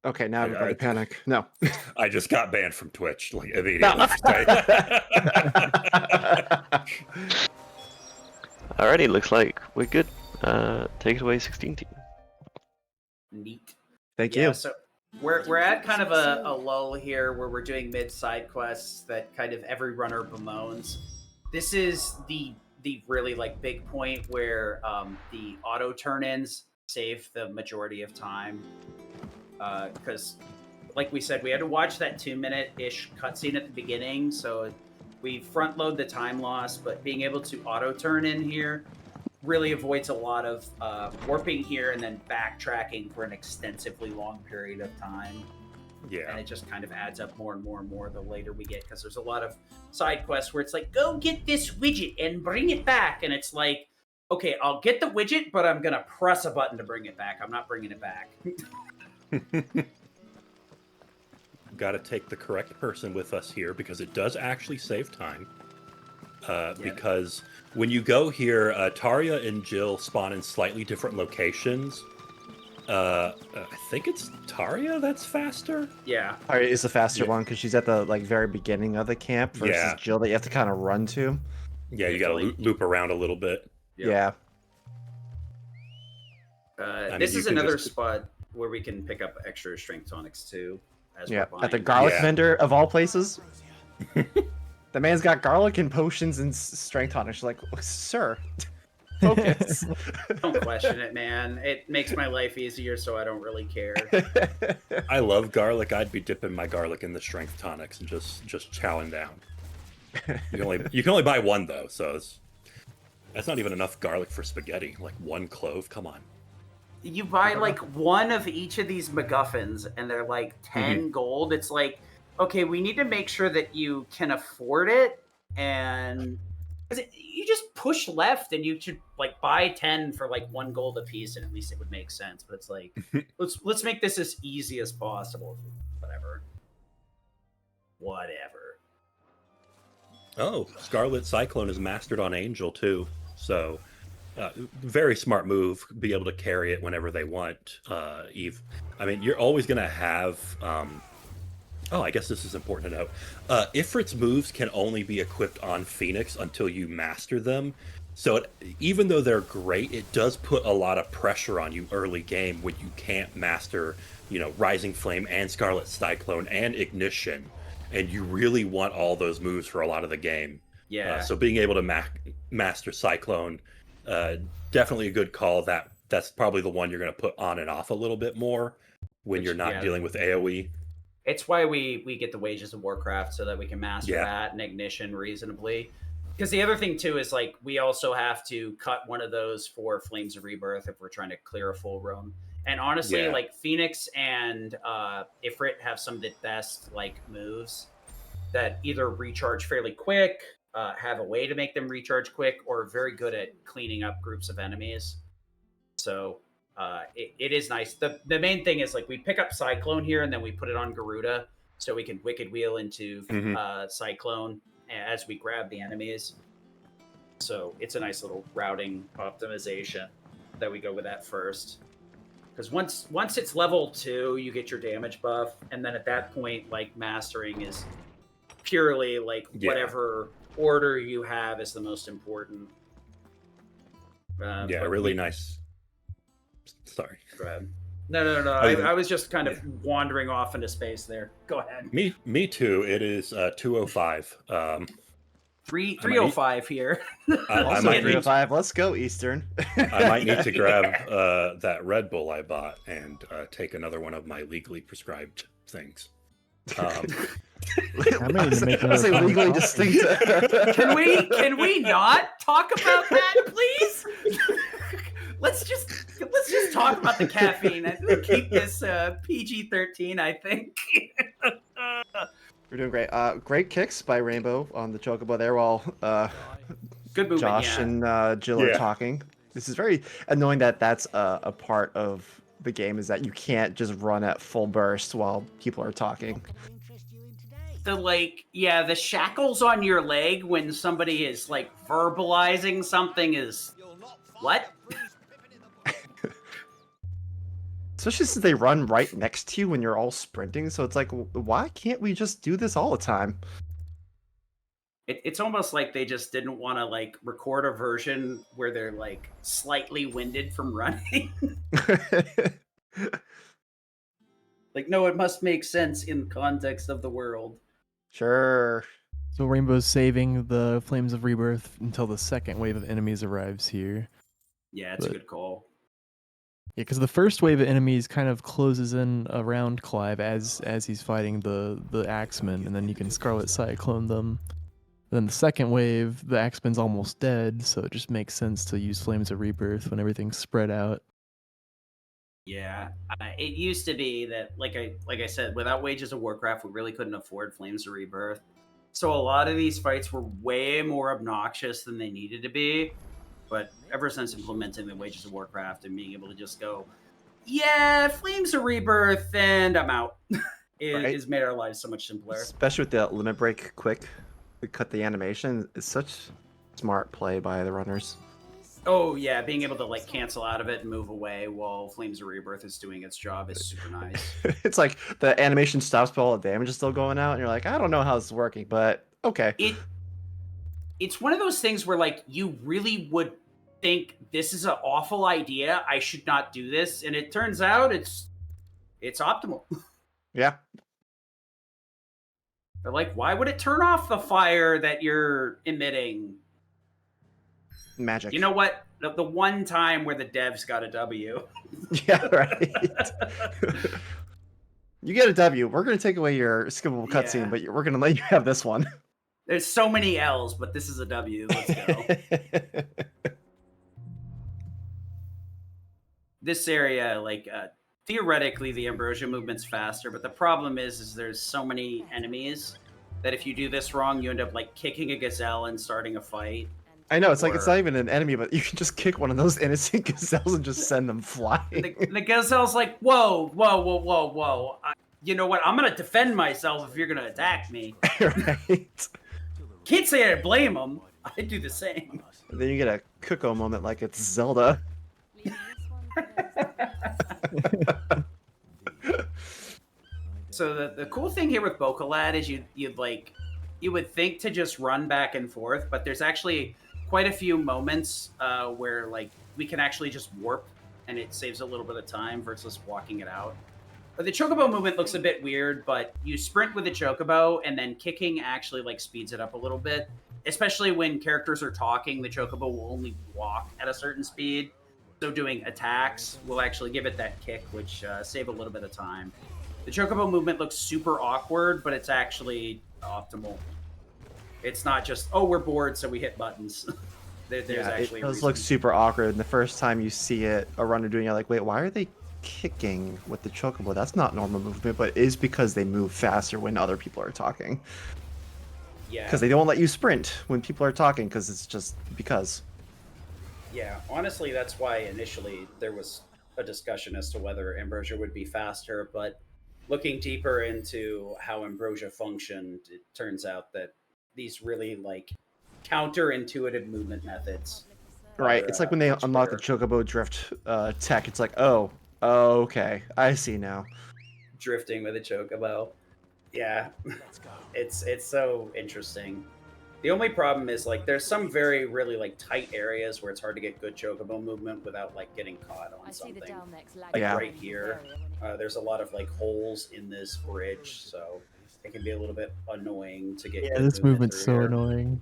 Okay, now everybody panic. No. I just got banned from Twitch like immediately. Alrighty, looks like we're good. Take it away, 16 team. Neat. Thank you. So we're at kind of a lull here where we're doing mid side quests that kind of every runner bemoans. This is the really like big point where the auto turn-ins save the majority of time. Because like we said, we had to watch that 2-minute-ish cutscene at the beginning, so we front load the time loss, but being able to auto turn in here really avoids a lot of warping here and then backtracking for an extensively long period of time. Yeah. And it just kind of adds up more and more and more the later we get, because there's a lot of side quests where it's like, go get this widget and bring it back. And it's like, okay, I'll get the widget, but I'm going to press a button to bring it back. I'm not bringing it back. Got to take the correct person with us here because it does actually save time. Because when you go here, Tarja and Jill spawn in slightly different locations. I think it's Tarja that's faster. Yeah, Tarja is the faster one because she's at the very beginning of the camp versus Jill that you have to kind of run to. Yeah, you got to loop around a little bit. Yeah. This is another spot where we can pick up extra strength tonics too. At the garlic vendor of all places. The man's got garlic and potions and strength tonics. She's like, sir, focus. Don't question it, man. It makes my life easier, so I don't really care. I love garlic. I'd be dipping my garlic in the strength tonics and just chowing down. You can only buy one though, so that's not even enough garlic for spaghetti. Like one clove, come on. You buy like one of each of these MacGuffins, and they're like 10 gold. It's like, okay, we need to make sure that you can afford it, and you just push left, and you should like buy 10 for like 1 gold a piece, and at least it would make sense. But it's like, let's make this as easy as possible. Whatever. Oh, Scarlet Cyclone is mastered on Angel too, so. Very smart move. Be able to carry it whenever they want. Eve, I mean, you're always gonna have. I guess this is important to know. Ifrit's moves can only be equipped on Phoenix until you master them. So even though they're great, it does put a lot of pressure on you early game when you can't master, Rising Flame and Scarlet Cyclone and Ignition, and you really want all those moves for a lot of the game. Yeah. So being able to master Cyclone. Definitely a good call. That's probably the one you're going to put on and off a little bit more when you're not dealing with AoE. It's why we get the Wages of Warcraft, so that we can master that and Ignition reasonably. Because the other thing too is like we also have to cut one of those for Flames of Rebirth if we're trying to clear a full room. And honestly, like Phoenix and Ifrit have some of the best like moves that either recharge fairly quick. Have a way to make them recharge quick, or are very good at cleaning up groups of enemies. So it is nice. The main thing is like we pick up Cyclone here, and then we put it on Garuda, so we can Wicked Wheel into Cyclone as we grab the enemies. So it's a nice little routing optimization that we go with that first. Because once it's level 2, you get your damage buff, and then at that point, like mastering is purely like whatever order you have is the most important. Really nice. Sorry. Go ahead. No. I was just kind of wandering off into space there. Go ahead. Me too. It is 205. 305 here. I might 305. Let's go Eastern. I might need to grab that Red Bull I bought and take another one of my legally prescribed things. Legally distinct. Can we not talk about that, please? Let's just talk about the caffeine. Keep this PG-13, I think. We're doing great. Great kicks by Rainbow on the Chocobo there while good movement, Josh and Jill are talking. This is very annoying that's a part of the game, is that you can't just run at full burst while people are talking. The shackles on your leg when somebody is like verbalizing something is what? Especially since they run right next to you when you're all sprinting. So it's like, why can't we just do this all the time? It's almost like they just didn't want to like record a version where they're like slightly winded from running. Like, no, it must make sense in context of the world. Sure. So Rainbow's saving the Flames of Rebirth until the second wave of enemies arrives here. Yeah, it's a good call. Yeah, because the first wave of enemies kind of closes in around Clive as he's fighting the Axemen, and then you can Scarlet Cyclone them. Then the second wave, the Axeman's almost dead, so it just makes sense to use Flames of Rebirth when everything's spread out. Yeah, it used to be that, like I said, without Wages of Warcraft, we really couldn't afford Flames of Rebirth. So a lot of these fights were way more obnoxious than they needed to be. But ever since implementing the Wages of Warcraft and being able to just go, yeah, Flames of Rebirth, and I'm out, it has made our lives so much simpler. Especially with the limit break quick. We cut the animation. It's such smart play by the runners. Oh yeah, being able to like cancel out of it and move away while Flames of Rebirth is doing its job is super nice. It's like the animation stops, but all the damage is still going out, and you're like, I don't know how this is working, but okay. It's one of those things where like you really would think this is an awful idea. I should not do this, and it turns out it's optimal. Yeah. They're like, why would it turn off the fire that you're emitting? Magic. You know what? The one time where the devs got a W. Yeah, right. You get a W. We're going to take away your skippable cutscene, but we're going to let you have this one. There's so many L's, but this is a W. Let's go. This area, like, theoretically, the Ambrosia movement's faster, but the problem is there's so many enemies that if you do this wrong, you end up, like, kicking a gazelle and starting a fight. I know, it's like it's not even an enemy, but you can just kick one of those innocent gazelles and just send them flying. The gazelle's like, whoa. You know what? I'm going to defend myself if you're going to attack me. Right. Can't say I blame them. I do the same. And then you get a Choco moment like it's Zelda. So the cool thing here with Bokalad is you would think to just run back and forth, but there's actually quite a few moments where like we can actually just warp, and it saves a little bit of time versus walking it out. But the Chocobo movement looks a bit weird, but you sprint with the Chocobo, and then kicking actually like speeds it up a little bit. Especially when characters are talking, the Chocobo will only walk at a certain speed. So doing attacks will actually give it that kick, which save a little bit of time. The Chocobo movement looks super awkward, but it's actually optimal. It's not just, oh, we're bored, so we hit buttons. There's actually it does look super awkward. And the first time you see it, a runner doing it, you're like, wait, why are they kicking with the Chocobo? That's not normal movement, but it is because they move faster when other people are talking. Yeah. Because they don't let you sprint when people are talking, because it's just because. Yeah, honestly, that's why initially there was a discussion as to whether Ambrosia would be faster, but looking deeper into how Ambrosia functioned, it turns out that these really like counterintuitive movement methods. Right, it's like when they unlock the Chocobo drift tech, it's like, oh, okay, I see now. Drifting with a Chocobo. Yeah, it's so interesting. The only problem is like there's some very really like tight areas where it's hard to get good Chocobo movement without like getting caught on something. Like right here, there's a lot of like holes in this bridge, so it can be a little bit annoying to get. Yeah, this movement's so annoying.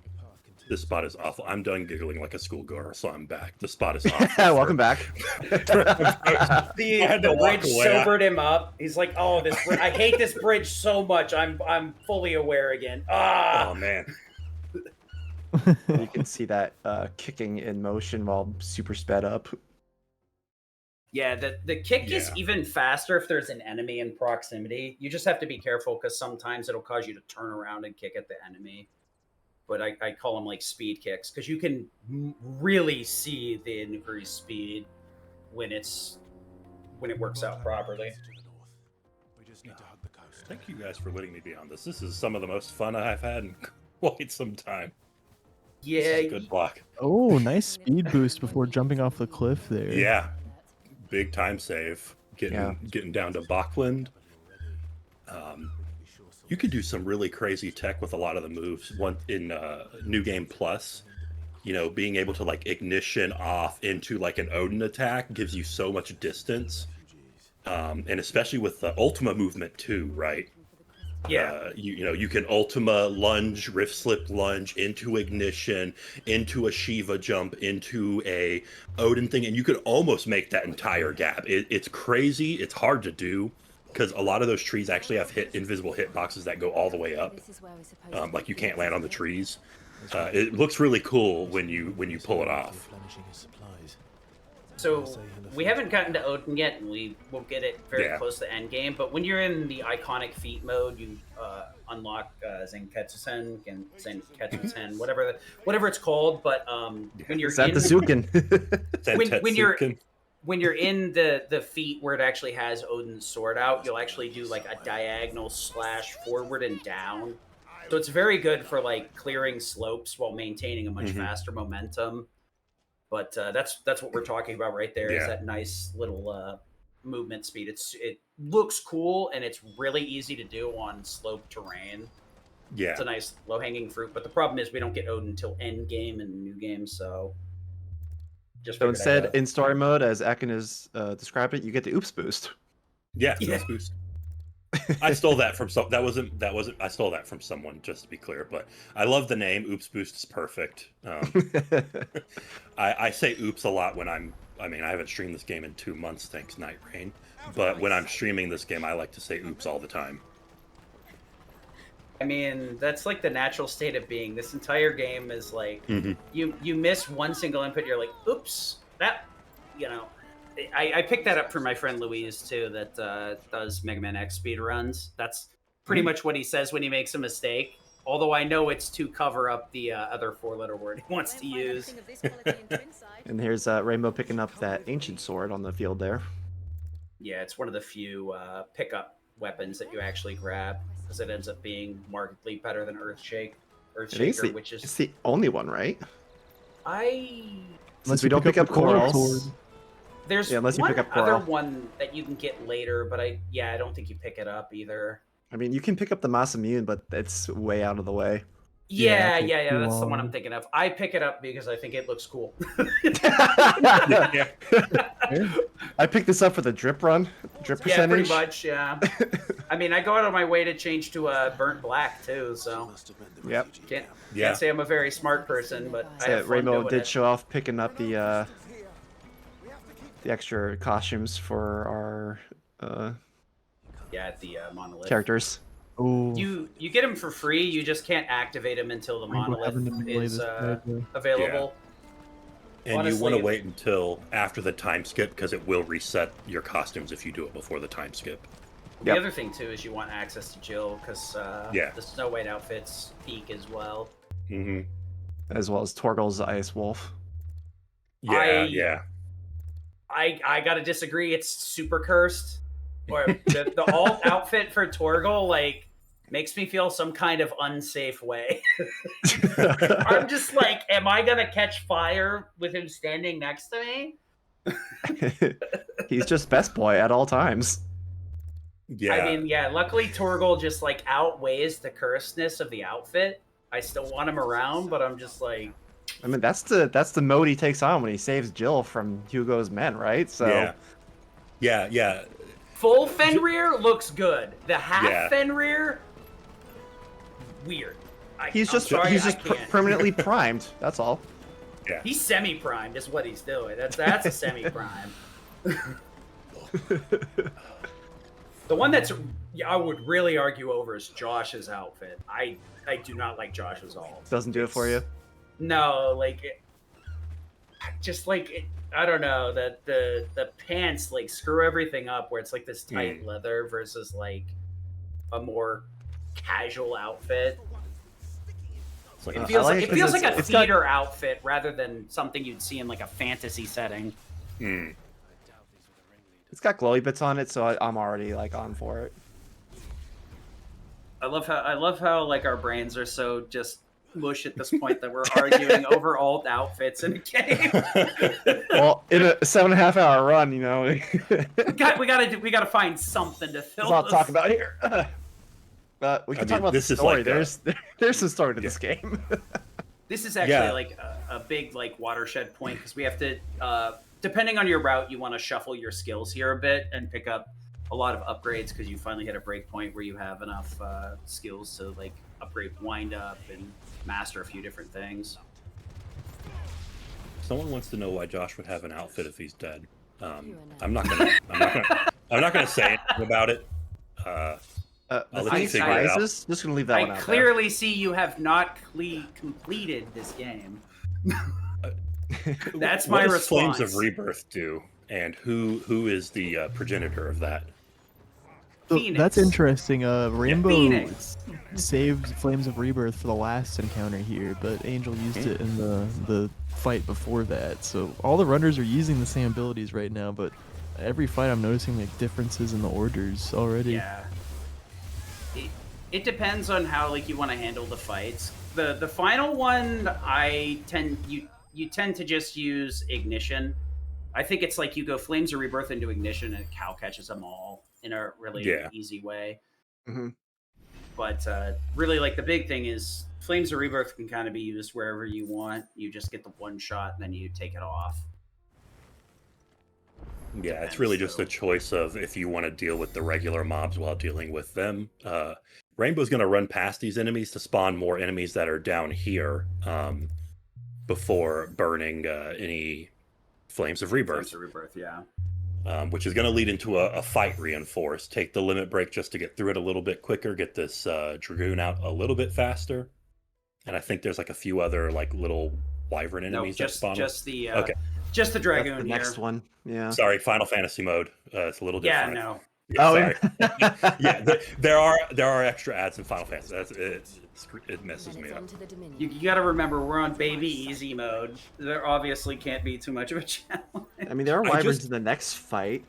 This spot is awful. I'm done giggling like a schoolgirl, so I'm back. The spot is awful. Welcome back. The bridge sobered him up. He's like, "Oh, this! I hate this bridge so much. I'm fully aware again." Ah! Oh man. You can see that kicking in motion while super sped up. Yeah, the kick is even faster if there's an enemy in proximity. You just have to be careful because sometimes it'll cause you to turn around and kick at the enemy. But I call them like speed kicks because you can really see the increased speed when it works out properly. Thank you guys for letting me be on this. This is some of the most fun I've had in quite some time. Yeah, good block. Oh, nice speed boost before jumping off the cliff there. Yeah, big time save. getting down to Bachland. You could do some really crazy tech with a lot of the moves. One in New Game Plus, you know, being able to like ignition off into like an Odin attack gives you so much distance, and especially with the Ultima movement too, right? Yeah. You know, you can Ultima lunge, Rift Slip lunge into ignition, into a Shiva jump, into a Odin thing, and you could almost make that entire gap. It's crazy. It's hard to do because a lot of those trees actually have invisible hitboxes that go all the way up. Like you can't land on the trees. It looks really cool when you pull it off. So we haven't gotten to Odin yet, and we will get it very close to Endgame. But when you're in the iconic feat mode, you unlock Zenketsusen, whatever it's called. But when you're when you're in the feat where it actually has Odin's sword out, you'll actually do like a diagonal slash forward and down. So it's very good for like clearing slopes while maintaining a much faster momentum. But that's what we're talking about right there. Is that nice little movement speed. It looks cool, and it's really easy to do on slope terrain. Yeah, it's a nice low hanging fruit. But the problem is we don't get Odin until end game and new game. So instead, in story mode, as Akin has described it, you get the oops boost. Yeah, oops boost. I stole that from that wasn't I stole that from someone, just to be clear, but I love the name. Oops boost is perfect. I say oops a lot when I haven't streamed this game in 2 months, thanks Night Rain, but when I'm streaming this game I like to say oops all the time. I mean, that's like the natural state of being. This entire game is like you miss one single input, you're like, oops, that, you know. I picked that up from my friend Louise too, that does Mega Man X speedruns. That's pretty much what he says when he makes a mistake. Although I know it's to cover up the other 4-letter word he wants to use. And here's Rainbow picking up that ancient sword on the field there. Yeah, it's one of the few pickup weapons that you actually grab, because it ends up being markedly better than Earthshaker, which is... It's the only one, right? Since we don't pick up Corals. There's one other one that you can get later, but I don't think you pick it up either. I mean, you can pick up the Masamune, but it's way out of the way. Yeah, that's the one I'm thinking of. I pick it up because I think it looks cool. I picked this up for the drip percentage. Yeah, pretty much, yeah. I mean, I go out of my way to change to a burnt black, too, so... Yep. Can't say I'm a very smart person, but I have fun Rainbow doing did it. show off picking up the extra costumes for our the monolith characters. Ooh. You get them for free. You just can't activate them until the monolith is available. And honestly, you want to wait until after the time skip, because it will reset your costumes if you do it before the time skip. The other thing too is you want access to Jill, because the Snow White outfits peak as well. As well as Torgal's Ice Wolf. I gotta disagree. It's super cursed. Or the alt outfit for Torgal like makes me feel some kind of unsafe way. I'm just like, am I gonna catch fire with him standing next to me? He's just best boy at all times. Yeah. I mean, luckily Torgal just like outweighs the cursedness of the outfit. I still want him around, but I'm just like, I mean, that's the mode he takes on when he saves Jill from Hugo's men, right? So yeah. Full Fenrir looks good. The half Fenrir, weird. He's just permanently primed. That's all. Yeah. He's semi-primed is what he's doing. That's a semi-prime. The one that's I would really argue over is Josh's outfit. I do not like Josh's alt. Doesn't do it for you? No, like I don't know, that the pants like screw everything up, where it's like this tight leather versus like a more casual outfit. It feels like a theater outfit rather than something you'd see in like a fantasy setting. It's got glowy bits on it, so I'm already like on for it. I love how like our brains are so just mush at this point that we're arguing over alt outfits in a game. Well, in a 7.5 hour run, you know, we gotta find something to fill. that's all I'll talk about here. But we can talk about the story. There's some story to this game. This is actually like a big like watershed point because we have to, depending on your route, you want to shuffle your skills here a bit and pick up a lot of upgrades because you finally hit a break point where you have enough skills to like upgrade wind up and master a few different things. Someone wants to know why Josh would have an outfit if he's dead. I'm not gonna say anything about it. The Phoenix Rises. Just gonna leave that one out. I clearly see you have not completed this game. That's my response. Flames of Rebirth do, and who is the progenitor of that? So that's interesting. Rainbow saved Flames of Rebirth for the last encounter here, but Angel used it in the fight before that. So all the runners are using the same abilities right now, but every fight I'm noticing like differences in the orders already. Yeah. It depends on how like you want to handle the fights. The final one, you tend to just use Ignition. I think it's like you go Flames of Rebirth into Ignition and Cow catches them all in a really easy way. Mm-hmm. But really, like the big thing is Flames of Rebirth can kind of be used wherever you want. You just get the one shot and then you take it off. Yeah, it's really just a choice of if you want to deal with the regular mobs while dealing with them. Rainbow's going to run past these enemies to spawn more enemies that are down here before burning any Flames of Rebirth. Flames of Rebirth, yeah. Which is going to lead into a fight reinforce. Take the limit break just to get through it a little bit quicker, get this Dragoon out a little bit faster. And I think there's like a few other like little wyvern enemies that spawn. Just the Dragoon the next one. Yeah. Sorry, Final Fantasy mode. It's a little different. Yeah, no. Yeah, sorry. Yeah, there are extra ads in Final Fantasy. It messes me up. You got to remember, we're on baby easy mode. There obviously can't be too much of a challenge. I mean, there are wyverns in the next fight.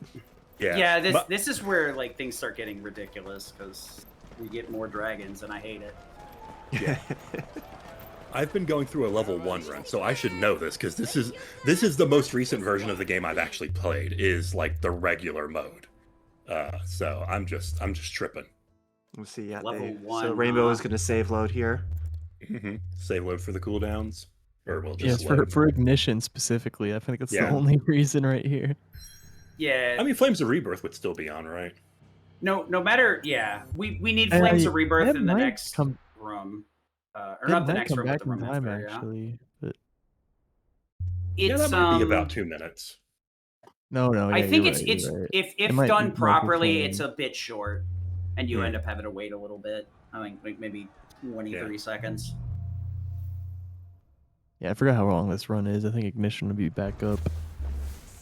Yeah. Yeah, this is where like things start getting ridiculous because we get more dragons and I hate it. Yeah. I've been going through a level 1 run, so I should know this because this is the most recent version of the game I've actually played. Is like the regular mode. So I'm just tripping. We'll see. Yeah, level 1. So Rainbow is going to save load here. Mm-hmm. Save load for the cooldowns, or we'll just for Ignition specifically. I think that's the only reason right here. Yeah. I mean, Flames of Rebirth would still be on, right? No matter. Yeah, we need Flames of Rebirth in the next room. Or not the next room, but the room after, actually. But... that might be about 2 minutes. No. I think it's right. if done properly, it's a bit short, and you end up having to wait a little bit. I think maybe 20-30 seconds. Yeah, I forgot how long this run is. I think Ignition will be back up.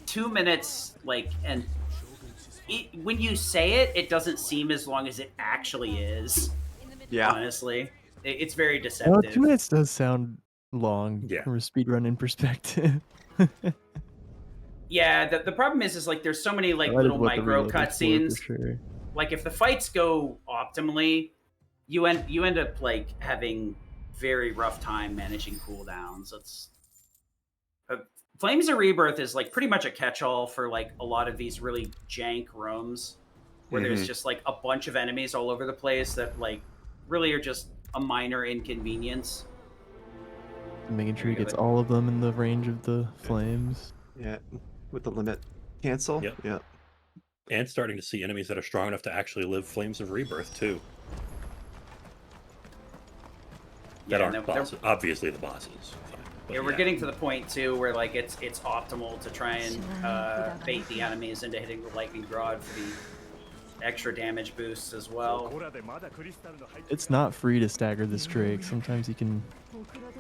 2 minutes, and when you say it, it doesn't seem as long as it actually is. Yeah, honestly. It's very deceptive. Well, 2 minutes does sound long from a speedrunning perspective. Yeah, the problem is like there's so many like little micro cutscenes. Sure. Like if the fights go optimally, you end up like having very rough time managing cooldowns. It's Flames of Rebirth is like pretty much a catch-all for like a lot of these really jank rooms where there's just like a bunch of enemies all over the place that like really are just a minor inconvenience. Making sure he gets all of them in the range of the flames. Yeah, with the limit cancel. Yep. Yeah. And starting to see enemies that are strong enough to actually live Flames of Rebirth too. That aren't bosses. Obviously the bosses. But we're getting to the point too where like it's optimal to try and bait the enemies into hitting the lightning rod for the extra damage boosts as well. It's not free to stagger this Drake. Sometimes you can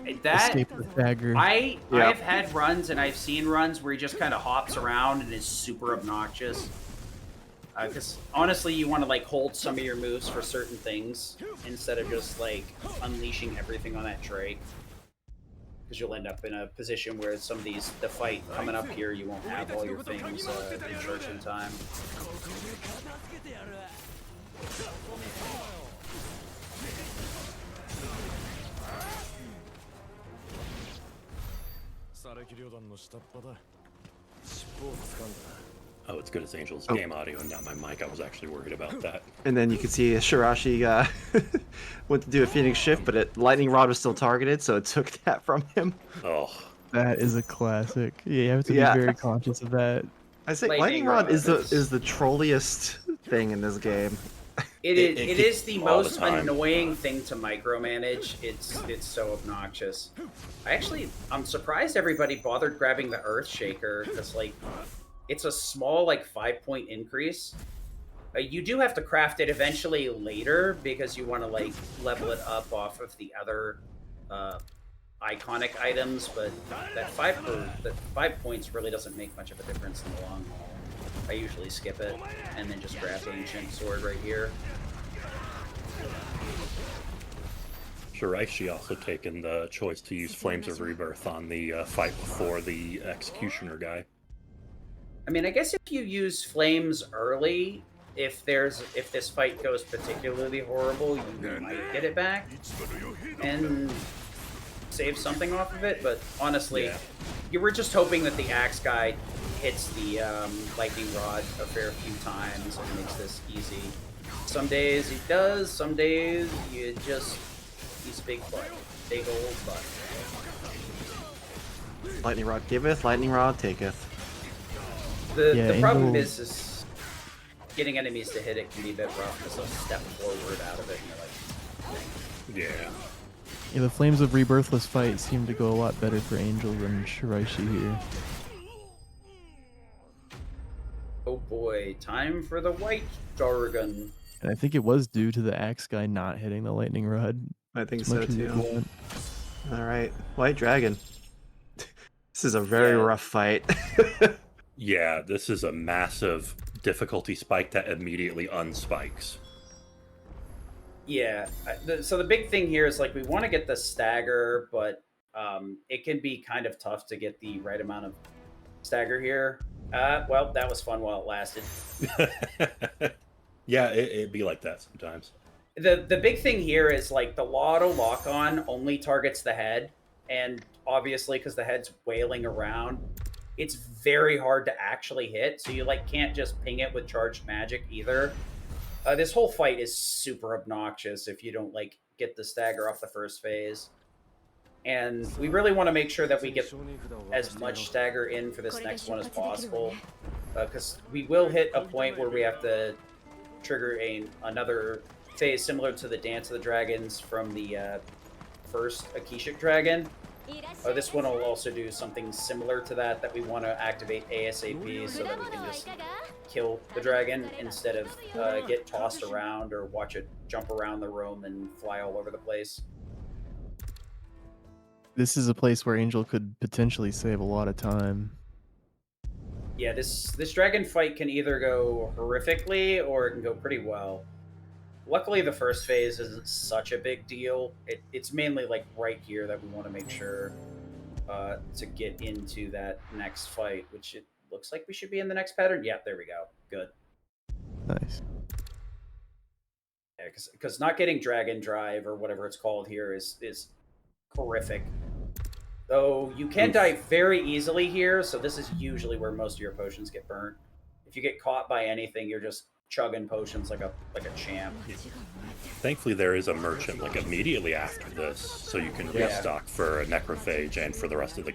escape the stagger. I've had runs and I've seen runs where he just kind of hops around and is super obnoxious. Because honestly, you want to like hold some of your moves for certain things instead of just like unleashing everything on that Drake. Because you'll end up in a position where the fight coming up here, you won't have all your things in church in time. Oh, it's good as Angel's game audio and not my mic. I was actually worried about that. And then you can see Shiraishi went to do a Phoenix shift, but Lightning Rod was still targeted, so it took that from him. Oh, That is a classic. Yeah, you have to be very conscious of that. I say Lightning Rod is the trolliest thing in this game. It is the all the most time. annoying thing to micromanage. It's so obnoxious. I'm surprised everybody bothered grabbing the Earth Shaker because like it's a small like 5-point increase. You do have to craft it eventually later because you want to like level it up off of the other iconic items, but that 5 points really doesn't make much of a difference in the long haul. I usually skip it and then just grab the Ancient Sword right here. Shiraishi also taken the choice to use Flames of Rebirth on the fight before the Executioner guy. I mean, I guess if you use Flames early, if this fight goes particularly horrible, you might get it back and save something off of it, but honestly, you were just hoping that the Axe guy hits the Lightning Rod a fair few times and makes this easy. Some days he does, some days he's a big butt. Big old butt. Lightning Rod giveth, Lightning Rod taketh. The problem is getting enemies to hit it can be a bit rough because they'll step forward out of it and you're like, Yeah. Yeah, the Flames of Rebirthless fight seem to go a lot better for Angel than Shiraishi here. oh boy, time for the White Dragon. And I think it was due to the Axe guy not hitting the Lightning Rod. I think as so much as it too. went. All right, White Dragon. This is a very rough fight. Yeah, this is a massive difficulty spike that immediately unspikes. Yeah, so the big thing here is like we want to get the stagger, but it can be kind of tough to get the right amount of stagger here. Well, that was fun while it lasted. Yeah, it'd be like that sometimes. The big thing here is like the Lotto lock-on only targets the head, and obviously because the head's wailing around, it's very hard to actually hit, so you like can't just ping it with charged magic either. This whole fight is super obnoxious if you don't like get the stagger off the first phase. And we really want to make sure that we get as much stagger in for this next one as possible. Because we will hit a point where we have to trigger another phase similar to the Dance of the Dragons from the first Akashic Dragon. This one will also do something similar to that we want to activate ASAP so that we can just kill the dragon instead of get tossed around or watch it jump around the room and fly all over the place. This is a place where Angel could potentially save a lot of time. Yeah, this dragon fight can either go horrifically or it can go pretty well. Luckily, the first phase isn't such a big deal. It's mainly like right here that we want to make sure to get into that next fight, which it looks like we should be in the next pattern. Yeah, there we go. Good. Nice. Yeah, because not getting Dragon Drive or whatever it's called here is horrific. Though you can die very easily here, so this is usually where most of your potions get burnt. If you get caught by anything, you're just chugging potions like a champ. Thankfully, there is a merchant like immediately after this, so you can restock for a necrophage and for the rest of the,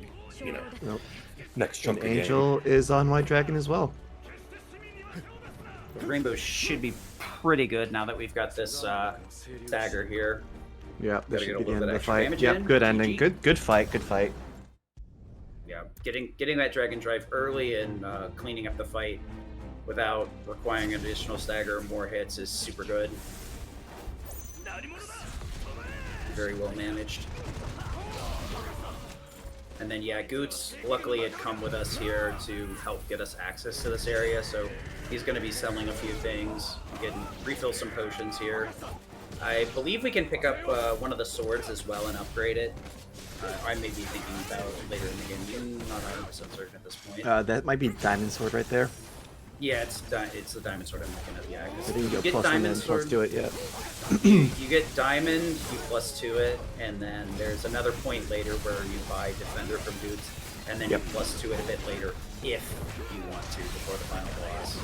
next chunk of game. Angel is on White Dragon as well. The Rainbow should be pretty good now that we've got this dagger here. Yeah, Gotta that get a should be the little end bit of the extra fight. damage Yep, in. good ending. GG. Good fight. Good fight. Yeah, getting that Dragon Drive early and cleaning up the fight without requiring additional stagger or more hits is super good. Very well managed. And then yeah, Goots luckily had come with us here to help get us access to this area, so he's going to be selling a few things, refill some potions here. I believe we can pick up one of the swords as well and upgrade it. I may be thinking about it later in the game. I'm not 100% certain at this point. That might be Diamond Sword right there. Yeah, it's the Diamond Sword I'm looking at. Yeah, I didn't you go get plus one Diamond then, Sword. let's do it yet. You get Diamond, you plus 2 it, and then there's another point later where you buy Defender from Dudes. and then you +2 it a bit later if you want to before the final boss.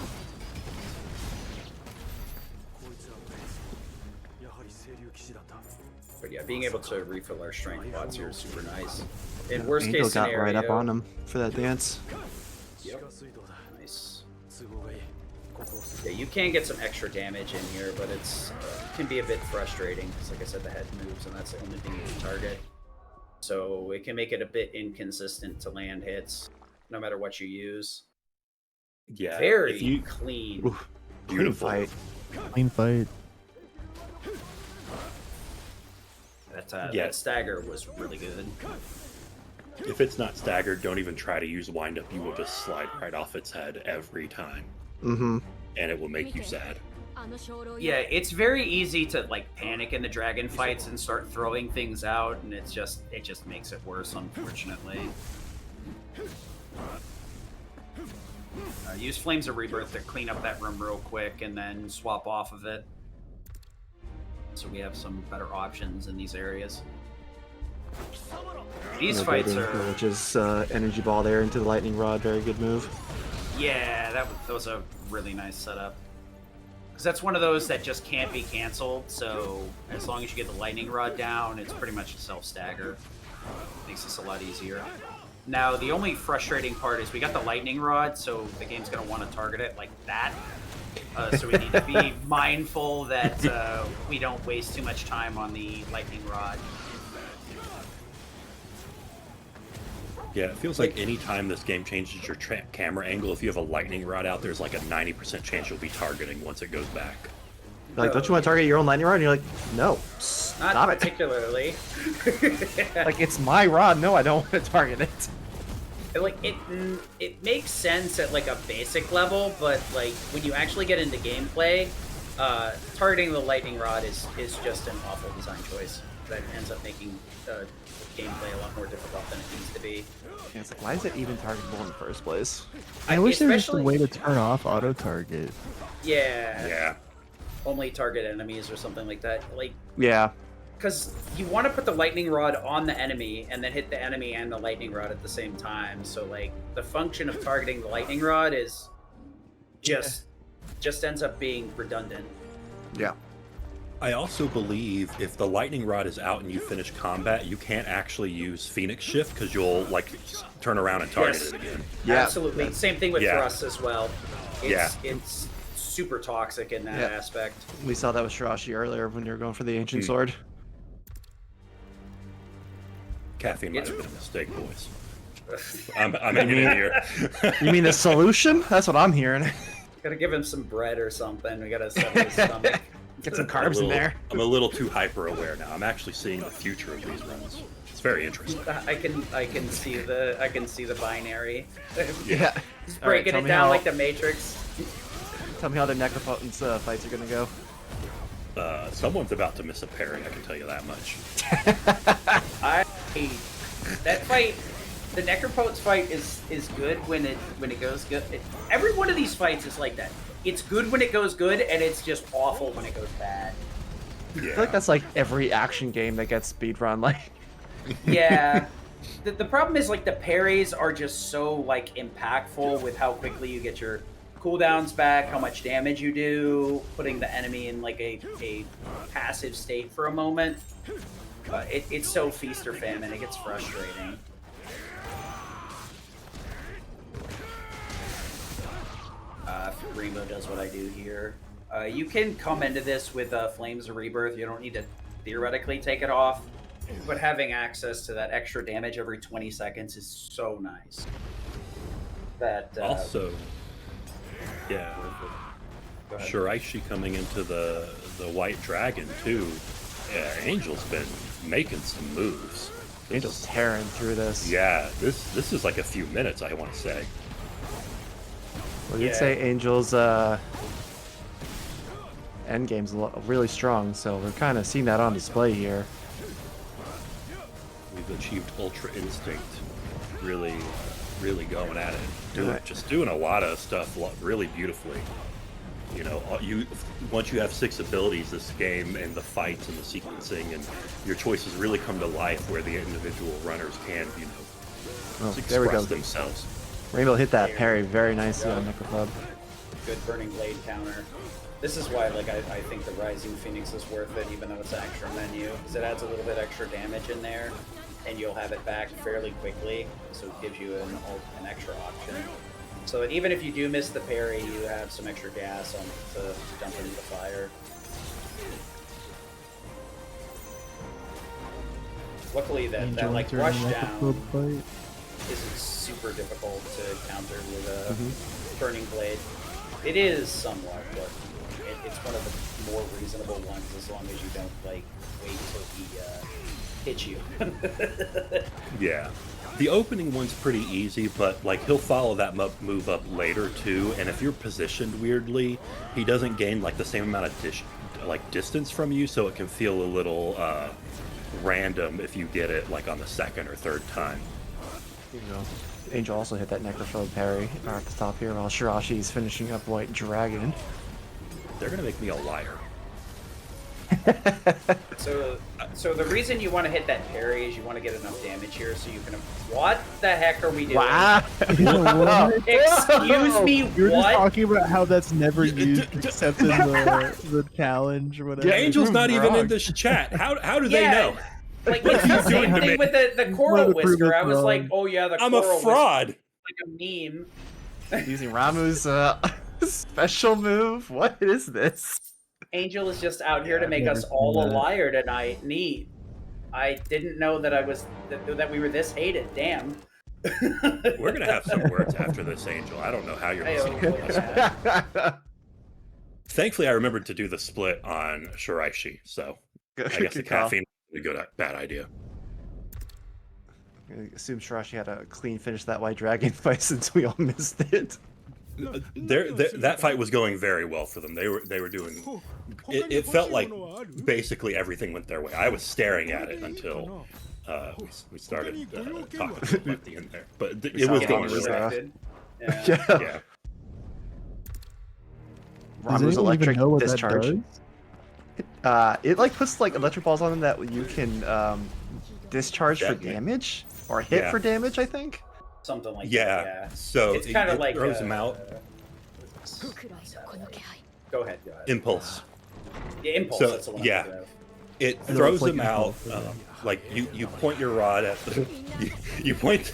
But yeah, being able to refill our strength pots here is super nice. In worst Angel case got scenario, right up on him for that dance. Yep. Nice. Yeah, you can get some extra damage in here, but it's can be a bit frustrating because, like I said, the head moves, and that's the only thing you can target. So it can make it a bit inconsistent to land hits, no matter what you use. Yeah, Very clean. Oof, beautiful fight. Clean fight. That stagger was really good. If it's not staggered, don't even try to use wind up. You will just slide right off its head every time. Mm-hmm. And it will make you sad. Yeah, it's very easy to like panic in the dragon fights and start throwing things out, and it just makes it worse, unfortunately. Use Flames of Rebirth to clean up that room real quick, and then swap off of it. So we have some better options in these areas. These fights are... Which is energy ball there into the lightning rod. Very good move. Yeah, that was a really nice setup. Because that's one of those that just can't be canceled, so as long as you get the lightning rod down, it's pretty much a self-stagger. Makes this a lot easier. Now, the only frustrating part is we got the lightning rod, so the game's going to want to target it like that. So we need to be mindful that we don't waste too much time on the lightning rod. Yeah, it feels like any time this game changes your camera angle, if you have a lightning rod out, there's like a 90% chance you'll be targeting once it goes back. Like, don't you want to target your own lightning rod? And you're like, no, not stop particularly. Like, it's my rod. No, I don't want to target it. Like it makes sense at like a basic level, but like when you actually get into gameplay, targeting the lightning rod is just an awful design choice that ends up making gameplay a lot more difficult than it needs to be. Yeah, it's like, why is it even targetable in the first place? I wish there was just a way to turn off auto target. Yeah. Yeah. Only target enemies or something like that. Like, yeah. Because you want to put the lightning rod on the enemy and then hit the enemy and the lightning rod at the same time. So like the function of targeting the lightning rod is just ends up being redundant. Yeah. I also believe if the lightning rod is out and you finish combat, you can't actually use Phoenix Shift because you'll like turn around and target it again. Yeah, absolutely. Yeah. Same thing with Thrust as well. It's, Yeah. It's super toxic in that aspect. We saw that with Shiraishi earlier when you were going for the ancient sword. Caffeine might have been a mistake, boys. I'm hanging in here. You mean the solution? That's what I'm hearing. Gotta give him some bread or something. We gotta settle his stomach. Get some carbs in there. I'm a little too hyper aware now. I'm actually seeing the future of these runs. It's very interesting. I can see the binary. Yeah. Just breaking it down like the Matrix. Tell me how the Necropotence fights are gonna go. Someone's about to miss a parry, I can tell you that much. That fight, the Necropotence fight is good when it goes good. Every one of these fights is like that. It's good when it goes good, and it's just awful when it goes bad. I feel like that's like every action game that gets speedrun. Like, yeah. The problem is like the parries are just so like impactful with how quickly you get your cooldowns back, how much damage you do, putting the enemy in like a passive state for a moment. It's so feast or famine, it gets frustrating. Rainbow does what I do here. You can come into this with Flames of Rebirth. You don't need to theoretically take it off, but having access to that extra damage every 20 seconds is so nice. That also, yeah, Shiraishi coming into the White Dragon too. Yeah, Angel's been making some moves. Angel's tearing through this. Yeah, this is like a few minutes, I want to say. Well, you'd say Angel's endgame's really strong, so we're kind of seeing that on display here. We've achieved Ultra Instinct, really going at it. Just doing a lot of stuff really beautifully. You know, once you have 6 abilities, this game and the fights and the sequencing and your choices really come to life, where the individual runners can, Oh, to there we go. express themselves. Rainbow hit that parry very nicely on Necropub. Good Burning Blade counter. This is why, like, I think the Rising Phoenix is worth it, even though it's an extra menu, because it adds a little bit extra damage in there, and you'll have it back fairly quickly, so it gives you an extra option. So that even if you do miss the parry, you have some extra gas on to dump into the fire. Luckily, that like rush down isn't super difficult to counter with a Burning Blade. It is somewhat, but it's one of the more reasonable ones as long as you don't like wait till he hits you. Yeah. The opening one's pretty easy, but like he'll follow that move up later too, and if you're positioned weirdly, he doesn't gain like the same amount of distance from you, so it can feel a little random if you get it like on the second or third time. There you go. Angel also hit that Necrophobe parry at the top here while Shiraishi is finishing up White Dragon. They're gonna make me a liar. So the reason you want to hit that parry is you want to get enough damage here so you can... What the heck are we doing? Wow! Excuse me, You were just what? talking about how that's never used except in the challenge or whatever. The Angel's not even Wrong. in this chat. How do they know? Like, it's the same thing with the Coral Whisker. I was wrong. like, oh yeah, the I'm Coral a fraud. Whisker is like a meme. Using Ramu's special move? What is this? Angel is just out here to make never us all a seen that. liar tonight. Neat. I didn't know that that we were this hated. Damn. We're gonna have some words after this, Angel. I don't know how you're Hey, listening oh, to this. Thankfully, I remembered to do the split on Shiraishi, so I guess the caffeine is a good bad idea. I assume Shiraishi had a clean finish that White Dragon fight since we all missed it. That fight was going very well for them. They were doing. It felt like basically everything went their way. I was staring at it until we started talking at the end there, but it was going really well. Yeah. Ramu's electric know what discharge. That does? It like puts like electric balls on them that you can discharge for damage or hit for damage, I think. Something like that. Yeah. So it's kind of like throws them out. Go ahead. Impulse. Yeah, impulse. So that's the one yeah, it throws them out. Like you point your rod at the you point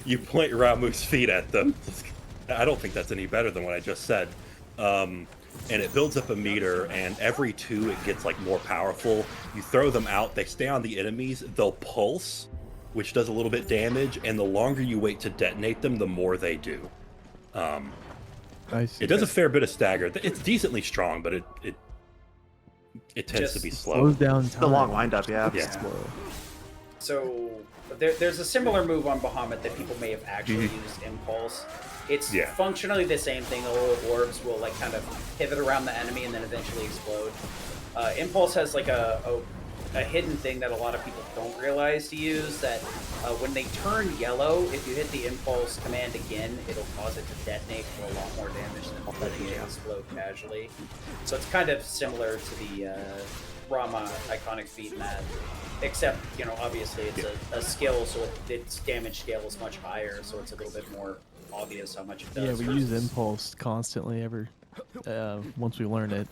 Ramu's feet at them. I don't think that's any better than what I just said. And it builds up a meter, and every two it gets like more powerful. You throw them out, they stay on the enemies, they'll pulse, which does a little bit damage, and the longer you wait to detonate them, the more they do. It does a fair bit of stagger. It's decently strong, but it tends to be slow. Slows down time. The long windup, yeah. So there's a similar move on Bahamut that people may have actually used Impulse. It's functionally the same thing. The little orbs will like kind of pivot around the enemy and then eventually explode. Impulse has like a hidden thing that a lot of people don't realize to use, that when they turn yellow, if you hit the Impulse command again, it'll cause it to detonate for a lot more damage than letting it explode casually. So it's kind of similar to the Rama iconic feat in that, except, you know, obviously it's a skill, so its damage scale is much higher, so it's a little bit more obvious how much it does. Yeah, we use Impulse constantly once we learn it.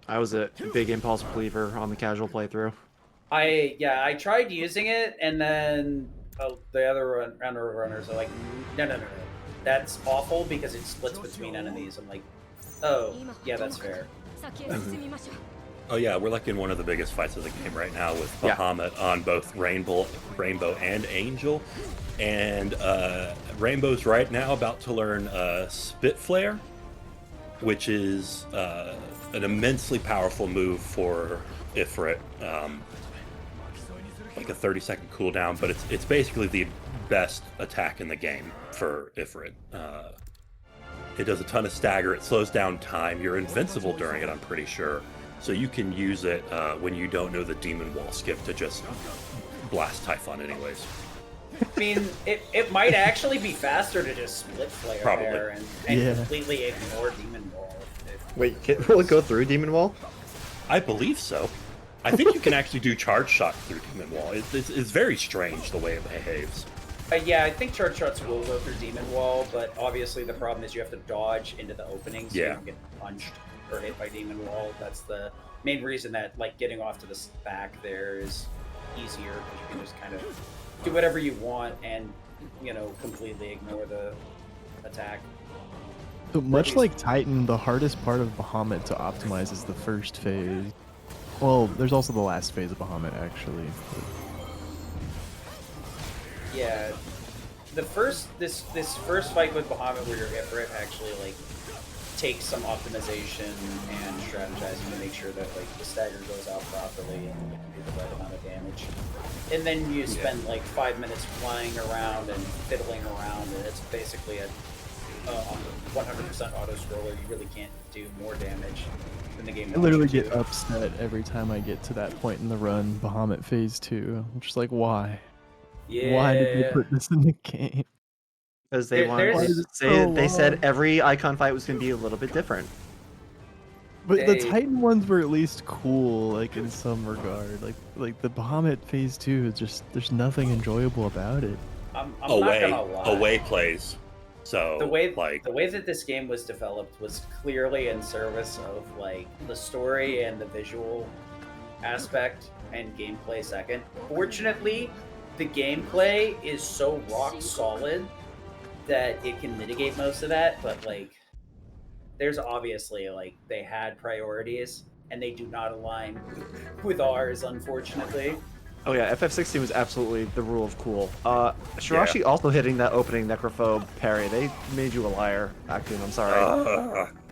I was a big Impulse believer on the casual playthrough. I tried using it, and then the other runners are like, no, that's awful because it splits between enemies. I'm like, oh, yeah, that's fair. Oh yeah, we're like in one of the biggest fights of the game right now with Bahamut on both Rainbow and Angel. And Rainbow's right now about to learn Spit Flare, which is an immensely powerful move for Ifrit. Like a 30-second cooldown, but it's basically the best attack in the game for Ifrit. It does a ton of stagger, it slows down time, you're invincible during it, I'm pretty sure. So you can use it when you don't know the Demon Wall skip to just blast Typhon anyways. I mean, it might actually be faster to just split flare there and completely ignore Demon Wall. Wait, will it go through Demon Wall? I believe so. I think you can actually do charge shot through Demon Wall. It's very strange the way it behaves. Yeah, I think charge shots will go through Demon Wall, but obviously the problem is you have to dodge into the opening so you don't get punched or hit by Demon Wall. That's the main reason that like getting off to the back there is easier because you can just kind of do whatever you want and completely ignore the attack. So much like Titan, the hardest part of Bahamut to optimize is the first phase. Well, there's also the last phase of Bahamut actually. Yeah, this first fight with Bahamut where you're Ifrit actually like takes some optimization and strategizing to make sure that like the stagger goes out properly and you can do the right amount of damage. And then you spend like 5 minutes flying around and fiddling around, and it's basically a 100% auto scroller. You really can't do more damage than the game. I literally get upset every time I get to that point in the run, Bahamut Phase 2. I'm just like, why? Yeah. Why did they put this in the game? Because they they said every icon fight was going to be a little bit different. But the Titan ones were at least cool, like in some regard. Like the Bahamut Phase 2 is just there's nothing enjoyable about it. I'm not gonna lie. Away plays. So the way that this game was developed was clearly in service of like the story and the visual aspect and gameplay second. Fortunately, the gameplay is so rock solid that it can mitigate most of that, but like there's obviously like they had priorities and they do not align with ours, unfortunately. Oh yeah, FF16 was absolutely the rule of cool. Shiraishi also hitting that opening Necrophobe parry. They made you a liar, Akun. I'm sorry.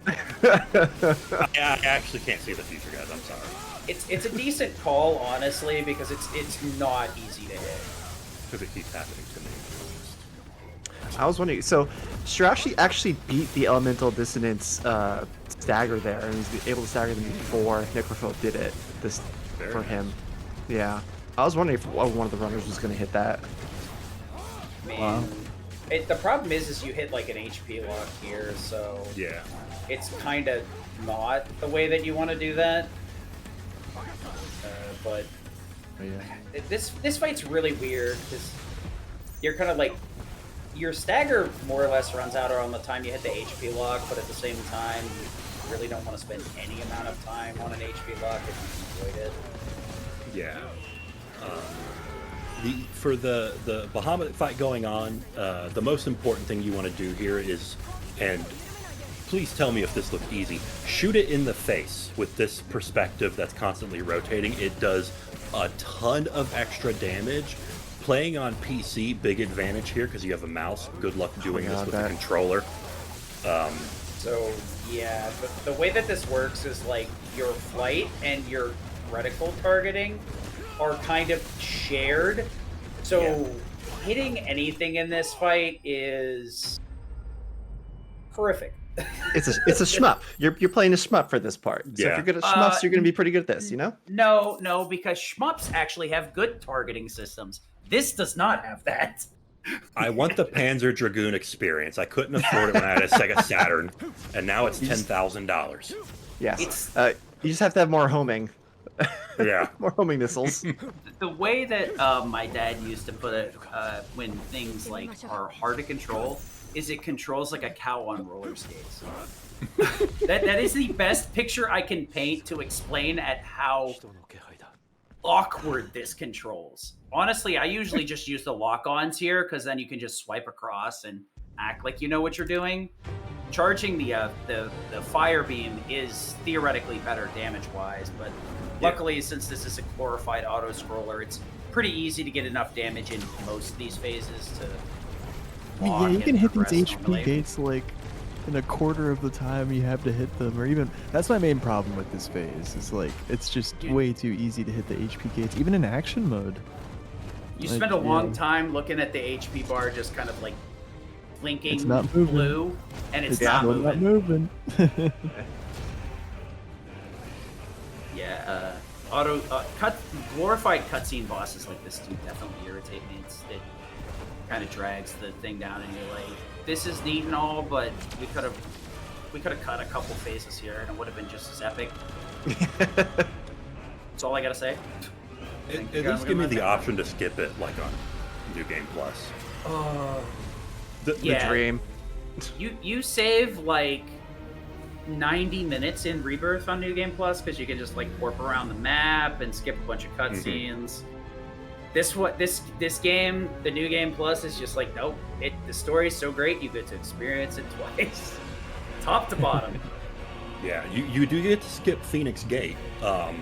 I actually can't see the future, guys. I'm sorry. It's a decent call, honestly, because it's not easy to hit. Because it keeps happening to me. I was wondering, so Shiraishi actually beat the Elemental Dissonance stagger there, and he was able to stagger them before Necrophobe did it for him. Yeah. I was wondering if one of the runners was going to hit that. Man. Wow. The problem is you hit like an HP lock here, so yeah, it's kind of not the way that you want to do that. But this fight's really weird because you're kind of like your stagger more or less runs out around the time you hit the HP lock, but at the same time you really don't want to spend any amount of time on an HP lock if you can avoid it. Yeah. For the Bahamut fight going on, the most important thing you want to do here is, and please tell me if this looks easy, shoot it in the face with this perspective that's constantly rotating. It does a ton of extra damage. Playing on PC, big advantage here because you have a mouse. Good luck doing this with a controller. So yeah, the way that this works is like your flight and your reticle targeting are kind of shared. So hitting anything in this fight is horrific. It's a shmup. You're playing a shmup for this part. So if you're good at shmups, you're going to be pretty good at this, you know? No, because shmups actually have good targeting systems. This does not have that. I want the Panzer Dragoon experience. I couldn't afford it when I had a Sega Saturn, and now it's $10,000. Yes. You just have to have more homing. Yeah. More homing missiles. The way that my dad used to put it when things like are hard to control is it controls like a cow on roller skates. that is the best picture I can paint to explain at how awkward this controls. Honestly, I usually just use the lock-ons here because then you can just swipe across and act like you know what you're doing. Charging the fire beam is theoretically better damage-wise, but luckily, since this is a glorified auto-scroller, it's pretty easy to get enough damage in most of these phases to yeah, you can hit these HP gates like in a quarter of the time you have to hit them, or even that's my main problem with this phase. Is like it's just way too easy to hit the HP gates, even in action mode. You spend a long time looking at the HP bar, just kind of like blinking blue, and it's not moving. Yeah, glorified cutscene bosses like this do definitely irritate me. It kind of drags the thing down, and you're like, this is neat and all, but we could have cut a couple phases here, and it would have been just as epic. That's all I gotta say. At least give me the option to skip it, like on New Game Plus. The Yeah. Dream. You save like 90 minutes in Rebirth on New Game Plus because you can just like warp around the map and skip a bunch of cutscenes. This game, the New Game Plus, is just like, nope. The story's so great you get to experience it twice, top to bottom. Yeah, you do get to skip Phoenix Gate. That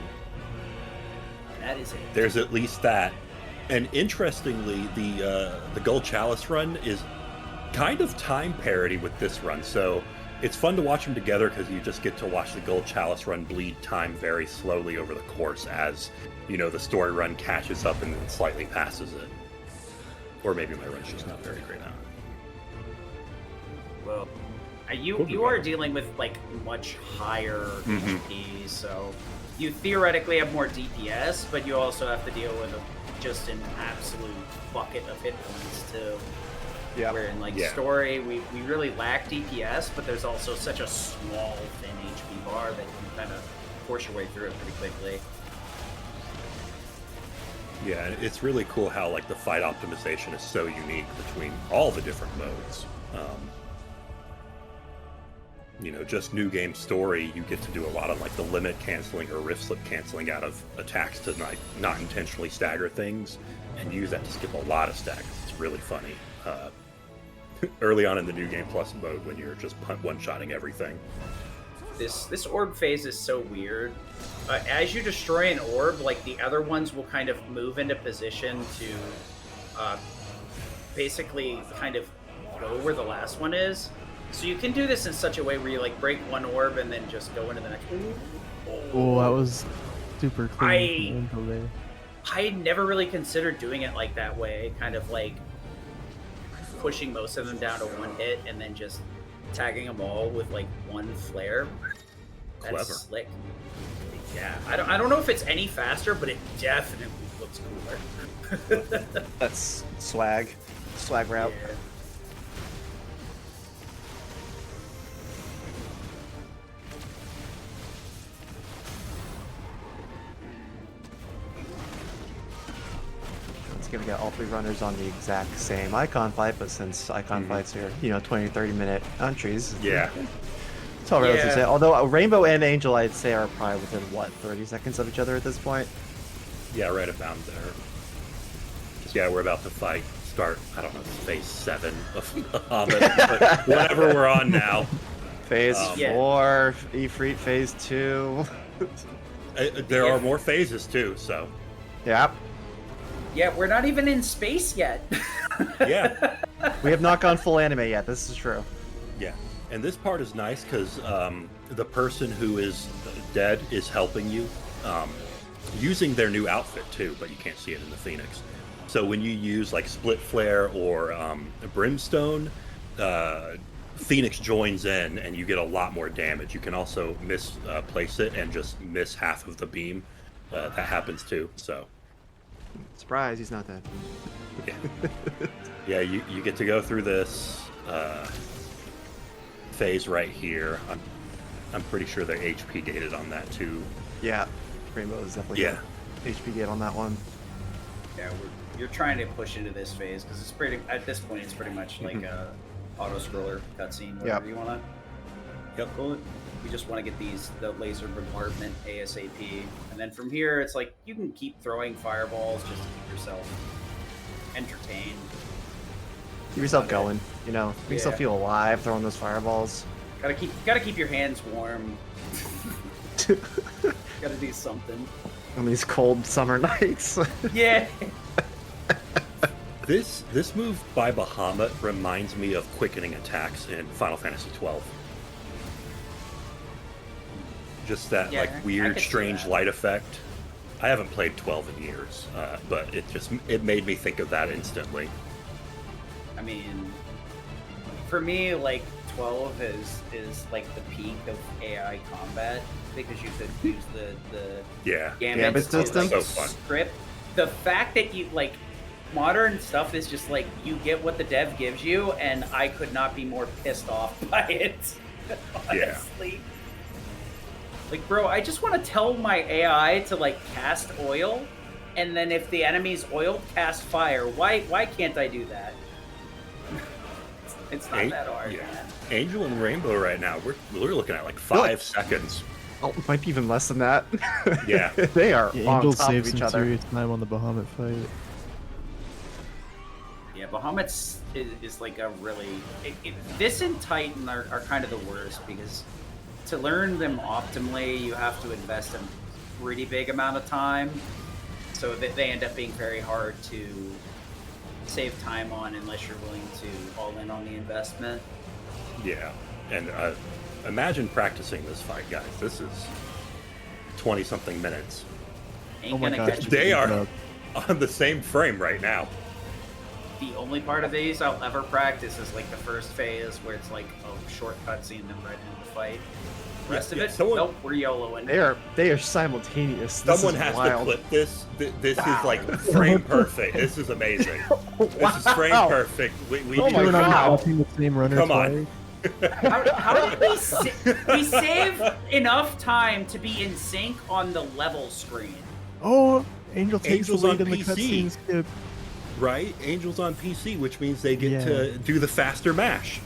is it. There's at least that. And interestingly, the Gold Chalice run is kind of time parity with this run. So it's fun to watch them together because you just get to watch the Gold Chalice run bleed time very slowly over the course as, you know, the story run catches up and then slightly passes it. Or maybe my run's just not very great now. Well, you are dealing with like much higher HP, so you theoretically have more DPS, but you also have to deal with just an absolute bucket of hit points too. Yeah. Where in like story, we really lack DPS, but there's also such a small thin HP bar that you can kind of force your way through it pretty quickly. Yeah, and it's really cool how like the fight optimization is so unique between all the different modes. You know, just new game story, you get to do a lot of like the limit canceling or rift slip canceling out of attacks to not intentionally stagger things, and use that to skip a lot of stacks. It's really funny. Early on in the New Game Plus mode when you're just one-shotting everything. This orb phase is so weird. As you destroy an orb, like the other ones will kind of move into position to basically kind of go where the last one is. So you can do this in such a way where you like break one orb and then just go into the next. Oh, that was super clean. I never really considered doing it like that way, kind of like pushing most of them down to one hit and then just tagging them all with like one flare. That's Clever. Slick. Yeah, I don't know if it's any faster, but it definitely looks cooler. That's swag route. Yeah. It's gonna get all three runners on the exact same icon fight, but since icon fights are, 20-30-minute entries, Yeah. it's all relative to say. Although Rainbow and Angel, I'd say, are probably within 30 seconds of each other at this point. Yeah, right about there. Yeah, we're about to start, I don't know, phase 7 of Bahamut, but whatever we're on now. Phase 4, Ifrit phase 2. There are more phases too, so. Yep. Yeah, we're not even in space yet. Yeah. We have not gone full anime yet, this is true. Yeah. And this part is nice because the person who is dead is helping you, using their new outfit too, but you can't see it in the Phoenix. So when you use like Split Flare or Brimstone, Phoenix joins in and you get a lot more damage. You can also misplace it and just miss half of the beam. That happens too, so. Surprise, he's not dead. Yeah, yeah. You get to go through this phase right here. I'm pretty sure they're HP gated on that too. Yeah, Rainbow is definitely HP gate on that one. Yeah, you're trying to push into this phase because it's pretty. At this point, it's pretty much like a auto scroller cutscene, whatever you wanna. Yep. Cool. We just want to get the laser bombardment ASAP, and then from here, it's like you can keep throwing fireballs just to keep yourself entertained. Keep yourself going, make yourself feel alive throwing those fireballs. Gotta keep your hands warm. Gotta do something. On these cold summer nights. Yeah. This move by Bahamut reminds me of quickening attacks in Final Fantasy XII. Just that weird, strange light effect. I haven't played 12 in years, but it made me think of that instantly. I mean, for me, like 12 is like the peak of AI combat because you could use the Gamesstetson so fun. script. The fact that you like modern stuff is just like you get what the dev gives you, and I could not be more pissed off by it. Honestly. Yeah. Like, bro, I just want to tell my AI to like cast oil, and then if the enemy's oiled, cast fire. Why can't I do that? It's not that hard. Yeah. Man. Angel and Rainbow right now, we're looking at like 5 seconds. Oh, it might be even less than that. Yeah. They are Yeah, on Angel top of saved each some other. serious time on the Bahamut fight. Yeah, Bahamut is like a really... this and Titan are kind of the worst, because to learn them optimally, you have to invest a pretty big amount of time. So they end up being very hard to save time on unless you're willing to all in on the investment. Yeah. And imagine practicing this fight, guys. This is 20-something minutes. Ain't Oh my gonna gosh, catch They me. are on the same frame right now. The only part of these I'll ever practice is like the first phase where it's like a short cutscene and then right into the fight. The rest of it, nope, we're YOLOing. They are simultaneous. Someone this is has wild. to clip this. This is like frame perfect. This is amazing. This is frame Wow. perfect. We Oh need my to- We're not God. watching the same runner Come on. twice. How did we save enough time to be in sync on the level screen? Oh, Angel takes Angel's the on lead in the PC. cutscene skip. Right? Angel's on PC, which means they get Yeah. to do the faster mash.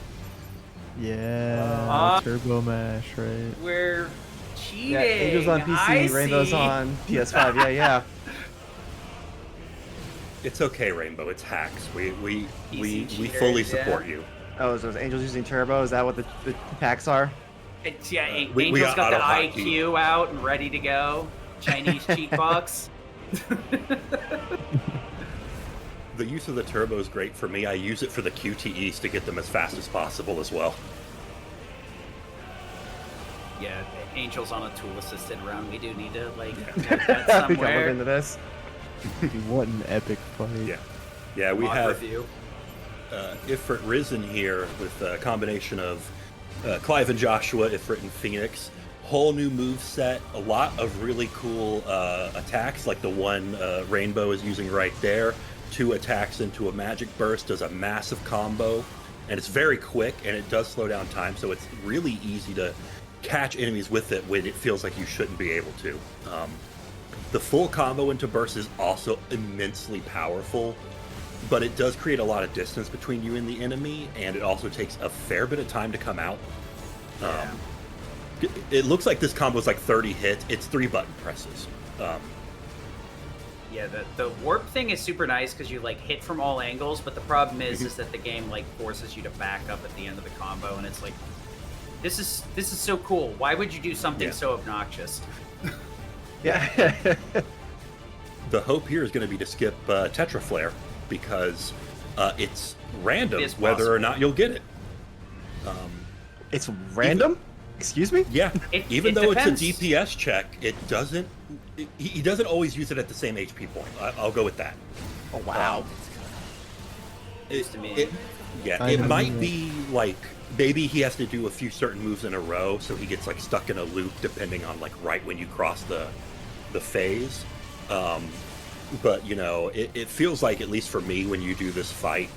Yeah, turbo mash, right? We're cheating. Yeah, Angel's on PC, I Rainbow's see. on PS5. Yeah. It's okay, Rainbow. It's hacks. We cheaters, fully yeah. support you. Oh, so is Angel's using turbo? Is that what the packs are? It's, yeah, we Angel's got the auto-hotkey. IQ out and ready to go. Chinese cheat box. The use of the turbo is great for me. I use it for the QTEs to get them as fast as possible as well. Yeah, Angel's on a tool-assisted run. We do need to like note that We can look somewhere. into this. Dude, what an epic fight. Yeah, we Mod have review. Ifrit risen here with a combination of Clive and Joshua, Ifrit and Phoenix. Whole new move set, a lot of really cool attacks, like the one Rainbow is using right there. 2 attacks into a magic burst, does a massive combo, and it's very quick, and it does slow down time, so it's really easy to catch enemies with it when it feels like you shouldn't be able to. The full combo into burst is also immensely powerful, but it does create a lot of distance between you and the enemy, and it also takes a fair bit of time to come out. It looks like this combo is like 30 hits. It's 3 button presses. Yeah, the warp thing is super nice because you like hit from all angles, but the problem is that the game like forces you to back up at the end of the combo, and it's like, this is so cool. Why would you do something so obnoxious? Yeah. The hope here is going to be to skip Tetra Flare because it's random It's whether or possible. not you'll get it. It's random? Excuse me? Yeah, It though depends. it's a DPS check, it doesn't. He doesn't always use it at the same HP point. I'll go with that. Oh, wow. To me. I It know, might yeah. be like maybe he has to do a few certain moves in a row, so he gets like stuck in a loop depending on like right when you cross the phase. But you know, it feels like, at least for me, when you do this fight,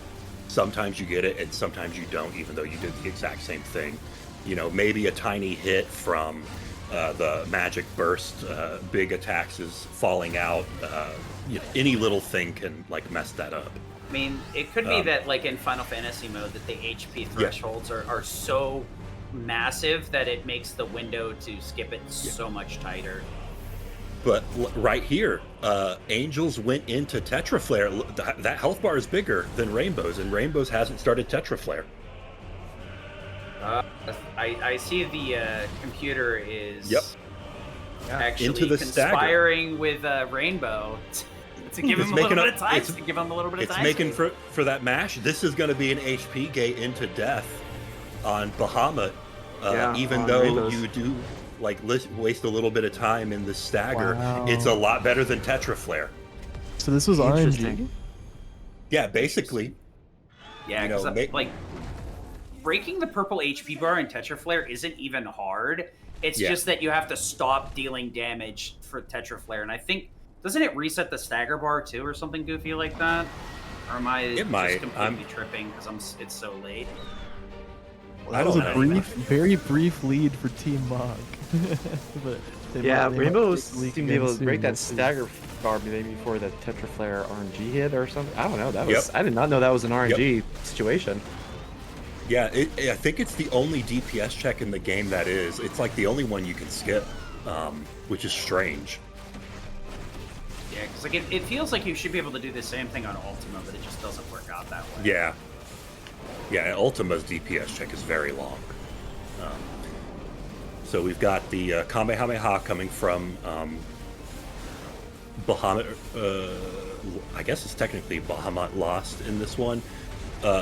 sometimes you get it and sometimes you don't, even though you did the exact same thing. You know, maybe a tiny hit from the magic burst, big attacks is falling out. You know, any little thing can like mess that up. I mean, it could be that like in Final Fantasy mode that the HP thresholds are so massive that it makes the window to skip it so much tighter. But right here, Angels went into Tetra Flare. That health bar is bigger than Rainbow's, and Rainbow's hasn't started Tetra Flare. I see the computer is Yep. actually Into the stagger. conspiring with Rainbow to give It's him a little making bit up- of time. it's- To give him a little bit of It's time. making for that mash. This is going to be an HP gate into death on Bahamut, Yeah, even on though Rainbows. you do like waste a little bit of time in the stagger. Wow. It's a lot better than Tetra Flare. So this was RNG. Interesting. Yeah, basically. Yeah, you know, because like breaking the purple HP bar in Tetra Flare isn't even hard. It's Yeah. just that you have to stop dealing damage for Tetra Flare, and I think doesn't it reset the stagger bar too, or something goofy like that? Or am I just might. completely tripping because it's so late? Well, I that was don't a know. very brief lead for Team Mog. But Yeah, they Rainbow break seemed the leak to be able again to break soon, that we'll see. stagger bar maybe before the Tetra Flare RNG hit or something. I don't know. That Yep. was I did not know that was an RNG situation. Yeah, I think it's the only DPS check in the game that is. It's like the only one you can skip, which is strange. Yeah, because like it feels like you should be able to do the same thing on Ultima, but it just doesn't work out that way. Yeah. Yeah, Ultima's DPS check is very long. So we've got the Kamehameha coming from Bahamut. I guess it's technically Bahamut lost in this one.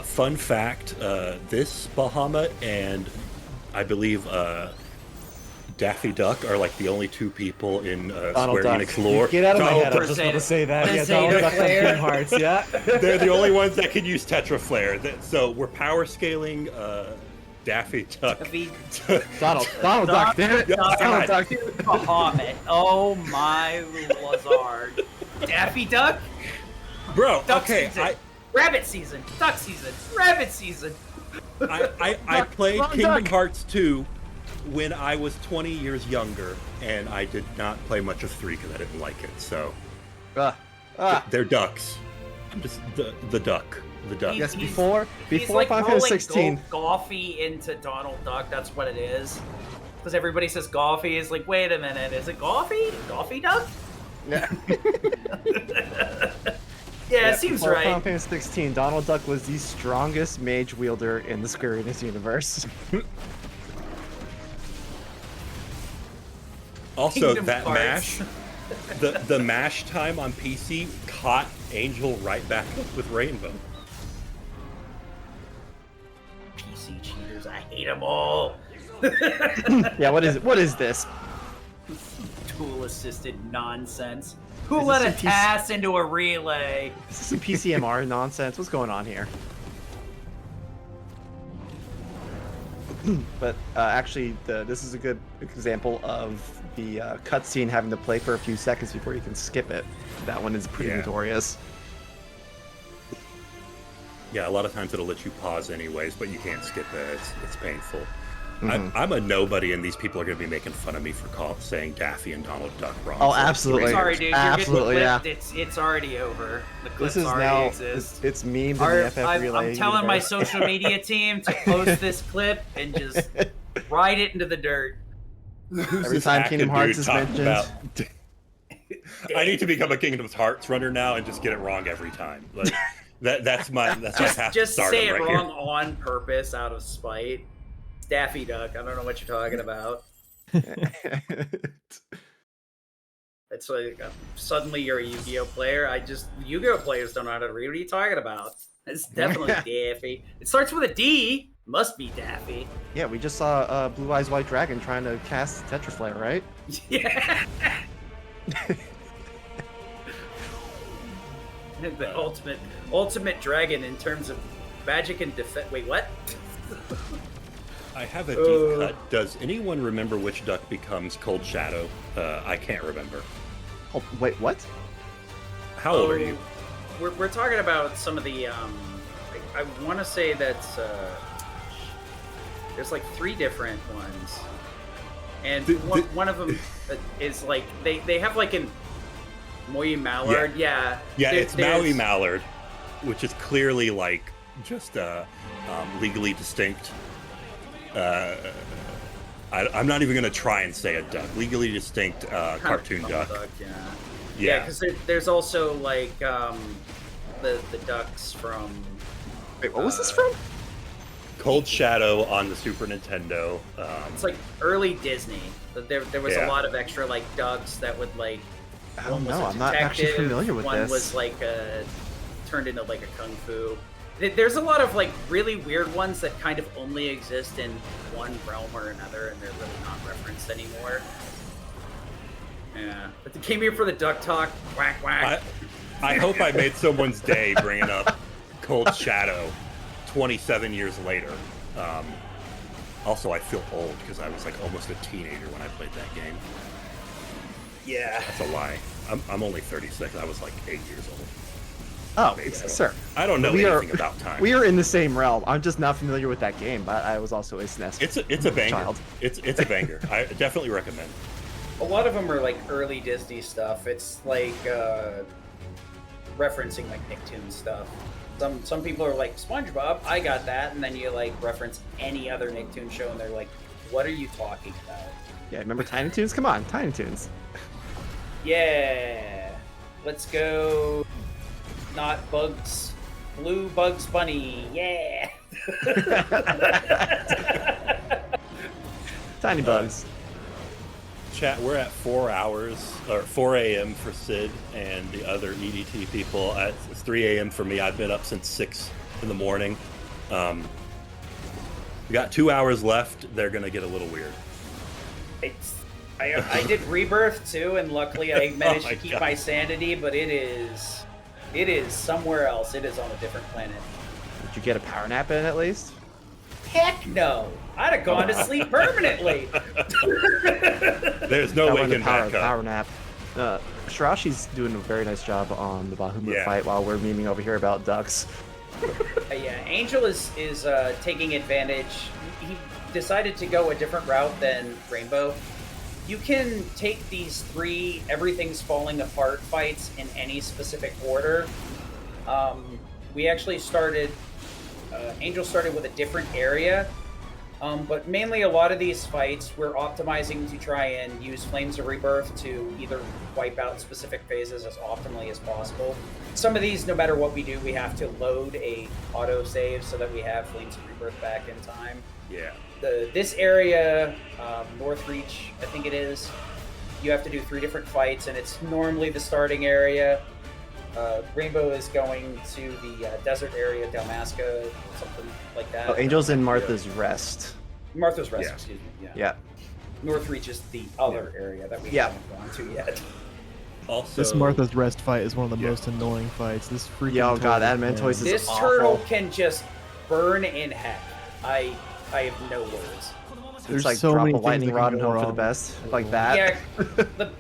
Fun fact, this Bahamut and I believe Daffy Duck are like the only two people in Square Enix lore. Get out of my Donald head, I was just about to say that. Yeah, Zeta Donald Duck from Flare. Kingdom Hearts, yeah. They're the only ones that can use Tetra Flare. So we're power scaling Daffy Duck. Donald Duck, damn it. Donald Duck. Bahamut. Oh my Lazard. Daffy Duck? Bro, Duck okay, season. Rabbit season. Duck season. Rabbit season. I played Wrong Kingdom duck. Hearts 2 when I was 20 years younger, and I did not play much of 3 because I didn't like it, so... They're ducks. Just the duck. The duck. Yes, He's before like Final rolling Fantasy 16. Goffy into Donald Duck. That's what it is. Because everybody says Goffy. Is like, wait a minute, is it Goffy? Goffy Duck? Yeah. Yeah, it seems before Final right. Fantasy 16, Donald Duck was the strongest mage wielder in the Square Enix universe. Also, Kingdom that Hearts. mash, the mash time on PC caught Angel right back up with Rainbow. PC cheaters, I hate them all. Yeah, what is this? Tool-assisted nonsense. Who Is let this a some task into a relay? Is this some PCMR nonsense? What's going on here? But actually, this is a good example of the cutscene having to play for a few seconds before you can skip it. That one is pretty Yeah. notorious. Yeah, a lot of times it'll let you pause anyways, but you can't skip it. It's painful. Mhm. I'm a nobody, and these people are going to be making fun of me for saying Daffy and Donald Duck wrong. Oh, for absolutely. 3 Sorry, years. dude. You're Absolutely, getting yeah. clipped. It's already over. The clips This is already now exist. it's memes in Our- the FF Relay. I'm telling my universe. social media team to post this clip and just ride it into the dirt. Who's Every this time acting Kingdom Hearts dude is talking mentioned. I need to become a Kingdom Hearts runner now and just get it wrong every time. Like, that's my path Just to say it stardom right wrong here. on purpose out of spite. Daffy Duck. I don't know what you're talking about. It's like suddenly you're a Yu-Gi-Oh player. Yu-Gi-Oh players don't know how to read. What are you talking about? It's definitely Daffy. It starts with a D. Must be Daffy. Yeah, we just saw Blue Eyes White Dragon trying to cast Tetra Flare, right? Yeah. The ultimate dragon in terms of magic and defense. Wait, what? I have a deep cut. Does anyone remember which duck becomes Cold Shadow? I can't remember. Oh, wait, what? How old are you? We're talking about some of the. I want to say that's. There's like 3 different ones, and one of them is like they have like an Moy Mallard. Yeah. Yeah, There- it's there's- Maui Mallard, which is clearly like just legally distinct. I'm not even going to try and say a duck. Legally distinct cartoon duck. Yeah, because there's also like the ducks from. Wait, what was this from? Cold Shadow on the Super Nintendo. It's like early Disney. There was Yeah. a lot of extra like ducks that would like. I don't one was know. a I'm not actually detective, familiar with one this. was like turned into like a kung fu. There's a lot of like really weird ones that kind of only exist in one realm or another, and they're really not referenced anymore. Yeah, but they came here for the duck talk. Whack whack. I hope I made someone's day bringing up Cold Shadow 27 years later. Also, I feel old because I was like almost a teenager when I played that game. Yeah. That's a lie. I'm only 36. I was like 8 years old. Oh, Maybe. sir. I don't know We are- anything about time. We are in the same realm. I'm just not familiar with that game, but I was also a SNES It's a banger. child. It's a banger. I definitely recommend. A lot of them are like early Disney stuff. It's like referencing like Nicktoons stuff. Some people are like, SpongeBob, I got that, and then you like reference any other Nicktoon show, and they're like, what are you talking about? Yeah, remember Tiny Toons? Come on, Tiny Toons. Yeah, let's go. Not Bugs, Blue Bugs Bunny. Yeah. Tiny bugs. Chat, we're at 4 hours, or 4 a.m. for Sid and the other EDT people. It's 3 a.m. for me. I've been up since 6 in the morning. We got 2 hours left. They're going to get a little weird. I did Rebirth too, and luckily I managed to keep my sanity, but it is somewhere else. It is on a different planet. Did you get a power nap in at least? Heck no! I'd have gone to sleep permanently. There's no waking back up. Power nap. Shiraishi's doing a very nice job on the Bahamut fight while we're memeing over here about ducks. Yeah, Angel is taking advantage. He decided to go a different route than Rainbow. You can take these 3 everything's falling apart fights in any specific order. We actually started. Angel started with a different area, but mainly a lot of these fights we're optimizing to try and use Flames of Rebirth to either wipe out specific phases as optimally as possible. Some of these, no matter what we do, we have to load a autosave so that we have Flames of Rebirth back in time. Yeah. This area, North Reach, I think it is, you have to do 3 different fights, and it's normally the starting area. Rainbow is going to the desert area, Dalmasca, something like that. Oh, Angel's in Martha's Rest. Martha's Rest, excuse me. Yeah. North Reach is the other area that we haven't gone to yet. Also, This Martha's Rest fight is one of the most annoying fights. This freaking Oh god, Adamantoise is This awful. turtle can just burn in heck. I have no words. It's like so drop many a things lightning that rod can and go hope for the wrong. best. Like that. Yeah,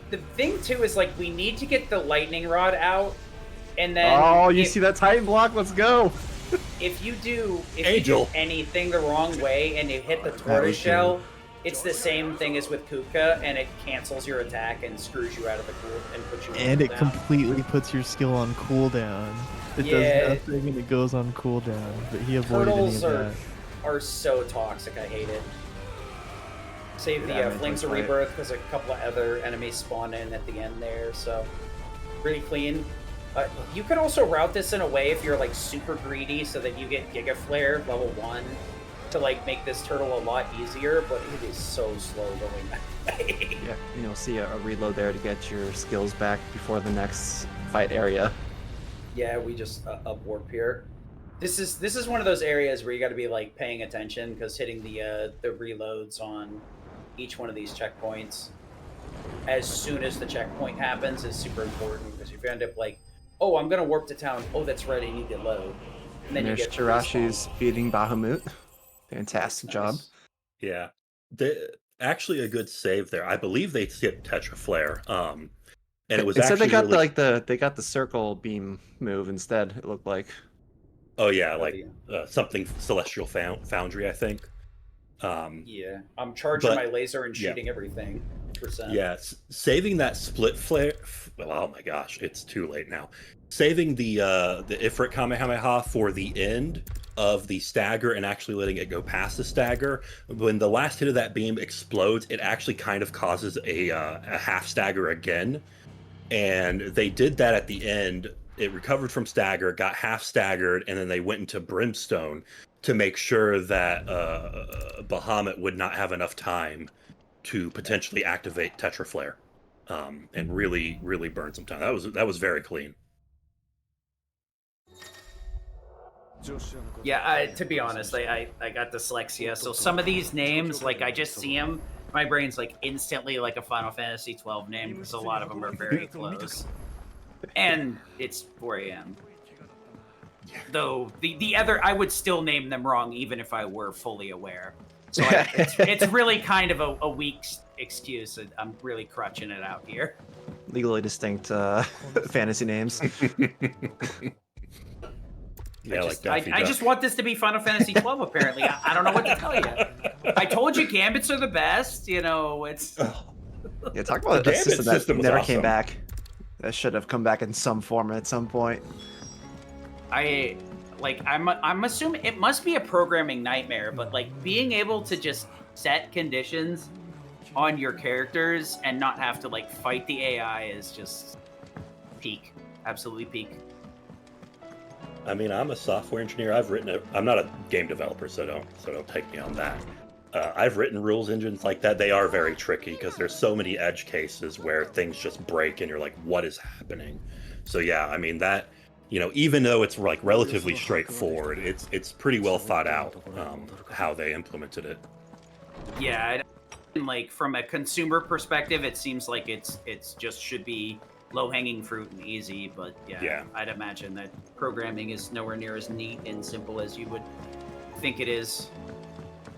the thing too is like we need to get the lightning rod out, and then Oh, you see that Titan block? Let's go! if you do Angel. anything the wrong way and you hit the tortoise shell, it's the same thing as with Kuka, and it cancels your attack and screws you out of the cool and puts you. And on it cooldown. completely puts your skill on cooldown. It does nothing and it goes on cooldown. But he avoided Turtles any of that. are so toxic. I hate it. Save the Flames of Rebirth because a couple of other enemies spawn in at the end there, so pretty clean. You could also route this in a way if you're like super greedy, so that you get Giga Flare level 1 to like make this turtle a lot easier, but it is so slow going that way. Yeah, see a reload there to get your skills back before the next fight area. Yeah, we just up warp here. This is one of those areas where you got to be like paying attention, because hitting the reloads on each one of these checkpoints as soon as the checkpoint happens is super important, because if you end up like, oh, I'm gonna warp to town, oh, that's right, I need to load, and then There's you get Shiraishi's beating Bahamut. Fantastic job. Yeah. Actually a good save there. I believe they skipped Tetra Flare. And it was Instead actually they got really... they got the circle beam move instead, it looked like. Oh yeah, like something Celestial Foundry, I think. Yeah, I'm charging my laser and shooting everything. Yes, saving that split flare. Well, oh my gosh, it's too late now. Saving the Ifrit Kamehameha for the end of the stagger and actually letting it go past the stagger. When the last hit of that beam explodes, it actually kind of causes a half stagger again. And they did that at the end. It recovered from stagger, got half staggered, and then they went into brimstone to make sure that Bahamut would not have enough time to potentially activate Tetra Flare, and really burn some time. That was very clean. Yeah, to be honest, I got dyslexia, so some of these names, like I just see them, my brain's like instantly like a Final Fantasy XII name, because a lot of them are very close. And it's 4 a.m. Though the other, I would still name them wrong even if I were fully aware. So it's really kind of a weak excuse. I'm really crutching it out here. Legally distinct fantasy names. Yeah, I just want this to be Final Fantasy XII, apparently. I don't know what to tell you. I told you Gambits are the best, it's... Yeah, talk about a system that system was never awesome. came back. That should have come back in some form at some point. like I'm assuming it must be a programming nightmare, but like being able to just set conditions on your characters and not have to like fight the AI is just peak, absolutely peak. I mean, I'm a software engineer. I'm not a game developer, so don't take me on that. I've written rules engines like that. They are very tricky because there's so many edge cases where things just break and you're like, what is happening? So yeah, I mean that, even though it's like relatively straightforward, it's pretty well thought out how they implemented it. Yeah, like from a consumer perspective, it seems like it's just should be low-hanging fruit and easy, but yeah, I'd imagine that programming is nowhere near as neat and simple as you would think it is.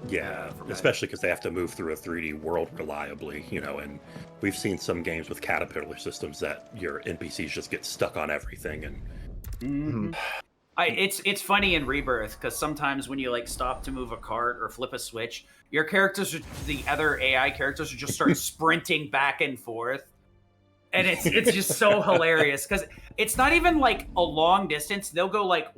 Yeah, especially because they have to move through a 3D world reliably, and we've seen some games with caterpillar systems that your NPCs just get stuck on everything. And it's funny in Rebirth because sometimes when you like stop to move a cart or flip a switch, your characters, the other AI characters, just start sprinting back and forth, and it's just so hilarious because it's not even like a long distance. They'll go like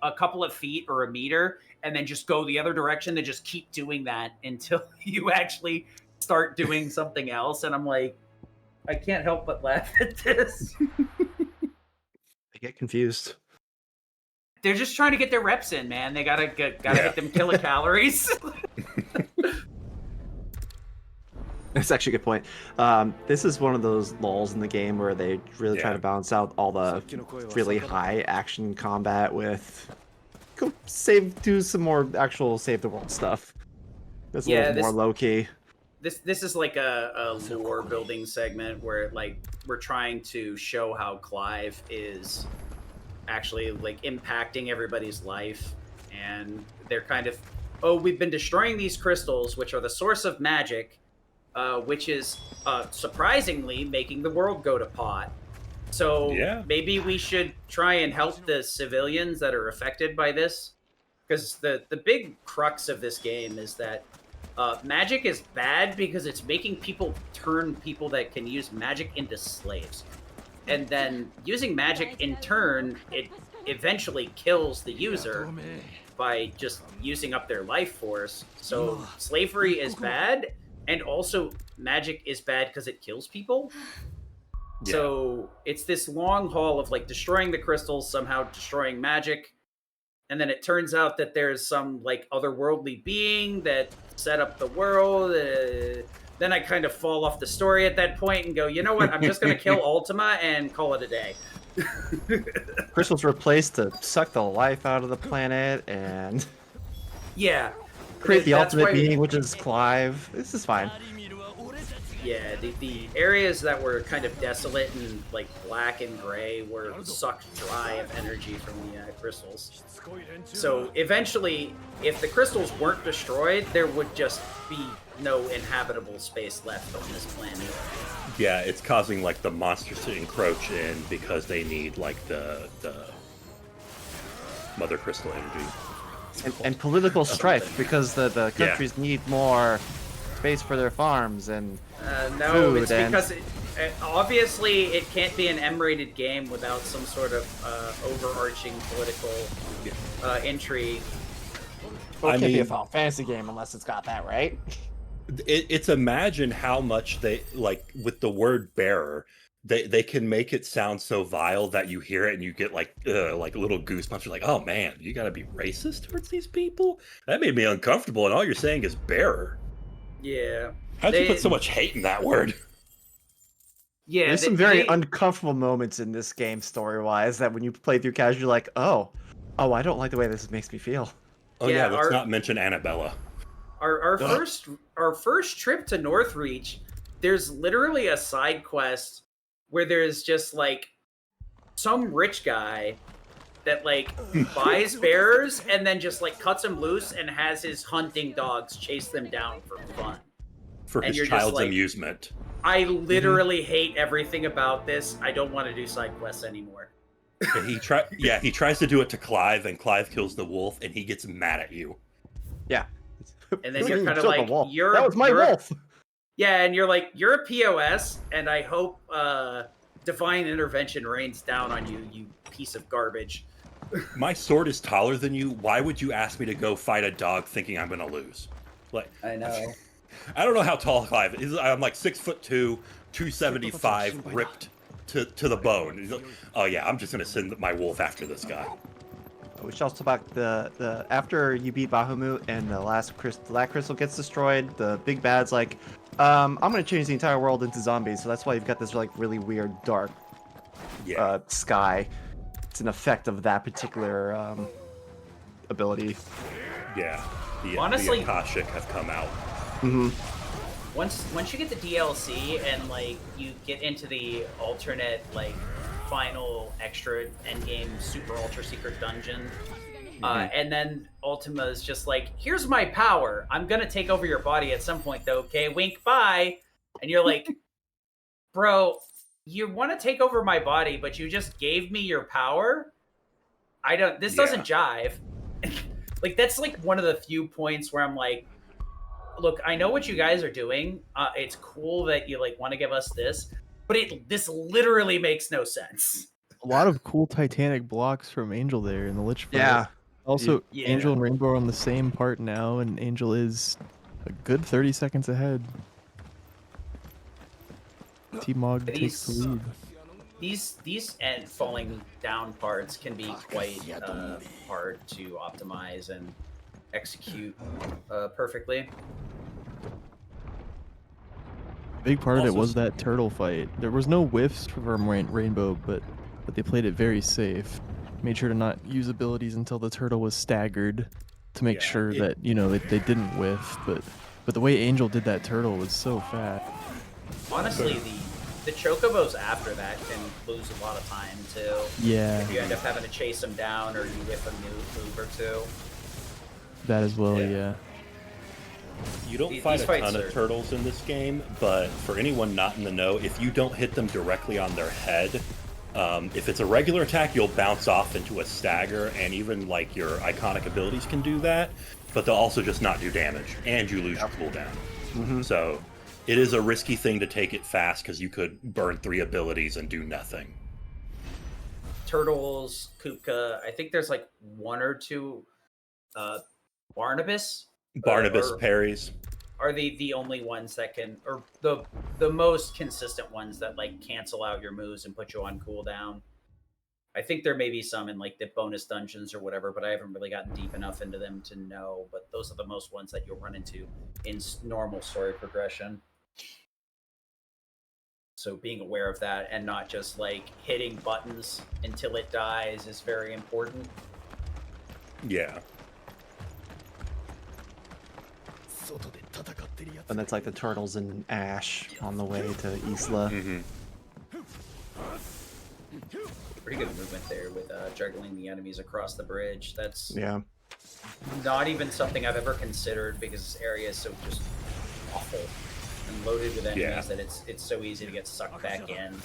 a couple of feet or a meter, and then just go the other direction. They just keep doing that until you actually start doing something else. And I'm like, I can't help but laugh at this. I get confused. They're just trying to get their reps in, man. They gotta get them kilocalories. That's actually a good point. This is one of those lulls in the game where they really try to balance out all the really high action combat with do some more actual save the world stuff. That's a little more low key. This is like a lore building segment where like we're trying to show how Clive is actually like impacting everybody's life, and they're kind of, we've been destroying these crystals which are the source of magic, which is surprisingly making the world go to pot. So maybe we should try and help the civilians that are affected by this, because the big crux of this game is that magic is bad because it's making people turn people that can use magic into slaves. And then using magic in turn, it eventually kills the user by just using up their life force. So slavery is bad, and also magic is bad because it kills people. So it's this long haul of like destroying the crystals, somehow destroying magic. And then it turns out that there's some like otherworldly being that set up the world. Then I kind of fall off the story at that point and go, you know what? I'm just going to kill Ultima and call it a day. Crystals were placed to suck the life out of the planet and create the ultimate being, which is Clive. This is fine. Yeah, the areas that were kind of desolate and like black and gray were sucked dry of energy from the crystals. So eventually, if the crystals weren't destroyed, there would just be no inhabitable space left on this planet. Yeah, it's causing like the monsters to encroach in because they need like the mother crystal energy. And political strife because the countries need more space for their farms and no, it's because obviously it can't be an M-rated game without some sort of overarching political intrigue. Well, it can't be a Final Fantasy game unless it's got that, right? It's imagine how much they like with the word bearer. They can make it sound so vile that you hear it and you get like little goosebumps. You're like, oh man, you gotta be racist towards these people? That made me uncomfortable, and all you're saying is bearer. Yeah. How'd you put so much hate in that word? Yeah, there's some very uncomfortable moments in this game story-wise that when you play through casual, you're like, oh, I don't like the way this makes me feel. Oh yeah, let's not mention Annabella. Our first trip to Northreach, there's literally a side quest where there's just like some rich guy that like buys bears and then just like cuts them loose and has his hunting dogs chase them down for fun. For his child's amusement. I literally hate everything about this. I don't want to do side quests anymore. He tries to do it to Clive, and Clive kills the wolf, and he gets mad at you. Yeah. And then you're kind of like, that was my wolf. Yeah, and you're like, you're a POS, and I hope divine intervention rains down on you, you piece of garbage. My sword is taller than you. Why would you ask me to go fight a dog thinking I'm gonna lose? Like, I know. I don't know how tall Clive is. I'm like 6'2", 275, ripped to the bone. He's like, oh yeah, I'm just gonna send my wolf after this guy. We should also talk about the after you beat Bahamut and the last crystal gets destroyed. The big bad's like, I'm gonna change the entire world into zombies. So that's why you've got this like really weird dark sky. It's an effect of that particular ability. Yeah. Honestly, the Akashic have come out. Mm-hmm. Once you get the DLC and like you get into the alternate like final extra endgame super ultra secret dungeon, and then Ultima is just like, here's my power. I'm gonna take over your body at some point though. Okay, wink, bye. And you're like, bro, you want to take over my body, but you just gave me your power. This doesn't jive. Like that's like one of the few points where I'm like, look, I know what you guys are doing. It's cool that you like want to give us this, but this literally makes no sense. A lot of cool Titanic blocks from Angel there in the Lich fight. Yeah. Also, Yeah. Angel and Rainbow are on the same part now, and Angel is a good 30 seconds ahead. T-Mog takes the lead. These and falling down parts can be quite hard to optimize and execute perfectly. Big part of it Also- was that turtle fight. There was no whiffs from Rainbow, but they played it very safe. Made sure to not use abilities until the turtle was staggered to make sure that, you know, they didn't whiff. But the way Angel did that turtle was so fast. Honestly, the Chocobos after that can lose a lot of time too. Yeah, If you end up having to chase them down or you whiff a move or two. that as well, yeah. You don't These fight a fights ton are- of turtles in this game, but for anyone not in the know, if you don't hit them directly on their head, if it's a regular attack, you'll bounce off into a stagger, and even like your iconic abilities can do that, but they'll also just not do damage, and you lose your cooldown. Mm-hmm. So it is a risky thing to take it fast because you could burn 3 abilities and do nothing. Turtles, Kupka, I think there's like 1 or 2 Barnabas Barnabas or- parries. are the only ones that can, or the most consistent ones that like cancel out your moves and put you on cooldown. I think there may be some in like the bonus dungeons or whatever, but I haven't really gotten deep enough into them to know. But those are the most ones that you'll run into in normal story progression. So being aware of that and not just like hitting buttons until it dies is very important. Yeah. And that's like the turtles and Ash on the way to Isla. Mm-hmm. Pretty good movement there with juggling the enemies across the bridge. That's Yeah. not even something I've ever considered because this area is so just awful and loaded with enemies that it's so easy to get sucked back in.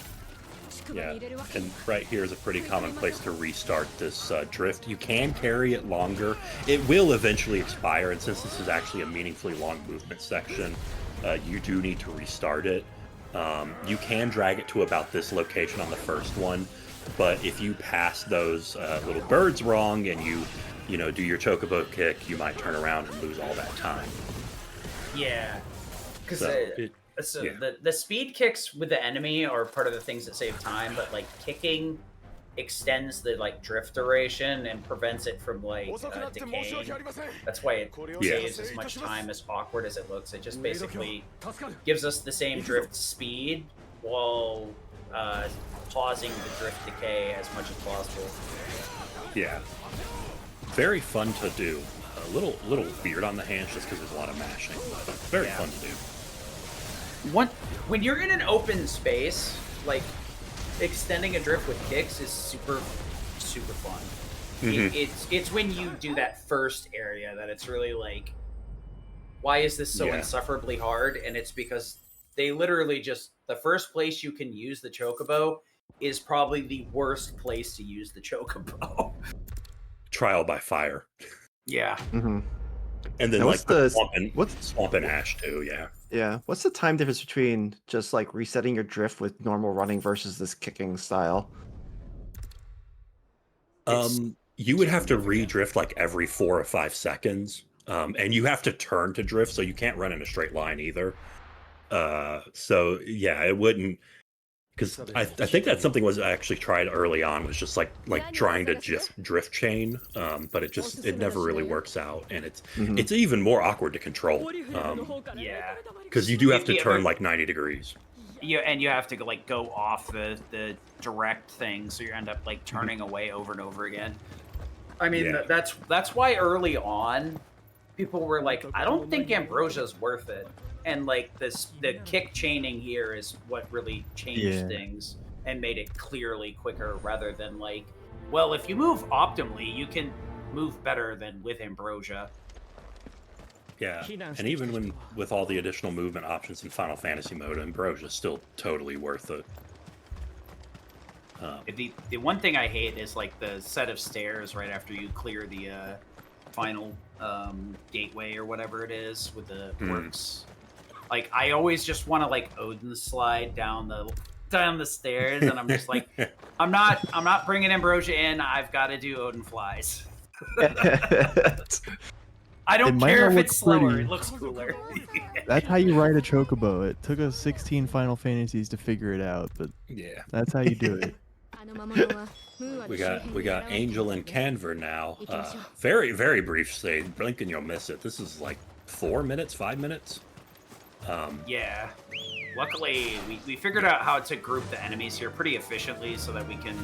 Yeah, and right here is a pretty common place to restart this drift. You can carry it longer. It will eventually expire, and since this is actually a meaningfully long movement section, you do need to restart it. You can drag it to about this location on the first one, but if you pass those little birds wrong and you know, do your Chocobo kick, you might turn around and lose all that time. Yeah, because So the speed kicks with the enemy are part of the things that save time, but like kicking extends the like drift duration and prevents it from like decaying. That's why it saves as much time, as awkward as it looks. It just basically gives us the same drift speed while pausing the drift decay as much as possible. Yeah, very fun to do. A little weird on the hands just because there's a lot of mashing, but very fun to do. When you're in an open space, like extending a drift with kicks is super fun. Mm-hmm. It's when you do that first area that it's really like, why is this so insufferably hard? And it's because they literally just, the first place you can use the Chocobo is probably the worst place to use the Chocobo. Trial by fire. Yeah. Mm-hmm. And then Now, like swamp and ash too, yeah. Yeah. What's the time difference between just like resetting your drift with normal running versus this kicking style? you would have to re-drift like every 4 or 5 seconds, and you have to turn to drift, so you can't run in a straight line either. So yeah, it wouldn't, because I think that something was actually tried early on, was just like trying to just drift chain, but it never really works out, and it's even more awkward to control. Yeah, because you do have to turn like 90 degrees. Yeah, and you have to like go off the direct thing, so you end up like turning away over and over again. I mean, that's why early on people were like, I don't think Ambrosia's worth it. And like the kick chaining here is what really changed things and made it clearly quicker, rather than like, well, if you move optimally, you can move better than with Ambrosia. Yeah, and even with all the additional movement options in Final Fantasy mode, Ambrosia's still totally worth it. The one thing I hate is like the set of stairs right after you clear the final gateway or whatever it is with the orcs. Like, I always just want to like Odin slide down the stairs, and I'm just like, I'm not bringing Ambrosia in. I've got to do Odin flies. I don't care if it's slower. Pretty. It looks cooler. That's how you ride a chocobo. It took us 16 Final Fantasies to figure it out, but yeah, that's how you do it. we got Angel and Canver now. Very, very brief stay. Blink and you'll miss it. This is like 4 minutes, 5 minutes. Yeah. Luckily, we figured out how to group the enemies here pretty efficiently so that we can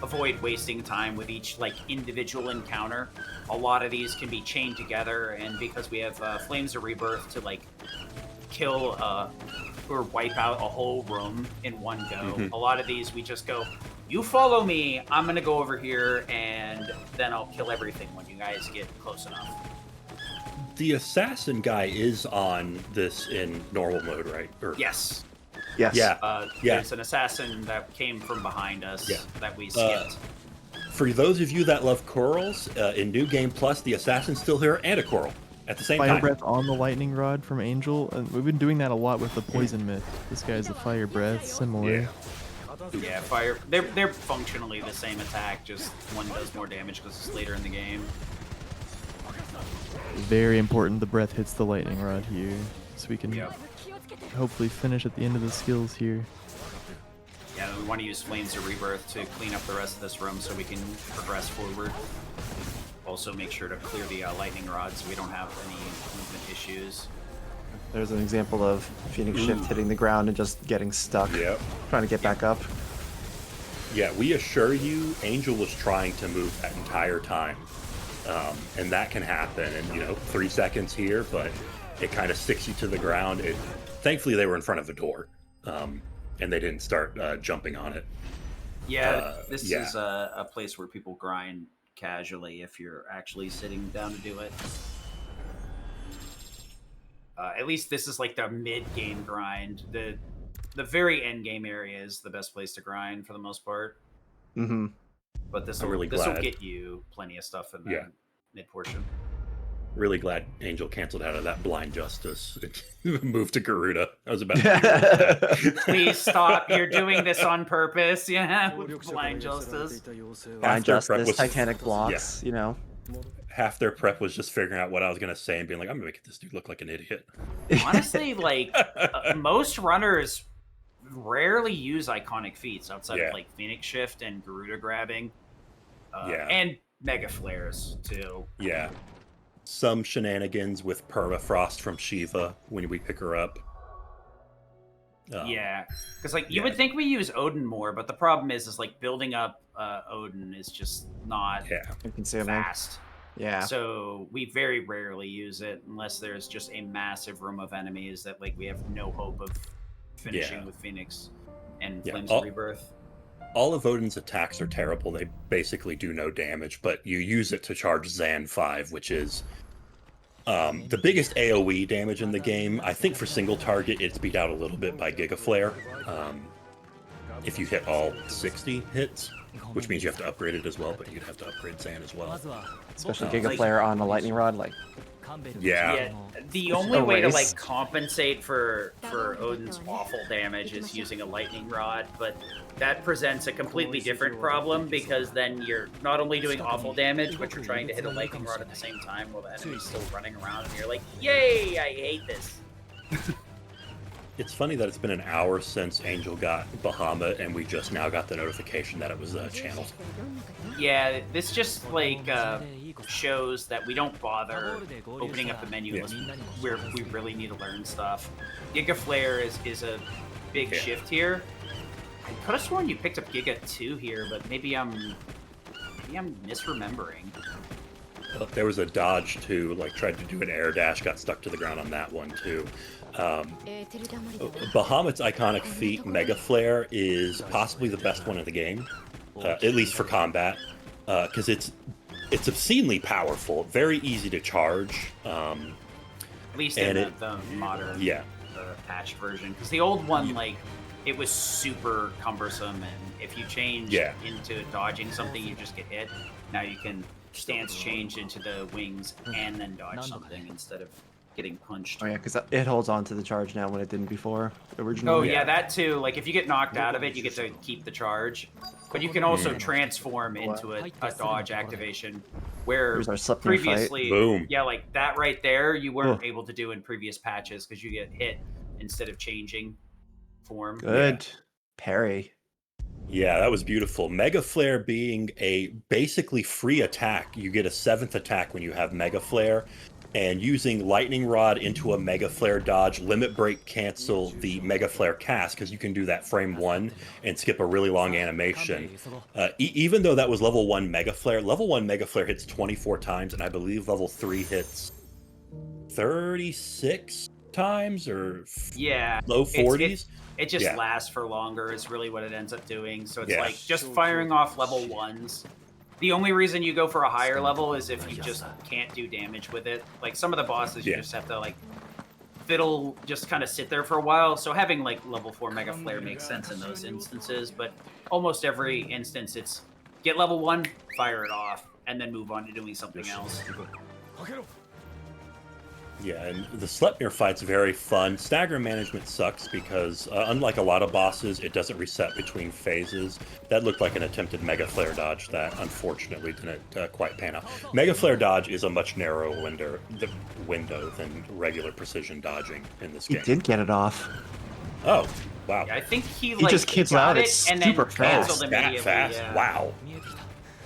avoid wasting time with each like individual encounter. A lot of these can be chained together, and because we have Flames of Rebirth to like kill or wipe out a whole room in one go, a lot of these we just go, you follow me, I'm gonna go over here, and then I'll kill everything when you guys get close enough. The assassin guy is on this in normal mode, right? Or... Yes. Yes. Yeah. There's an assassin that came from behind us that we skipped. For those of you that love corals, in New Game Plus, the assassin's still here and a coral at the same Fire time. breath on the lightning rod from Angel, and we've been doing that a lot with the poison myth. This guy's a fire breath, similar. Yeah, fire. They're functionally the same attack, just one does more damage because it's later in the game. Very important the breath hits the lightning rod here, so we can hopefully finish at the end of the skills here. Yeah, we want to use Flames of Rebirth to clean up the rest of this room so we can progress forward. Also make sure to clear the lightning rod so we don't have any movement issues. There's an example of Phoenix Shift hitting the ground and just getting stuck, trying to get back up. Yeah, we assure you, Angel was trying to move that entire time. And that can happen in, 3 seconds here, but it kind of sticks you to the ground. Thankfully, they were in front of a door, and they didn't start jumping on it. Yeah, this is a place where people grind casually if you're actually sitting down to do it. At least this is like the mid-game grind. The very end-game area is the best place to grind for the most part. Mm-hmm. But this will get you plenty of stuff in the mid portion. Really glad Angel canceled out of that blind justice. Moved to Garuda. I was about to do Please stop. You're doing this on purpose. Yeah, blind justice. Blind justice, Titanic blocks, Half their prep was just figuring out what I was going to say and being like, I'm going to make this dude look like an idiot. Honestly, like, most runners rarely use iconic feats outside of like Phoenix Shift and Garuda grabbing. And Mega Flares too. Yeah. Some shenanigans with Permafrost from Shiva when we pick her up. Because like you would think we use Odin more, but the problem is like building up Odin is just not fast. Yeah. So we very rarely use it unless there's just a massive room of enemies that like we have no hope of finishing with Phoenix and Flames of Rebirth. All of Odin's attacks are terrible. They basically do no damage, but you use it to charge Zan 5, which is the biggest AoE damage in the game. I think for single target, it's beat out a little bit by Giga Flare. If you hit all 60 hits, which means you have to upgrade it as well, but you'd have to upgrade Zan as well. Especially Giga Flare on a lightning rod, like Yeah. The only way to Erase. like compensate for Odin's awful damage is using a lightning rod, but that presents a completely different problem because then you're not only doing awful damage, but you're trying to hit a lightning rod at the same time while the enemy's still running around, and you're like, "Yay! I hate this." It's funny that it's been an hour since Angel got Bahamut, and we just now got the notification that it was channeled. Yeah, this just like shows that we don't bother opening up the menu unless we really need to learn stuff. Giga Flare is a big shift here. I could have sworn you picked up Giga 2 here, but maybe I'm misremembering. There was a dodge too, like tried to do an air dash, got stuck to the ground on that one too. Bahamut's iconic feat, Mega Flare, is possibly the best one in the game, at least for combat, because it's obscenely powerful, very easy to charge. At least in the modern patch version, because the old one, like, it was super cumbersome, and if you change into dodging something, you just get hit. Now you can stance change into the wings and then dodge something instead of getting punched. Oh yeah, because it holds on to the charge now when it didn't before originally. Oh yeah, that too. Like if you get knocked out of it, you get to keep the charge, but you can also transform into a dodge activation, where Here's our Sleipnir previously, Boom. yeah, like that right there, you weren't able to do in previous patches because you get hit instead of changing form. Good parry. Yeah, that was beautiful. Mega Flare being a basically free attack. You get a 7th attack when you have Mega Flare. And using Lightning Rod into a Mega Flare dodge, Limit Break cancel the Mega Flare cast, because you can do that frame 1 and skip a really long animation. Even though that was level 1 Mega Flare hits 24 times, and I believe level 3 hits 36 times or low 40s. It just lasts for longer is really what it ends up doing. So it's like just firing off level 1s. The only reason you go for a higher level is if you just can't do damage with it. Like some of the bosses, you just have to like fiddle, just kind of sit there for a while. So having like level 4 Mega Flare makes sense in those instances. But almost every instance, it's get level 1, fire it off, and then move on to doing something else. Yeah, and the Sleipnir fight's very fun. Stagger management sucks because, unlike a lot of bosses, it doesn't reset between phases. That looked like an attempted Mega Flare dodge that unfortunately didn't quite pan out. Mega Flare dodge is a much narrower window than regular precision dodging in this game. He did get it off. Oh, wow. Yeah, I think he just kicks got out it and then super canceled fast. immediately. That fast? Yeah. Wow.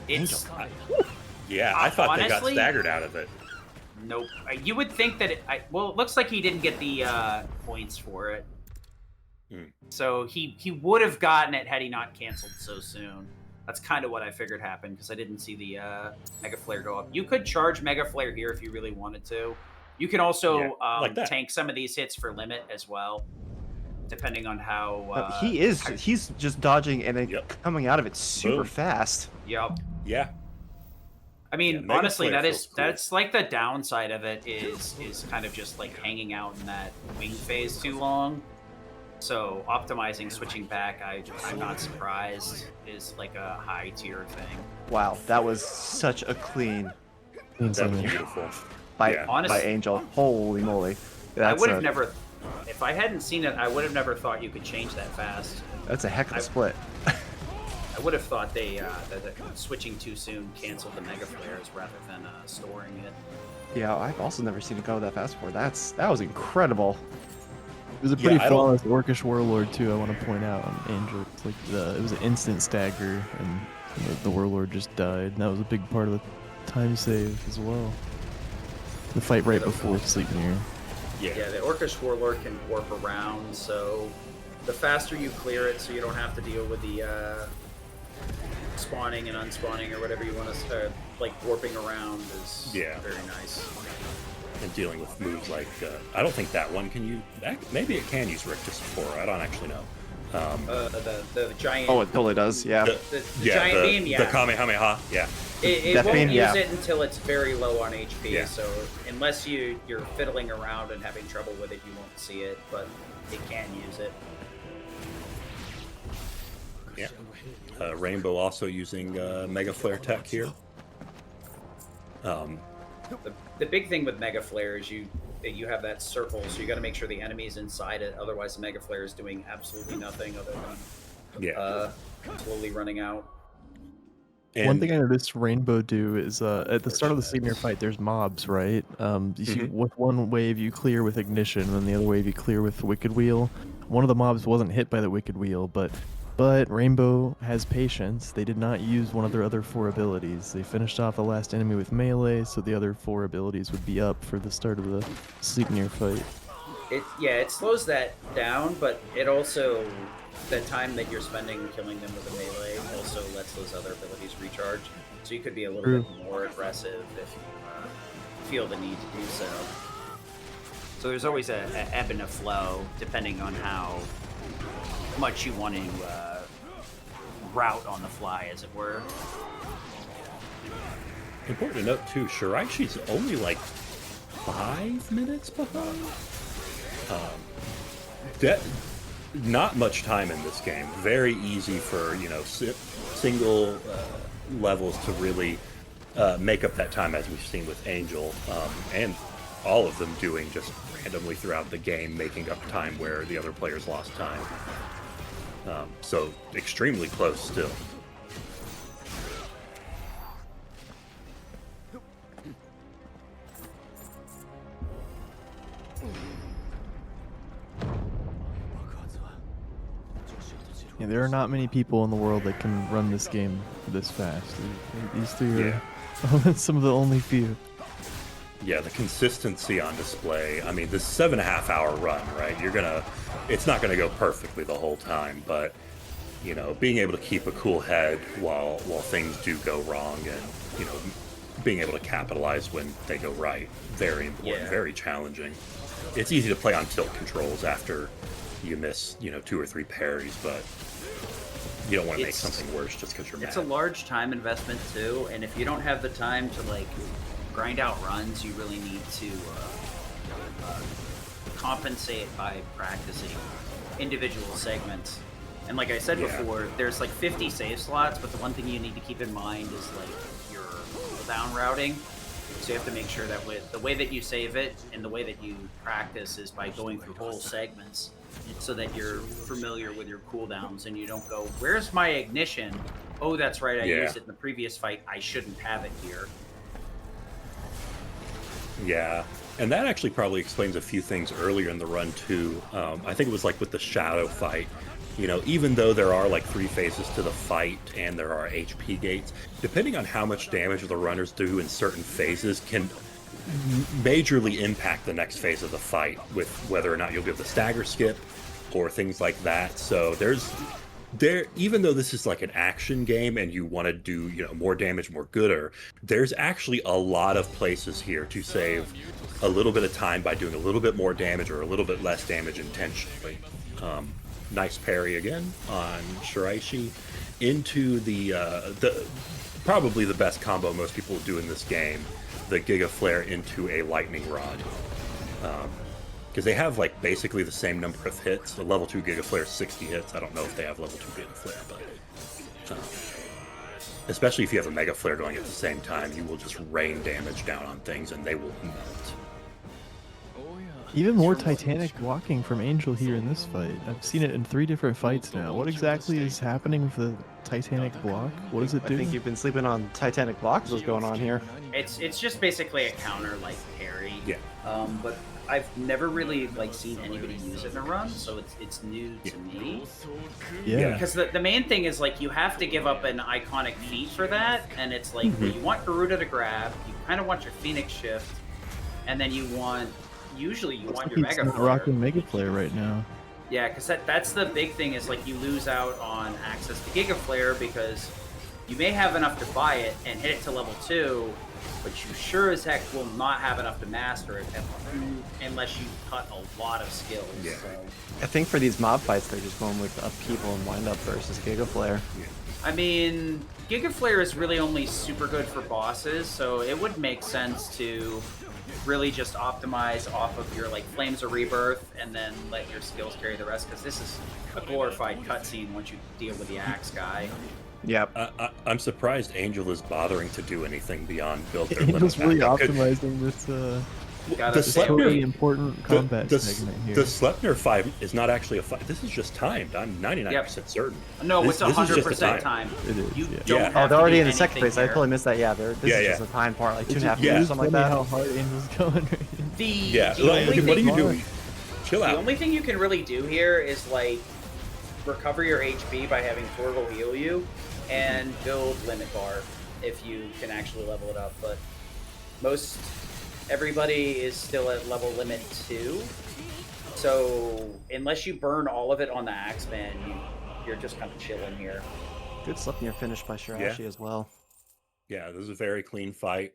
It's I thought honestly, they got staggered out of it. Nope. You would think that well, it looks like he didn't get the points for it. So he would have gotten it had he not canceled so soon. That's kind of what I figured happened because I didn't see the Mega Flare go up. You could charge Mega Flare here if you really wanted to. You can also tank some of these hits for limit as well, depending on how... he's just dodging and then coming out of it super fast. Yep. Yeah. I mean, honestly, that's like the downside of it is kind of just like hanging out in that wing phase too long. So optimizing, switching back, I'm not surprised, is like a high tier thing. Wow, that was such a clean. That was beautiful. By Angel. Holy moly. I would have never, if I hadn't seen it, I would have never thought you could change that fast. That's a heck of a split. I would have thought that switching too soon canceled the Mega Flares rather than storing it. Yeah, I've also never seen it go that fast before. That was incredible. It was a pretty flawless Orcish Warlord too. I want to point out on Angel. It's like it was an instant stagger, and the Warlord just died. And that was a big part of the time save as well. The fight right before Sleipnir. Yeah, the Orcish Warlord can warp around, so the faster you clear it, so you don't have to deal with the spawning and unspawning or whatever you want to start, like warping around is very nice. And dealing with moves like, I don't think that one can use, maybe it can use Rictus Spore, I don't actually know. The giant... Oh, it totally does, yeah. The giant beam, The Kamehameha, yeah. It won't use it until it's very low on HP, so unless you're fiddling around and having trouble with it, you won't see it, but it can use it. Yeah. Rainbow also using Mega Flare tech here. The big thing with Mega Flare is you have that circle, so you got to make sure the enemy's inside it. Otherwise, the Mega Flare is doing absolutely nothing other than slowly running out. And One thing I noticed Rainbow do is at the start of the Sleipnir fight, there's mobs, right? You see, with one wave you clear with Ignition, and then the other wave you clear with Wicked Wheel. One of the mobs wasn't hit by the Wicked Wheel, but Rainbow has patience. They did not use one of their other 4 abilities. They finished off the last enemy with melee, so the other 4 abilities would be up for the start of the Sleipnir fight. It slows that down, but it also, the time that you're spending killing them with a melee also lets those other abilities recharge. So you could be a little bit more aggressive if you feel the need to do so. So there's always a ebb and a flow depending on how much you want to route on the fly, as it were. important to note too, Shiraishi's only like 5 minutes behind. Not much time in this game. Very easy for single levels to really make up that time, as we've seen with Angel, and all of them doing just randomly throughout the game, making up time where the other players lost time. So extremely close still. Yeah, there are not many people in the world that can run this game this fast. These 3 are some of the only few. Yeah, the consistency on display. I mean, this 7.5-hour run, right? It's not gonna go perfectly the whole time, but being able to keep a cool head while things do go wrong, and being able to capitalize when they go right, very important, very challenging. It's easy to play on tilt controls after you miss 2 or 3 parries, but you don't want to make something worse just because you're mad. It's a large time investment too, and if you don't have the time to grind out runs, you really need to compensate by practicing individual segments. And like I said before, there's 50 save slots, but the one thing you need to keep in mind is your cooldown routing. So you have to make sure that the way that you save it and the way that you practice is by going through whole segments, so that you're familiar with your cooldowns and you don't go, where's my ignition? Oh, that's right, I used it in the previous fight. I shouldn't have it here. Yeah, and that actually probably explains a few things earlier in the run too. I think it was with the Shadow fight. Even though there are 3 phases to the fight and there are HP gates, depending on how much damage the runners do in certain phases can majorly impact the next phase of the fight, with whether or not you'll be able to stagger skip or things like that. So even though this is an action game and you want to do more damage, more gooder, there's actually a lot of places here to save a little bit of time by doing a little bit more damage or a little bit less damage intentionally. Nice parry again on Shiraishi into the probably the best combo most people do in this game, the Giga Flare into a Lightning Rod. Because they have basically the same number of hits. The level 2 Giga Flare is 60 hits. I don't know if they have level 2 Giga Flare, but especially if you have a Mega Flare going at the same time, you will just rain damage down on things and they will melt. Even more Titanic blocking from Angel here in this fight. I've seen it in 3 different fights now. What exactly is happening with the Titanic block? What does it do? I think you've been sleeping on Titanic block is what's going on here. It's just basically a counter parry. Yeah. But I've never really seen anybody use it in a run, so it's new to me. Yeah. Because the main thing is you have to give up an iconic feat for that, and it's you want Garuda to grab, you kind of want your Phoenix shift, and then usually you want your Mega Flare. Rocking Mega Flare right now. Yeah, because that's the big thing is you lose out on access to Giga Flare because you may have enough to buy it and hit it to level 2, but you sure as heck will not have enough to master it unless you cut a lot of skills. Yeah. So. I think for these mob fights, they're just going with upheaval and windup versus Giga Flare. I mean, Giga Flare is really only super good for bosses, so it would make sense to really just optimize off of your Flames of Rebirth and then let your skills carry the rest, because this is a glorified cutscene once you deal with the axe guy. Yep. I'm surprised Angel is bothering to do anything beyond build their limit Angel's really back up. optimizing this. Gotta This stay totally away. important combat segment here. The Sleipnir fight is not actually a fight. This is just timed. I'm 99% certain. No, This- it's this is just a 100% time. time. It is, You yeah. don't Yeah. have Oh, to they're already do in the second anything phase. I here. totally missed that. Yeah, this Yeah, is yeah. just a time part, like 2.5 It's minutes, just something like funny that. how hard Angel's going right now. Yeah, The like, only what are thing- you doing? Chill The out. only thing you can really do here is like recover your HP by having Torgal heal you, and build limit bar if you can actually level it up. But everybody is still at level limit 2, so unless you burn all of it on the Axeman, you're just kind of chilling here. Good Sleipnir finish by Shiraishi as well. Yeah, this is a very clean fight.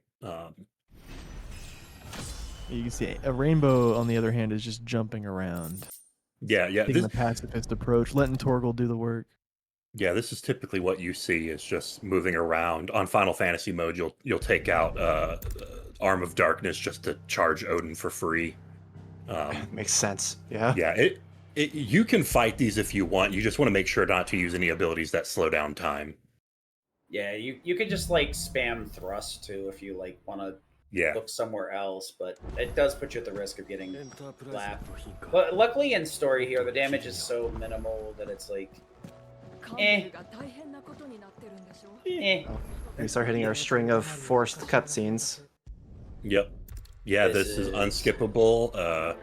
You can see a Rainbow, on the other hand, is just jumping around, Yeah. taking the pacifist approach, letting Torgal do the work. Yeah, this is typically what you see is just moving around. On Final Fantasy mode, you'll take out Arm of Darkness just to charge Odin for free. Makes sense. Yeah. Yeah, you can fight these if you want. You just want to make sure not to use any abilities that slow down time. Yeah, you can just like spam thrust too if you like want to Yeah. look somewhere else, but it does put you at the risk of getting lapped. But luckily in story here, the damage is so minimal that it's like, eh. We start hitting our string of forced cutscenes. Yep. Yeah, this is This is- unskippable.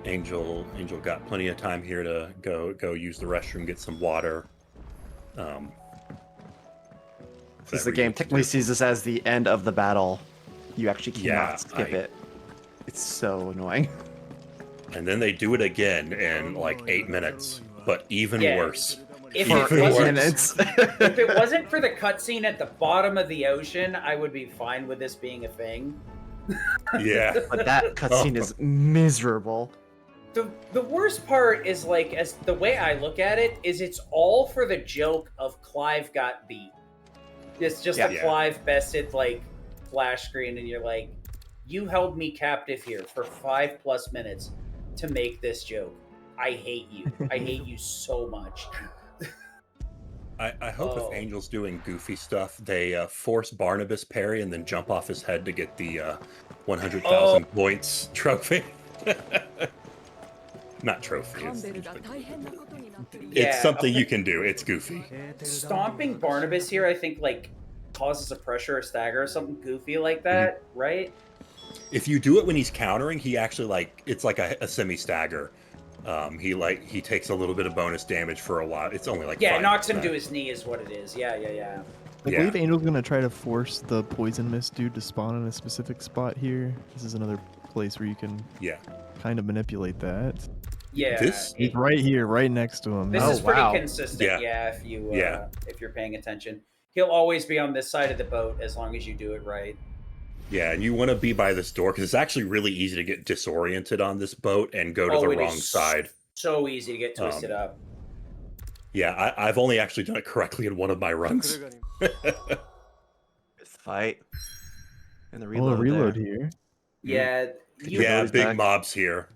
Angel got plenty of time here to go use the restroom, get some water. Since the game technically sees this as the end of the battle, you actually cannot Yeah, skip it. It's so annoying. And then they do it again in like 8 minutes, but even Yeah. worse. If Even it For 8 wasn't- minutes. If it wasn't for the cutscene at the bottom of the ocean, I would be fine with this being a thing. Yeah. But that cutscene is miserable. The worst part is like, as the way I look at it, is it's all for the joke of Clive got beat. It's just a Yeah. Clive bested like flash screen, and you're like, you held me captive here for 5+ minutes to make this joke. I hate you. I hate you so much. I hope Oh. if Angel's doing goofy stuff, they force Barnabas parry and then jump off his head to get the 100,000 points trophy. Not trophy. It's Yeah. something you can do. It's goofy. Stomping Barnabas here, I think, like, causes a pressure or stagger or something goofy like that, right? If you do it when he's countering, he actually it's like a semi stagger. He takes a little bit of bonus damage for a while. It's only like Yeah, it knocks him 5%. to his knee is what it is. Yeah. I Yeah. believe Angel's gonna try to force the poison mist dude to spawn in a specific spot here. This is another place where you can Yeah. kind of manipulate that. Yeah. This- He's right here, right next to him. This Oh, is pretty wow. consistent, Yeah. yeah, Yeah. if you're paying attention. He'll always be on this side of the boat as long as you do it right. Yeah, and you want to be by this door because it's actually really easy to get disoriented on this boat and go to the it wrong is side. So easy to get twisted up. Yeah, I've only actually done it correctly in one of my runs. Good fight. And the Oh, reload, the reload there. here. Yeah. You, Yeah, Abilities big back. mobs here.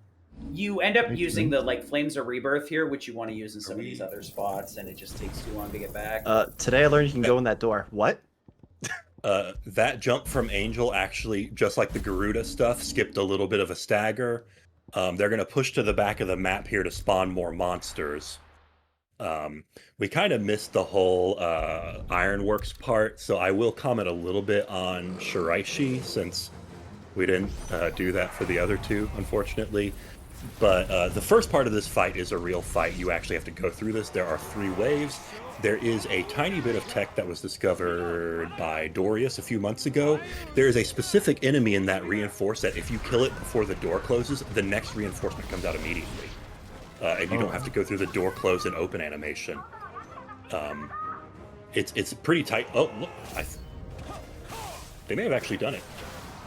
you end up Makes using the like Flames of Rebirth here, which you want to use in some of these other spots, and it just takes too long to get back. Today I learned you can go in that door. What? That jump from Angel actually, just like the Garuda stuff, skipped a little bit of a stagger. They're going to push to the back of the map here to spawn more monsters. We kind of missed the whole Ironworks part, so I will comment a little bit on Shiraishi since we didn't do that for the other two, unfortunately. But the first part of this fight is a real fight. You actually have to go through this. There are 3 waves. There is a tiny bit of tech that was discovered by Dorius a few months ago. There is a specific enemy in that reinforce that if you kill it before the door closes, the next reinforcement comes out immediately. And you don't have to go through the door close and open animation. It's pretty tight. Oh, look. They may have actually done it.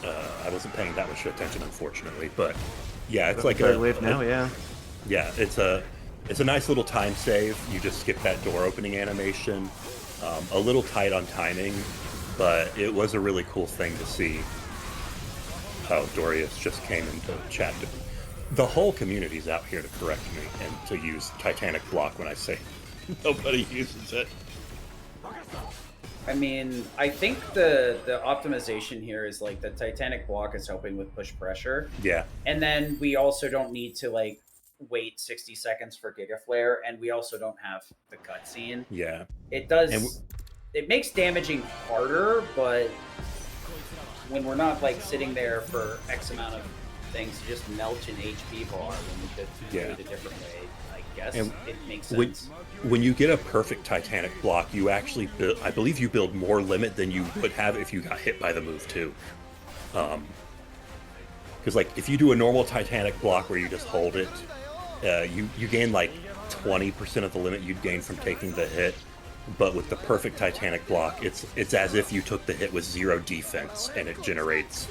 I wasn't paying that much attention, unfortunately. But yeah, it's like Third wave now, yeah. Yeah, it's a nice little time save. You just skip that door opening animation. A little tight on timing, but it was a really cool thing to see. Oh, Dorius just came into chat. The whole community's out here to correct me and to use Titanic block when I say nobody uses it. I mean, I think the optimization here is like the Titanic block is helping with push pressure. Yeah. And then we also don't need to like wait 60 seconds for Giga Flare, and we also don't have the cutscene. Yeah. It does. And It makes damaging harder, but when we're not like sitting there for X amount of things to just melt an HP bar when we could do it a different way, I guess And it makes sense. When you get a perfect Titanic block, you actually build, I believe you build more limit than you would have if you got hit by the move too. Because like if you do a normal Titanic block where you just hold it, you gain like 20% of the limit you'd gain from taking the hit. But with the perfect Titanic block, it's as if you took the hit with 0 defense, and it generates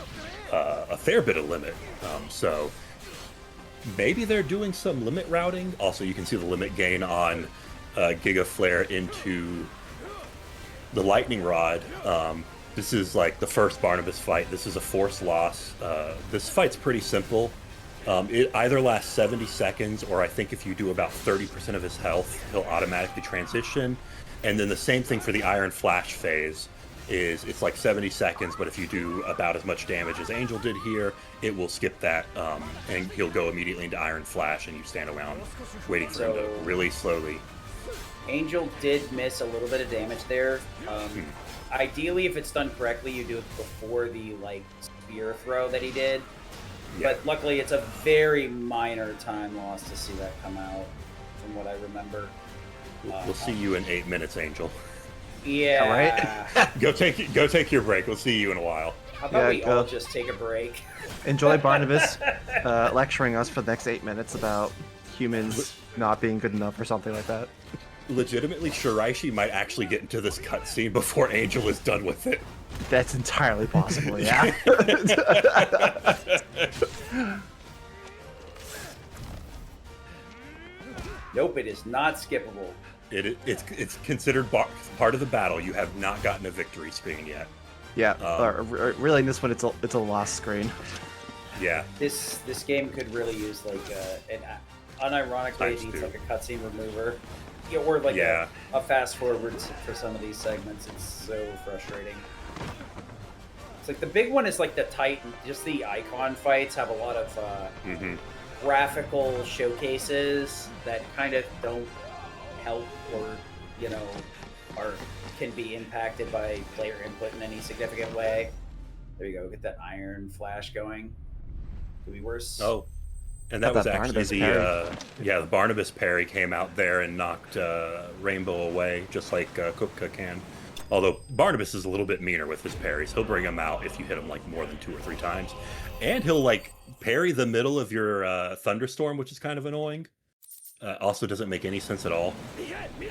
a fair bit of limit. So maybe they're doing some limit routing. Also, you can see the limit gain on Giga Flare into the Lightning Rod. This is like the first Barnabas fight. This is a force loss. This fight's pretty simple. It either lasts 70 seconds, or I think if you do about 30% of his health, he'll automatically transition. And then the same thing for the Iron Flash phase. It's like 70 seconds, but if you do about as much damage as Angel did here, it will skip that, and he'll go immediately into Iron Flash, and you stand around waiting for him to really slowly. Angel did miss a little bit of damage there. Ideally, if it's done correctly, you do it before the like spear throw that he did. Yeah. But luckily, it's a very minor time loss to see that come out, from what I remember. We'll see you in 8 minutes, Angel. Yeah. All right. Go take your break. We'll see you in a while. How about we go. all just take a break? Enjoy Barnabas lecturing us for the next 8 minutes about humans not being good enough or something like that. Legitimately, Shiraishi might actually get into this cutscene before Angel is done with it. That's entirely possible, yeah. Nope, it is not skippable. It's considered part of the battle. You have not gotten a victory screen yet. Yeah, really in this one it's a lost screen. Yeah. This game could really use like unironically it needs like a cutscene remover. Yeah, or like a fast forward for some of these segments. It's so frustrating. It's like the big one is like the Titan, just the icon fights have a lot of graphical showcases that kind of don't help or, can be impacted by player input in any significant way. There you go, get that Iron Flash going. Could be worse. Oh, and that was actually the Barnabas parry came out there and knocked Rainbow away, just like Kupka can. Although Barnabas is a little bit meaner with his parries. He'll bring him out if you hit him like more than 2 or 3 times. And he'll like parry the middle of your thunderstorm, which is kind of annoying. Also doesn't make any sense at all.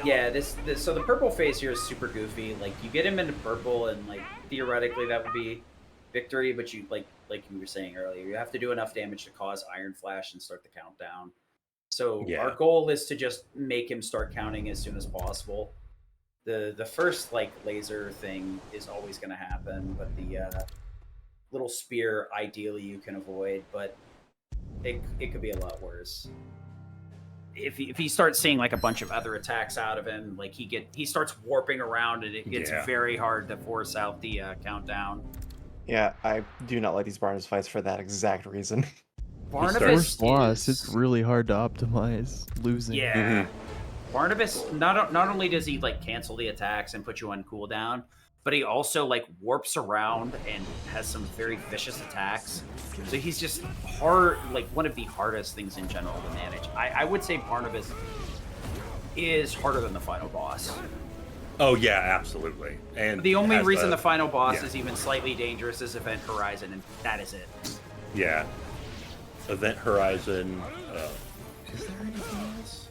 Yeah, so the purple phase here is super goofy. Like you get him into purple and like theoretically that would be victory, but you like you were saying earlier, you have to do enough damage to cause Iron Flash and start the countdown. So our goal is to just make him start counting as soon as possible. The first like laser thing is always going to happen, but the little spear ideally you can avoid, but it could be a lot worse. If he starts seeing like a bunch of other attacks out of him, like he starts warping around and it gets very hard to force out the countdown. Yeah, I do not like these Barnabas fights for that exact reason. Barnabas loss, it's really hard to optimize losing. Yeah. Barnabas, not only does he like cancel the attacks and put you on cooldown, but he also like warps around and has some very vicious attacks. So he's just hard, like one of the hardest things in general to manage. I would say Barnabas is harder than the final boss. Oh yeah, absolutely. And the only reason the final boss is even slightly dangerous is Event Horizon, and that is it. Yeah. Event Horizon. Is there anything else?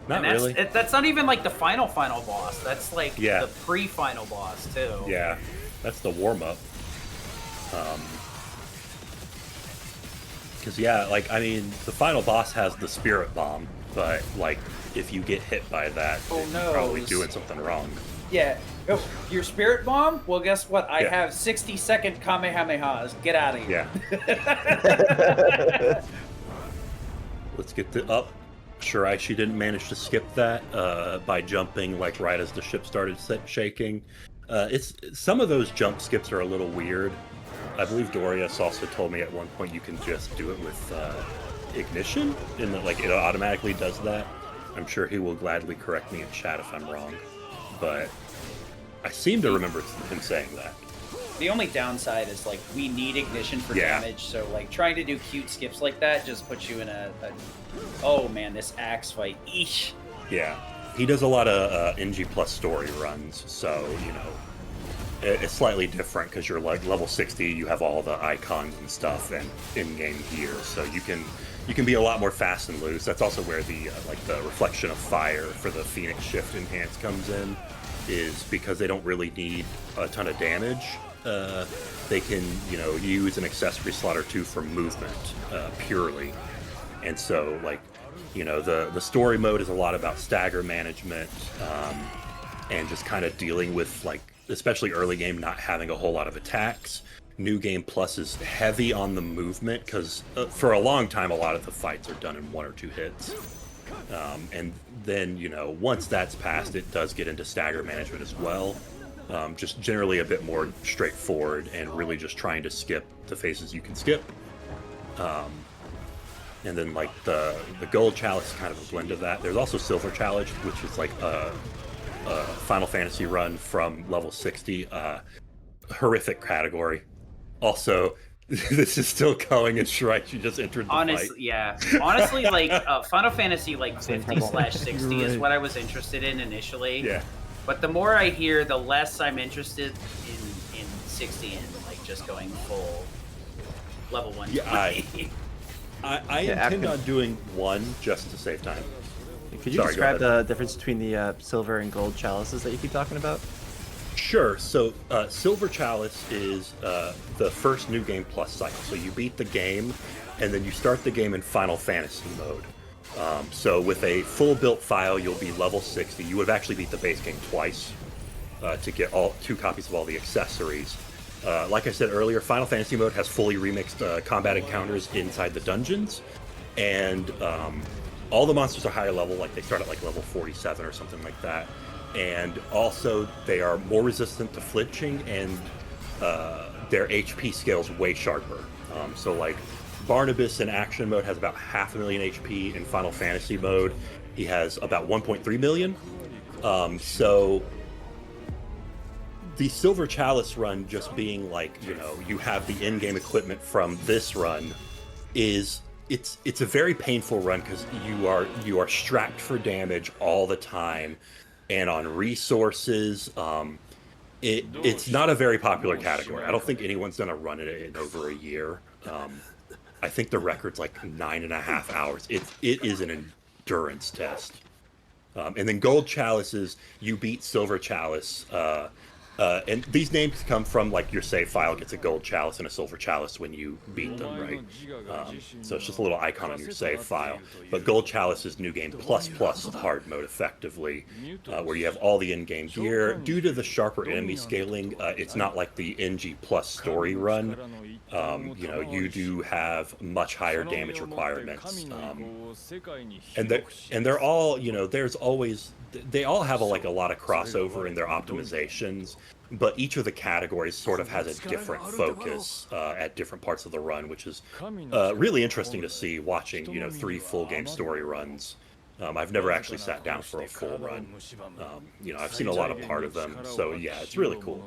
Not really. That's not even like the final boss. That's like Yeah. the pre-final boss too. Yeah, that's the warm-up. Because like I mean, the final boss has the Spirit Bomb, but like if you get hit by that, you're probably doing something wrong. Yeah. Oh, your Spirit Bomb? Well, guess what? I have 60-second Kamehamehas. Get out of here. Yeah. Let's get the up. Shiraishi didn't manage to skip that by jumping like right as the ship started shaking. It's some of those jump skips are a little weird. I believe Dorius also told me at one point you can just do it with ignition, and that like it automatically does that. I'm sure he will gladly correct me in chat if I'm wrong, but I seem to remember him saying that. The only downside is like we need ignition for damage, so like trying to do cute skips like that just puts you in a oh man, this axe fight. Eesh. Yeah, he does a lot of NG plus story runs, so you know it's slightly different because you're like level 60, you have all the icons and stuff and in-game gear, so you can be a lot more fast and loose. That's also where the like the reflection of fire for the Phoenix Shift enhance comes in, is because they don't really need a ton of damage. They can, you know, use an accessory slot or two for movement purely, and so like, you know, the story mode is a lot about stagger management and just kind of dealing with like, especially early game, not having a whole lot of attacks. New Game Plus is heavy on the movement because for a long time a lot of the fights are done in 1 or 2 hits, and then, you know, once that's passed, it does get into stagger management as well. Just generally a bit more straightforward and really just trying to skip the phases you can skip. And then like the Gold Chalice is kind of a blend of that. There's also Silver Chalice, which is like a Final Fantasy run from level 60. Horrific category. Also, this is still going, and Shiraishi just entered the Honestly, fight. yeah. Honestly, like Final Fantasy like 50/60 is what I was interested in initially. Yeah. But the more I hear, the less I'm interested in 60 and like just going full level 1. Yeah, I intend on doing 1 just to save time. Could you describe the difference between the silver and gold chalices that you keep talking about? Sure. So Silver Chalice is the first New Game Plus cycle. So you beat the game, and then you start the game in Final Fantasy mode. So with a full built file, you'll be level 60. You would have actually beat the base game twice to get 2 copies of all the accessories. Like I said earlier, Final Fantasy mode has fully remixed combat encounters inside the dungeons, and all the monsters are higher level, like they start at like level 47 or something like that. And also they are more resistant to flinching, and their HP scale's way sharper. So like Barnabas in action mode has about 500,000 HP. In Final Fantasy mode, he has about 1.3 million. So the Silver Chalice run, just being like, you know, you have the in-game equipment from this run, it's a very painful run because you are strapped for damage all the time, and on resources. It's not a very popular category. I don't think anyone's done a run in it in over a year. I think the record's like 9.5 hours. It is an endurance test. And then Gold Chalices, you beat Silver Chalice. And these names come from like your save file gets a Gold Chalice and a Silver Chalice when you beat them, right? So it's just a little icon on your save file. But Gold Chalice is New Game Plus hard mode effectively, where you have all the in-game gear. Due to the sharper enemy scaling, it's not like the NG Plus story run. You know, you do have much higher damage requirements. And they're all, you know, they all have a lot of crossover in their optimizations, but each of the categories sort of has a different focus at different parts of the run, which is really interesting to see watching, you know, 3 full game story runs. I've never actually sat down for a full run. You know, I've seen a lot of part of them, so yeah, it's really cool.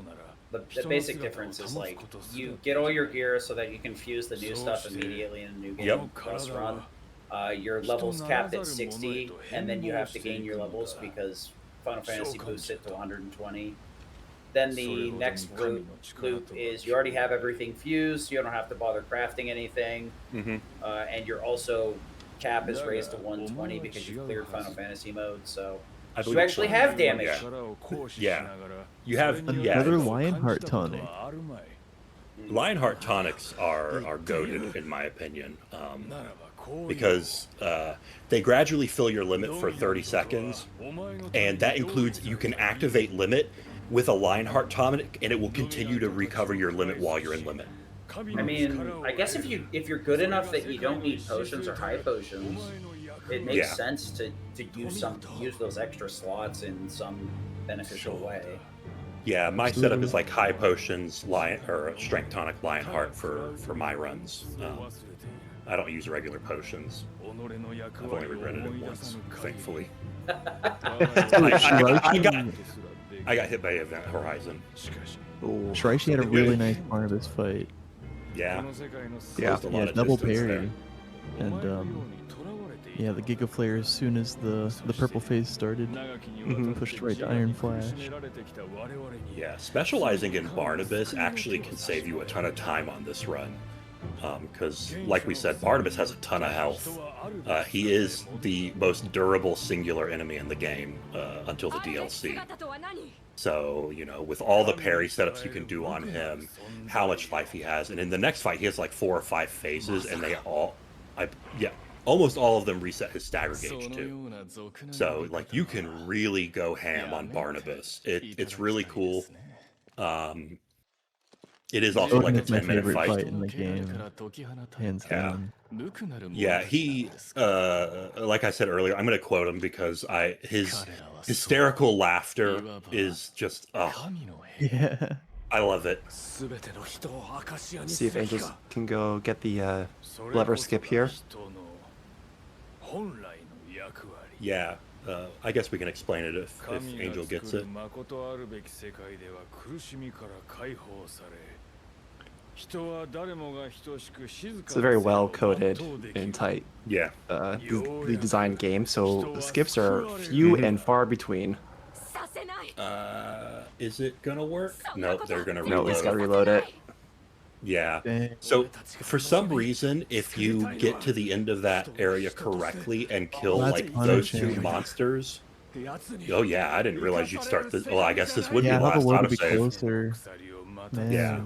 The basic difference is like you get all your gear so that you can fuse the new stuff immediately in a new game plus run. Your levels capped at 60, and then you have to gain your levels because Final Fantasy boosts it to 120. Then the next loop is you already have everything fused, you don't have to bother crafting anything, and you're also cap is raised to 120 because you've cleared Final Fantasy mode, so you actually have damage. Yeah. You have another Lionheart tonic. Lionheart tonics are goated in my opinion. Because they gradually fill your limit for 30 seconds, and that includes you can activate limit with a Lionheart tonic, and it will continue to recover your limit while you're in limit. I mean, I guess if you're good enough that you don't need potions or high potions, it makes Yeah. sense to use those extra slots in some beneficial way. Yeah, my setup is like high potions, lion or strength tonic, Lionheart for my runs. I don't use regular potions. I've only regretted it once, thankfully. I got hit by Event Horizon. Shiraishi had a really nice Barnabas fight. Yeah. Yeah. Closed a lot of Double distance there. parry. And yeah, the Giga Flare as soon as the purple phase started, pushed right to Iron Flash. Yeah, specializing in Barnabas actually can save you a ton of time on this run. Because, like we said, Barnabas has a ton of health. He is the most durable singular enemy in the game until the DLC. So, you know, with all the parry setups you can do on him, how much life he has, and in the next fight he has like 4 or 5 phases, and they all, almost all of them reset his stagger gauge too. So, like, you can really go ham on Barnabas. It's really cool. It is also like a Odin is my 10-minute favorite fight. in the game, hands down. Yeah, he, like I said earlier, I'm going to quote him because his hysterical laughter is just, Yeah. I love it. See if Angels can go get the lever skip here. Yeah, I guess we can explain it if Angel gets it. It's a very well coded and tight Yeah. the design game, so the skips are few and far between. Is it gonna work? No, they're gonna reload. No, he's got to reload it. Yeah. So for some reason, if you get to the end of that area correctly and kill That's like those 2 punishing. monsters. Oh yeah, I didn't realize you'd start this. Well, I guess this would Yeah, be I thought the last load would be autosave. closer. Man. Yeah.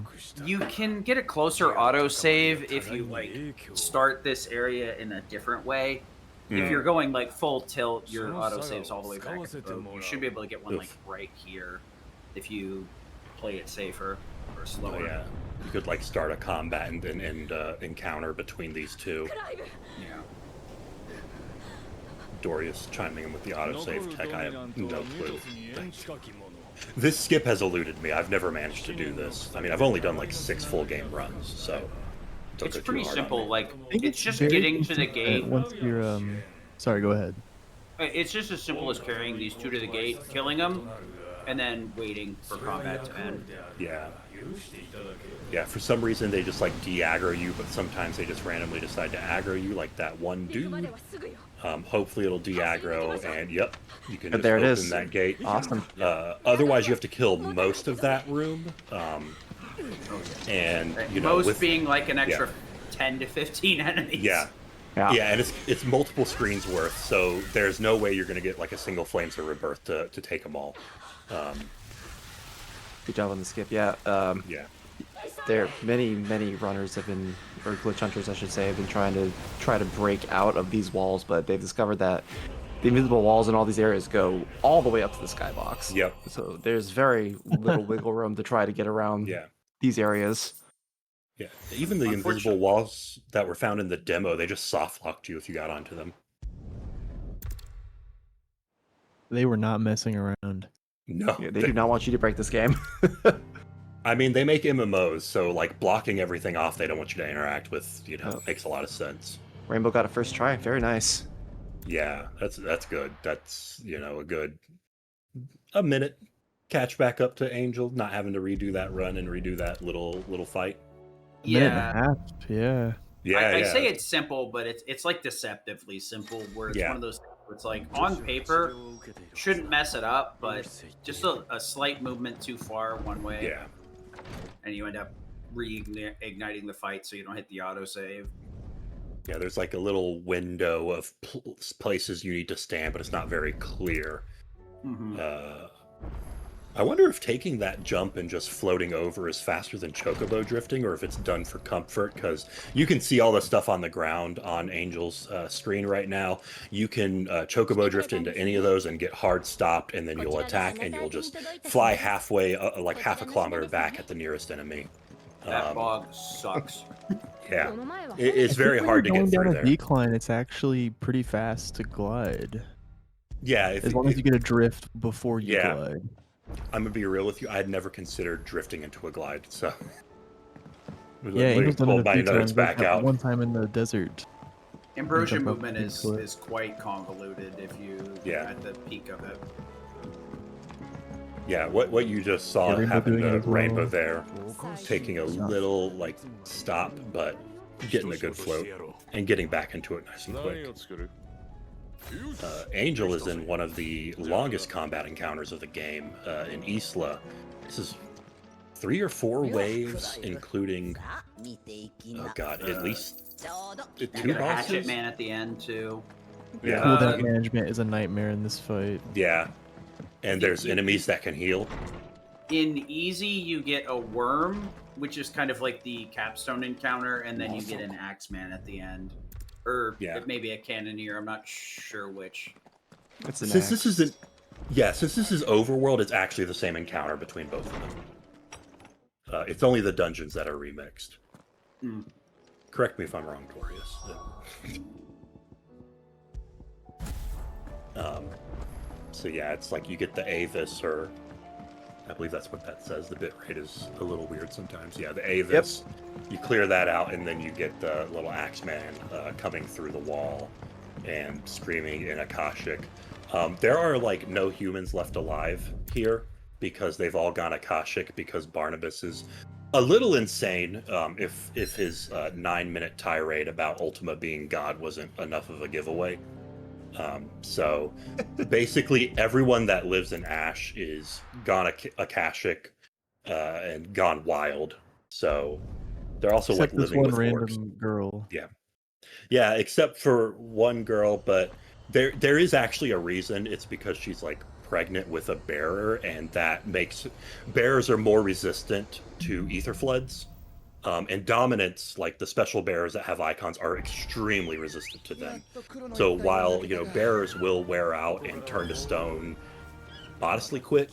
You can get a closer autosave if you like start this area in a different way. If you're going like full tilt, your autosave's all the way back at the boat. You should be able to get one like right here if you play it safer or slower. Oh yeah. You could like start a combat and encounter between these 2. Yeah. Dorius chiming in with the autosave tech. I have no clue. This skip has eluded me. I've never managed to do this. I mean, I've only done like 6 full game runs, so don't It's go too pretty hard on simple. me. Like I think it's just very getting to the consistent gate. Once you're sorry, go ahead. It's just as simple as carrying these 2 to the gate, killing them, and then waiting for combat to end. Yeah. Yeah, for some reason they just like de-aggro you, but sometimes they just randomly decide to aggro you, like that one dude. Hopefully it'll de-aggro, and yep, you can just There it open is. that gate. Awesome. Otherwise you have to kill most of that room. And, you know, Most being like an extra yeah. 10 to 15 enemies. Yeah. Yeah. Yeah, and it's multiple screens worth, so there's no way you're going to get like a single Flames or Rebirth to take them all. Good job on the skip. Yeah. Yeah. There many runners have been, or glitch hunters I should say, have been trying to break out of these walls, but they've discovered that the invisible walls in all these areas go all the way up to the skybox. Yep. So there's very little wiggle room to try to get around Yeah. these areas. Yeah. Even the invisible walls that were found in the demo, they just soft locked you if you got onto them. They were not messing around. No. Yeah, they do not want you to break this game. I mean, they make MMOs, so like blocking everything off they don't want you to interact with, you know, makes a lot of sense. Rainbow got a first try. Very nice. Yeah, that's good. That's, you know, a minute catch back up to Angel, not having to redo that run and redo that little fight. Minute and a Yeah. half, yeah. Yeah, I say it's simple, but it's like deceptively simple, where it's one of those things where it's like on paper shouldn't mess it up, but just a slight movement too far one way, Yeah. and you end up reigniting the fight, so you don't hit the autosave. Yeah, there's like a little window of places you need to stand, but it's not very clear. I wonder if taking that jump and just floating over is faster than Chocobo drifting, or if it's done for comfort, because you can see all the stuff on the ground on Angel's screen right now. You can Chocobo drift into any of those and get hard stopped, and then you'll attack, and you'll just fly halfway, like half a kilometer back at the nearest enemy. That bog sucks. Yeah, it's very hard to get going through down there. a decline. It's actually pretty fast to glide. Yeah, As long as you get a drift before you Yeah. glide. I'm gonna be real with you. I had never considered drifting into a glide, so. Yeah, Angel's done it pulled a my few notes times. Like back that out. one time in the desert. Ambrosia jump up movement big is cliff. is quite convoluted if you Yeah. at the peak of it. Yeah, what you just saw Yeah, Rainbow happen doing it to as well. Rainbow there, taking a little like stop, but getting a good float and getting back into it nice and quick. Angel is in one of the longest combat encounters of the game in Isla. This is 3 or 4 waves, including oh god, at least You 2 get a hatchet bosses. man at the end too. Yeah, Cooldown management is a nightmare in this fight. yeah, and there's enemies that can heal. In easy, you get a worm, which is kind of like the capstone encounter, and then you get an axeman at the end, or maybe a cannoneer. I'm not sure which. It's an Since axe. this isn't, yeah, since this is overworld, it's actually the same encounter between both of them. It's only the dungeons that are remixed. Mm. Correct me if I'm wrong, Torius. So yeah, it's like you get the Avis, or I believe that's what that says. The bitrate is a little weird sometimes. Yeah, the Avis. You clear that out, and then you get the little Axeman coming through the wall and screaming in Akashic. There are like no humans left alive here because they've all gone Akashic because Barnabas is a little insane. If his 9-minute tirade about Ultima being God wasn't enough of a giveaway. So basically everyone that lives in Ash is gone Akashic and gone wild. So they're also Except like this living one with random orcs. girl. Yeah, except for one girl, but there is actually a reason. It's because she's like pregnant with a bearer, and that makes bearers are more resistant to ether floods. And dominants, like the special bearers that have icons, are extremely resistant to them. So while bearers will wear out and turn to stone modestly quick,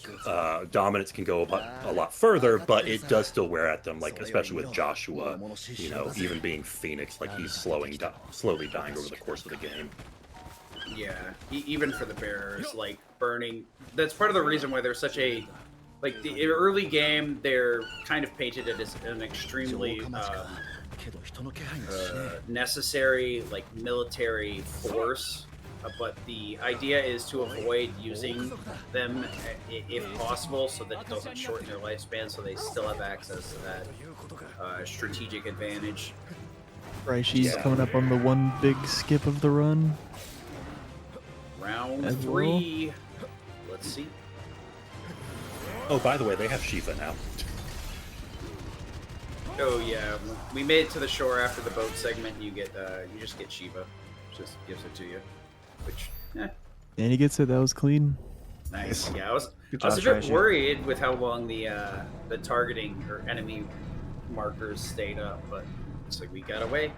dominants can go a lot further, but it does still wear at them. Like especially with Joshua, even being Phoenix, like he's slowly dying over the course of the game. Yeah, even for the bearers, like burning. That's part of the reason why there's such a like the early game. They're kind of painted it as an extremely necessary like military force, but the idea is to avoid using them if possible, so that it doesn't shorten their lifespan, so they still have access to that strategic advantage. Shiraishi's coming up on the one big skip of the run. Round As 3. Let's see. Oh, by the way, they have Shiva now. Oh yeah, we made it to the shore after the boat segment. And you get you just get Shiva, just gives it to you. Which, And he gets it. That was clean. nice. Yeah, I was Good a job, bit Shiraishi. worried with how long the targeting or enemy markers stayed up, but looks like we got away.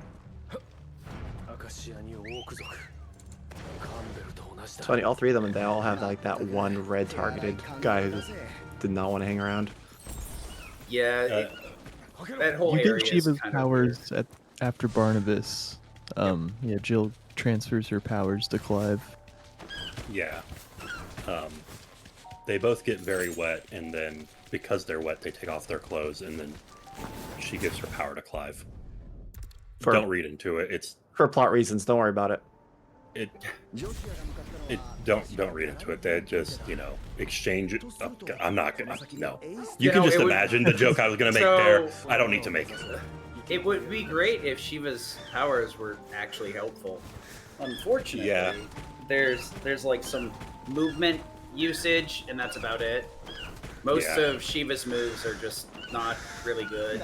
It's funny, all 3 of them, they all have like that one red targeted guy who did not want to hang around. Yeah, that whole You area get is Shiva's kind of powers after Barnabas. Yeah, Jill transfers her powers to Clive. Yeah. They both get very wet, and then because they're wet, they take off their clothes, and then she gives her power to Clive. Don't read into it. It's For plot reasons, don't worry about it. Don't read into it. They just exchange it. Oh, God, I'm not gonna. No, you You can know, just it would- imagine the joke I was gonna make So- there. I don't need to make it. It would be great if Shiva's powers were actually helpful. Unfortunately, Yeah. there's like some movement usage, and that's about it. Most Yeah. of Shiva's moves are just not really good.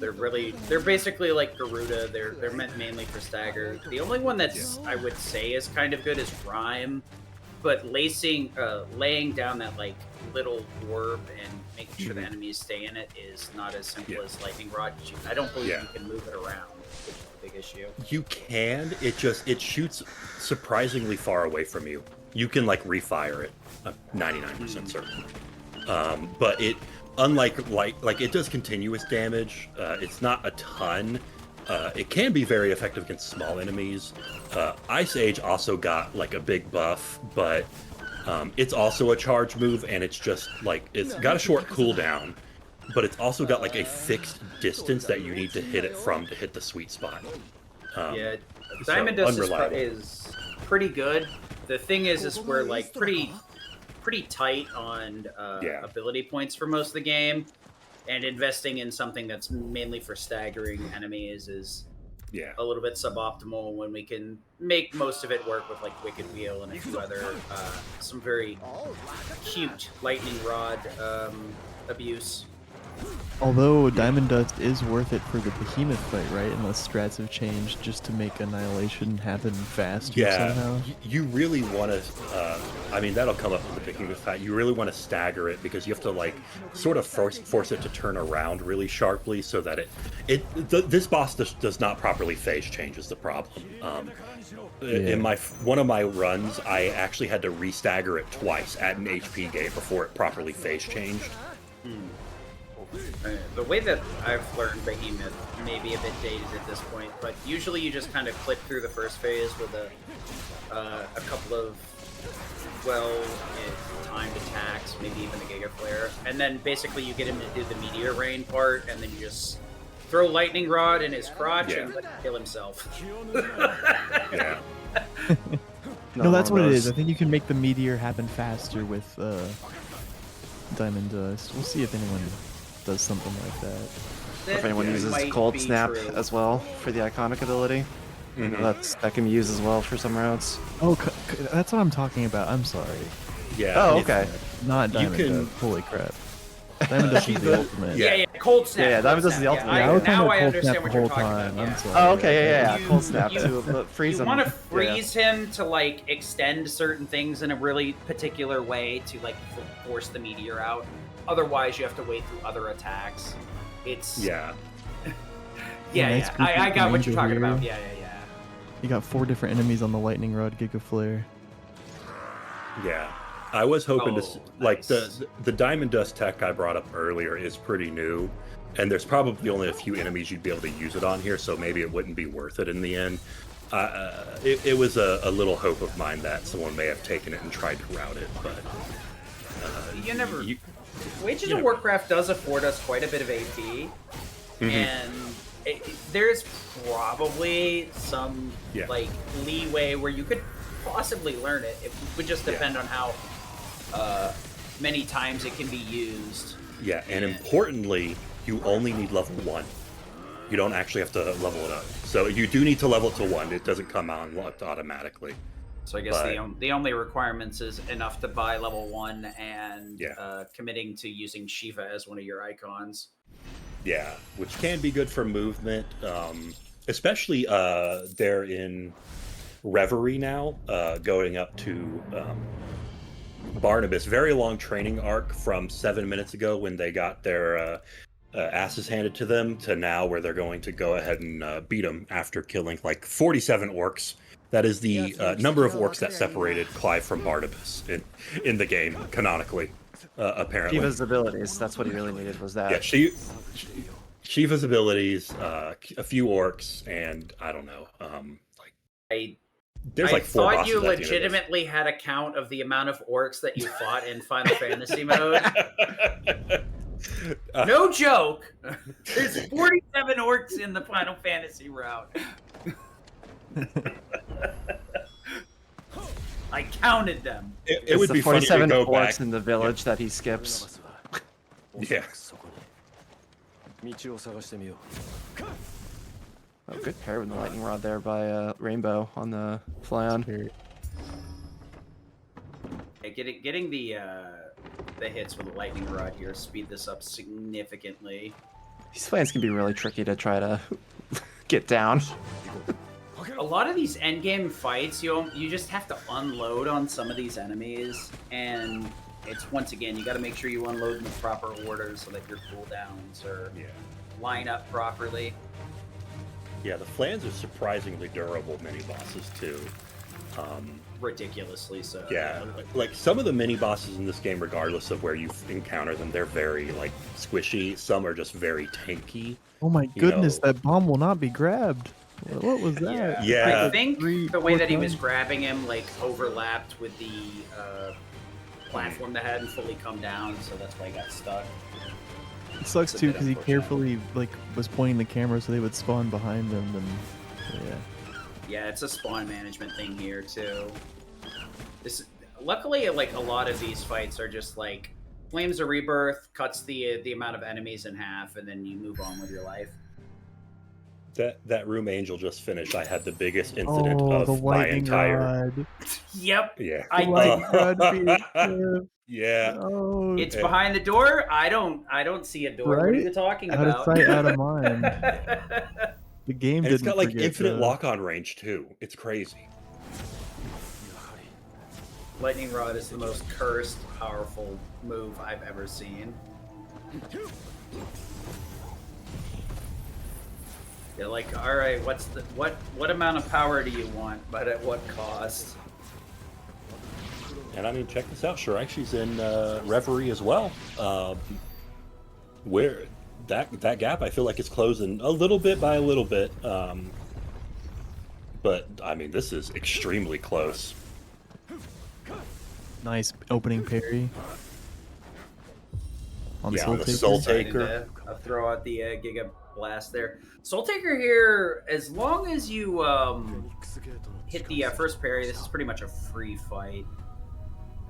They're basically like Garuda. They're meant mainly for stagger. The only one that's I would say is kind of good is Rhyme, but laying down that like little orb and making sure the enemies stay in it is not as simple as Lightning Rod. I don't believe you can move it around, which is a big issue. You can. It shoots surprisingly far away from you. You can like refire it. I'm 99% certain. But unlike like it does continuous damage. It's not a ton. It can be very effective against small enemies. Ice Age also got like a big buff, but it's also a charge move, and it's just like it's got a short cooldown, but it's also got like a fixed distance that you need to hit it from to hit the sweet spot. Yeah, so Diamond Dust unreliable. is pretty good. The thing is we're like pretty tight on Yeah. ability points for most of the game, and investing in something that's mainly for staggering enemies is Yeah. a little bit suboptimal when we can make most of it work with like Wicked Wheel and a few other some very cute lightning rod abuse. Although Diamond Dust is worth it for the Behemoth fight, right? Unless strats have changed just to make Annihilation happen faster Yeah, somehow. you really want to. I mean, that'll come up in the Behemoth fight. You really want to stagger it because you have to like sort of force it to turn around really sharply so that this boss does not properly phase change is the problem. In one of my runs, I actually had to restagger it twice at an HP gate before it properly phase changed. The way that I've learned Behemoth may be a bit dated at this point, but usually you just kind of clip through the first phase with a couple of timed attacks, maybe even a Giga Flare, and then basically you get him to do the Meteor Rain part, and then you just throw Lightning Rod in his crotch and let him kill himself. Yeah. No, that's what it is. I think you can make the meteor happen faster with Diamond Dust. We'll see if anyone does something like that. Or if anyone uses might Cold be Snap true. as well for the iconic ability. You know, that can be used as well for some routes. Oh, that's what I'm talking about. I'm sorry. Yeah. Oh, it's- okay. Not You Diamond can- Dust. Holy crap. Diamond Dust is the ultimate. Yeah. Yeah, Cold Snap. Yeah, Diamond Cold Dust is the Snap, ultimate. Yeah, I was talking now about I Cold understand Snap what the you're whole talking time. about. I'm Yeah. sorry. Oh, okay, yeah. You- Cold Snap you- too, but freeze You him. want to Yeah. freeze him to like extend certain things in a really particular way to like force the meteor out. Otherwise, you have to wait through other attacks. It's Yeah. Nice I got what you're Ranger talking about. here. Yeah. You got 4 different enemies on the Lightning Rod Giga Flare. Yeah, I was hoping to like nice. the Diamond Dust tech I brought up earlier is pretty new, and there's probably only a few enemies you'd be able to use it on here, so maybe it wouldn't be worth it in the end. It was a little hope of mine that someone may have taken it and tried to route it, but You never. you- Wages you of know. Warcraft does afford us quite a bit of AP, and there's probably some Yeah. like leeway where you could possibly learn it. It would just depend on how many times it can be used. yeah, and importantly, you only need level 1. You don't actually have to level it up, so you do need to level it to 1. It doesn't come on unlocked automatically. So I guess the only requirements is enough to buy level 1 and committing to using Shiva as one of your icons. Yeah, which can be good for movement, especially they're in Reverie now, going up to Barnabas. Very long training arc from 7 minutes ago when they got their asses handed to them to now where they're going to go ahead and beat them after killing like 47 orcs. That is the number of orcs that separated Clive from Barnabas in the game, canonically, apparently. Shiva's abilities, that's what he really needed, was that. Yeah, Shiva's abilities, a few orcs, and I don't know, there's like 4 thought bosses you at the end of this. legitimately had a count of the amount of orcs that you fought in Final Fantasy mode. No joke. There's 47 orcs in the Final Fantasy route. I counted them. It would the be funny to 47 go orcs back. in the village that he skips. Yeah. Oh, good pair with the lightning rod there by Rainbow on the fly-on. Hey, getting the hits with the lightning rod here speed this up significantly. These plans can be really tricky to try to get down. A lot of these endgame fights, you just have to unload on some of these enemies, and it's once again you got to make sure you unload in the proper order so that your cooldowns are line up properly. Yeah, the flans are surprisingly durable mini bosses too. Ridiculously so. Yeah, like some of the mini bosses in this game, regardless of where you encounter them, they're very like squishy. Some are just very tanky. Oh my You goodness, know. that bomb will not be grabbed. What was that? Yeah. I think Three, the way four that he was times? grabbing him like overlapped with the platform that hadn't fully come down, so that's why he got stuck. It sucks It's a too bit because he unfortunate. carefully like was pointing the camera so they would spawn behind them, and yeah. Yeah, it's a spawn management thing here too. Luckily, like a lot of these fights are just like Flames of Rebirth cuts the amount of enemies in half, and then you move on with your life. That room angel just finished. I had the biggest incident Oh, the of my lightning entire. rod. Yep, Yeah. I The lightning rod being flipped. Yeah. Oh, it's Yeah. behind the door. I don't see a door. What are Right? you talking Out of about? sight, out of mind. The game And it's didn't got like forget infinite the- lock-on range too. It's crazy. Lightning Rod is the most cursed, powerful move I've ever seen. You're like, all right, what amount of power do you want, but at what cost? And I mean, check this out. Shiraishi's in Reverie as well. Where that gap, I feel like it's closing a little bit by a little bit. But I mean, this is extremely close. Nice opening parry. On Yeah, Soul on the Taker. Soul Deciding Taker. to, throw out the Giga Blast there. Soul Taker here, as long as you hit the first parry, this is pretty much a free fight.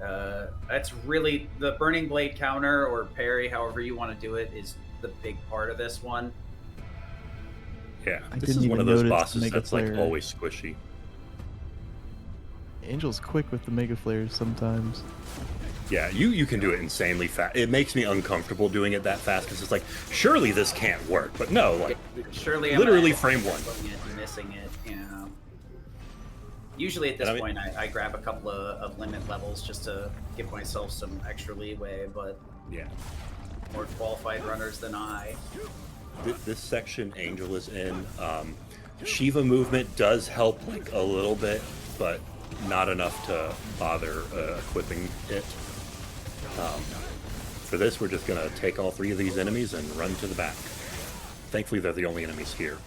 That's really the Burning Blade counter or parry, however you want to do it, is the big part of this one. Yeah, I this didn't is one of even those notice bosses Mega that's like Flare. always squishy. Angel's quick with the Mega Flares sometimes. Yeah, you can do it insanely fast. It makes me uncomfortable doing it that fast because it's like, surely this can't work. But no, like, Surely, literally I'm frame one. missing it. You know. Usually at this And I mean- point, I grab a couple of limit levels just to give myself some extra leeway, but Yeah. more qualified runners than I. This section Angel is in, Shiva movement does help like a little bit, but not enough to bother equipping it. For this, we're just gonna take all three of these enemies and run to the back. Thankfully, they're the only enemies here.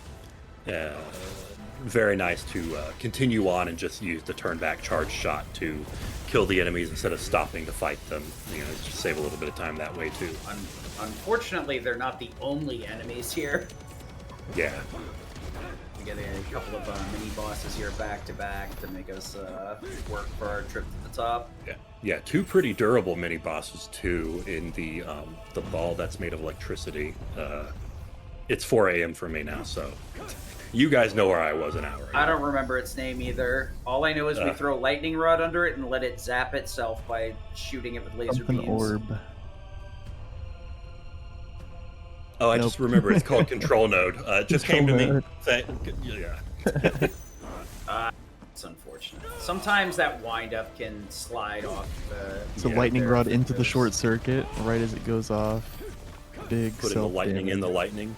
Very nice to continue on and just use the turn back charge shot to kill the enemies instead of stopping to fight them. You know, just save a little bit of time that way too. Unfortunately, they're not the only enemies here. Yeah. We get a couple of mini bosses here back to back to make us work for our trip to the top. Yeah, two pretty durable mini bosses too. In the ball that's made of electricity. It's 4 a.m. for me now, so you guys know where I was an hour ago. I don't remember its name either. All I know is we throw lightning rod under it and let it zap itself by shooting it with laser Something beams. orb. Oh, I Nope. just remember it's called Control Node. It just came to me. Control Yeah. It's unfortunate. Sometimes that wind up can slide off. So Yeah, lightning there rod if it into the goes. short circuit right as it goes off. Big Putting the self lightning in the lightning.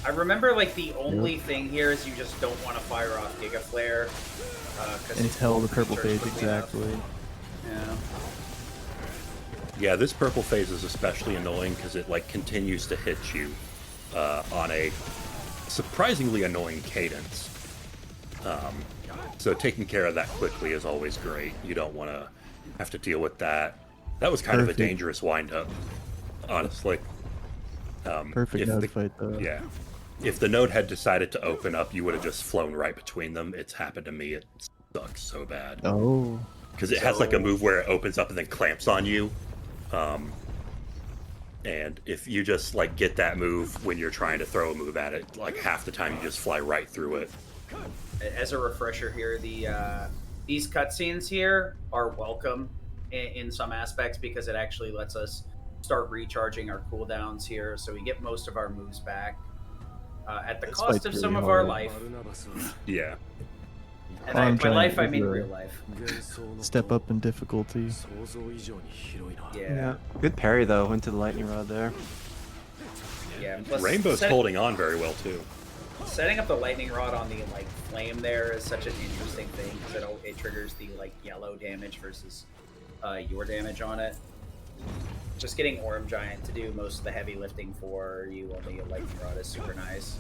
I remember like the only thing here is you just don't want to fire off Giga Flare. Until the purple recharge phase, quickly enough. exactly. Yeah. Yeah, this purple phase is especially annoying because it like continues to hit you on a surprisingly annoying cadence. So taking care of that quickly is always great. You don't want to have to deal with that. That was kind of Perfect. a dangerous wind-up, honestly. Perfect if node the- fight though. Yeah. If the node had decided to open up, you would have just flown right between them. It's happened to me. It sucks so bad. Oh. Because it has like a move where it opens up and then clamps on you. And if you just like get that move when you're trying to throw a move at it, like half the time you just fly right through it. As a refresher here, these cutscenes here are welcome in some aspects because it actually lets us start recharging our cooldowns here, so we get most of our moves back at the This cost fight's of really some of our hard. life. Yeah. And I'm by trying life, I to mean do real it. life. Step up in difficulty. Yeah. Good parry though into the lightning rod there. Yeah. Plus Rainbow's holding on very well too. Setting up the lightning rod on the like flame there is such an interesting thing because it triggers the like yellow damage versus your damage on it. Just getting Orm Giant to do most of the heavy lifting for you on the lightning rod is super nice.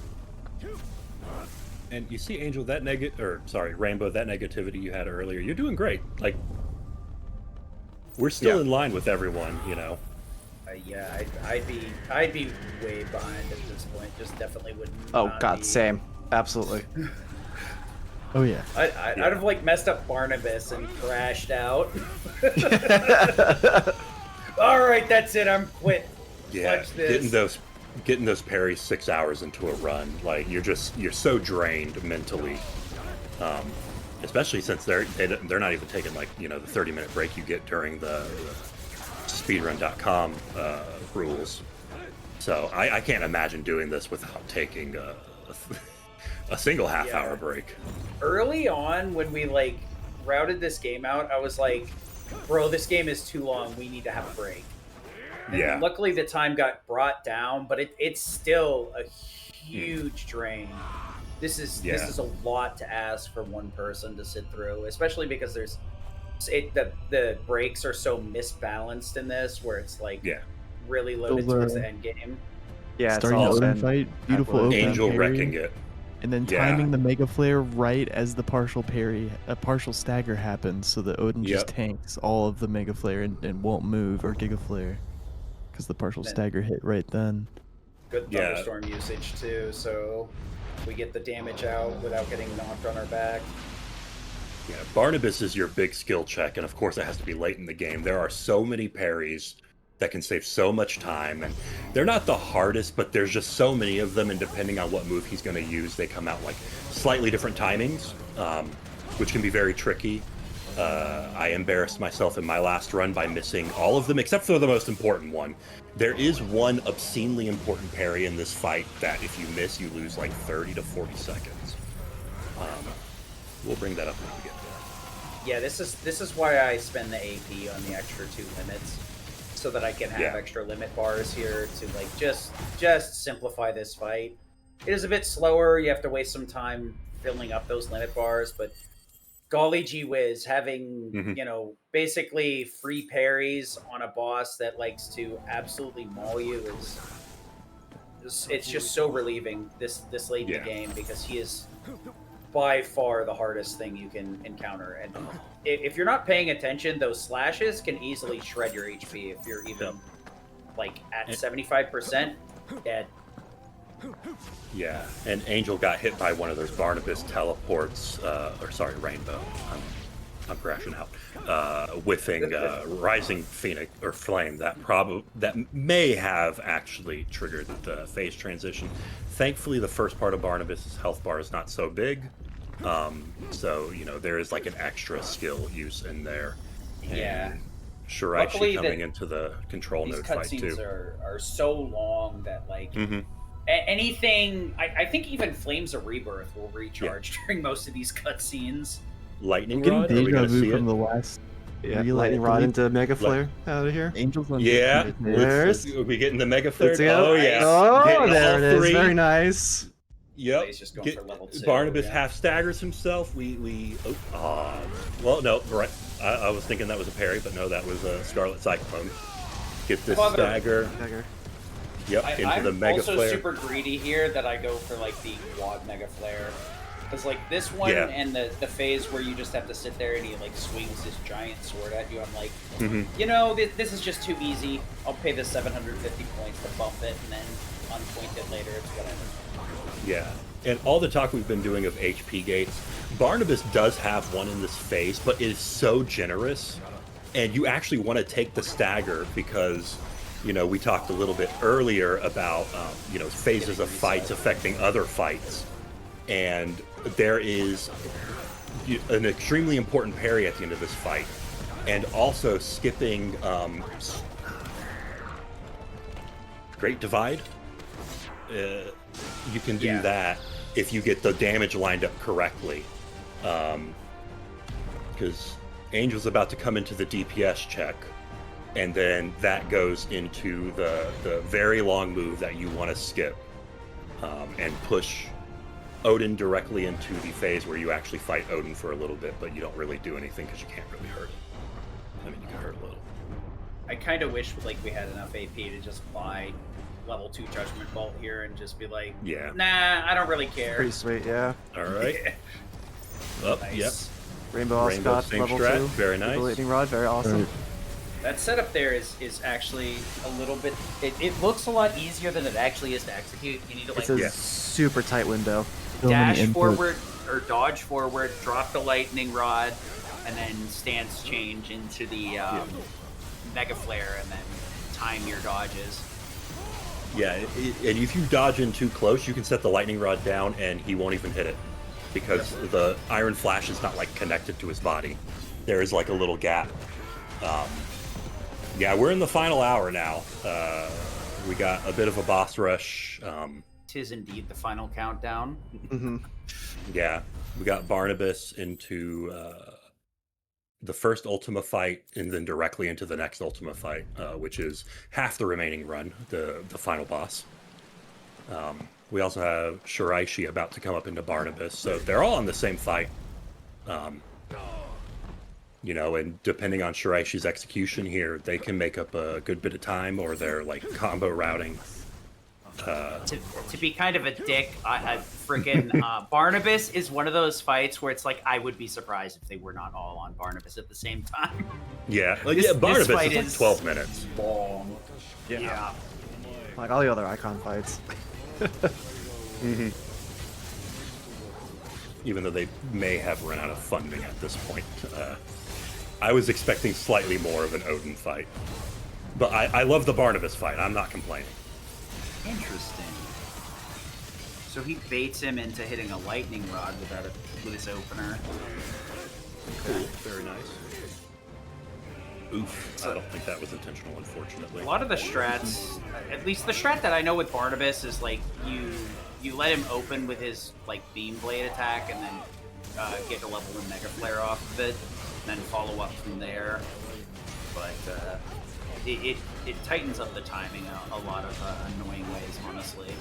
And you see, Angel, that Rainbow, that negativity you had earlier, you're doing great. Like, we're still in line with everyone, you know. Yeah, I'd be way behind at this point. Just definitely wouldn't. Oh God, same. Absolutely. Oh yeah. I'd have like messed up Barnabas and crashed out. All right, that's it. I'm quit. Yeah, Watch this. getting those parries 6 hours into a run, like you're so drained mentally. Especially since they're not even taking like, you know, the 30-minute break you get during the speedrun.com rules. So I can't imagine doing this without taking a single half-hour break. Early on, when we like routed this game out, I was like, bro, this game is too long. We need to have a break. And luckily the time got brought down, but it's still a huge drain. This is a lot to ask for one person to sit through, especially because the breaks are so misbalanced in this, where it's like really loaded towards the end game. Yeah, starting the Odin fight, beautiful open Angel parry, wrecking it, and then timing the Mega Flare right as the partial stagger happens, so that Odin just tanks all of the Mega Flare and won't move or Giga Flare, because the partial stagger hit right then. Good thunderstorm usage too, so we get the damage out without getting knocked on our back. Yeah, Barnabas is your big skill check, and of course it has to be late in the game. There are so many parries that can save so much time, and they're not the hardest, but there's just so many of them, and depending on what move he's going to use, they come out like slightly different timings, which can be very tricky. I embarrassed myself in my last run by missing all of them, except for the most important one. There is one obscenely important parry in this fight that if you miss, you lose like 30 to 40 seconds. We'll bring that up when we get there. Yeah, this is why I spend the AP on the extra 2 limits, so that I can have extra limit bars here to like just simplify this fight. It is a bit slower. You have to waste some time filling up those limit bars, but golly gee whiz, having you know, basically free parries on a boss that likes to absolutely maul you it's just so relieving this late in the game, because he is by far the hardest thing you can encounter. And if you're not paying attention, those slashes can easily shred your HP if you're even like at 75% dead. Yeah, and Angel got hit by one of those Barnabas teleports, Rainbow. I'm crashing out. Whiffing Rising Phoenix or Flame that may have actually triggered the phase transition. Thankfully, the first part of Barnabas' health bar is not so big, so you know there is like an extra skill use in there. And Shiraishi coming into the control node fight too. These cutscenes are so long that like anything. I think even Flames of Rebirth will recharge during most of these cutscenes. Lightning Rod? Are we gonna see from it? the last lightning rod into Mega Flare out of here. Angels on Are we getting the Mega Flare? Oh yeah. Oh, there it is. Very nice. Yep. He's just going for level 2. Barnabas half staggers himself. Well, no, right. I was thinking that was a parry, but no, that was a Scarlet Cyclone. Get this stagger. Yep, into the Mega Flare. I'm also super greedy here that I go for like the quad Mega Flare. Because like this one and the phase where you just have to sit there and he like swings his giant sword at you, I'm like, you know, this is just too easy. I'll pay the 750 points to bump it and then unpoint it later. It's whatever. Yeah, and all the talk we've been doing of HP gates, Barnabas does have one in this phase, but it is so generous, and you actually want to take the stagger because, you know, we talked a little bit earlier about, you know, phases of fights affecting other fights. And there is an extremely important parry at the end of this fight. And also skipping Great Divide. You can do that if you get the damage lined up correctly. Because Angel's about to come into the DPS check. And then that goes into the very long move that you want to skip and push Odin directly into the phase where you actually fight Odin for a little bit, but you don't really do anything because you can't really hurt it. I mean, you can hurt a little. I kind of wish like we had enough AP to just buy level 2 Judgment Bolt here and just be like, Yeah. nah, I don't really care. Pretty sweet, yeah. All right. Up, Nice. yep. Rainbow also Rainbow, got same level strat, 2. very with the nice. lightning rod, very awesome. Right. That setup there is actually a little bit. It looks a lot easier than it actually is to execute. You need to like It's a Yeah. super tight window. So many dash inputs. forward or dodge forward, drop the lightning rod, and then stance change into the mega flare, and then time your dodges. Yeah, and if you dodge in too close, you can set the lightning rod down and he won't even hit it. Because the iron flash is not like connected to his body. There is like a little gap. Yeah, we're in the final hour now. We got a bit of a boss rush. Tis indeed the final countdown. Hmm. Yeah, we got Barnabas into the first Ultima fight, and then directly into the next Ultima fight, which is half the remaining run, the final boss. We also have Shiraishi about to come up into Barnabas, so they're all on the same fight. You know, and depending on Shiraishi's execution here, they can make up a good bit of time, or they're like combo routing. To be kind of a dick, I freaking Barnabas is one of those fights where it's like I would be surprised if they were not all on Barnabas at the same time. Yeah, This- yeah, this Barnabas fight is like is 12 minutes. Long. Yeah. Like all the other icon fights. Even though they may have run out of funding at this point. I was expecting slightly more of an Odin fight. But I love the Barnabas fight. I'm not complaining. Interesting. So he baits him into hitting a lightning rod with his opener. Cool. Very nice. Oof. I don't think that was intentional, unfortunately. A lot of the strats, at least the strat that I know with Barnabas, is like you let him open with his like beam blade attack and then get a level 1 mega flare off of it, and then follow up from there. But it tightens up the timing a lot of annoying ways, honestly.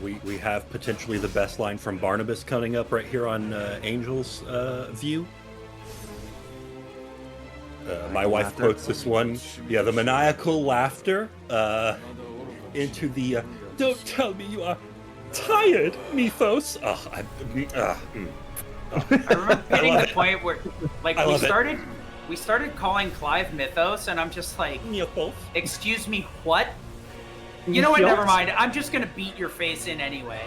We have potentially the best line from Barnabas coming up right here on Angel's view. My wife Laughter. quotes this one. Yeah, the maniacal laughter into the don't tell me you are tired, Mythos. I remember hitting love the it. point where like I love it. we started calling Clive Mythos, and I'm just like, Mythos. excuse me, what? You know what? Never mind. I'm just gonna beat your face in anyway.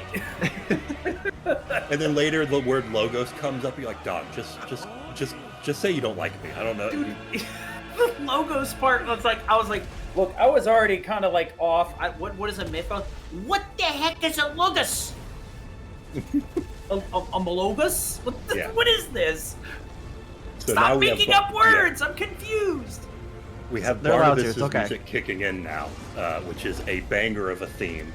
And then later the word logos comes up. You're like, dog, just say you don't like me. I don't know. The logos part was like, I was like, look, I was already kind of like off. What is a mythos? What the heck is a logos? a logos? Yeah. What is this? So now Stop we have making up words. I'm confused. We have They're allowed to, Barnabas' it's okay. music kicking in now, which is a banger of a theme.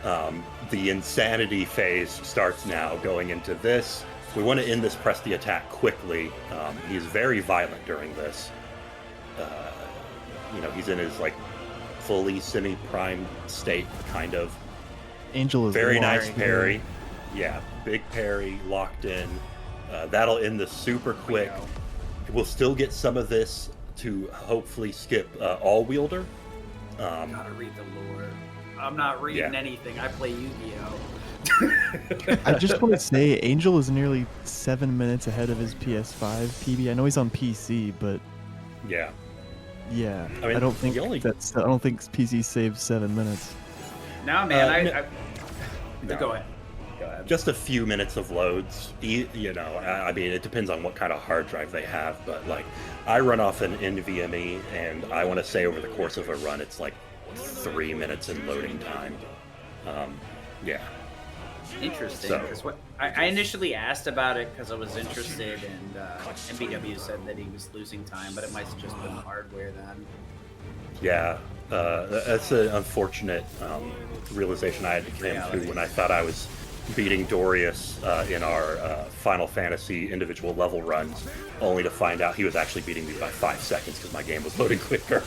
The insanity phase starts now, going into this. We want to end this press the attack quickly. He's very violent during this. You know, he's in his like fully semi-prime state, kind of. Angel is Very locked nice in. parry. Yeah, big parry, locked in. That'll end this super quick. We'll still get some of this to hopefully skip all wielder. Gotta read the lore. I'm not reading Yeah. anything. I play Yu-Gi-Oh. I just want to say, Angel is nearly 7 minutes ahead of his PS5 PB. I know he's on PC, but Yeah. yeah, I mean, don't think the only- that's. I don't think PC saves 7 minutes. Now, man, No. Go ahead. Go ahead. Just a few minutes of loads. You know, I mean, it depends on what kind of hard drive they have, but like, I run off an NVMe, and I want to say over the course of a run, it's like 3 minutes in loading time. Yeah. Interesting. So- 'Cause I initially asked about it because I was interested, and MBW said that he was losing time, but it might have just been the hardware then. Yeah, that's an unfortunate realization I had to come to when I thought I was beating Dorius in our Final Fantasy individual level runs, only to find out he was actually beating me by 5 seconds because my game was loading quicker.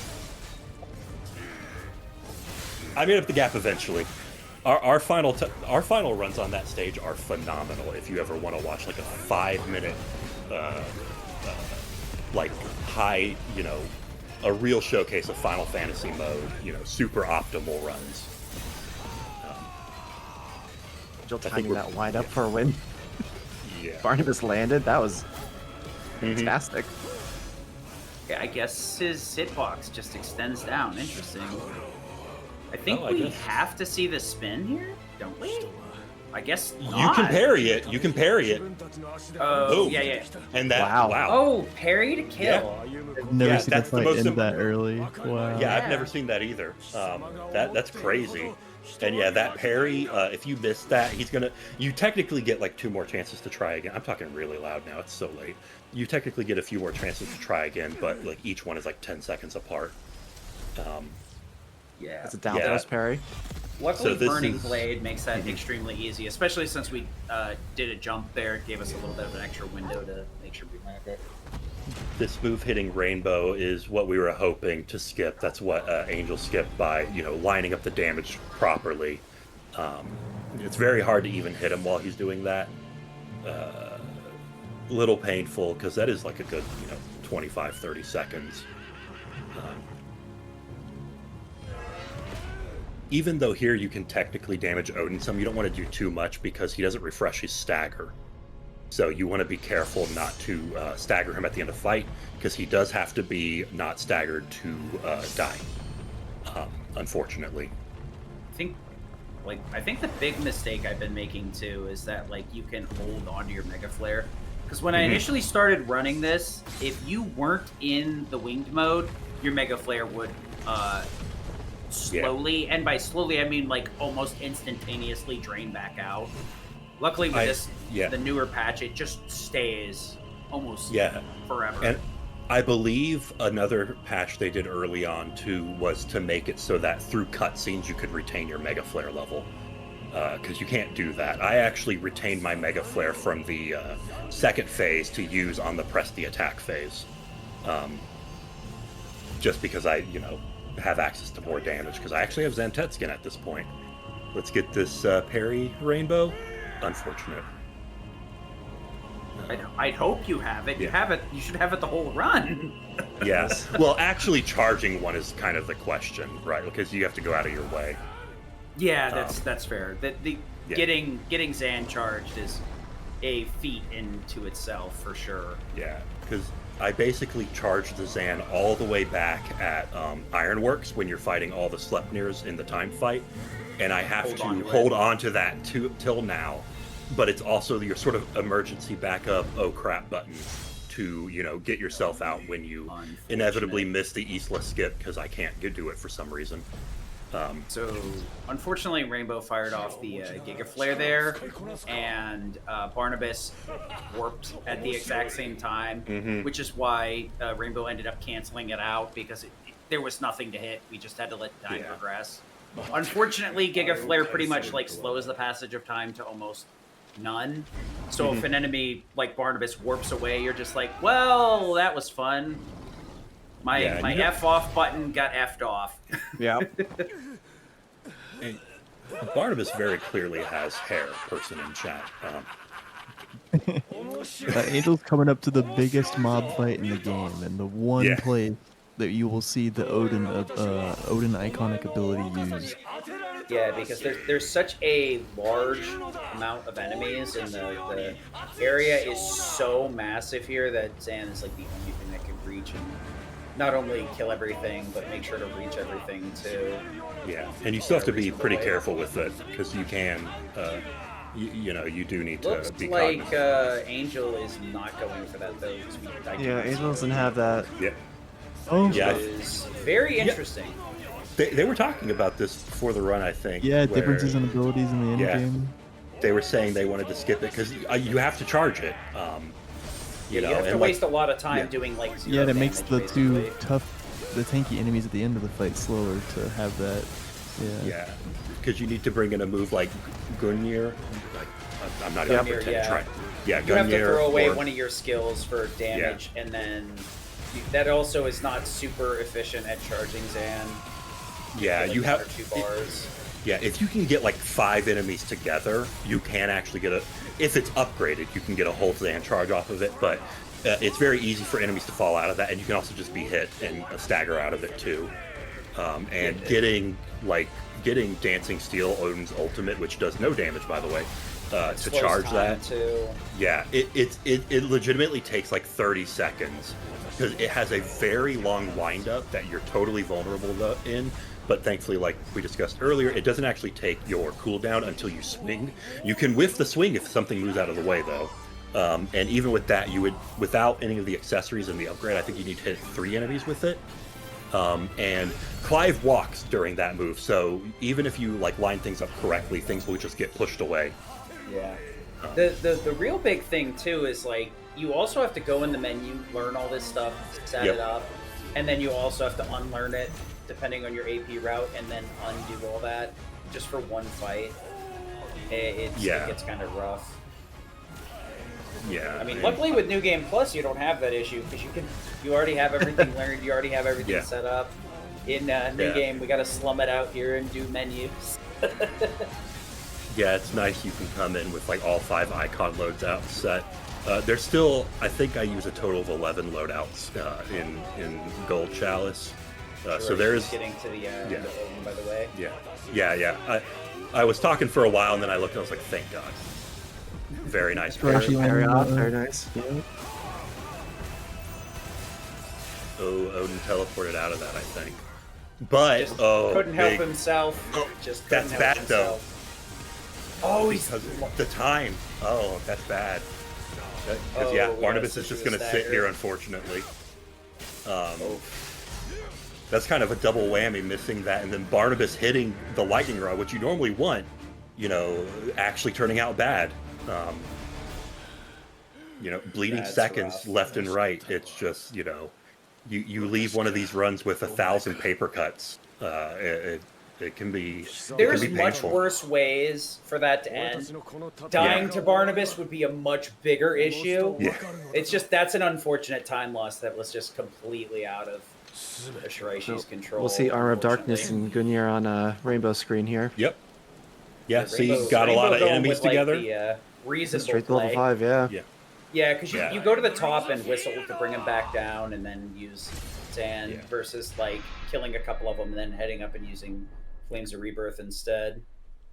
I made up the gap eventually. Our final runs on that stage are phenomenal. If you ever want to watch like a 5-minute, like high, a real showcase of Final Fantasy mode, super optimal runs. Jill timing that wind up for a win. Yeah. Barnabas landed. That was fantastic. Yeah, I guess his hitbox just extends down. Interesting. I think I we guess. have to see the spin here, don't we? I guess not. You can parry it. You can parry it. Oh, Boom. yeah. And that. Wow. Wow. Oh, parry to kill. I've never Yeah, seen that's a the fight most end that early. Wow. Yeah, I've never seen that either. That's crazy. And yeah, that parry, if you miss that, you technically get like 2 more chances to try again. I'm talking really loud now, it's so late. You technically get a few more chances to try again, but like each one is like 10 seconds apart. Yeah. It's a down throw parry. Luckily, So this Burning is- Blade makes that extremely easy, especially since we did a jump there. It gave us a little bit of an extra window to make sure we land it. This move hitting Rainbow is what we were hoping to skip. That's what Angel skipped by, lining up the damage properly. It's very hard to even hit him while he's doing that. Little painful, because that is like a good, 25, 30 seconds. Even though here you can technically damage Odin some, you don't want to do too much because he doesn't refresh his stagger. So you want to be careful not to stagger him at the end of the fight, because he does have to be not staggered to die, unfortunately. I think the big mistake I've been making too is that you can hold onto your Mega Flare. Because when I initially started running this, if you weren't in the winged mode, your Mega Flare would slowly, and by slowly I mean almost instantaneously drain back out. Luckily with the newer patch, it just stays almost forever. And I believe another patch they did early on too was to make it so that through cutscenes you could retain your Mega Flare level. Because you can't do that. I actually retained my Mega Flare from the second phase to use on the press the attack phase. Just because I, have access to more damage, because I actually have Zantet skin at this point. Let's get this parry Rainbow. Unfortunate. I'd hope you have it. You have it. You should have it the whole run. Yes. Well, actually charging one is kind of the question, right? Because you have to go out of your way. Yeah, that's fair. Getting Zan charged is a feat into itself for sure. Yeah, because I basically charged the Zan all the way back at Ironworks when you're fighting all the Sleipnirs in the time fight, and I have to hold on to that till now. But it's also your sort of emergency backup, oh crap button to, get yourself out when you inevitably miss the Isla skip, because I can't do it for some reason. So, unfortunately, Rainbow fired off the Giga Flare there, and Barnabas warped at the exact same time, which is why Rainbow ended up canceling it out, because there was nothing to hit. We just had to let time progress. Unfortunately, Giga Flare pretty much slows the passage of time to almost none. So if an enemy like Barnabas warps away, you're just well, that was fun. My F off button got F'd off. Yeah. Barnabas very clearly has hair, person in chat. Angel's coming up to the biggest mob fight in the game, and the one place that you will see the Odin iconic ability used. Yeah, because there's such a large amount of enemies, and the area is so massive here that Zan is the only thing that can reach and not only kill everything, but make sure to reach everything too. Yeah, and you still have to be pretty careful with it, because you can, you do need to be cognizant. Looks Angel is not going for that though. Yeah, Angel doesn't have that. Yeah. Oh, Yeah. Which is very interesting. They were talking about this before the run, I think. yeah, where differences in abilities in the end game. They were saying they wanted to skip it because you have to charge it. You have to waste a lot of time doing zero Yeah, that makes damage, the two basically. the tanky enemies at the end of the fight slower to have that. Yeah, because you need to bring in a move like Gungnir. I'm not even pretending to try. Yeah, Gungnir. You have to throw away one of your skills for damage, and then that also is not super efficient at charging Zan. Yeah, you have 2 bars. Yeah, if you can get like 5 enemies together, you can actually get if it's upgraded, you can get a whole Zan charge off of it, but it's very easy for enemies to fall out of that, and you can also just be hit and stagger out of it too. And getting Dancing Steel, Odin's ultimate, which does no damage by the way, to charge that. Too. Yeah, it legitimately takes like 30 seconds because it has a very long windup that you're totally vulnerable in. But thankfully, like we discussed earlier, it doesn't actually take your cooldown until you swing. You can whiff the swing if something moves out of the way, though. And even with that, you would, without any of the accessories and the upgrade, I think you need to hit 3 enemies with it. And Clive walks during that move, so even if you like line things up correctly, things will just get pushed away. Yeah. The real big thing too is like you also have to go in the menu, learn all this stuff, set it up, and then you also have to unlearn it depending on your AP route, and then undo all that just for one fight. It gets kind of rough. Yeah. I mean, luckily with New Game Plus, you don't have that issue because you already have everything learned, you already have everything set up. In New Game, we got to slum it out here and do menus. Yeah, it's nice you can come in with like all 5 icon loads out set. There's still, I think I use a total of 11 loadouts in Gold Chalice. So there's getting to the Odin, by the way. Yeah. I was talking for a while and then I looked and I was like, thank God. Very nice. Very nice. Yeah. Oh, Odin teleported out of that, I think. But just couldn't help himself. Oh, just that's bad though. Oh, because the time. Oh, that's bad. Because Barnabas is just gonna sit here, unfortunately. That's kind of a double whammy, missing that, and then Barnabas hitting the lightning rod, which you normally want, actually turning out bad. Bleeding that's seconds rough. Left and right. It's just, you leave one of these runs with 1,000 paper cuts. It can be. There's much worse ways for that to end. Dying to Barnabas would be a much bigger issue. Yeah. It's just that's an unfortunate time loss that was just completely out of Shiraishi's control. We'll see Armor of Darkness and Gungnir on a rainbow screen here. Yep. Yeah, so you got a lot of enemies together. The, reasonable straight play. level 5, yeah. Yeah, because you go to the top and whistle to bring him back down, and then use Zan versus like killing a couple of them and then heading up and using Flames of Rebirth instead.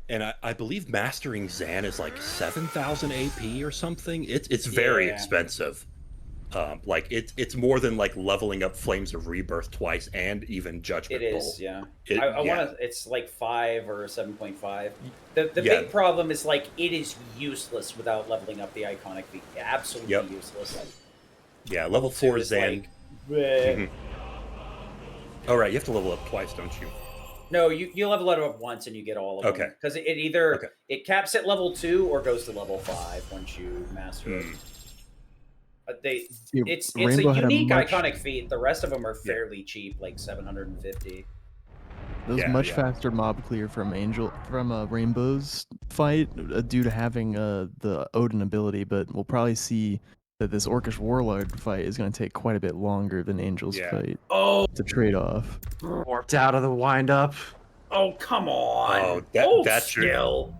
And I believe mastering Zan is like 7,000 AP or something. It's very expensive. It's more than like leveling up Flames of Rebirth twice and even Judgment Bolt. It is, I want to. It's like 5 or 7.5. The big problem is like it is useless without leveling up the iconic feat. Absolutely useless. Yeah, level 4 Zan. Oh right, you have to level up twice, don't you? No, you level it up once and you get all of them. Because it either it caps at level 2 or goes to level 5 once you master it. It's a unique iconic feat. The rest of them are fairly cheap, like 750. There's much faster mob clear from Rainbow's fight due to having the Odin ability, but we'll probably see that this Orcish Warlord fight is going to take quite a bit longer than Angel's fight. Oh, it's a trade-off. Warped out of the wind-up. Oh, come on. Oh, that's skill.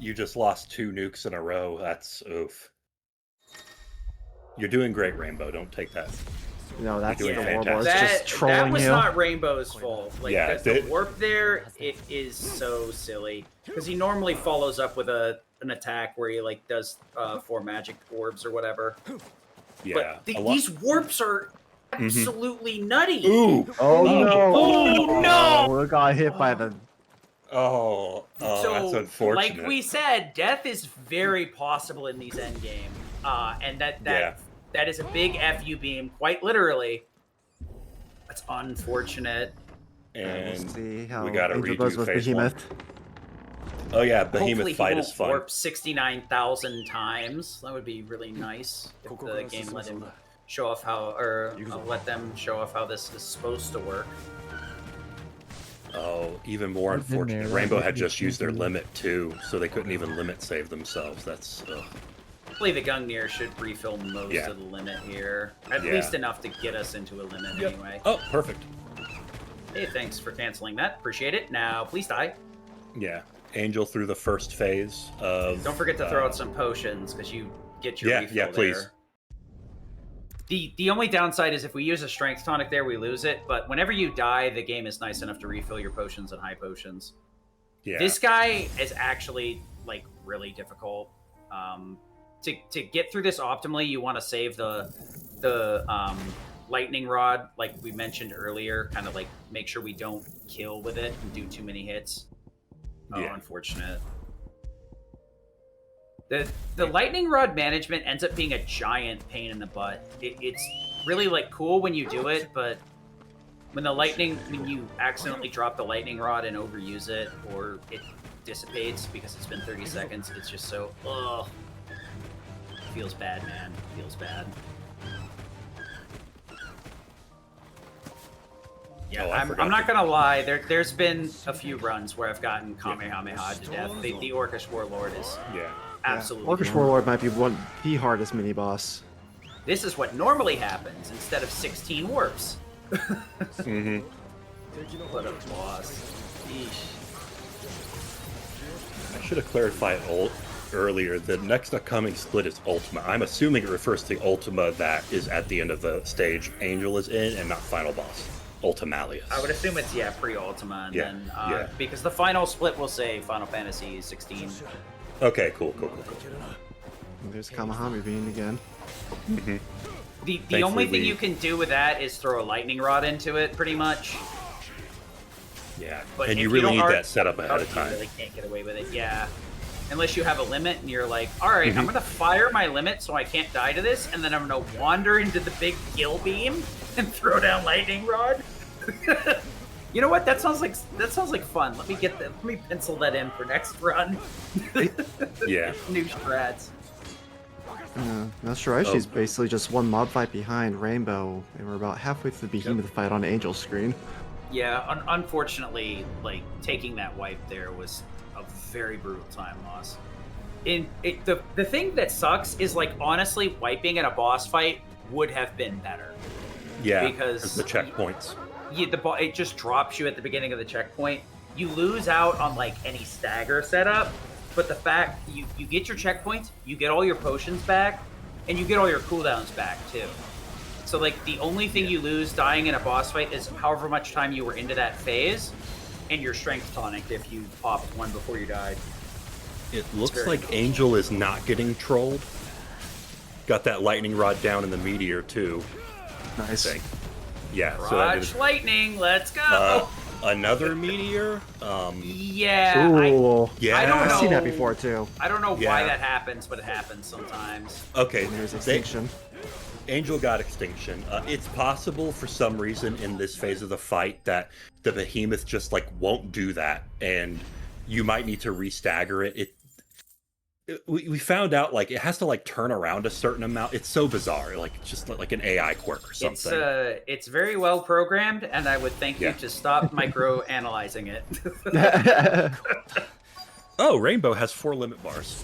You just lost 2 nukes in a row. That's oof. You're doing great, Rainbow. Don't take that. No, that's the fantastic. It's just trolling that was you. not Rainbow's fault. Like the warp there, it is so silly because he normally follows up with an attack where he like does 4 magic orbs or whatever. Yeah, but these warps are absolutely nutty. Ooh! Oh no! Oh no! We got hit by the. So, that's unfortunate. Like we said, death is very possible in these endgame. And that is a big FU beam, quite literally. That's unfortunate. And we'll see how we got a Angel goes with Behemoth. Oh yeah, Behemoth hopefully fight he is won't fun. Warp 69,000 times. That would be really nice if the game let him show off let them show off how this is supposed to work. Oh, even more unfortunate. Rainbow had just used their limit too, so they couldn't even limit save themselves. That's. Hopefully the Gungnir should refill most of the limit here. At least enough to get us into a limit anyway. Oh, perfect. Hey, thanks for canceling that. Appreciate it. Now, please die. Yeah, Angel through the first phase of. Don't forget to throw out some potions because you get your refill yeah, please. there. The only downside is if we use a strength tonic there, we lose it. But whenever you die, the game is nice enough to refill your potions and high potions. Yeah. This guy is actually like really difficult. To get through this optimally, you want to save the lightning rod, like we mentioned earlier. Kind of like make sure we don't kill with it and do too many hits. Oh, Yeah. unfortunate. The lightning rod management ends up being a giant pain in the butt. It's really like cool when you do it, but when you accidentally drop the lightning rod and overuse it, or it dissipates because it's been 30 seconds, it's just so ugh. Feels bad, man. Feels bad. Yeah, I'm not gonna lie. There's been a few runs where I've gotten Kamehameha to death. The Orcish Warlord is absolutely. Orcish Warlord might be the hardest mini boss. This is what normally happens instead of 16 warps. Mm-hmm. What a boss. Eesh. I should have clarified earlier. The next upcoming split is Ultima. I'm assuming it refers to Ultima that is at the end of the stage Angel is in, and not final boss. Ultimalius. I would assume it's pre-Ultima, and then because the final split will say Final Fantasy 16. Okay, cool. There's Kamahami Bean again. Mm-hmm. The only thing you can do with that is throw a lightning rod into it, pretty much. Yeah, But and if you really don't need art- that set up ahead of You time. really can't get away with it, yeah. Unless you have a limit and you're like, all right, I'm going to fire my limit so I can't die to this, and then I'm going to wander into the big gill beam and throw down lightning rod. You know what? That sounds like fun. Let me pencil that in for next run. Yeah. New strats. Now Shiraishi's basically just one mob fight behind Rainbow, and we're about halfway through the Behemoth fight on Angel's screen. Yeah, unfortunately, like taking that wipe there was a very brutal time loss. The thing that sucks is like honestly, wiping in a boss fight would have been better. Yeah, because the checkpoints. It just drops you at the beginning of the checkpoint. You lose out on like any stagger setup, but the fact you get your checkpoints, you get all your potions back, and you get all your cooldowns back too. So like the only thing you lose dying in a boss fight is however much time you were into that phase, and your strength tonic if you popped one before you died. It looks like Angel is not getting trolled. Got that lightning rod down in the meteor too. Nice. Yeah. Crotch lightning, let's go. Another meteor. Yeah. Cool. I don't know. I've seen that before too. I don't know why that happens, but it happens sometimes. Okay. And there's extinction. Angel got extinction. It's possible for some reason in this phase of the fight that the Behemoth just like won't do that, and you might need to restagger it. We found out like it has to like turn around a certain amount. It's so bizarre, like it's just like an AI quirk or something. It's very well programmed, and I would thank you to stop micro analyzing it. Oh, Rainbow has 4 limit bars.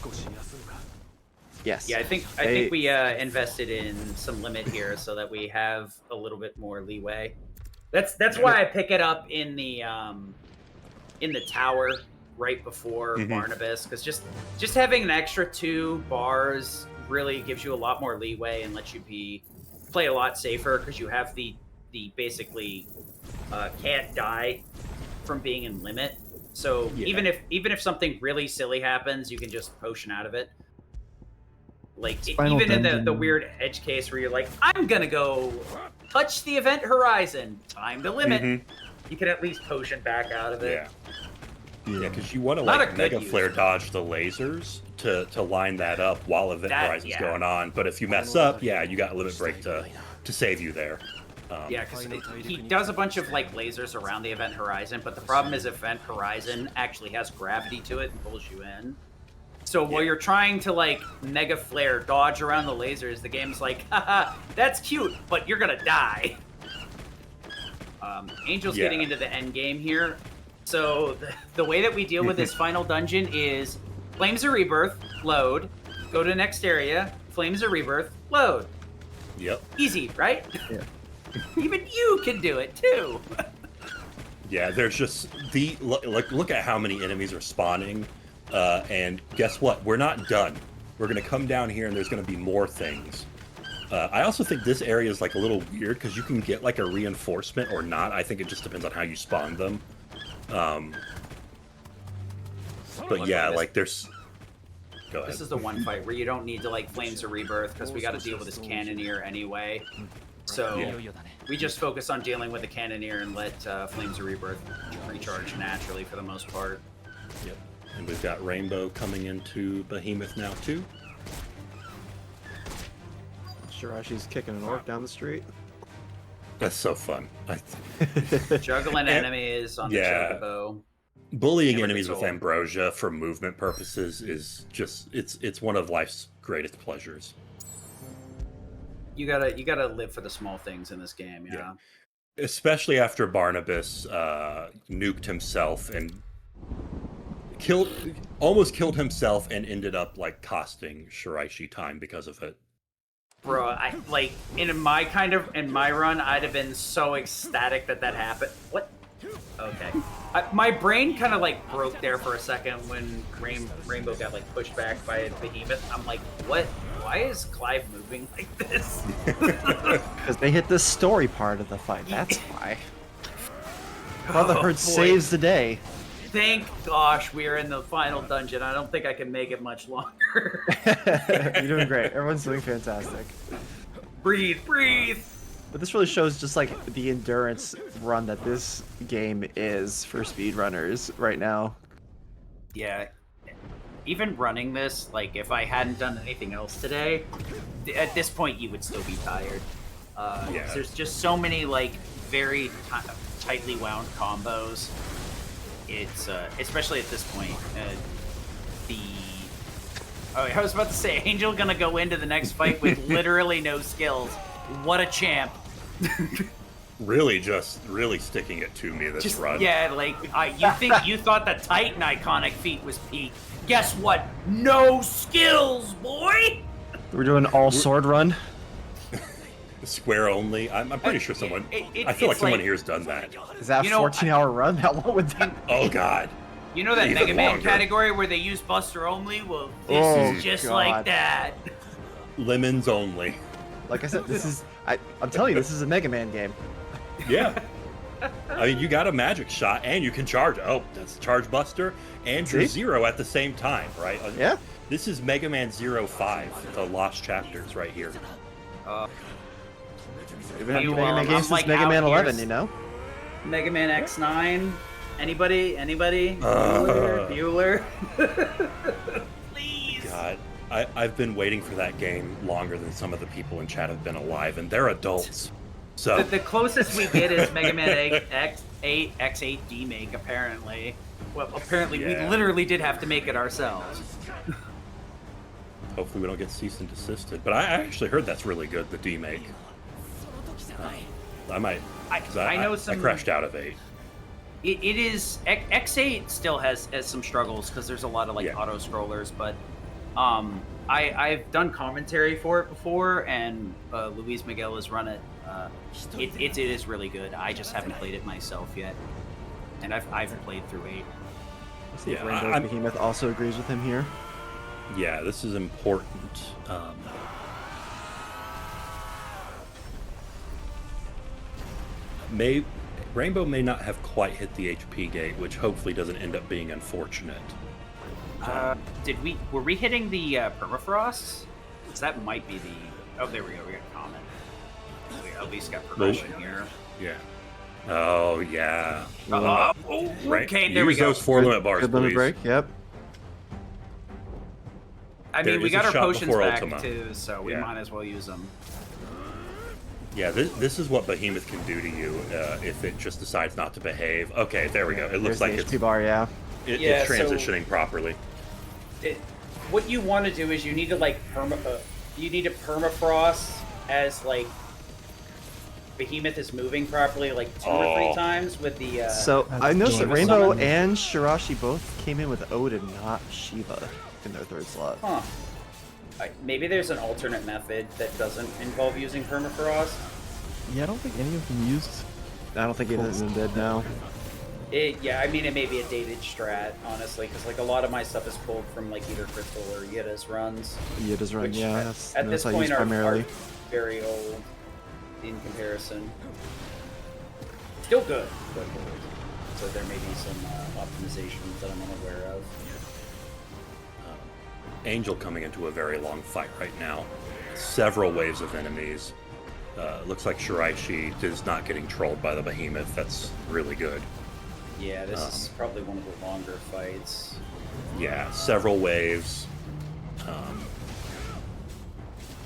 Yes. Yeah, I think we invested in some limit here so that we have a little bit more leeway. That's why I pick it up in the tower right before Barnabas, because just having an extra 2 bars really gives you a lot more leeway and lets you play a lot safer, because you have the basically can't die from being in limit. So even if something really silly happens, you can just potion out of it. Like even in the weird edge case where you're like, I'm gonna go touch the event horizon, time to limit. You can at least potion back out of it. Yeah, because you want to like Mega Flare dodge the lasers to line that up while Event Horizon's going on. But if you mess up, you got Limit Break to save you there. Yeah, because he does a bunch of like lasers around the Event Horizon, but the problem is Event Horizon actually has gravity to it and pulls you in. So while you're trying to like Mega Flare dodge around the lasers, the game's like, haha, that's cute, but you're gonna die. Angel's getting into the end game here. So the way that we deal with this final dungeon is Flames of Rebirth, load, go to the next area, Flames of Rebirth, load. Yep. Easy, right? Yeah. Even you can do it too. Yeah, there's just look at how many enemies are spawning, and guess what? We're not done. We're gonna come down here, and there's gonna be more things. I also think this area is like a little weird because you can get like a reinforcement or not. I think it just depends on how you spawn them. But yeah, like there's. Go ahead. This is the one fight where you don't need to like Flames of Rebirth because we got to deal with this Cannoneer anyway. So we just focus on dealing with the Cannoneer and let Flames of Rebirth recharge naturally for the most part. Yep. And we've got Rainbow coming into Behemoth now too. Shiraishi's kicking an orc down the street. That's so fun. Juggling enemies on the Chocobo. Bullying enemies with Ambrosia for movement purposes is just it's one of life's greatest pleasures. You gotta live for the small things in this game, yeah. Especially after Barnabas nuked himself and almost killed himself and ended up like costing Shiraishi time because of it. Bro, I like in my run, I'd have been so ecstatic that happened. What? Okay. My brain kind of like broke there for a second when Rainbow got like pushed back by Behemoth. I'm like, what? Why is Clive moving like this? Because they hit the story part of the fight. That's why. Brotherhood saves the day. Thank gosh we are in the final dungeon. I don't think I can make it much longer. You're doing great. Everyone's doing fantastic. Breathe. But this really shows just like the endurance run that this game is for speedrunners right now. Yeah. Even running this, like if I hadn't done anything else today, at this point you would still be tired. There's just so many like very tightly wound combos. It's especially at this point. I was about to say, Angel gonna go into the next fight with literally no skills. What a champ! Really sticking it to me this run. Yeah, like you thought the Titan iconic feat was peak. Guess what? No skills, boy. We're doing an all sword run. Square only. I'm pretty sure someone. I feel like someone here's done that. Is that a 14-hour run? How long would that? Oh God. You know that Mega Man category where they use Buster only? Well, this is just like that. Lemons only. Like I said, this is. I'm telling you, this is a Mega Man game. Yeah. I mean, you got a magic shot, and you can charge. Oh, that's Charge Buster, and you're zero at the same time, right? Yeah. This is Mega Man 05, the Lost Chapters, right here. We've been having Mega Man games since Mega Man 11, you know? Mega Man X9. Anybody? Bueller? Please. God, I've been waiting for that game longer than some of the people in chat have been alive, and they're adults. So the closest we get is Mega Man X8 Demake, apparently. Well, apparently we literally did have to make it ourselves. Hopefully we don't get cease and desisted. But I actually heard that's really good, the demake. I might. I know some. I crashed out of 8. It is X8 still has some struggles because there's a lot of like auto scrollers, but I've done commentary for it before, and Luis Miguel has run it. It is really good. I just haven't played it myself yet, and I've played through 8. Let's see if Rainbow Behemoth also agrees with him here. Yeah, this is important. Rainbow may not have quite hit the HP gate, which hopefully doesn't end up being unfortunate. Were we hitting the permafrost? Because that might be the. Oh, there we go. We got a comment. We at least got progression here. Yeah. Oh yeah. Okay, there we go. Use those 4 limit bars, Good limit please. break. Yep. I mean, we got our potions back Ultima. too, so we might as well use them. Yeah, this is what Behemoth can do to you if it just decides not to behave. Okay, there we go. It looks like it's HP bar, it's transitioning properly. What you want to do is you need to like you need to permafrost as like Behemoth is moving properly like 2 or 3 times with the. So I noticed that Rainbow and Shiraishi both came in with Odin, not Shiva, in their 3rd slot. Huh. Maybe there's an alternate method that doesn't involve using permafrost. Yeah, I don't think any of them used. I don't think any of them did, no. Yeah, I mean, it may be a dated strat, honestly, because like a lot of my stuff is pulled from like either Crystal or Yitta's runs. Yitta's run, which yeah. At this I point, use are primarily. very old in comparison. Still good, but old. So there may be some optimizations that I'm unaware of. Angel coming into a very long fight right now. Several waves of enemies. Looks like Shiraishi is not getting trolled by the Behemoth. That's really good. Yeah, this is probably one of the longer fights. Yeah, several waves.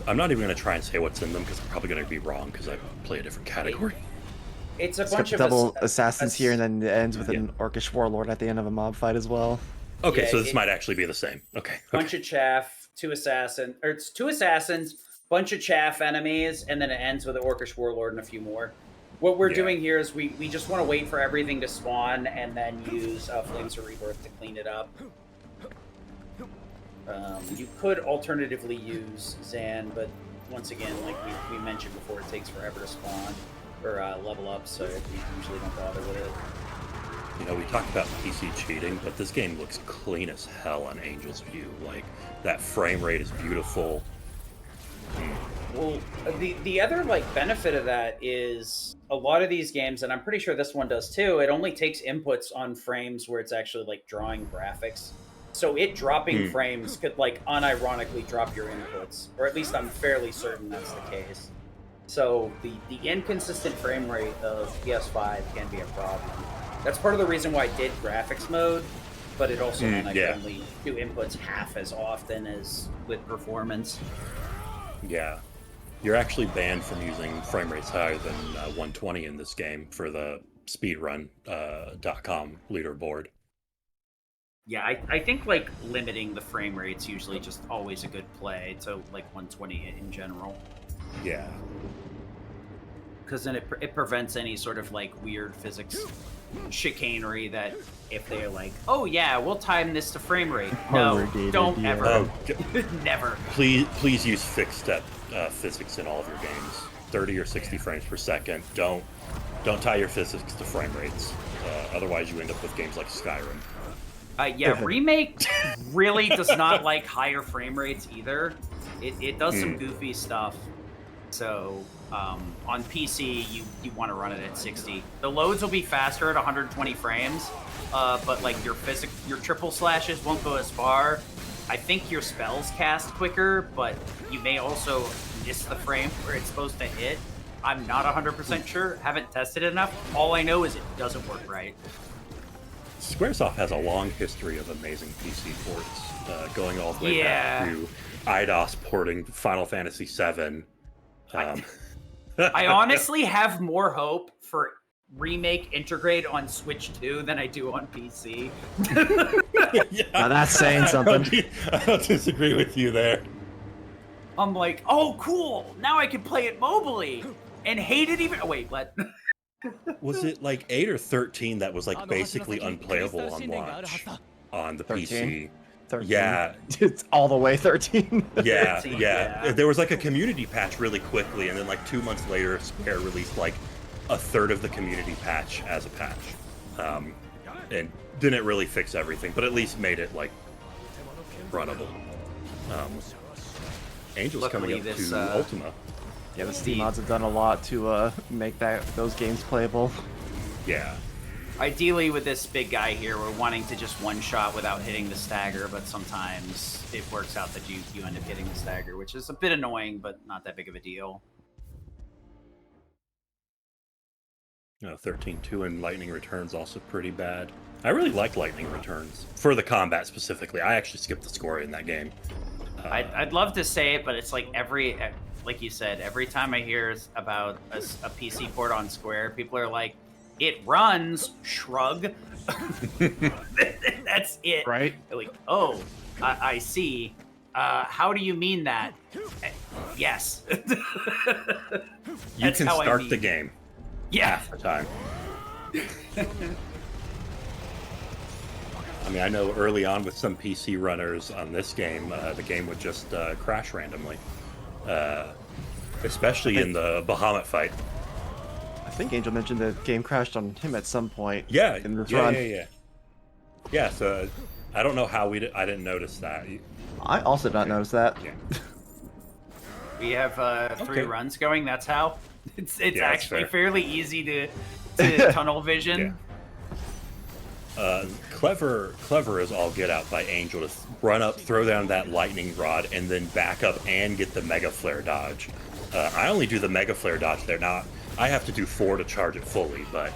I'm not even going to try and say what's in them because I'm probably going to be wrong because I play a different category. It's a It's got bunch of double assassins here, and then it ends with Yeah. an Orcish Warlord at the end of a mob fight as well. Okay, Yeah, so this might actually be the same. Okay. bunch of chaff, two assassins, bunch of chaff enemies, and then it ends with an Orcish Warlord and a few more. What we're doing here is we just want to wait for everything to spawn and then use Flames of Rebirth to clean it up. You could alternatively use Zan, but once again, like we mentioned before, it takes forever to spawn or level up, so we usually don't bother with it. You know, we talked about PC cheating, but this game looks clean as hell on Angel's View. Like, that frame rate is beautiful. Well, the other like benefit of that is a lot of these games, and I'm pretty sure this one does too, it only takes inputs on frames where it's actually like drawing graphics. So it dropping frames could like unironically drop your inputs, or at least I'm fairly certain that's the case. So the inconsistent frame rate of PS5 can be a problem. That's part of the reason why I did graphics mode, but it also meant I could only do inputs half as often as with performance. Yeah. You're actually banned from using frame rates higher than 120 in this game for the speedrun.com leaderboard. Yeah, I think like limiting the frame rate's usually just always a good play to like 120 in general. Yeah. Because then it prevents any sort of like weird physics chicanery that if they're like, oh yeah, we'll time this to frame rate. No, don't ever. Oh, Never. Please use fixed step physics in all of your games. 30 or 60 frames per second. Don't tie your physics to frame rates. Otherwise, you end up with games like Skyrim. Yeah, Remake really does not like higher frame rates either. It does some goofy stuff. So on PC, you want to run it at 60. The loads will be faster at 120 frames, but like your triple slashes won't go as far. I think your spells cast quicker, but you may also miss the frame where it's supposed to hit. I'm not 100% sure. Haven't tested it enough. All I know is it doesn't work right. Squaresoft has a long history of amazing PC ports, going all the way back to IDOS porting Final Fantasy VII. I honestly have more hope for Remake Integrate on Switch 2 than I do on PC. Now that's saying something. I don't disagree with you there. I'm like, oh, cool. Now I can play it mobily and hate it even. Oh, wait, what? Was it like 8 or 13 that was like basically unplayable on launch on the 13? PC? 13. Yeah. It's all the way 13. Yeah, 13, yeah. There was like a community patch really quickly, and then like 2 months later, Square released like a third of the community patch as a patch. And didn't really fix everything, but at least made it like runnable. Angel's Luckily, coming up to Ultima. Yeah, the Steam mods have done a lot to make those games playable. Yeah. Ideally, with this big guy here, we're wanting to just one-shot without hitting the stagger, but sometimes it works out that you end up hitting the stagger, which is a bit annoying, but not that big of a deal. 13-2 and Lightning Returns also pretty bad. I really like Lightning Returns. For the combat specifically. I actually skipped the score in that game. I'd love to say it, but it's like like you said, every time I hear about a PC port on Square, people are like, it runs, shrug. That's it. Right? They're like, oh, I see. How do you mean that? Yes. You can start the game. Yeah. Half the time. I mean, I know early on with some PC runners on this game, the game would just crash randomly. Especially in the Bahamut fight. I think Angel mentioned the game crashed on him at some point. Yeah, in this yeah, run. yeah. So I don't know how I didn't notice that. I also did not notice that. Yeah. We have 3 Okay. runs going. That's how. It's Yeah, that's actually fair. fairly easy to tunnel vision. Clever as all get out by Angel to run up, throw down that lightning rod, and then back up and get the Mega Flare dodge. I only do the Mega Flare dodge there. Now, I have to do 4 to charge it fully, but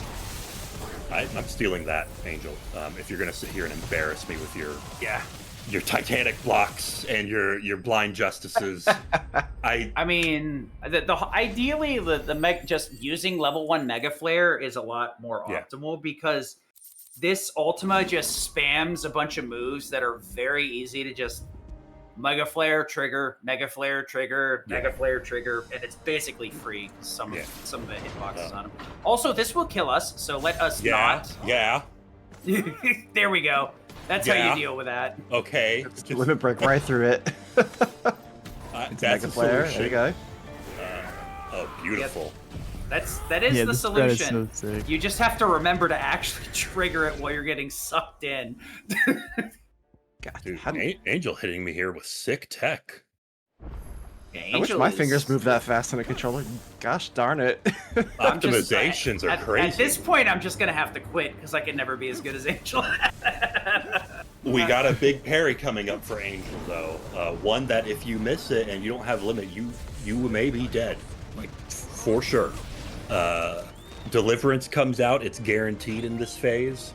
I'm stealing that, Angel. If you're going to sit here and embarrass me with your Titanic blocks and your blind justices, I mean, ideally the just using level 1 Mega Flare is a lot more optimal because this Ultima just spams a bunch of moves that are very easy to just Mega Flare trigger, Mega Flare trigger, Mega Flare trigger, and it's basically free. Some of the hitboxes on them. Also, this will kill us, so let us not. Yeah. There we go. That's how you deal with that. Okay. Just limit break right through it. That's Mega a Flare. solution. There you go. Oh, beautiful. That is the this spread is solution. so sick. You just have to remember to actually trigger it while you're getting sucked in. God, Dude, Angel hitting me here with sick tech. I wish my fingers moved that fast on a controller. Gosh darn it. Optimizations are crazy. At this point, I'm just going to have to quit because I can never be as good as Angel. We got a big parry coming up for Angel, though. One that if you miss it and you don't have limit, you may be dead. Like, for sure. Deliverance comes out. It's guaranteed in this phase.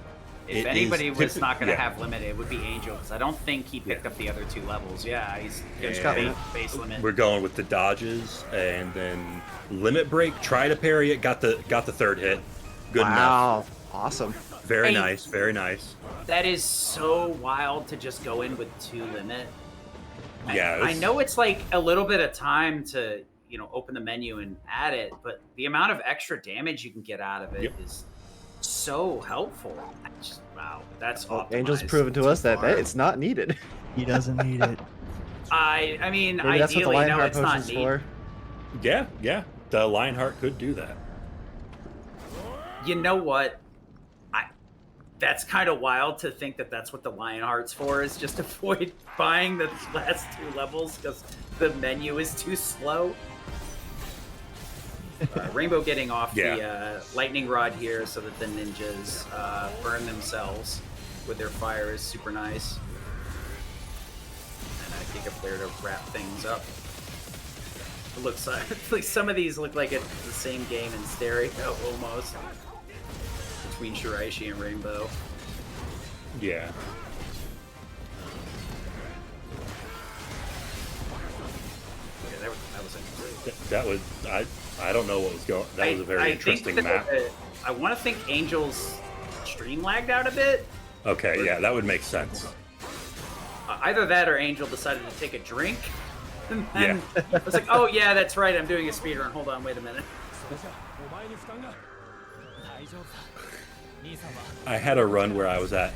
If anybody was not going to have limit, it would be Angel, because I don't think he picked up the other 2 levels. Yeah, he's got base limit. We're going with the dodges, and then limit break. Try to parry it. Got the 3rd hit. Good enough. Wow, awesome. Very nice. Very nice. That is so wild to just go in with 2 limit. Yeah, I know it's like a little bit of time to open the menu and add it, but the amount of extra damage you can get out of it is so helpful. Wow, that's optimized. Angel's proven to us that it's not needed. He doesn't need it. I mean, Maybe that's what the ideally, no, Lionheart it's not potion's needed. for. Yeah. The Lionheart could do that. You know what? That's kind of wild to think that that's what the Lionheart's for, is just avoid buying the last 2 levels because the menu is too slow. Rainbow getting off the lightning rod here so that the ninjas burn themselves with their fire is super nice. And I think up there to wrap things up. It looks like some of these look like it's the same game in stereo almost between Shiraishi and Rainbow. Yeah. That was interesting. That was I don't know what was going. That was a very interesting map. I want to think Angel's stream lagged out a bit. Okay, yeah, that would make sense. Either that or Angel decided to take a drink. And then I was like, oh yeah, that's right, I'm doing a speedrun. Hold on, wait a minute. I had a run where I was at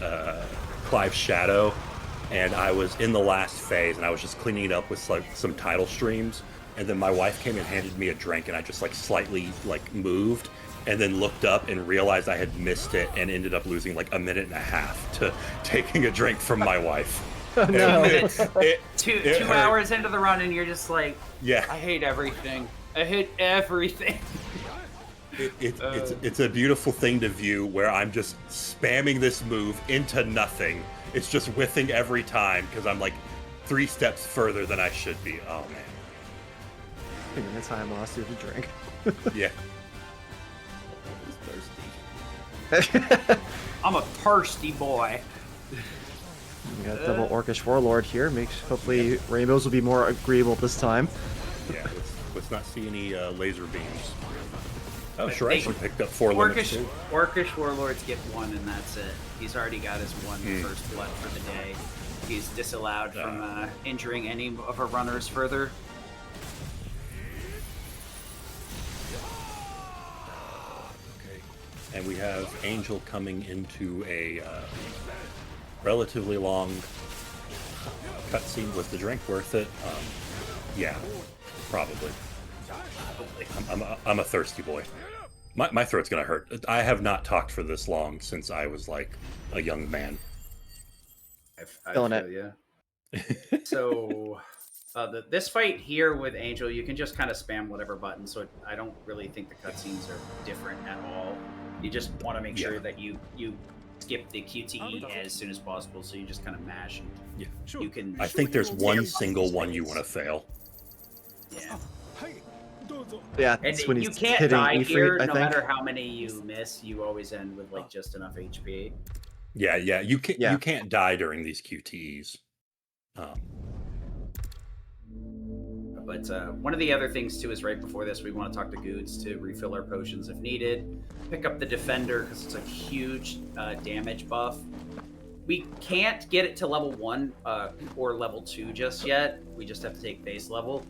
Clive's Shadow, and I was in the last phase, and I was just cleaning it up with like some title streams, and then my wife came and handed me a drink, and I just like slightly like moved, and then looked up and realized I had missed it, and ended up losing like a minute and a half to taking a drink from my wife. No. Two hours into the run, and you're just like, yeah, I hate everything. I hate everything. It's a beautiful thing to view where I'm just spamming this move into nothing. It's just whiffing every time because I'm like 3 steps further than I should be. Oh man. I think the time lost you to drink. Yeah. I'm a thirsty boy. We got double Orcish Warlord here. Hopefully Rainbows will be more agreeable this time. Yeah, let's not see any laser beams. Oh, Shiraishi picked up 4 limits too. Orcish Warlords get 1 and that's it. He's already got his 1 first blood for the day. He's disallowed from injuring any of our runners further. Okay. And we have Angel coming into a relatively long cutscene. Was the drink worth it? Yeah, probably. I'm a thirsty boy. My throat's gonna hurt. I have not talked for this long since I was like a young man. I Feeling feel it. ya. So this fight here with Angel, you can just kind of spam whatever button. So I don't really think the cutscenes are different at all. You just want to make sure that you skip the QTE as soon as possible. So you just kind of mash and you can. I think there's one single one you want to fail. Yeah. Yeah, And it's when you he's can't hitting die Ifrit, here, I no think. matter how many you miss. You always end with like just enough HP. Yeah, you can't Yeah. you can't die during these QTEs. But one of the other things too is right before this, we want to talk to Goods to refill our potions if needed. Pick up the Defender because it's a huge damage buff. We can't get it to level 1 or level 2 just yet. We just have to take base level.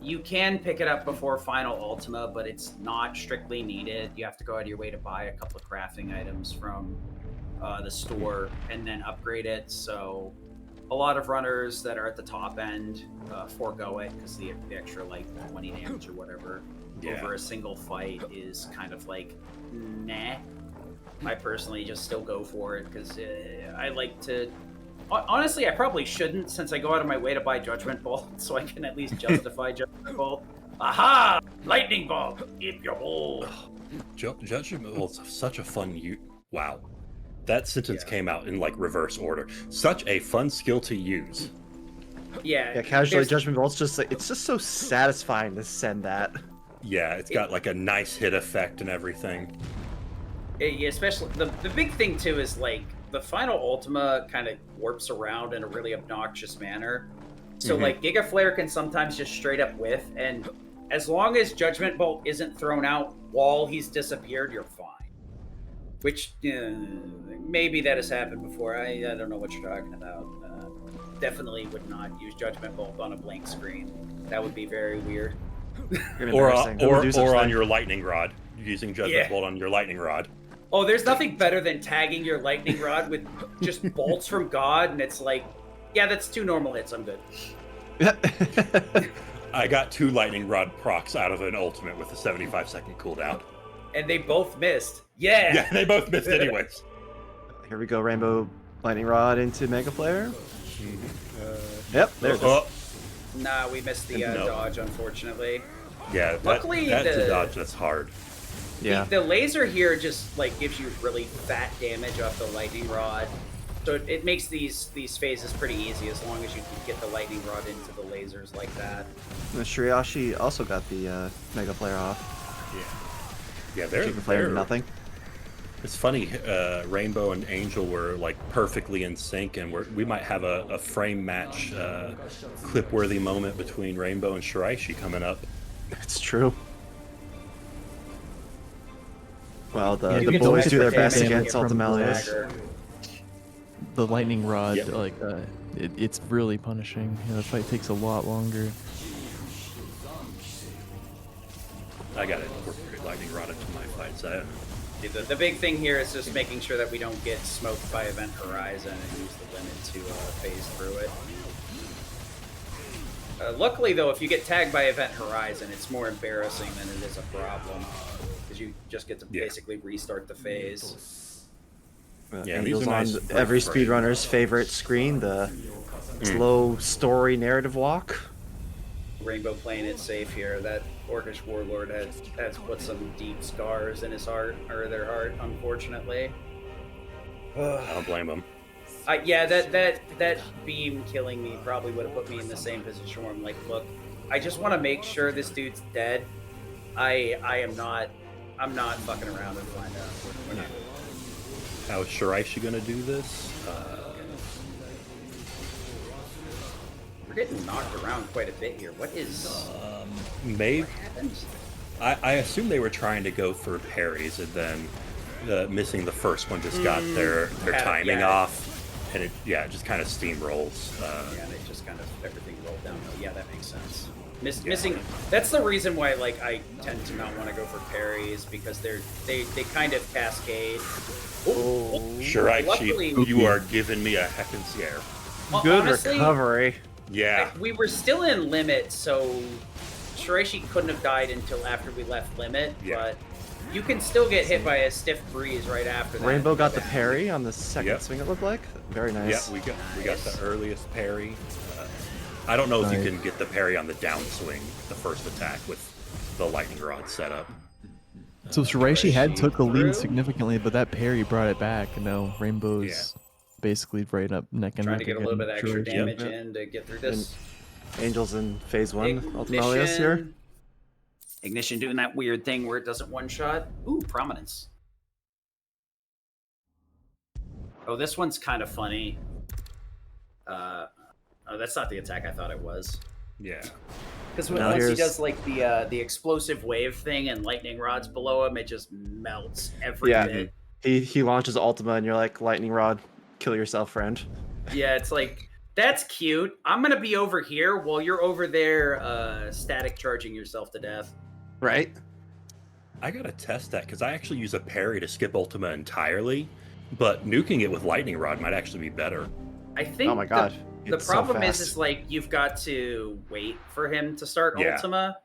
You can pick it up before final Ultima, but it's not strictly needed. You have to go out of your way to buy a couple of crafting items from the store and then upgrade it. So a lot of runners that are at the top end forego it because the extra like 20 damage or whatever over a single fight is kind of like, nah. I personally just still go for it because I like to. Honestly, I probably shouldn't since I go out of my way to buy Judgment Bolt, so I can at least justify Judgment Bolt. Aha! Lightning Bolt! Keep your hole! Judgment Bolt's such a fun wow. That sentence came out in like reverse order. Such a fun skill to use. Yeah, Casually Judgment Bolt's just like it's just so satisfying to send that. Yeah, it's got like a nice hit effect and everything. Yeah, especially the big thing too is like the final Ultima kind of warps around in a really obnoxious manner. So like Giga Flare can sometimes just straight up whiff, and as long as Judgment Bolt isn't thrown out while he's disappeared, you're fine. Which maybe that has happened before. I don't know what you're talking about. Definitely would not use Judgment Bolt on a blank screen. That would be very weird. Or on your lightning rod. Using Judgment Bolt on your lightning rod. Oh, there's nothing better than tagging your lightning rod with just bolts from God, and it's like, yeah, that's 2 normal hits. I'm good. I got 2 lightning rod procs out of an ultimate with a 75-second cooldown. And they both missed. Yeah. Yeah, they both missed anyways. Here we go, Rainbow Lightning Rod into Mega Flare. Yep, there it is. Nah, we missed the dodge, unfortunately. Yeah, luckily that's a dodge that's hard. Yeah. The laser here just like gives you really fat damage off the lightning rod. So it makes these phases pretty easy as long as you can get the lightning rod into the lasers like that. And the Shiraishi also got the Mega Flare off. Yeah, they're Flare nothing. It's funny, Rainbow and Angel were like perfectly in sync, and we might have a frame match, clip-worthy moment between Rainbow and Shiraishi coming up. It's true. Well, the You get boys the do their damage best against from Ultimalius. The lightning rod, it's really punishing. The fight takes a lot longer. I got to incorporate lightning rod into my fights. The big thing here is just making sure that we don't get smoked by Event Horizon and use the limit to phase through it. Luckily, though, if you get tagged by Event Horizon, it's more embarrassing than it is a problem. Because you just get to basically restart the phase. Yeah, and these goes are on nice every speedrunner's favorite screen, the slow story narrative walk. Rainbow playing it safe here. That Orcish Warlord has put some deep scars in his heart, or their heart, unfortunately. I don't blame him. Yeah, that beam killing me probably would have put me in the same position where I'm like, look, I just want to make sure this dude's dead. I'm not fucking around and find out. We're not. How is Shiraishi gonna do this? We're getting knocked around quite a bit here. What is? Maybe. What happened? I assume they were trying to go for parries, and then missing the first one just got their timing off, and it just kind of steamrolls. They just kind of everything rolled downhill. Yeah, that makes sense. Missing. That's the reason why like I tend to not want to go for parries because they kind of cascade. Shiraishi, you are giving me a heckin' scare. Good honestly, recovery. Yeah. We were still in limit, so Shiraishi couldn't have died until after we left limit. Yeah. But You can still get hit by a stiff breeze right after that. Rainbow got the parry on the second Yep. swing, it looked like. Very nice. Yeah, we got the earliest parry. I don't know if you can get the parry on the downswing, the first attack with the lightning rod setup. So Shiraishi had took the through. lead significantly, but that parry brought it back, and now Rainbow's basically right up neck and Trying neck. to get a little bit again. extra Shiraishi. damage in to get through this. Angels in phase 1, Ultimalius here. Ignition doing that weird thing where it doesn't one-shot. Ooh, Prominence. Oh, this one's kind of funny. Oh, that's not the attack I thought it was. Yeah. Because Now once he here's- does like the explosive wave thing and lightning rods below him, it just melts every Yeah. bit. He launches Ultima and you're like, lightning rod, kill yourself, friend. Yeah, it's like, that's cute. I'm gonna be over here while you're over there static charging yourself to death. Right? I gotta test that because I actually use a parry to skip Ultima entirely, but nuking it with lightning rod might actually be better. I think Oh my god. the It's so problem fast. is like you've got to wait for him to start Yeah. Ultima.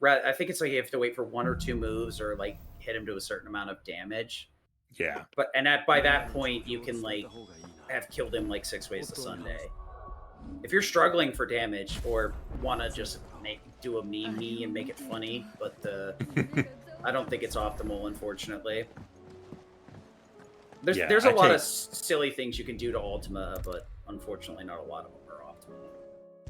I think it's like you have to wait for 1 or 2 moves or like hit him to a certain amount of damage. Yeah. But by that point you can like have killed him like 6 ways to Sunday. If you're struggling for damage or want to just do a meme and make it funny, but I don't think it's optimal, unfortunately. There's a lot of silly things you can do to Ultima, but unfortunately not a lot of them are optimal.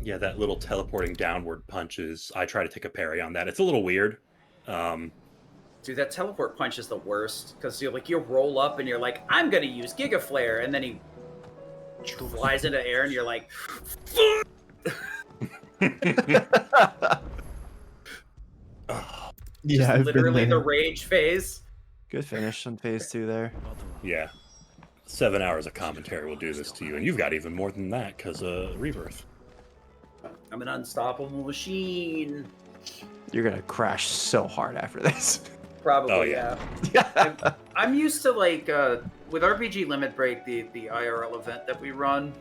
Yeah, that little teleporting downward punches. I try to take a parry on that. It's a little weird. Dude, that teleport punch is the worst because you roll up and you're like, I'm gonna use Giga Flare, and then he flies into air and you're like, Yeah, I've been literally the there. rage phase. Good finish on phase 2 there. Yeah. 7 hours of commentary will do this to you, and you've got even more than that because rebirth. I'm an unstoppable machine. You're gonna crash so hard after this. Probably, Oh, yeah. Yeah. I'm used to with RPG Limit Break, the IRL event that we run.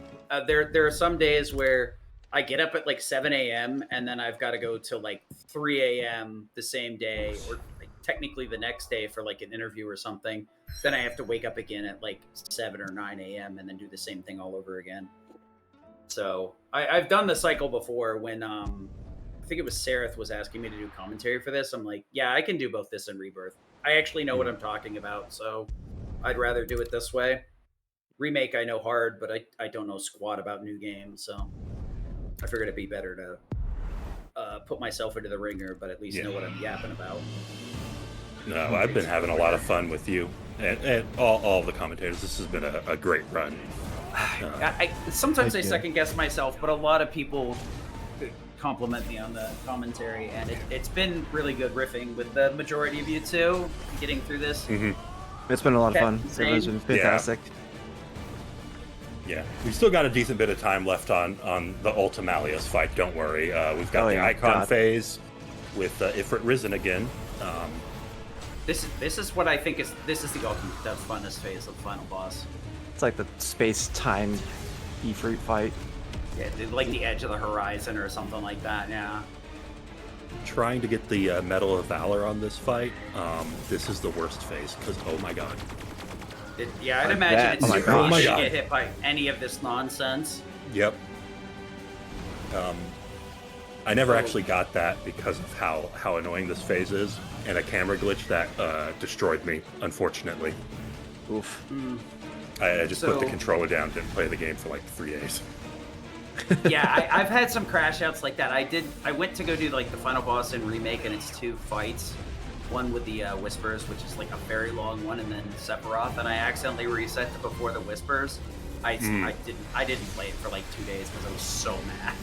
There are some days where I get up at like 7 a.m. and then I've got to go till like 3 a.m. the same day, or like technically the next day for like an interview or something. Then I have to wake up again at like 7 or 9 a.m. and then do the same thing all over again. So I've done the cycle before when I think it was Sereth was asking me to do commentary for this. I'm like, yeah, I can do both this and Rebirth. I actually know what I'm talking about, so I'd rather do it this way. Remake I know hard, but I don't know squat about new games, so I figured it'd be better to put myself into the ringer, but at least know what I'm yapping about. No, I've been having a lot of fun with you and all of the commentators. This has been a great run. Sometimes I Thank you. second guess myself, but a lot of people compliment me on the commentary, and it's been really good riffing with the majority of you two, getting through this. It's been a lot of fun. Same. Everyone's been fantastic. Yeah, we've still got a decent bit of time left on the Ultimalius fight. Don't worry. We've got the icon God. phase with Ifrit risen again. This is what I think is the funnest phase of the final boss. It's like the space-time Ifrit fight. Yeah, like the edge of the horizon or something like that. Yeah. Trying to get the Medal of Valor on this fight. This is the worst phase because oh my god. I'd imagine it's Oh my super gosh. easy Oh my to God. get hit by any of this nonsense. Yep. I never actually got that because of how annoying this phase is, and a camera glitch that destroyed me, unfortunately. Oof. I just put the So- controller down, didn't play the game for like 3 days. Yeah, I've had some crash outs like that. I went to go do like the final boss in Remake, and it's 2 fights. One with the Whispers, which is like a very long one, and then Sephiroth, and I accidentally reset to before the Whispers. I didn't play it for like 2 days because I was so mad.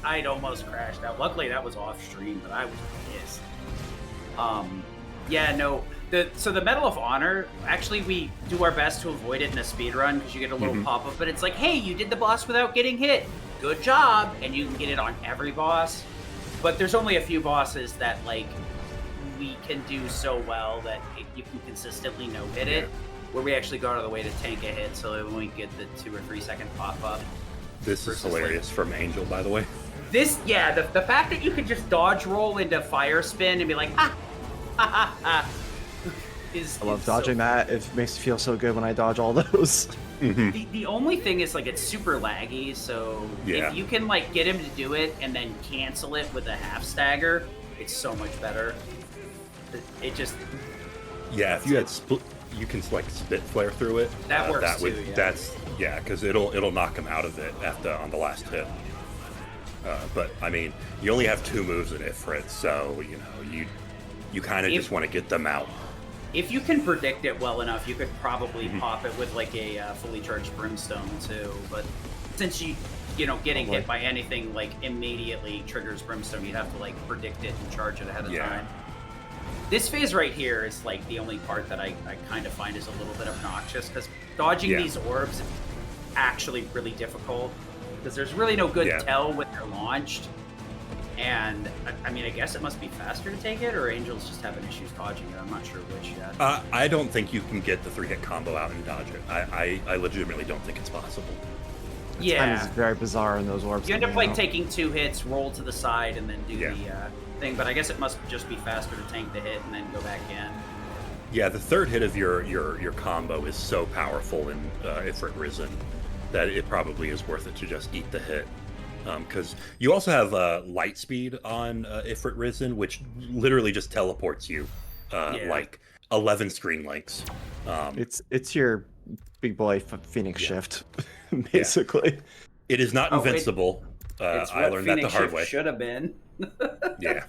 I'd almost crashed out. Luckily that was off stream, but I was pissed. Yeah, no. So the Medal of Honor, actually we do our best to avoid it in a speed run because you get a little pop-up, but it's like, hey, you did the boss without getting hit. Good job, and you can get it on every boss. But there's only a few bosses that like we can do so well that you can consistently no-hit it, where we actually go out of the way to tank a hit so that when we get the 2 or 3 second pop-up. This is hilarious from Angel, by the way. This, yeah, the fact that you could just dodge roll into fire spin and be like, ha, ha, ha, ha, I love dodging that. It makes me feel so good when I dodge all those. The only thing is, like, it's super laggy, so if you can, like, get him to do it and then cancel it with a half stagger, it's so much better. It just... Yeah, if you had split, you can, like, spit flare through it. That works that would, too, yeah. That's, yeah, because it'll knock him out of it on the last hit. But, I mean, you only have 2 moves in Ifrit, so, you know, you kind of just want to get them out. If you can predict it well enough, you could probably pop it with, like, a fully charged Brimstone, too. But since you know, getting hit by anything, like, immediately triggers Brimstone, you'd have to, like, predict it and charge it ahead of time. This phase right here is, like, the only part that I kind of find is a little bit obnoxious, because dodging these orbs is actually really difficult, because there's really no good tell when they're launched. And, I mean, I guess it must be faster to take it, or Angel's just having issues dodging it. I'm not sure which yet. I don't think you can get the 3-hit combo out and dodge it. I legitimately don't think it's possible. It's very bizarre in those orbs. You end up, like, taking 2 hits, roll to the side, and then do the thing. But I guess it must just be faster to tank the hit and then go back in. Yeah, the 3rd hit of your combo is so powerful in Ifrit Risen that it probably is worth it to just eat the hit. Because you also have light speed on Ifrit Risen, which literally just teleports you like 11 screen lengths. It's your big boy Phoenix shift, basically. It is not invincible. I learned that the hard way. Should have been. Yeah.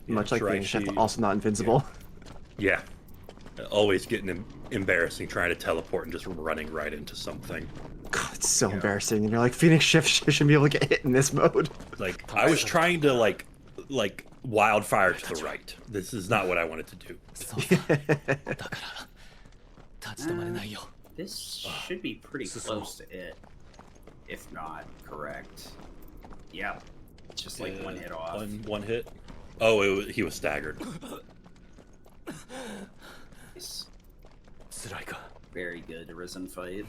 Much like Phoenix shift, also not invincible. Yeah. Always getting embarrassing trying to teleport and just running right into something. God, it's so embarrassing. And you're like, Phoenix shift shouldn't be able to get hit in this mode. Like, I was trying to, like wildfire to the right. This is not what I wanted to do. This should be pretty close to it, if not correct. Yeah, it's just like 1 hit off. One hit. Oh, he was staggered. Nice. Very good Risen fight.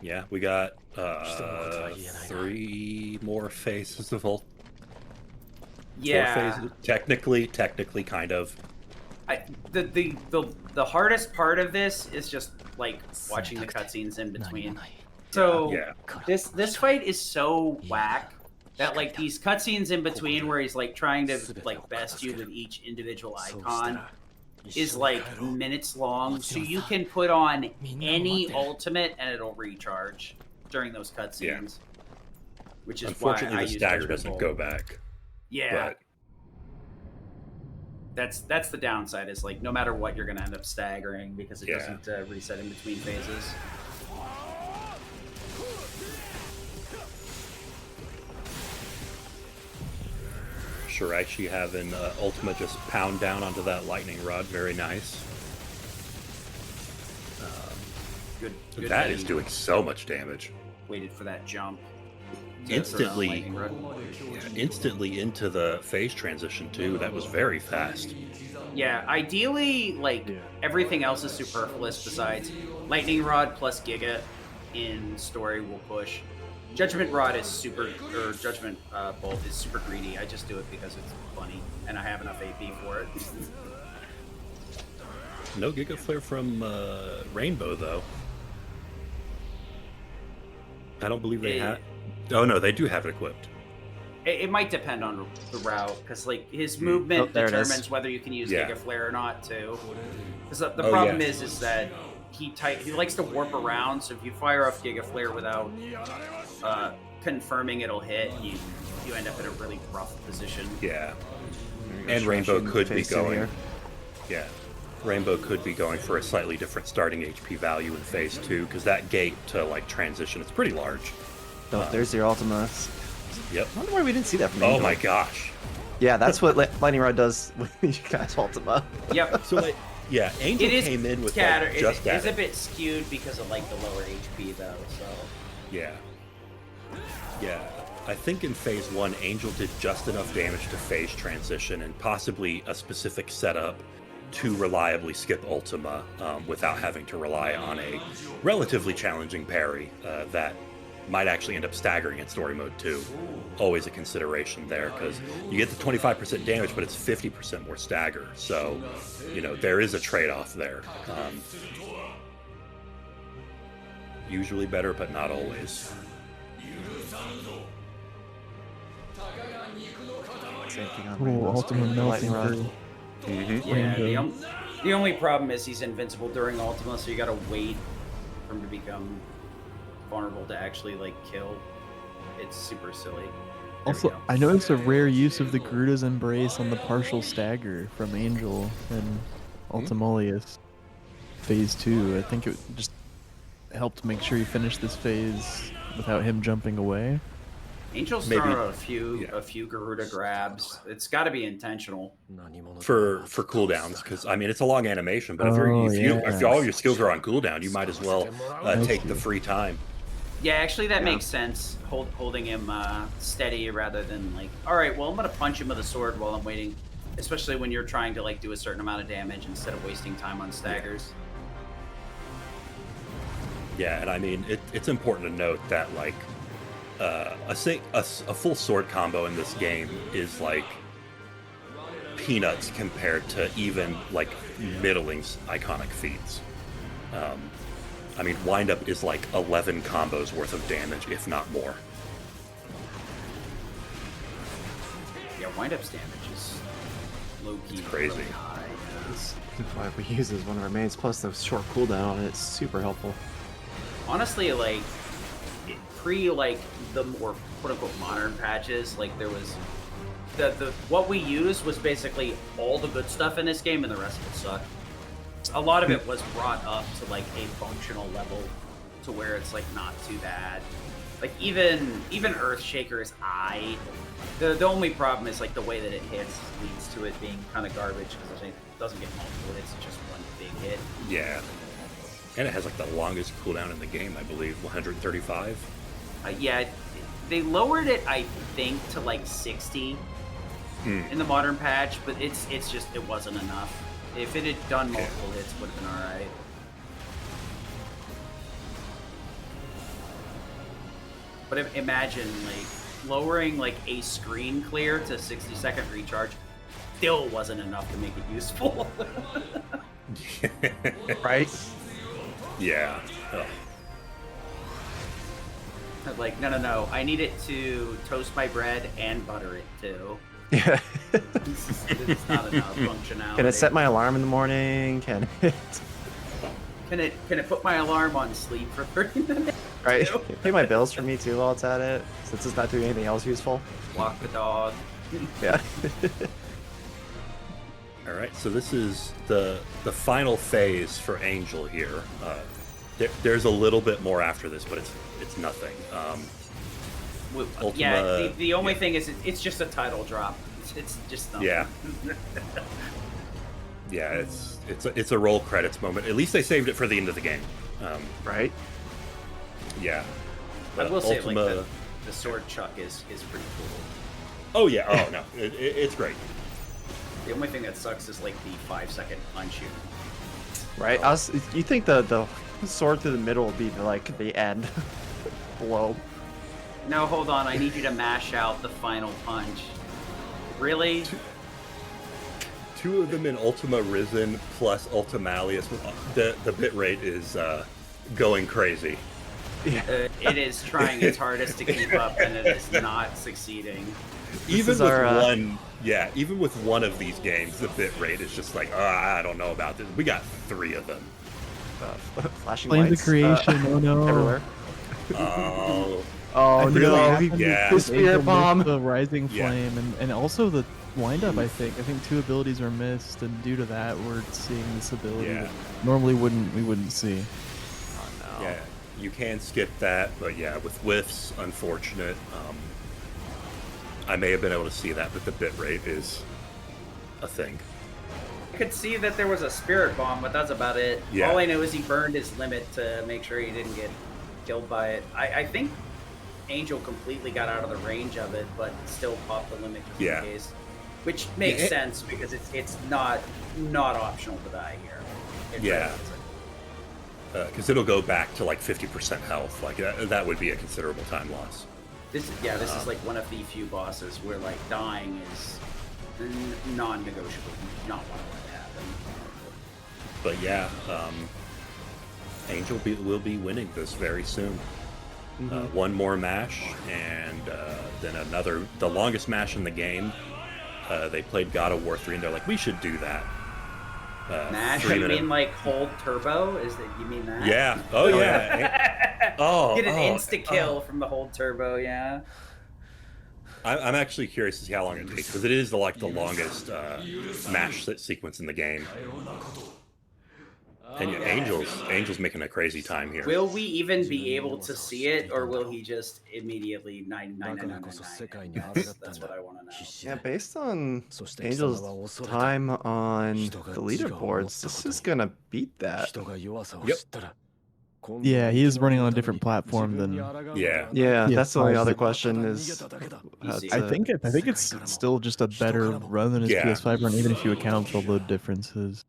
Yeah, we got 3 more phases of ult. 4 phases. Technically, kind of. The hardest part of this is just like watching the cutscenes in between. So this fight is so whack that like these cutscenes in between where he's like trying to like best you with each individual icon is like minutes long. So you can put on any ultimate and it'll recharge during those cutscenes. Which is unfortunately why the stagger doesn't go back. Yeah. But... That's the downside, is like no matter what you're gonna end up staggering because it doesn't reset in between phases. Shiraishi having Ultima just pound down onto that lightning rod. Very nice. Good that is doing so much damage. Waited for that jump. Instantly into the phase transition too. That was very fast. Yeah, ideally, like everything else is superfluous besides lightning rod plus Giga in story will push. Judgment Rod is Judgment Bolt is super greedy. I just do it because it's funny, and I have enough AP for it. No Giga Flare from Rainbow, though. I don't believe they have... Oh, no, they do have it equipped. It might depend on the route, because like his movement determines whether you can use Giga Flare or not, too. Because the problem is that he likes to warp around, so if you fire off Giga Flare without confirming it'll hit, you end up in a really rough position. Yeah. And Rainbow could be going... Yeah. Rainbow could be going for a slightly different starting HP value in phase 2, because that gate to like transition is pretty large. Oh, there's your Ultima. Yep. I wonder why we didn't see that from Angel. Oh my gosh. Yeah, that's what Lightning Rod does with you guys' Ultima. Yep. So like, yeah, Angel came in with like, just that. It's a bit skewed because of like the lower HP though. So. Yeah. Yeah. I think in phase 1, Angel did just enough damage to phase transition and possibly a specific setup to reliably skip Ultima without having to rely on a relatively challenging parry that might actually end up staggering in story mode too. Always a consideration there, because you get the 25% damage, but it's 50% more stagger. So, you know, there is a trade-off there. Usually better, but not always. Same thing on Cool, Rainbow's ultimate Great melting Lightning through. Rod. Yeah, Rainbow. the only problem is he's invincible during Ultima, so you gotta wait for him to become vulnerable to actually like kill. It's super silly. There we Also, go. I noticed a rare use of the Garuda's Embrace on the partial stagger from Angel and Ultimolius. Phase 2. I think it just helped make sure he finished this phase without him jumping away. Angel's Maybe- thrown out a few Garuda grabs. It's got to be intentional. For cooldowns, because I mean it's a long animation, but if Oh, all your skills are on cooldown, you might as well take the free time. Yeah, actually, that makes sense. Holding him steady rather than like, all right, well, I'm gonna punch him with a sword while I'm waiting. Especially when you're trying to like do a certain amount of damage instead of wasting time on staggers. Yeah, and I mean it's important to note that like a full sword combo in this game is like peanuts compared to even like middling iconic feats. I mean, windup is like 11 combos worth of damage, if not more. Yeah, windup's damage is low-key It's crazy. really high. That's why we use it as one of our mains. Plus the short cooldown on it is super helpful. Honestly, like pre like the more quote unquote modern patches, like there was the what we used was basically all the good stuff in this game, and the rest of it sucked. A lot of it was brought up to like a functional level, to where it's like not too bad. Like even Earthshaker's eye. The only problem is like the way that it hits leads to it being kind of garbage because it doesn't get multiple hits, it's just one big hit. Yeah. And it has like the longest cooldown in the game, I believe, 135. Yeah, they lowered it, I think, to like 60 in the modern patch, but it's just it wasn't enough. If it had done multiple hits, it would have been all right. But imagine like lowering like a screen clear to 60-second recharge still wasn't enough to make it useful. Right? Yeah. Ugh. Like, no, I need it to toast my bread and butter it too. Yeah. It's not enough functionality. Can it set my alarm in the morning? Can it? Can it put my alarm on sleep for 30 minutes? Right? too? Can it pay my bills for me too while it's at it, since it's not doing anything else useful. Walk the dog. Yeah. All right, so this is the final phase for Angel here. There's a little bit more after this, but it's nothing. Ultima, Yeah, the only thing is it's just a title drop. It's just nothing. Yeah. Yeah, it's a roll credits moment. At least they saved it for the end of the game. Right? Yeah. I will say, like, Ultima- the sword chuck is pretty cool. Oh yeah. Oh no, it's great. The only thing that sucks is like the 5-second punch you. Right? You think the sword through the middle would be like the end blow? No, hold on. I need you to mash out the final punch. Really? Two of them in Ultima Risen plus Ultimalius. The bit rate is going crazy. It is trying its hardest to keep up, and it is not succeeding. Even is with our, even with one of these games, the bit rate is just like, I don't know about this. We got 3 of them. Flashing Flame the lights. creation, oh no. Everywhere. Oh, Oh I think no! what happened yeah. is The spirit Angel bomb. missed the rising Yeah. flame and also the wind up. I think 2 abilities were missed, and due to that, we're seeing this ability Yeah. that normally we wouldn't see. Oh no. yeah. You can skip that, but yeah, with whiffs, unfortunate. I may have been able to see that, but the bit rate is a thing. I could see that there was a spirit bomb, but that's about it. Yeah. All I know is he burned his limit to make sure he didn't get killed by it. I think Angel completely got out of the range of it, but still popped the limit just Yeah. in case. which makes sense because it's not optional to die here. It Yeah. really Because it'll go back to like 50% health. Like that would be a considerable time loss. This is like one of the few bosses where like dying is non-negotiable. You do not want to let it happen. But yeah, Angel will be winning this very soon. One more mash, and then the longest mash in the game. They played God of War 3, and they're like, we should do that. Mash? You mean like hold turbo? You mean that? Yeah. Oh yeah. Get an insta kill from the hold turbo. Yeah. I'm actually curious to see how long it takes, because it is the longest mash sequence in the game. And yeah, Angel's making a crazy time here. Will we even be able to see it, or will he just immediately 99999? That's what I want to know. Yeah, based on Angel's time on the leaderboards, this is gonna beat that. Yep. Yeah, he is running on a different platform than. Yeah. Yeah, that's the only other question is. I think it's still just a better run than his PS5 run, even if you account for the load differences.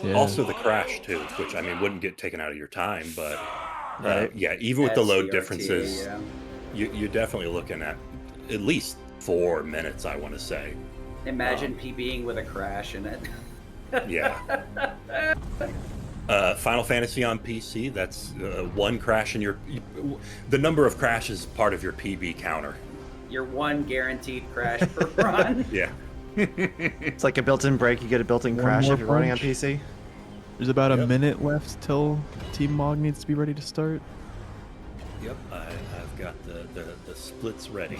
Yeah. Also the crash too, which I mean wouldn't get taken out of your time, but Right. yeah, even with the load SCRT, differences, yeah. you're definitely looking at least 4 minutes, I want to say. Imagine PBing with a crash in it. Yeah. Final Fantasy on PC, that's one crash in the number of crashes is part of your PB counter. Your one guaranteed crash per run. Yeah. It's like a built-in break. You get a built-in One crash more if you're running on punch. PC. There's about a Yep. minute left till Team Mog needs to be ready to start. Yep. I've got the splits ready.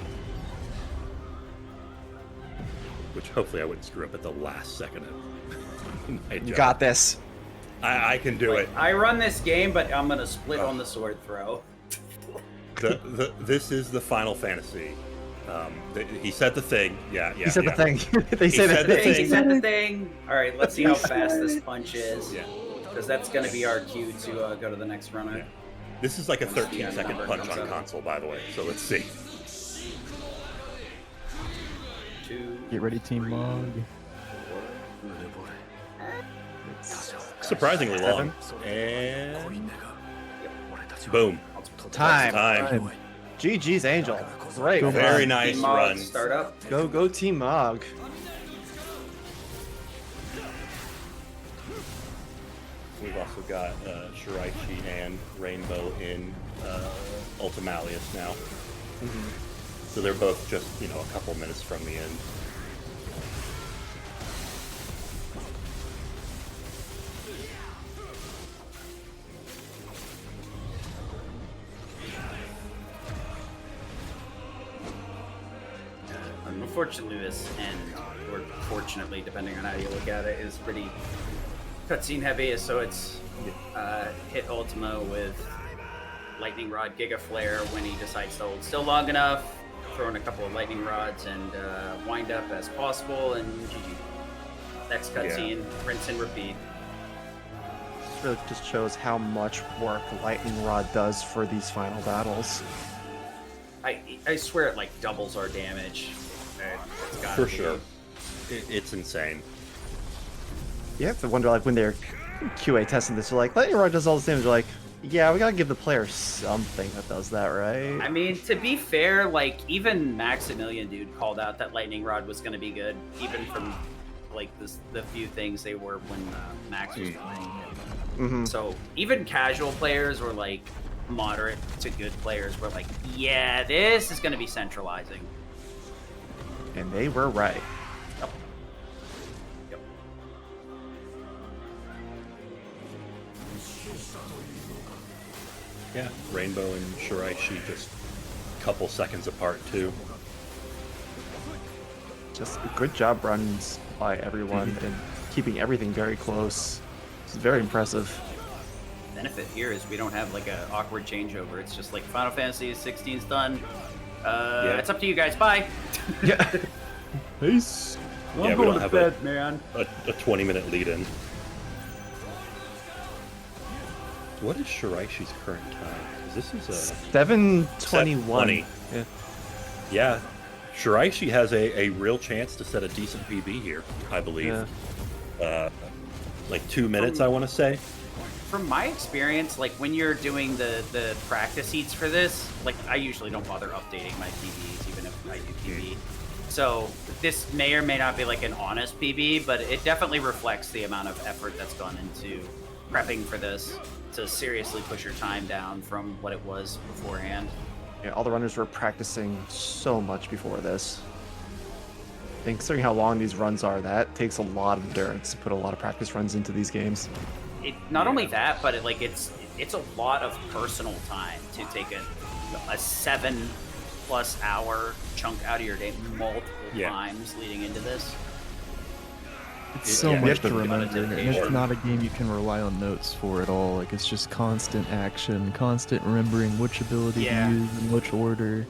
Which hopefully I wouldn't screw up at the last second of my You job. got this. I can do it. I run this game, but I'm gonna split on the sword throw. This is the Final Fantasy. He said the thing. Yeah. He said yeah. the thing. They say said the the thing. He said the thing. All right, let's see how fast this punch is. Yeah. Because that's gonna be our cue to go to the next runner. Yeah. This is like a Yeah, 13-second number punch comes on up. console, by the way. So let's see. 2. Get ready, Team Mog. Surprisingly long. And boom. Time. GG's Angel. Great. Go Very run. nice Team Mog, run. start up. Go Team Mog. We've also got Shiraishi and Rainbow in Ultimalius now. So they're both just, a couple minutes from the end. Unfortunately, this end, or fortunately, depending on how you look at it, is pretty cutscene heavy. So it's hit Ultima with Lightning Rod Giga Flare when he decides to hold still long enough, throw in a couple of Lightning Rods and wind up as possible, and GG. Next cutscene, rinse and repeat. This really just shows how much work Lightning Rod does for these final battles. I swear it like doubles our damage. It's gotta For be. sure. It's insane. You have to wonder, like, when they're QA testing this, they're like, Lightning Rod does all the damage. They're like, yeah, we gotta give the player something that does that, right? I mean, to be fair, like, even Maximilian dude called out that Lightning Rod was going to be good, even from, like, the few things they were when Max was playing. So, even casual players or, like, moderate to good players were like, yeah, this is going to be centralizing. And they were right. Yep. Yeah, Rainbow and Shiraishi just a couple seconds apart too. Just good job runs by everyone and keeping everything very close. It's very impressive. Benefit here is we don't have, like, an awkward changeover. It's just like Final Fantasy 16's done. It's up to you guys. Bye. Yeah. Peace. Yeah, we don't have a man. 20-minute lead-in. What is Shiraishi's current time? 'Cause this is a 7:21. 7:20. Yeah. Yeah, Shiraishi has a real chance to set a decent PB here, I believe. Yeah. Like 2 minutes, I want to say. From my experience, like when you're doing the practice heats for this, like I usually don't bother updating my PBs, even if I do PB. So this may or may not be like an honest PB, but it definitely reflects the amount of effort that's gone into prepping for this to seriously push your time down from what it was beforehand. Yeah, all the runners were practicing so much before this. And considering how long these runs are, that takes a lot of endurance to put a lot of practice runs into these games. Not only that, but it's a lot of personal time to take a 7+ hour chunk out of your day multiple times leading into this. It's so much to remember, and it's not a game you can rely on notes for at all. Like, it's just constant action, constant remembering which ability to use in which order.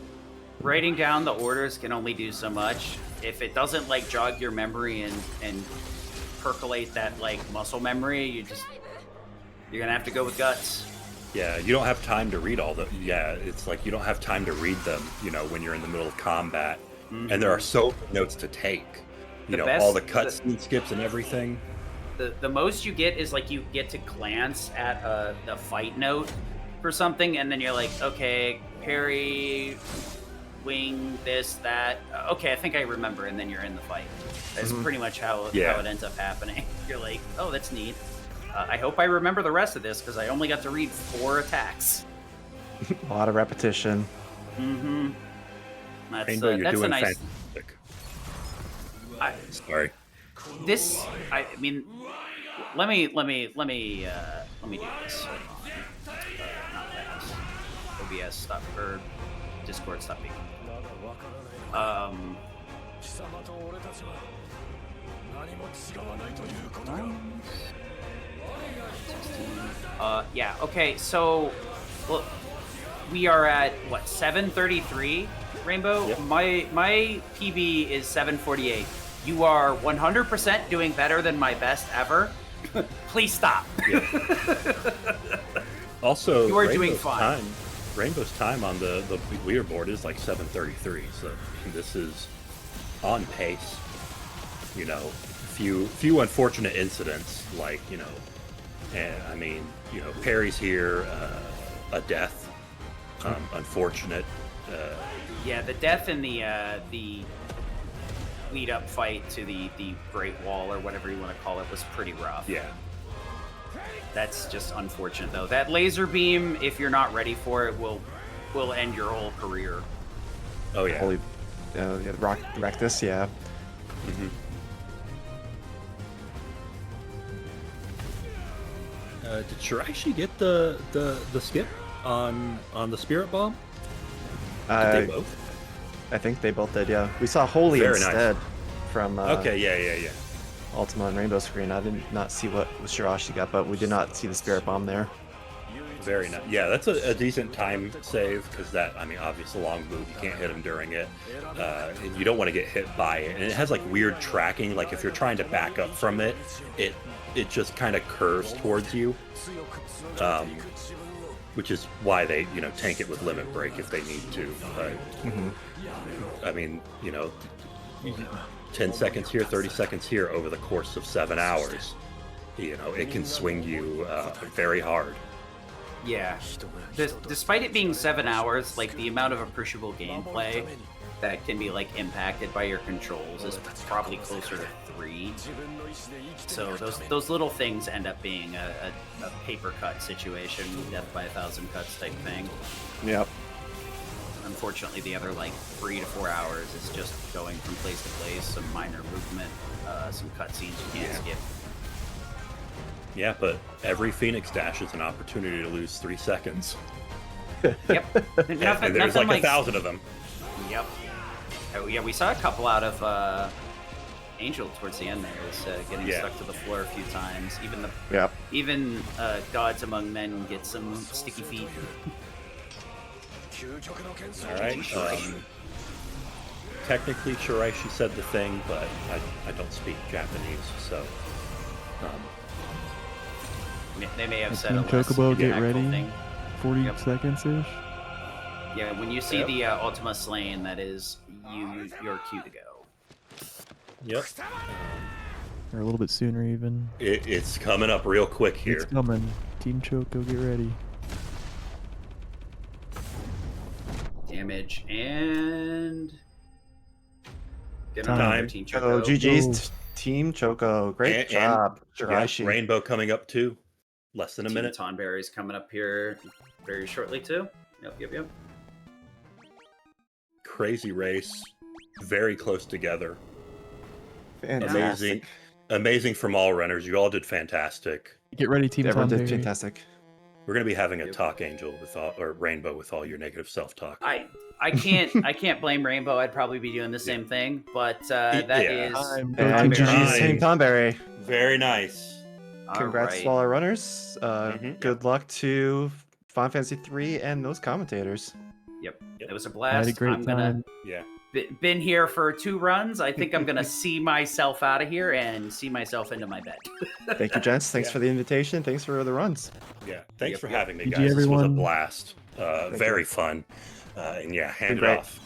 Writing down the orders can only do so much. If it doesn't like jog your memory and percolate that like muscle memory, you're gonna have to go with guts. Yeah, you don't have time to read all the. Yeah, it's like you don't have time to read them. You know, when you're in the middle of combat, and there are so many notes to take. You know, all the cutscene skips and everything. The most you get is like you get to glance at the fight note for something, and then you're like, okay, parry, wing, this, that. Okay, I think I remember, and then you're in the fight. That's pretty much how it ends up happening. You're like, oh, that's neat. I hope I remember the rest of this because I only got to read 4 attacks. A lot of repetition. Mm-hmm. That's you're that's doing a nice. fantastic. Sorry. This, I mean, let me do this. Not fast. OBS stop or Discord stop being. Yeah. Okay. So, look, we are at what 7:33. Rainbow. Yep. My PB is 7:48. You are 100% doing better than my best ever. Please stop. Yeah. Also, you are doing fine. Rainbow's time on the leaderboard is like 7:33, so this is on pace. You know, few unfortunate incidents like and I mean Perry's here, a death, unfortunate. Yeah, the death in the lead up fight to the Great Wall or whatever you want to call it was pretty rough. Yeah. That's just unfortunate though. That laser beam, if you're not ready for it, will end your whole career. Oh yeah. Holy, wreck this, yeah. Mm-hmm. Did Shiraishi get the skip on the Spirit Bomb? Did they both? I think they both did, yeah. We saw Holy Very instead nice. from Okay, yeah. Ultima and Rainbow screen. I did not see what Shiraishi got, but we did not see the Spirit Bomb there. Very nice. Yeah, that's a decent time save because that, I mean, obviously long move. You can't hit him during it. And you don't want to get hit by it. And it has like weird tracking. Like if you're trying to back up from it, it just kind of curves towards you. Which is why they, tank it with Limit Break if they need to. I mean, 10 seconds here, 30 seconds here over the course of 7 hours. It can swing you very hard. Yeah. Despite it being 7 hours, like the amount of appreciable gameplay that can be like impacted by your controls is probably closer to 3. So those little things end up being a paper cut situation, death by 1,000 cuts type thing. Yep. Unfortunately, the other like 3 to 4 hours is just going from place to place, some minor movement, some cutscenes you can't skip. Yeah, but every Phoenix dash is an opportunity to lose 3 seconds. Yep. And there's like 1,000 of them. Yep. Oh, yeah, we saw a couple out of Angel towards the end there. Was getting stuck to the floor a few times. Even gods among men get some sticky feet. All right. Technically, Shiraishi said the thing, but I don't speak Japanese, so. They may have said a Chocobo, get ready. thing. 40 seconds-ish. Yeah, when you see the Ultima slain, that is your cue to go. Yep. Or a little bit sooner even. It's coming up real quick here. It's coming. Team Choco, get ready. Damage and get Time. on there, Team Choco. So GG's Team Choco. Great job, Shiraishi. Rainbow coming up too. Less than a Team minute. Tonberry's coming up here very shortly too. Yep. Crazy race. Very close together. Fantastic. Amazing from all runners. You all did fantastic. Get ready, Team Everyone did Tonberry. fantastic. We're gonna be having a talk angel or Rainbow with all your negative self-talk. I can't blame Rainbow. I'd probably be doing the same thing, but that is Time. And Tonberry. GG's Team Tonberry. Very nice. Congrats Alright. to all our runners. Good luck to Final Fantasy 3 and those commentators. Yep. Yep. It was a I blast. had a great I'm gonna time. Yeah. been here for 2 runs. I think I'm gonna see myself out of here and see myself into my bed. Thank you, gents. Thanks for the invitation. Thanks for the runs. Yeah. Thanks for Yep. having me, GG, guys. This was a everyone. blast. Very fun. And yeah, hand it great. off.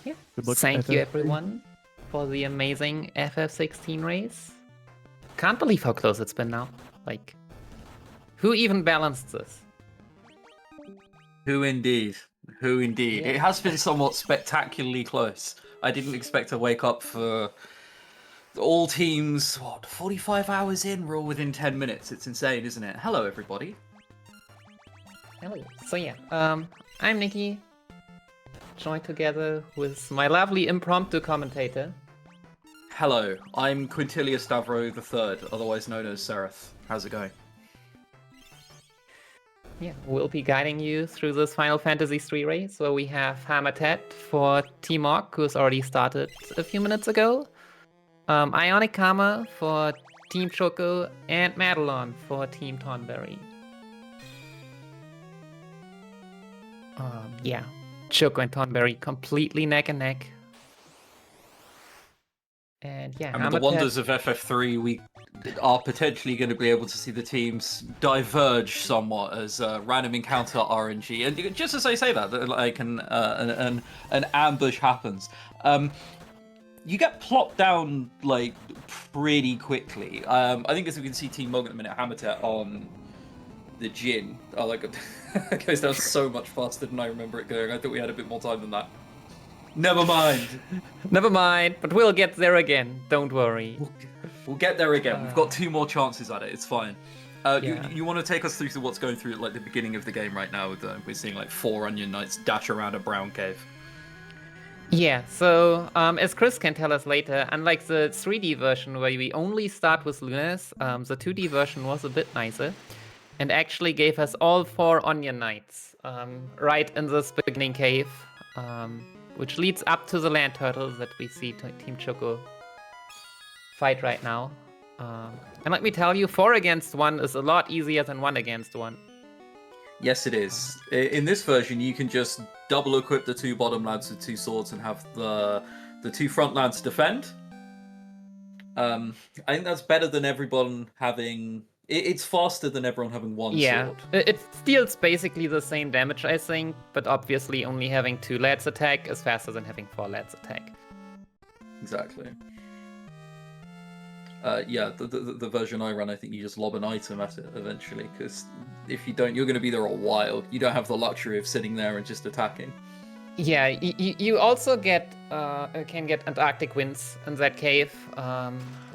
Yeah. Good luck, Thank you, FF3. everyone, for the amazing FF16 race. Can't believe how close it's been now. Like, who even balanced this? Who indeed? Who indeed? Yeah. It has been somewhat spectacularly close. I didn't expect to wake up for all teams, 45 hours in, we're all within 10 minutes. It's insane, isn't it? Hello, everybody. Hello. So yeah, I'm Nikki, joined together with my lovely impromptu commentator. Hello, I'm Quintilia Stavro III, otherwise known as Seraph. How's it going? Yeah, we'll be guiding you through this Final Fantasy III race, where we have hamatet for Team Orc, who's already started a few minutes ago, IonicKarma for Team Choco, and Madelon for Team Tonberry. Yeah, Choco and Tonberry completely neck and neck. And yeah, And with the hamatet- wonders of FF3, we are potentially going to be able to see the teams diverge somewhat as random encounter RNG. And just as I say that, like an ambush happens, you get plopped down like pretty quickly. I think as we can see, Team Mog at the minute, hamatet on the Jin. Oh, like it goes down so much faster than I remember it going. I thought we had a bit more time than that. Never mind. Never mind, but we'll get there again. Don't worry. We'll get there again. We've got 2 more chances at it. It's fine. Yeah. You want to take us through to what's going through at like the beginning of the game right now? With we're seeing like 4 Onion Knights dash around a brown cave. Yeah, so as Chris can tell us later, unlike the 3D version where we only start with Lunas, the 2D version was a bit nicer and actually gave us all 4 Onion Knights right in this beginning cave, which leads up to the land turtles that we see Team Choco fight right now. And let me tell you, 4 against 1 is a lot easier than 1 against 1. Yes, it is. In this version, you can just double equip the 2 bottom lads with 2 swords and have the 2 front lads defend. I think that's better than everyone having. It's faster than everyone having 1 sword. It deals basically the same damage, I think, but obviously only having 2 lads attack is faster than having 4 lads attack. Exactly. Yeah, the version I run, I think you just lob an item at it eventually, because if you don't, you're going to be there a while. You don't have the luxury of sitting there and just attacking. Yeah, you also get can get Antarctic winds in that cave,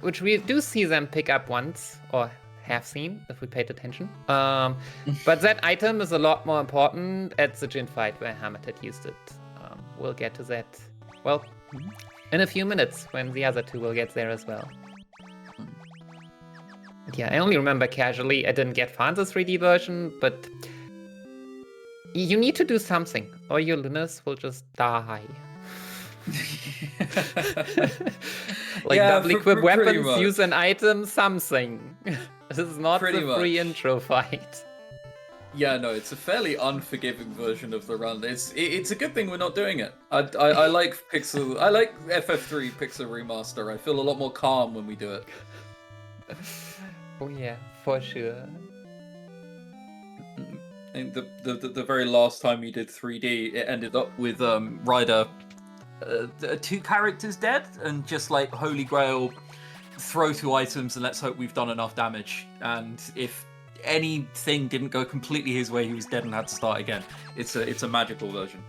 which we do see them pick up once, or have seen if we paid attention. But that item is a lot more important at the Jin fight where hamatet used it. We'll get to that, well, in a few minutes when the other 2 will get there as well. But yeah, I only remember casually. I didn't get Fan's 3D version, but you need to do something, or your Lunas will just die. Like Yeah, double equip pretty weapons, much. use an item, something. This is not Pretty the free much. intro fight. Yeah, no, it's a fairly unforgiving version of the run. It's a good thing we're not doing it. I like Pixel. I like FF3 Pixel Remaster. I feel a lot more calm when we do it. Oh yeah, for sure. think the very last time you did 3D, it ended up with Ryder 2 characters dead, and just like Holy Grail, throw 2 items and let's hope we've done enough damage. And if anything didn't go completely his way, he was dead and had to start again. It's a magical version.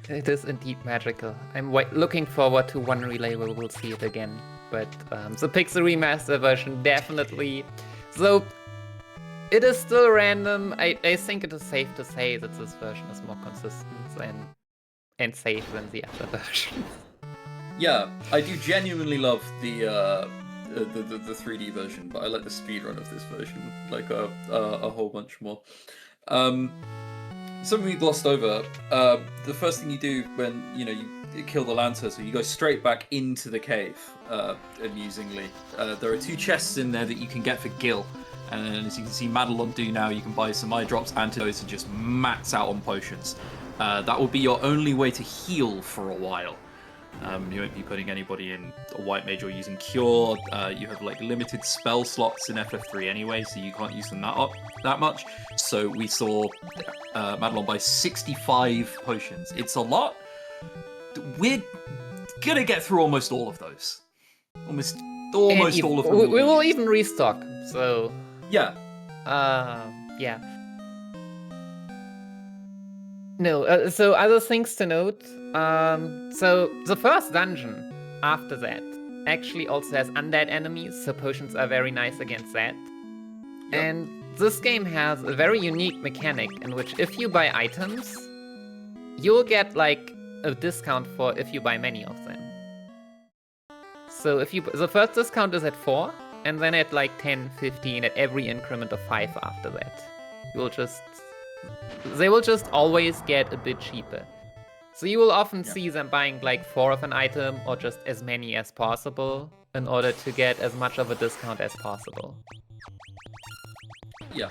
It is indeed magical. I'm looking forward to one relay where we'll see it again. But the Pixel Remaster version, definitely. So, it is still random. I think it is safe to say that this version is more consistent and safe than the other versions. Yeah, I do genuinely love the 3D version, but I like the speedrun of this version like a whole bunch more. Something we glossed over. The first thing you do when you kill the land turtle, you go straight back into the cave. Amusingly, there are 2 chests in there that you can get for Gil, and as you can see Madelon do now, you can buy some eye drops, antidotes, and just max out on potions. That will be your only way to heal for a while. You won't be putting anybody in a white mage or using cure. You have like limited spell slots in FF3 anyway, so you can't use them that much. So we saw Madelon buy 65 potions. It's a lot. We're gonna get through almost all of those. Almost all of them. We will even restock. So yeah. Yeah. No, so other things to note. So the first dungeon after that actually also has undead enemies, so potions are very nice against that. Yep. And this game has a very unique mechanic in which if you buy items, you'll get like a discount for if you buy many of them. So if you the first discount is at 4, and then at like 10, 15 at every increment of 5 after that. They will just always get a bit cheaper. So you will often see them buying like 4 of an item or just as many as possible in order to get as much of a discount as possible. Yeah.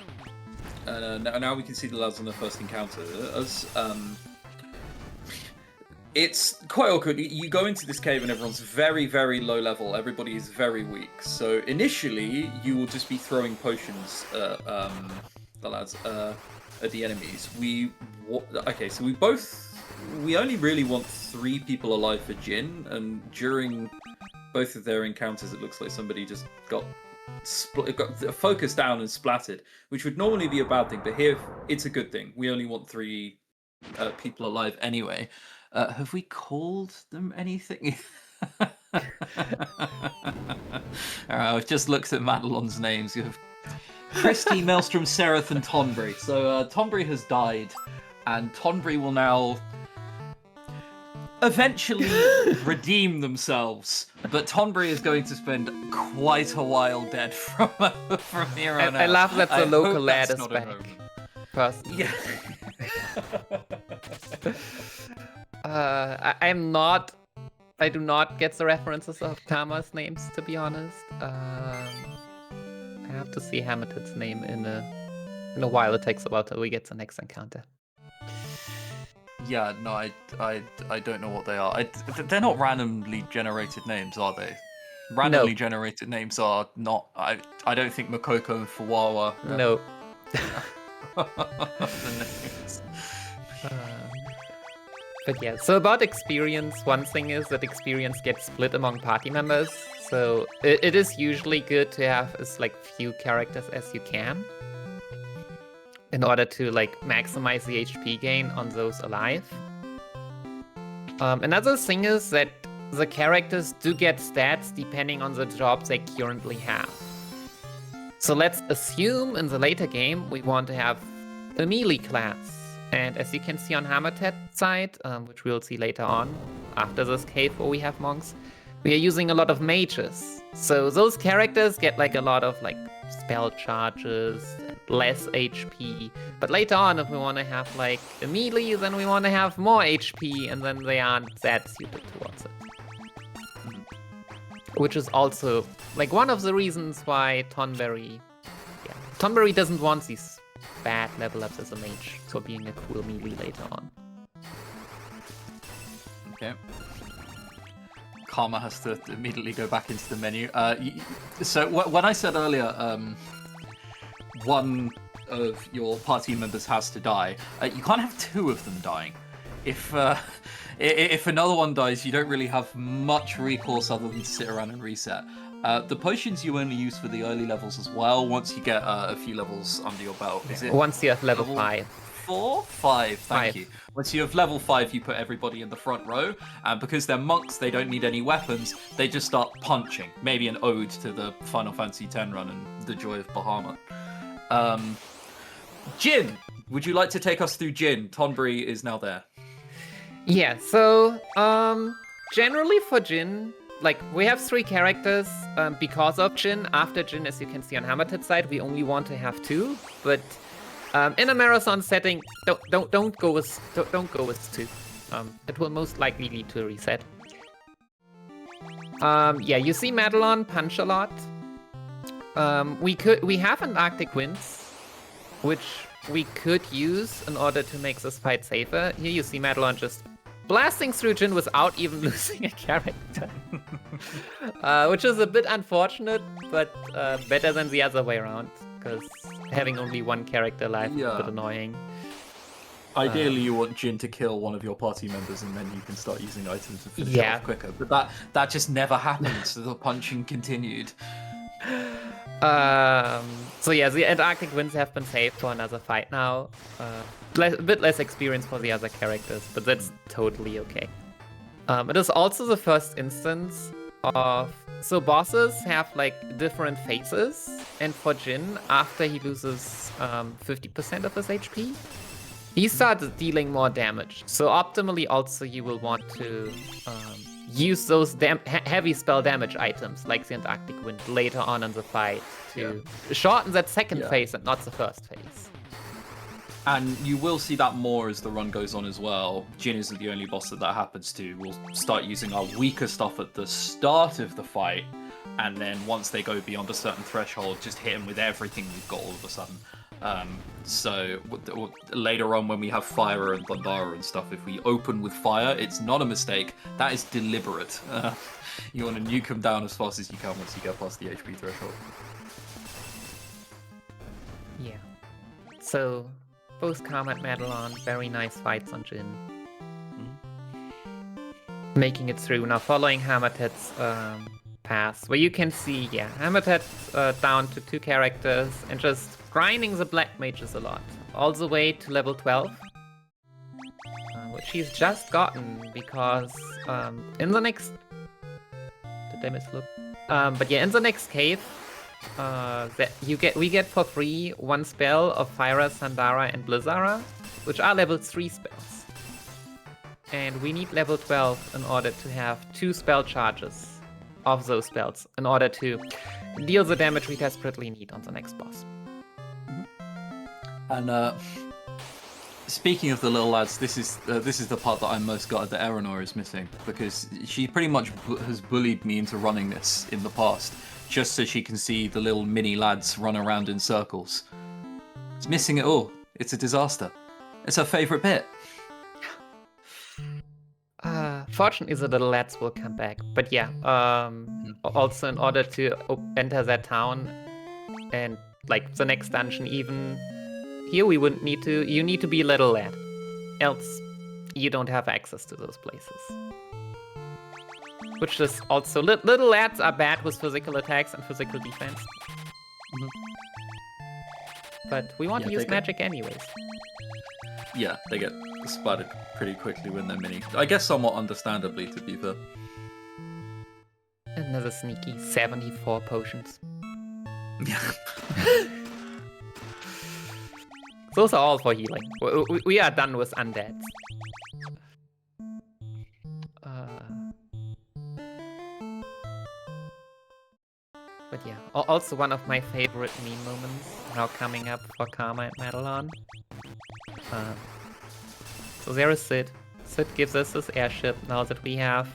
Now we can see the lads on the first encounter. It's quite awkward. You go into this cave and everyone's very, very low level. Everybody is very weak. So initially, you will just be throwing potions at the lads, at the enemies. So we only really want 3 people alive for Jin, and during both of their encounters, it looks like somebody just got focused down and splattered, which would normally be a bad thing, but here it's a good thing. We only want 3 people alive anyway. Have we called them anything? I've just looked at Madelon's names. You have Christy, Maelstrom, Seraph, and Tonberry. So Tonberry has died, and Tonberry will now eventually redeem themselves. But Tonberry is going to spend quite a while dead from here on out. I love that the local lad is back. Personally. Yeah. I do not get the references of Karma's names, to be honest. I have to see hamatet's name in a while. It takes a while till we get the next encounter. Yeah, no, I don't know what they are. They're not randomly generated names, are they? Randomly generated names are not. I don't think Makoko and Fuwawa. No. The names. But yeah, so about experience, one thing is that experience gets split among party members. So it is usually good to have as like few characters as you can in order to like maximize the HP gain on those alive. Another thing is that the characters do get stats depending on the jobs they currently have. So let's assume in the later game we want to have a melee class. And as you can see on hamatet's side, which we'll see later on, after this cave where we have monks, we are using a lot of mages. So those characters get like a lot of like spell charges, and less HP. But later on, if we want to have like a melee, then we want to have more HP, and then they aren't that suited towards it. Which is also like one of the reasons why Tonberry doesn't want these bad level ups as a mage for being a cool melee later on. Okay. Karma has to immediately go back into the menu. So when I said earlier, one of your party members has to die, you can't have 2 of them dying. If another one dies, you don't really have much recourse other than to sit around and reset. The potions you only use for the early levels as well, once you get a few levels under your belt. Is it Once you have level 5. 4? 5, thank 5. you. Once you have level 5, you put everybody in the front row, and because they're monks, they don't need any weapons, they just start punching. Maybe an ode to the Final Fantasy X run and the joy of Bahamut. Jin, would you like to take us through Jin? Tonberry is now there. Yeah, so generally for Jin, like we have 3 characters because of Jin. After Jin, as you can see on hamatet's side, we only want to have 2. But in a marathon setting, don't go with 2. It will most likely lead to a reset. Yeah, you see Madelon punch a lot. We have an Arctic Winds, which we could use in order to make this fight safer. Here you see Madelon just blasting through Jin without even losing a character. Which is a bit unfortunate, but better than the other way around, because having only 1 character alive is a bit annoying. Ideally, you want Jin to kill one of your party members, and then you can start using items to finish it off quicker. But that just never happened, so the punching continued. So yeah, the Antarctic Winds have been saved for another fight now. A bit less experience for the other characters, but that's totally okay. It is also the first instance of... So bosses have like different phases, and for Jin, after he loses 50% of his HP, he starts dealing more damage. So optimally also you will want to use those heavy spell damage items, like the Antarctic Wind, later on in the fight to shorten that second phase and not the first phase. And you will see that more as the run goes on as well. Jin isn't the only boss that happens to. We'll start using our weaker stuff at the start of the fight, and then once they go beyond a certain threshold, just hit them with everything we've got all of a sudden. So later on when we have fire and Thundara and stuff, if we open with fire, it's not a mistake. That is deliberate. You want to nuke them down as fast as you can once you get past the HP threshold. Yeah. So both Karma and Madelon, very nice fights on Jin. Making it through. Now following hamatet's path, where you can see, hamatet down to 2 characters and just grinding the black mages a lot, all the way to level 12, which he's just gotten because in the next... Did I mislook? But yeah, in the next cave, we get for free 1 spell of Fyra, Sandara, and Blizzara, which are level 3 spells. And we need level 12 in order to have 2 spell charges of those spells in order to deal the damage we desperately need on the next boss. And speaking of the little lads, this is the part that I'm most gutted that Earinor is missing, because she pretty much has bullied me into running this in the past, just so she can see the little mini lads run around in circles. It's missing it all. It's a disaster. It's her favourite bit. Fortunately, the little lads will come back. But yeah, also in order to enter that town and like the next dungeon even, here we wouldn't need to, you need to be a little lad. Else, you don't have access to those places. Which is also, little lads are bad with physical attacks and physical defense. But we want to use magic anyways. Yeah, they get spotted pretty quickly when they're mini. I guess somewhat understandably, to be fair. Another sneaky 74 potions. Those are all for healing. We are done with undeads. But yeah, also one of my favorite meme moments now coming up for Karma and Madelon. So there is Sid. Sid gives us this airship now that we have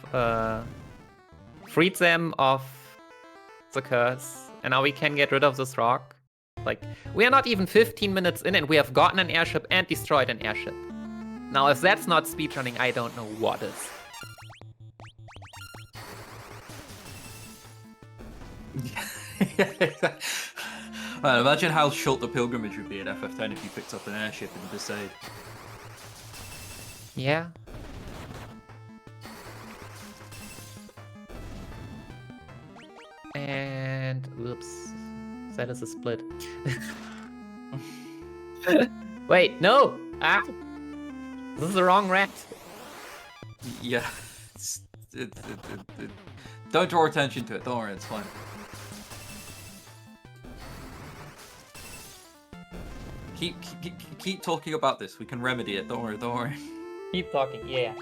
freed them of the curse, and now we can get rid of this rock. Like, we are not even 15 minutes in and we have gotten an airship and destroyed an airship. Now if that's not speedrunning, I don't know what is. Man, imagine how short the pilgrimage would be at FF10 if you picked up an airship in Besaid. Yeah. And whoops, that is a split. Wait, no! Ah! This is the wrong rat. Yeah. Don't draw attention to it. Don't worry, it's fine. Keep talking about this. We can remedy it. Don't worry. Don't worry. Keep talking, yeah.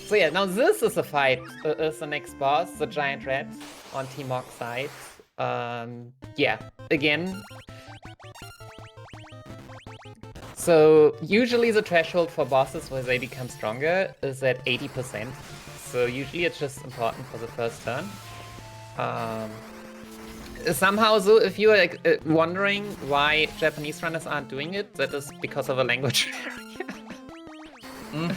So yeah, now this is a fight. Is the next boss, the giant rat on Team Ox side. Yeah, again. So usually the threshold for bosses where they become stronger is at 80%. So usually it's just important for the first turn. Somehow, though, if you are like, wondering why Japanese runners aren't doing it, that is because of a language barrier.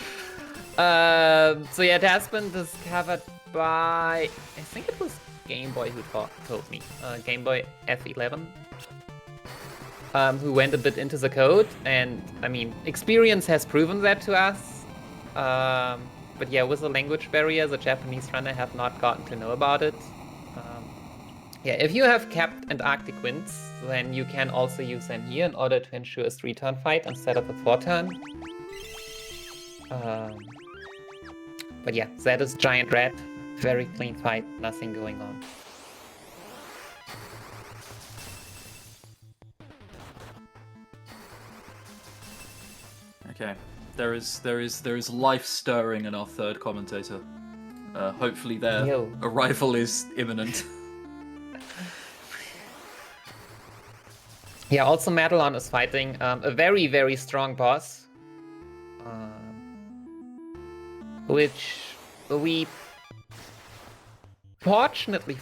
So yeah, it has been discovered by, I think it was Game Boy who told me, Game Boy F11, who went a bit into the code, and I mean, experience has proven that to us. But yeah, with the language barrier, the Japanese runner have not gotten to know about it. Yeah, if you have capped and Arctic winds, then you can also use them here in order to ensure a 3-turn fight instead of a 4-turn. But yeah, that is Giant Rat. Very clean fight, nothing going on. Okay, there is life stirring in our third commentator. Hopefully their arrival is imminent. Yeah, also Madelon is fighting a very, very strong boss. Which we fortunately,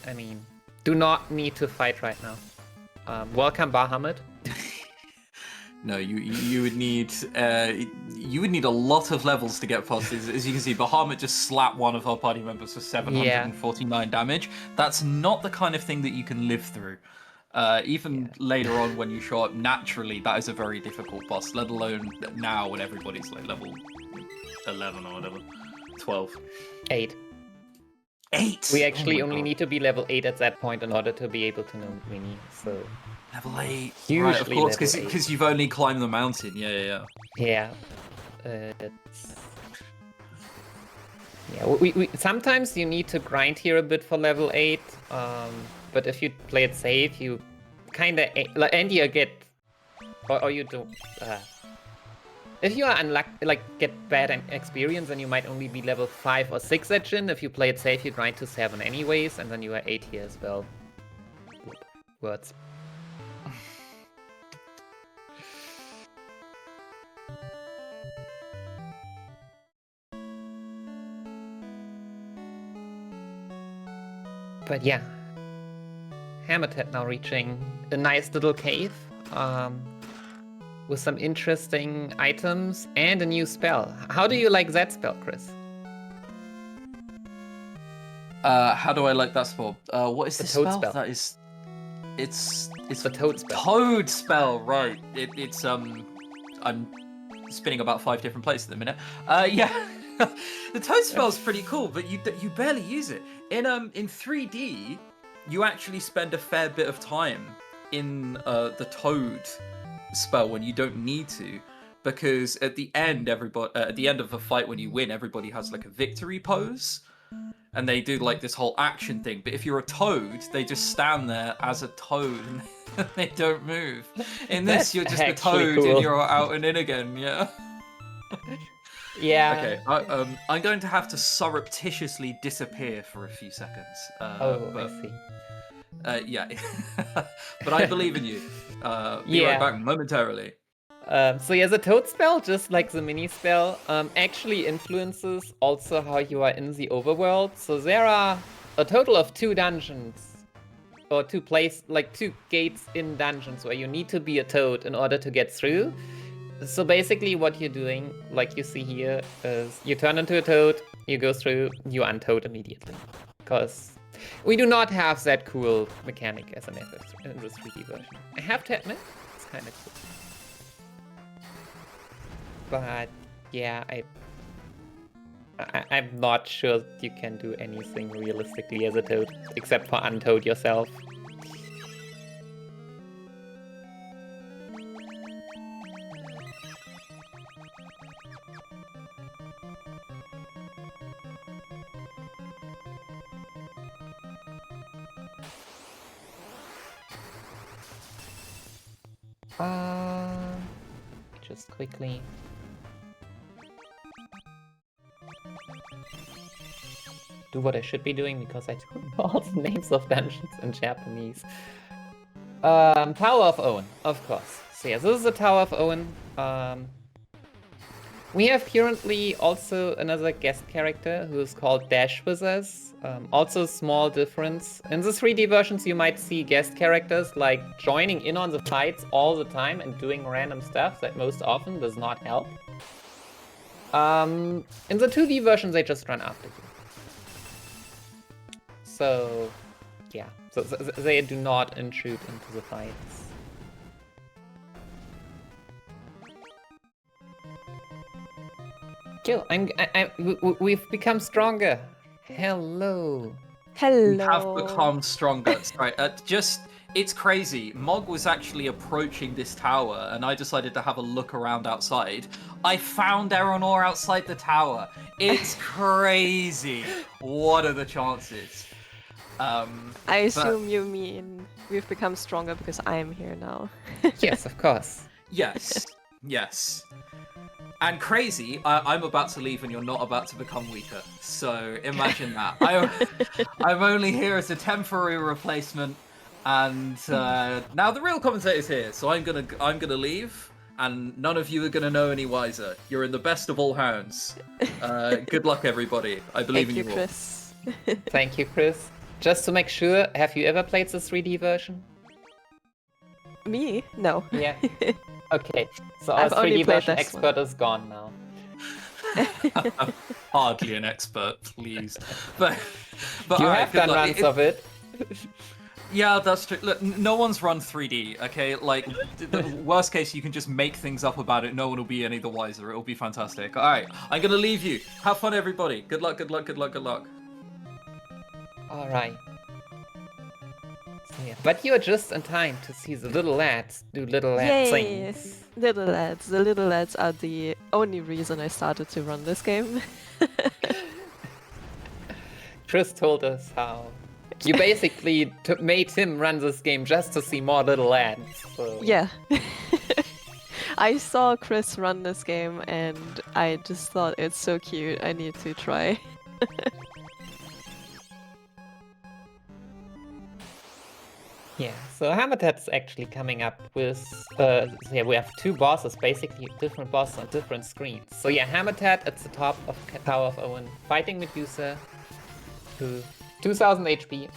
I mean, do not need to fight right now. Welcome, Bahamut. No, you would need a lot of levels to get past this. As you can see, Bahamut just slapped one of our party members for 749 damage. That's not the kind of thing that you can live through. Even later on when you show up naturally, that is a very difficult boss, let alone now when everybody's like level 11 or whatever. 12. 8. 8? We actually only need to be level 8 at that point in order to be able to know Winnie, so... Level 8. Usually right, of course, level because you've only climbed the mountain. Yeah. Yeah. Yeah, we sometimes you need to grind here a bit for level 8, but if you play it safe, you kinda... And you get... Or you don't... If you are unlucky, like, get bad experience, then you might only be level 5 or 6 at Jin. If you play it safe, you grind to 7 anyways, and then you are 8 here as well. Words. But yeah, Hamatet now reaching a nice little cave with some interesting items and a new spell. How do you like that spell, Chris? How do I like that spell? What is the spell? Spell? That is, it's the toad spell. Toad spell, right? It's I'm spinning about 5 different places at the minute. Yeah. The toad spell's pretty cool, but you barely use it. In 3D, you actually spend a fair bit of time in the toad spell when you don't need to, because at the end of a fight when you win, everybody has like a victory pose, and they do like this whole action thing. But if you're a toad, they just stand there as a toad and they don't move. In this, you're just a toad cool. and you're out and in again. Yeah. Yeah. Okay, I'm going to have to surreptitiously disappear for a few seconds. I see. Yeah, but I believe in you. Be right back momentarily. So yeah, the toad spell, just like the mini spell, actually influences also how you are in the overworld. So there are a total of 2 dungeons, or 2 gates in dungeons where you need to be a toad in order to get through. So basically what you're doing, like you see here, is you turn into a toad, you go through, you untoad immediately. Because We do not have that cool mechanic as an FF in this 3D version. I have to admit, it's kind of cool. But yeah, I'm not sure you can do anything realistically as a toad, except for untoad yourself. Just quickly. Do what I should be doing because I don't know all the names of dungeons in Japanese. Tower of Owen, of course. So yeah, this is the Tower of Owen. We have currently also another guest character who is called Dash with us. Also a small difference. In the 3D versions you might see guest characters like joining in on the fights all the time and doing random stuff that most often does not help. In the 2D versions they just run after you. So yeah, so they do not intrude into the fights. Kill, we've become stronger. Hello. We have become stronger. Sorry, it's crazy. Mog was actually approaching this tower, and I decided to have a look around outside. I found Earinor outside the tower. It's crazy. What are the chances? I assume you mean we've become stronger because I am here now. Yes, of course. Yes, yes. And crazy, I'm about to leave and you're not about to become weaker. So imagine that. I'm only here as a temporary replacement, and now the real commentator's here. So I'm gonna leave, and none of you are gonna know any wiser. You're in the best of all hands. Good luck, everybody. I believe in you all. Chris. Thank you, Chris. Just to make sure, have you ever played the 3D version? Me? No. Yeah. Okay, so our I've only 3D played version this expert is gone now. Hardly an expert, please. But You all right, have good done luck. runs of it. Yeah, that's true. Look, no one's run 3D, okay? Like, the worst case, you can just make things up about it. No one will be any the wiser. It'll be fantastic. All right, I'm gonna leave you. Have fun, everybody. Good luck, good luck, good luck, good luck. All right. So, yeah. But you're just in time to see the little lads do little lad Yay! things. Little lads. The little lads are the only reason I started to run this game. Chris told us how you basically made him run this game just to see more little lads. So. Yeah. I saw Chris run this game and I just thought it's so cute. I need to try. Yeah, so Hamatet's actually coming up with, yeah, we have two bosses, basically different bosses on different screens. So yeah, Hamatet at the top of Tower of Owen, fighting Medusa, who 2000 HP,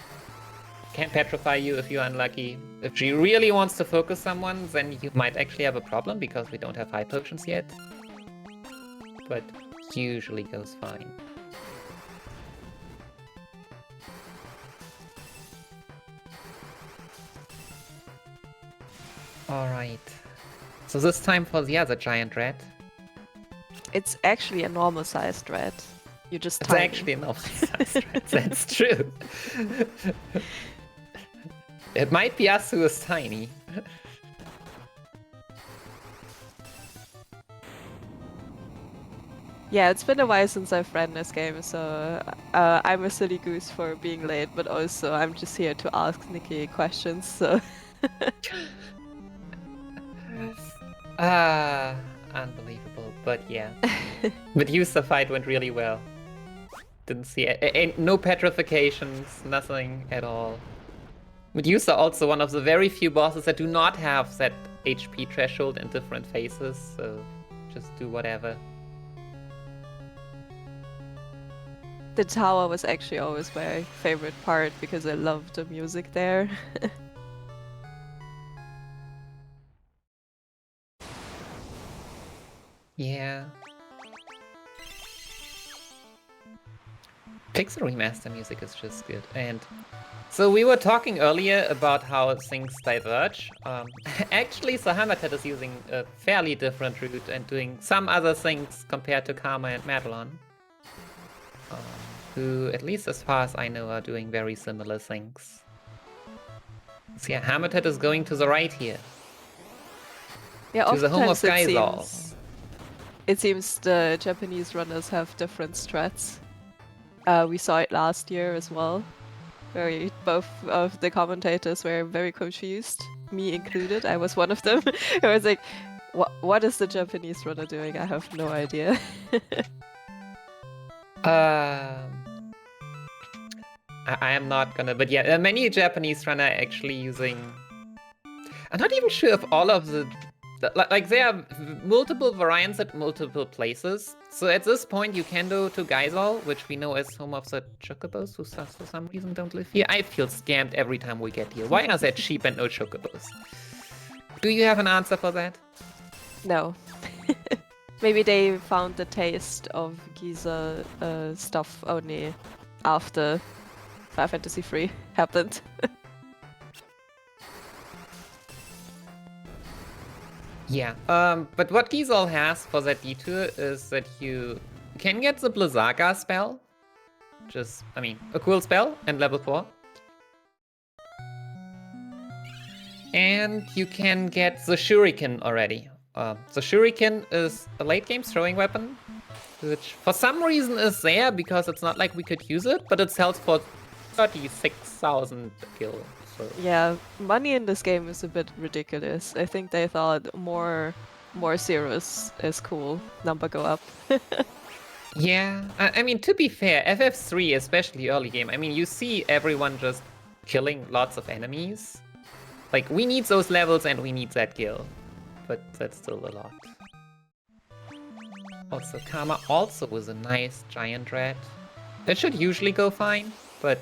can petrify you if you're unlucky. If she really wants to focus someone, then you might actually have a problem because we don't have high potions yet. But usually goes fine. Alright. So this time for the other giant rat. It's actually a normal sized rat. You just It's tiny. actually a normal sized rat, that's true. It might be us who is tiny. Yeah, it's been a while since I've ran this game, so I'm a silly goose for being late, but also I'm just here to ask Nicky questions, so... Unbelievable, but yeah. Medusa fight went really well. Didn't see it. No petrifications, nothing at all. Medusa also one of the very few bosses that do not have that HP threshold in different phases, so just do whatever. The tower was actually always my favorite part because I loved the music there. Yeah. Pixel Remaster music is just good. And so we were talking earlier about how things diverge. Actually, so hamatet is using a fairly different route and doing some other things compared to Karma and Madelon. Who, at least as far as I know, are doing very similar things. So yeah, hamatet is going to the right here. Yeah, to the home of oftentimes Gaizal. it seems the Japanese runners have different strats. We saw it last year as well, where both of the commentators were very confused, me included. I was one of them. I was like, what is the Japanese runner doing? I have no idea. I am not gonna, but yeah, many Japanese runner are actually using. I'm not even sure if all of the like there are multiple variants at multiple places. So at this point, you can go to Gaizal, which we know is home of the Chocobos, who for some reason don't live here. I feel scammed every time we get here. Why are there cheap and no Chocobos? Do you have an answer for that? No. Maybe they found the taste of Giza stuff only after Final Fantasy III happened. Yeah, but what Gizel has for that detour is that you can get the Blizzaga spell. Just, I mean, a cool spell and level 4. And you can get the Shuriken already. The Shuriken is a late game throwing weapon, which for some reason is there because it's not like we could use it, but it sells for 36,000 gil. So. Yeah, money in this game is a bit ridiculous. I think they thought more zeros is cool. Number go up. Yeah, I mean, to be fair, FF3, especially early game, I mean, you see everyone just killing lots of enemies. Like, we need those levels and we need that gil. But that's still a lot. Also, Karma also was a nice giant rat. That should usually go fine, but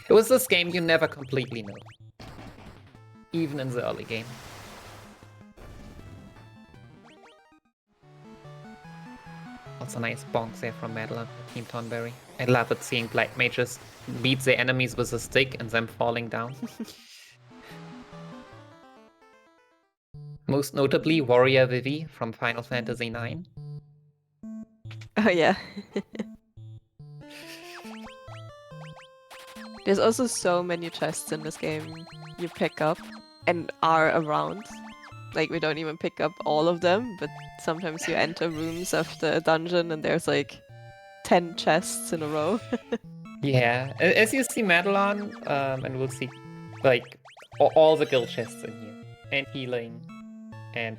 it was this game you never completely know. Even in the early game. Also nice bonks there from Madelon, Team Tonberry. I love it seeing black mages beat their enemies with a stick and them falling down. Most notably, Warrior Vivi from Final Fantasy IX. Oh yeah. There's also so many chests in this game you pick up and are around. Like, we don't even pick up all of them, but sometimes you enter rooms after a dungeon and there's like 10 chests in a row. Yeah, as you see Madelon, and we'll see like all the guild chests in here. And healing. And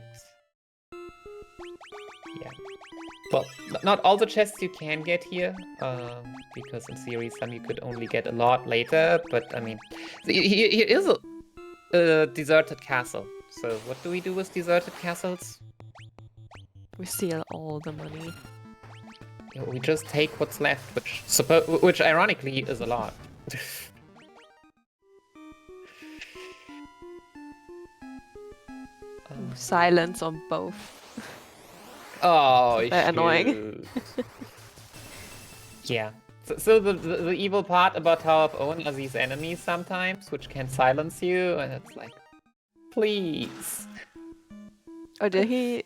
yeah, well, not all the chests you can get here, because in theory some you could only get a lot later. But I mean, here is a deserted castle. So what do we do with deserted castles? We steal all the money. Yeah, we just take what's left, which ironically is a lot. Silence on both. Oh, they're annoying. Yeah. So the evil part about Tower of Own are these enemies sometimes, which can silence you, and it's like, please. Or did he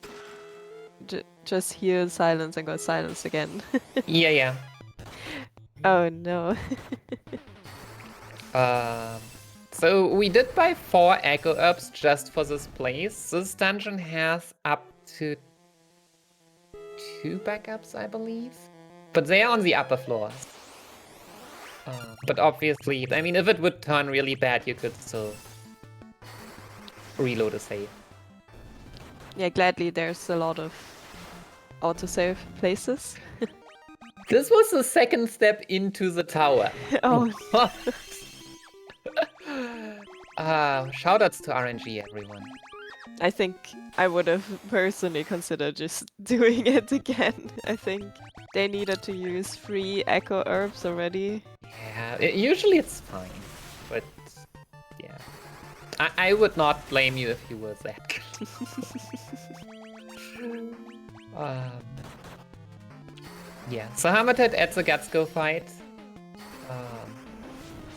just hear silence and got silenced again? Yeah. Oh no. So we did buy 4 Echo Herbs just for this place. This dungeon has up to 2 backups, I believe. But they are on the upper floors. But obviously, I mean, if it would turn really bad, you could still reload a save. Yeah, gladly there's a lot of autosave places. This was the second step into the tower. Oh. Shoutouts to RNG, everyone. I think I would have personally considered just doing it again. I think they needed to use 3 Echo Herbs already. Yeah, usually it's fine, but yeah. I would not blame you if you were that. Yeah, so hamatet at the Gatsuko fight.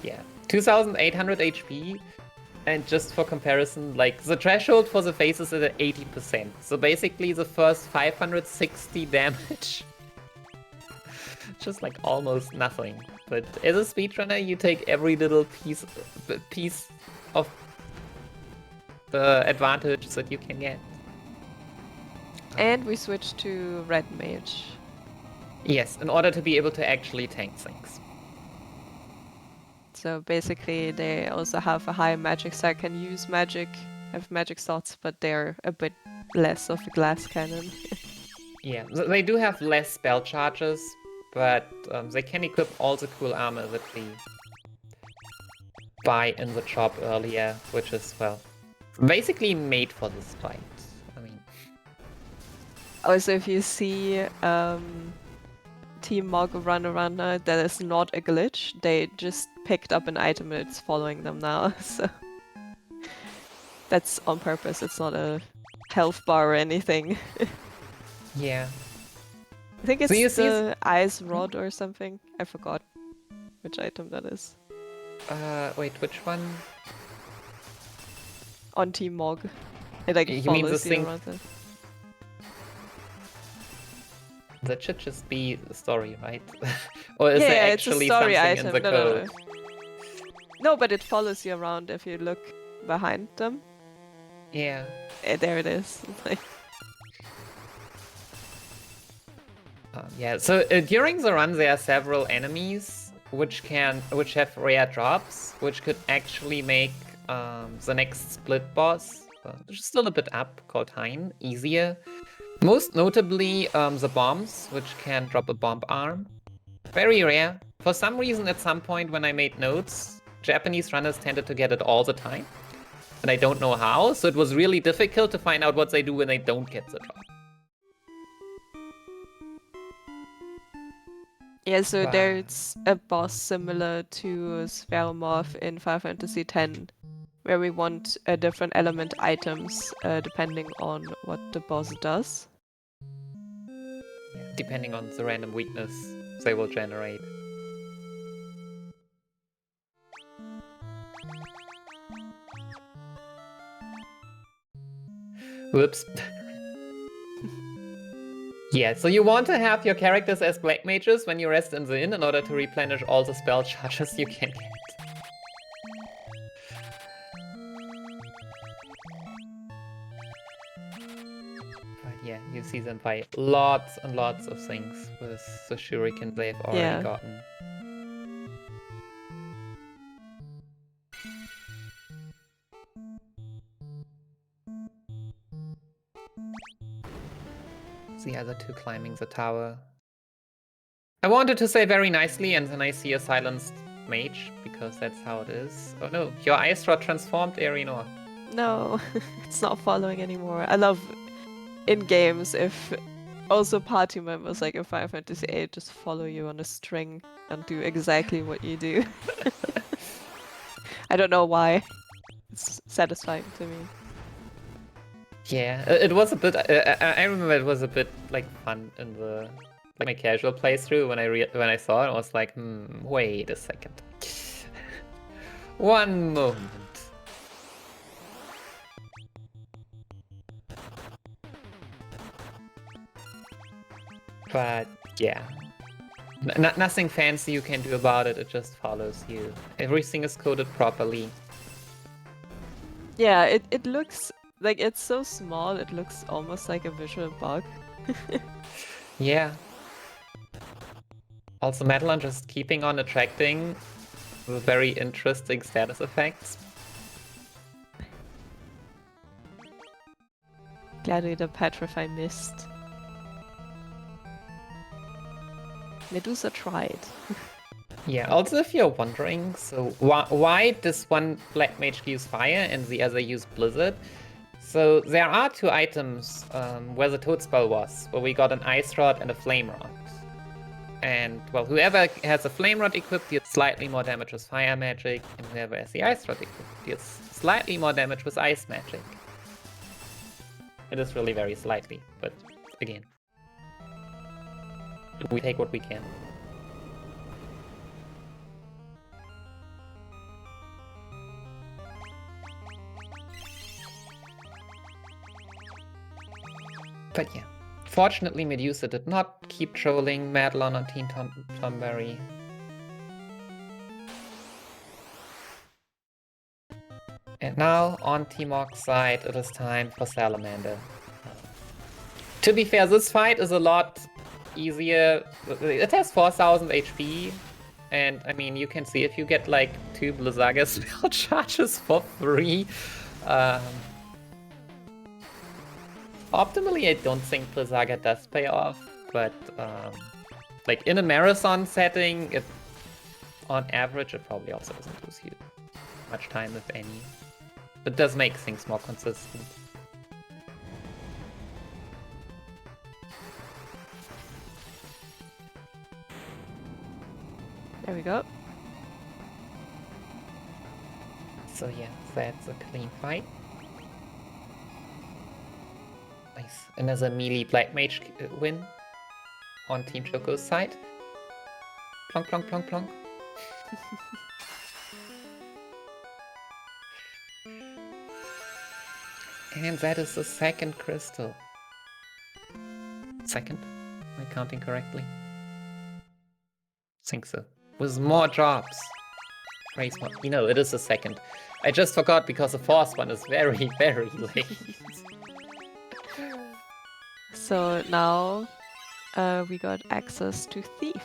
Yeah, 2,800 HP. And just for comparison, like the threshold for the faces is at 80%. So basically the first 560 damage. Just like almost nothing. But as a speedrunner, you take every little piece of the advantage that you can get. And we switched to red mage. Yes, in order to be able to actually tank things. So basically, they also have a high magic stack, can use magic, have magic slots, but they're a bit less of a glass cannon. Yeah, they do have less spell charges, but they can equip all the cool armor that we buy in the shop earlier, which is, well, basically made for this fight. I mean... Also, if you see Team Mog run around now, that is not a glitch. They just picked up an item and it's following them now, so... That's on purpose, it's not a health bar or anything. Yeah. I think it's So the ice rod or something. I forgot which item that is. Wait, which one? On Team Mog. It like You mean the follows you thing- around. That should just be the story, right? Or is Yeah, there it's a actually story something item. in the No, code? No, but it follows you around if you look behind them. Yeah. There it is. Yeah, so during the run there are several enemies which have rare drops, which could actually make the next split boss, which is still a bit up, called Hein, easier. Most notably the bombs, which can drop a bomb arm. Very rare. For some reason at some point when I made notes, Japanese runners tended to get it all the time. And I don't know how, so it was really difficult to find out what they do when they don't get the drop. Yeah, so Wow. there's a boss similar to Sveromorph in Final Fantasy X, where we want different element items depending on what the boss does. Yeah, depending on the random weakness they will generate. Whoops. Yeah, so you want to have your characters as black mages when you rest in the inn in order to replenish all the spell charges you can get. But yeah, you see them buy lots and lots of things with the shuriken they've already Yeah. gotten. The other two climbing the tower. I wanted to say very nicely, and then I see a silenced mage, because that's how it is. Oh no, your ice rod transformed, Earinor. No, it's not following anymore. I love in games if also party members like in Final Fantasy VIII just follow you on a string and do exactly what you do. I don't know why. It's satisfying to me. Yeah, it was a bit. I remember it was a bit like fun in the my casual playthrough when I saw it. I was like, wait a second, one moment. But yeah, nothing fancy you can do about it. It just follows you. Everything is coded properly. Yeah, it looks like it's so small, it looks almost like a visual bug. Yeah. Also, Madelon just keeping on attracting very interesting status effects. Gladly the Petrify missed. Medusa tried. Yeah, also if you're wondering, so why does one black mage use fire and the other use blizzard? So there are two items where the toad spell was, where we got an ice rod and a flame rod. And, well, whoever has a flame rod equipped deals slightly more damage with fire magic, and whoever has the ice rod equipped deals slightly more damage with ice magic. It is really very slightly, but again, we take what we can. But yeah. Fortunately, Medusa did not keep trolling Madelon on Team Tonberry. And now, on Team Orc's side, it is time for Salamander. To be fair, this fight is a lot easier. It has 4000 HP. And, I mean, you can see if you get, like, 2 Blizzaga spell charges for free. Optimally, I don't think Blizzaga does pay off. But, like, in a marathon setting, on average, it probably also doesn't lose you much time, if any. It does make things more consistent. There we go. So yeah, that's a clean fight. Nice. Another melee Black Mage win on Team Choco's side. Plonk, plonk, plonk, plonk. And that is the second crystal. Second? Am I counting correctly? Think so. With more drops. Raise more. You know, it is the second. I just forgot because the fourth one is very, very late. So now we got access to Thief.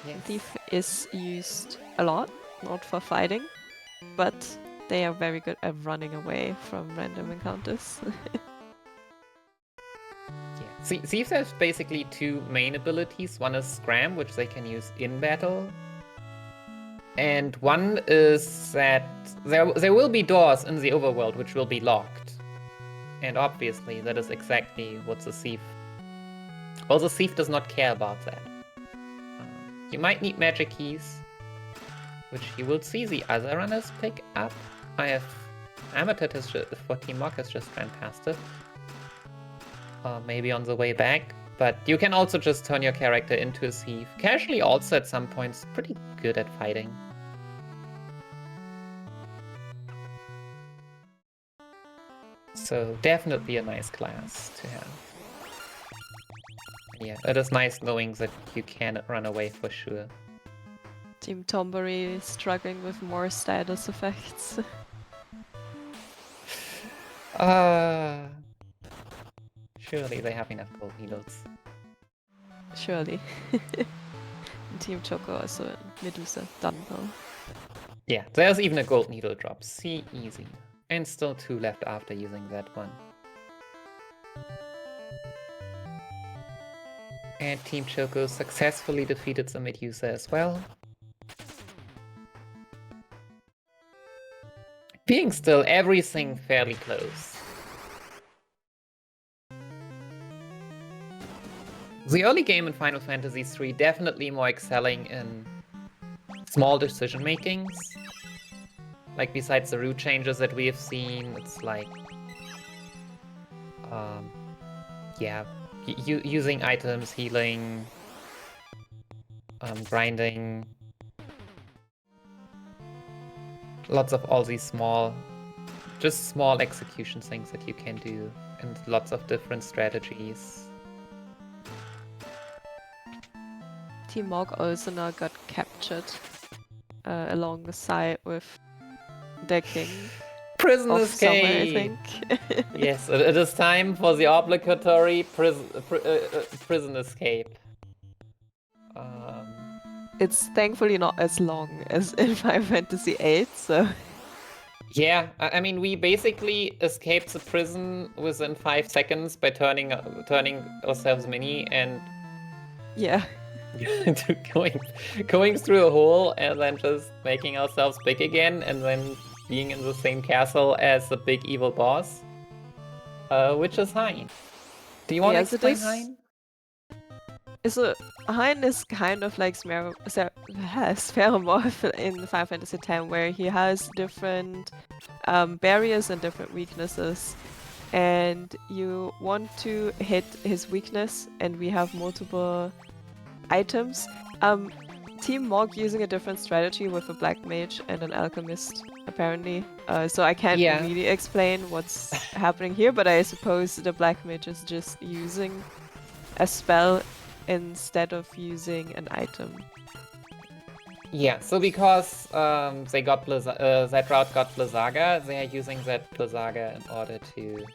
Yes. Thief is used a lot, not for fighting, but they are very good at running away from random encounters. Yeah. Thieves have basically two main abilities. One is Scram, which they can use in battle. And one is that there will be doors in the overworld which will be locked. And obviously that is exactly what the thief... Well, the thief does not care about that. You might need magic keys, which you will see the other runners pick up. I have Hamatet for Team Mock has just ran past it. Maybe on the way back. But you can also just turn your character into a thief. Casually also at some points pretty good at fighting. So definitely a nice class to have. Yeah, it is nice knowing that you can run away for sure. Team Tonberry is struggling with more status effects. Surely they have enough gold needles. Surely. Team Choco also and Medusa done well. Yeah, there's even a gold needle drop. See, easy. And still 2 left after using that one. And Team Choco successfully defeated the Medusa as well. Being still everything fairly close. The early game in Final Fantasy III definitely more excelling in small decision makings. Like besides the route changes that we have seen, it's like yeah, using items, healing, grinding. Lots of all these small execution things that you can do, and lots of different strategies. Team Mog also now got captured alongside with the king Prison of summer, I escape! think. Yes, it is time for the obligatory prison escape. It's thankfully not as long as in Final Fantasy VIII, so... Yeah, I mean, we basically escaped the prison within 5 seconds by turning ourselves mini and... Yeah. going through a hole and then just making ourselves big again and then being in the same castle as the big evil boss, which is Hein. Do you want to explain Hein? So Hein is kind of like Spheromorph in Final Fantasy X, where he has different barriers and different weaknesses, and you want to hit his weakness, and we have multiple items. Team Mog using a different strategy with a Black Mage and an Alchemist, apparently. So I can't Yeah. really explain what's happening here, but I suppose the Black Mage is just using a spell instead of using an item. Yeah, so because they got that route got Blizzaga, they are using that Blizzaga in order to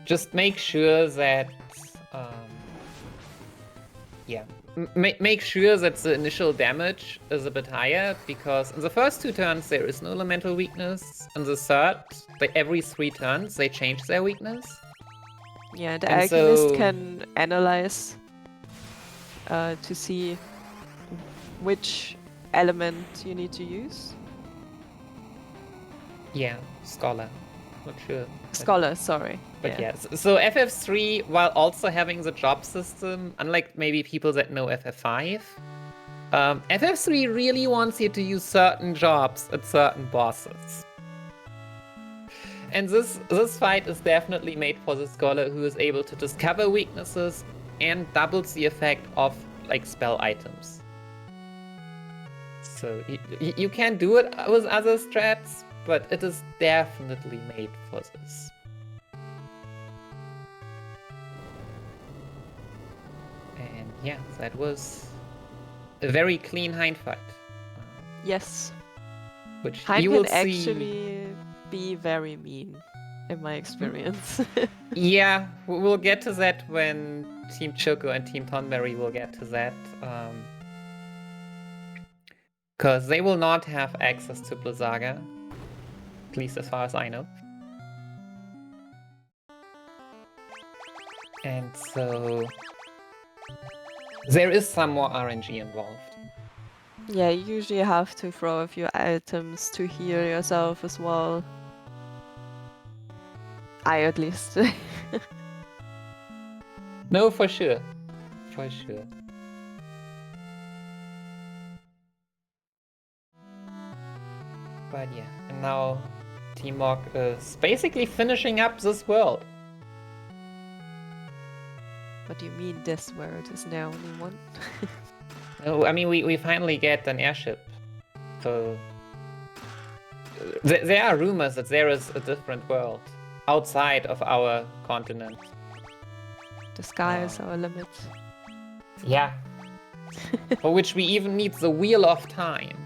just make sure that make sure that the initial damage is a bit higher, because in the first 2 turns there is no elemental weakness. In the third, every 3 turns they change their weakness. Yeah, the And Alchemist so- can analyze to see which element you need to use. Yeah, Scholar. Not sure. Scholar, sorry. But yeah, so FF3, while also having the job system, unlike maybe people that know FF5, FF3 really wants you to use certain jobs at certain bosses. And this fight is definitely made for the Scholar, who is able to discover weaknesses and doubles the effect of like spell items. So you can do it with other strats, but it is definitely made for this. And yeah, that was a very clean Hind fight. Yes. Which Hind you will can see. actually be very mean, in my experience. Yeah, we'll get to that when Team Choco and Team Tonberry will get to that. Because they will not have access to Blizzaga, at least as far as I know. And so there is some more RNG involved. Yeah, you usually have to throw a few items to heal yourself as well. I at least. No, for sure. For sure. But yeah, and now Team Mog is basically finishing up this world. What do you mean this world is now only one? No, I mean, we finally get an airship. So there are rumors that there is a different world outside of our continent. The sky is our limit. Yeah. For which we even need the Wheel of Time.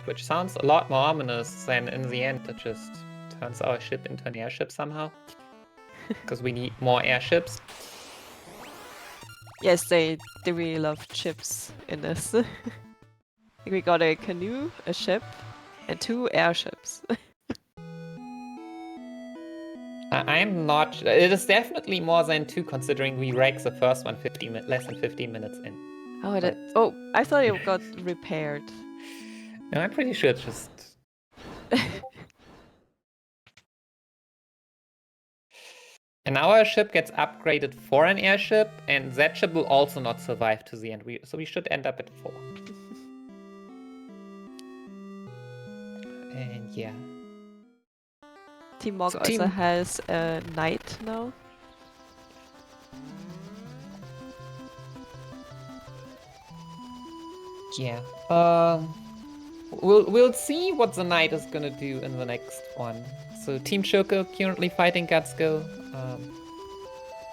Which sounds a lot more ominous than in the end it just turns our ship into an airship somehow. Because we need more airships. Yes, they really love chips in this. We got a canoe, a ship, and 2 airships. I'm not... It is definitely more than 2 considering we wrecked the first one less than 15 minutes in. Oh, I thought it got repaired. No, I'm pretty sure it's just... And our ship gets upgraded for an airship, and that ship will also not survive to the end. So we should end up at 4. And yeah. Team Mog So also Team- has a knight now. Yeah. We'll see what the knight is gonna do in the next one. So Team Choco currently fighting Gatsuko.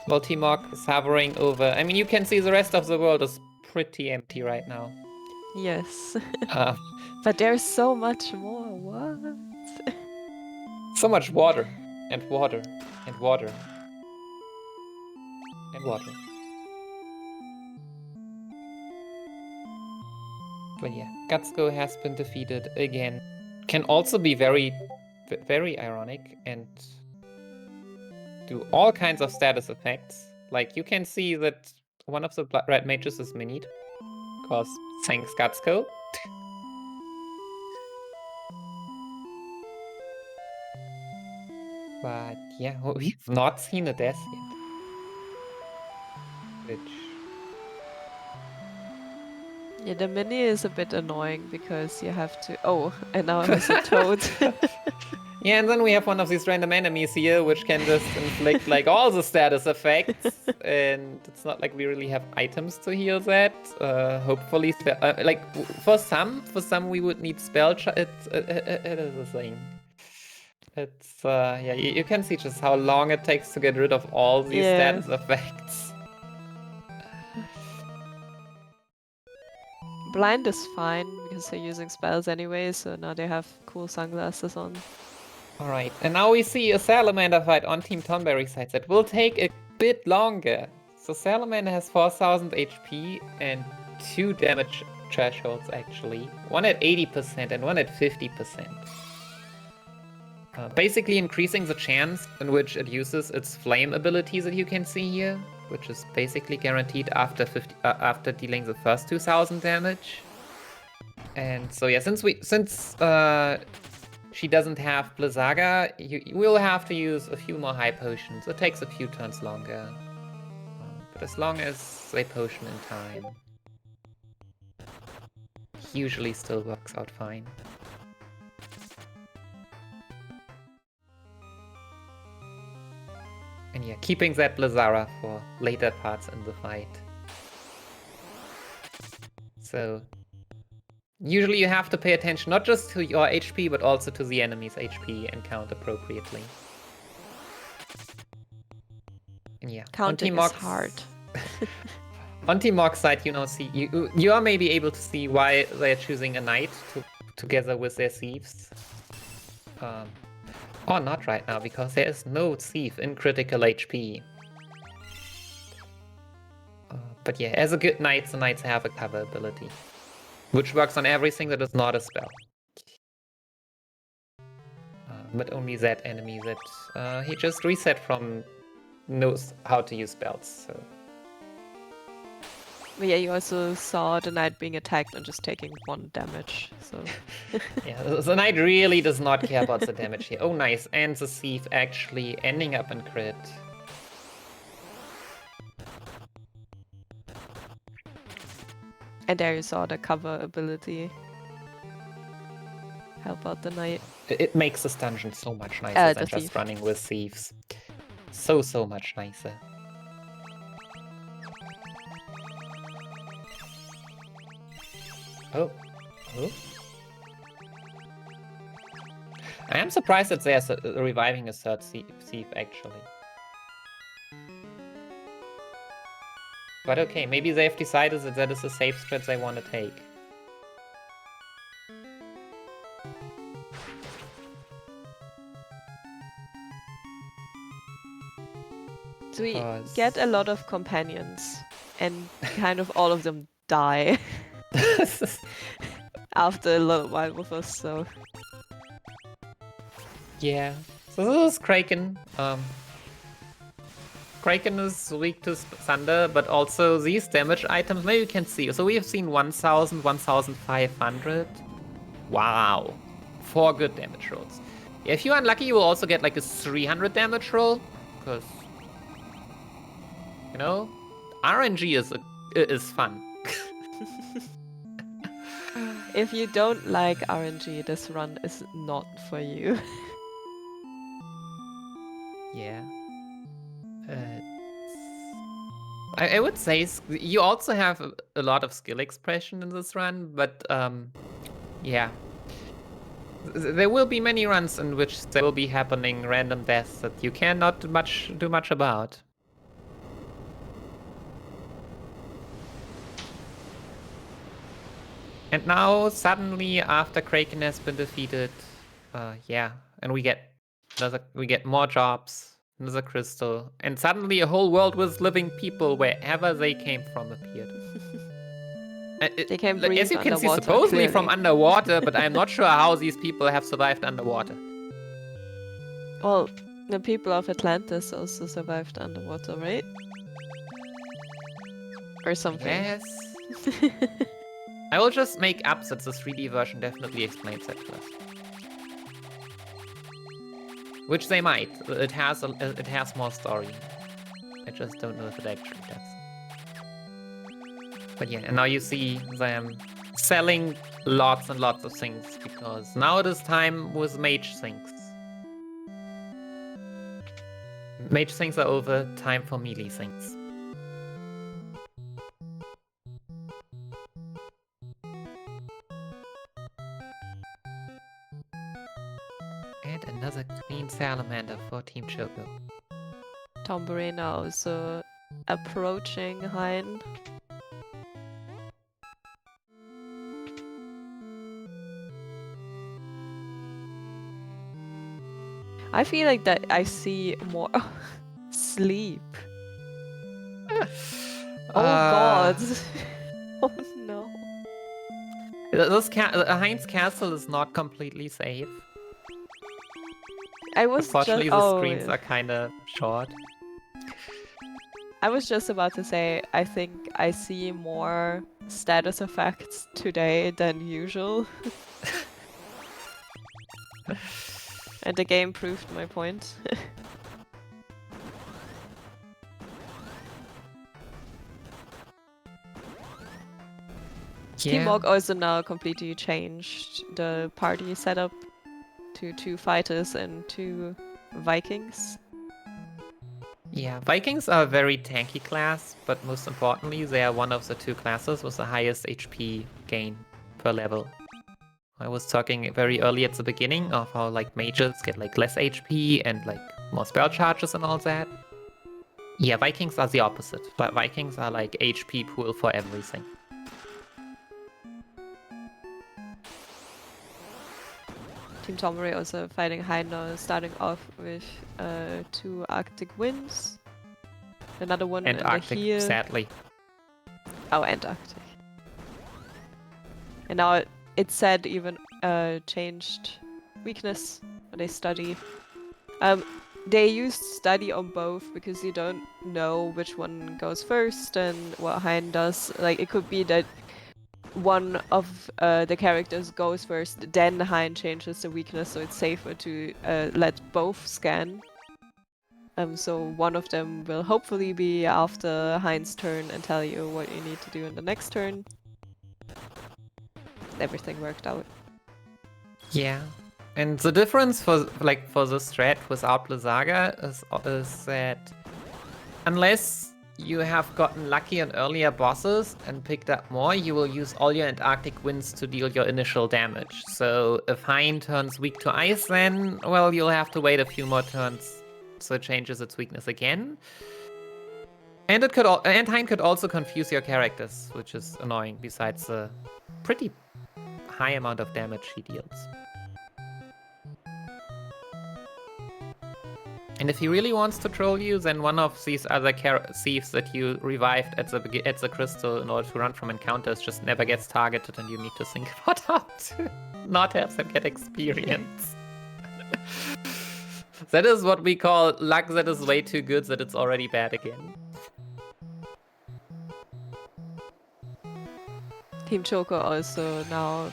While Team Mog is hovering over. I mean, you can see the rest of the world is pretty empty right now. Yes. Uh, But there's so much more. What? so much water and water and water and water. But yeah, Gatsuko has been defeated again. Can also be very, very ironic and do all kinds of status effects. Like, you can see that one of the red mages is minied. Because thanks Gatsuko. But yeah, we've not seen a death yet. Which... Yeah, the mini is a bit annoying because you have to... Oh, and now there's a toad. Yeah, and then we have one of these random enemies here, which can just inflict like all the status effects, and it's not like we really have items to heal that. Hopefully, for some we would need spell. It is a thing. It's yeah, you can see just how long it takes to get rid of all these status effects. Blind is fine because they're using spells anyway, so now they have cool sunglasses on. Alright, and now we see a Salamander fight on Team Tonberry side that will take a bit longer. So Salamander has 4000 HP and 2 damage thresholds actually. One at 80% and one at 50%. Basically increasing the chance in which it uses its flame abilities that you can see here, which is basically guaranteed after after dealing the first 2000 damage. And so yeah, since she doesn't have Blizzaga, you will have to use a few more high potions. It takes a few turns longer. But as long as they potion in time, usually still works out fine. And yeah, keeping that Blizzara for later parts in the fight. So usually you have to pay attention not just to your HP, but also to the enemy's HP and count appropriately. And yeah, counting is hard. On Team Mox side, you know, see you are maybe able to see why they're choosing a knight together with their thieves. Or not right now, because there is no thief in critical HP. But yeah, as a good knight, the knights have a cover ability, which works on everything that is not a spell. But only that enemy that he just reset from knows how to use spells. So. But yeah, you also saw the knight being attacked and just taking 1 damage, so... Yeah, the knight really does not care about the damage here. Oh, nice. And the thief actually ending up in crit. And there you saw the cover ability. Help out the knight. It makes this dungeon so much nicer than just thief. running with thieves. So much nicer. Oh. I am surprised that there's reviving a third thief, actually. But okay, maybe they've decided that that is a safe strat they want to take. So we get a lot of companions, and kind of all of them die. After a little while with us, so... Yeah. So this is Kraken. Kraken is weak to Thunder, but also these damage items, maybe you can see. So we have seen 1000, 1500. Wow. 4 good damage rolls. If you're unlucky, you will also get like a 300 damage roll, because... You know, RNG is fun. If you don't like RNG, this run is not for you. Yeah. I would say you also have a lot of skill expression in this run, but yeah. There will be many runs in which there will be happening random deaths that you cannot do much about. And now, suddenly, after Kraken has been defeated, yeah, and we get more jobs, another crystal, and suddenly a whole world with living people wherever they came from appeared. They can breathe as you can see, underwater, supposedly from clearly. underwater, but I'm not sure how these people have survived underwater. Well, the people of Atlantis also survived underwater, right? Or something. Yes. I will just make up that the 3D version definitely explains that to us. Which they might. It has more story. I just don't know if it actually does. But yeah, and now you see them selling lots and lots of things, because now it is time with mage things. Mage things are over, time for melee things. And another Queen Salamander for Team Choco. Tonberry now also approaching Hein. I feel like that I see more sleep. Oh god. Oh no. Hein's castle is not completely safe. I was Unfortunately, just, the screens are kind of short. I was just about to say, I think I see more status effects today than usual. And the game proved my point. Team Orc also now completely changed the party setup to 2 fighters and 2 Vikings. Yeah, Vikings are a very tanky class, but most importantly, they are one of the 2 classes with the highest HP gain per level. I was talking very early at the beginning of how like mages get like less HP and like more spell charges and all that. Yeah, Vikings are the opposite, but Vikings are like HP pool for everything. Team Tonberry also fighting Hein now, starting off with 2 Arctic Winds. Another one And in Arctic, the heel. sadly. Oh, and Arctic. And now it said even changed weakness when they study. They used study on both because you don't know which one goes first and what Hein does. Like it could be that one of the characters goes first, then Hein changes the weakness, so it's safer to let both scan. So one of them will hopefully be after Hein's turn and tell you what you need to do in the next turn. Everything worked out. Yeah, and the difference for the strat without Blizzaga is that unless you have gotten lucky on earlier bosses and picked up more, you will use all your Antarctic Winds to deal your initial damage. So if Hein turns weak to ice, then, well, you'll have to wait a few more turns so it changes its weakness again. And Hein could also confuse your characters, which is annoying, besides the pretty high amount of damage he deals. And if he really wants to troll you, then one of these other thieves that you revived at the crystal in order to run from encounters just never gets targeted, and you need to think about how to not have them get experience. That is what we call luck that is way too good that it's already bad again. Team Choco also now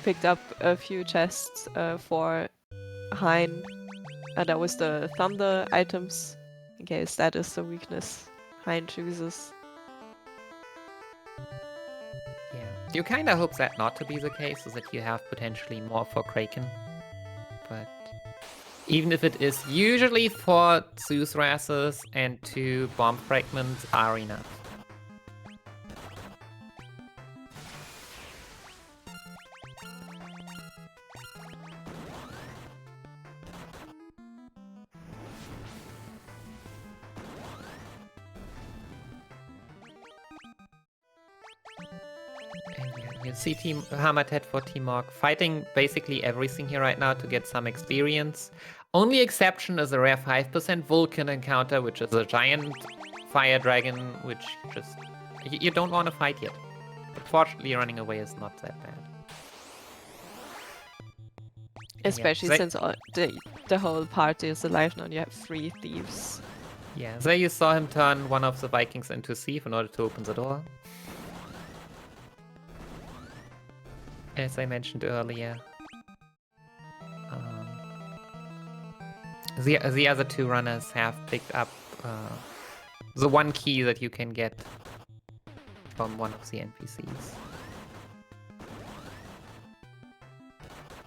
picked up a few chests for Hein. That was the thunder items, in case that is the weakness Hein chooses. Yeah, you kind of hope that not to be the case, so that you have potentially more for Kraken. But even if it is, usually 4 Zeus Races and 2 bomb fragments are enough. You see Team Hamatet for Team Orc fighting basically everything here right now to get some experience. Only exception is a rare 5% Vulcan encounter, which is a giant fire dragon, which just you don't want to fight yet. But fortunately, running away is not that bad. Especially yeah, since the whole party is alive now and you have 3 thieves. Yeah, there you saw him turn one of the Vikings into a thief in order to open the door. As I mentioned earlier. The other 2 runners have picked up the 1 key that you can get from one of the NPCs.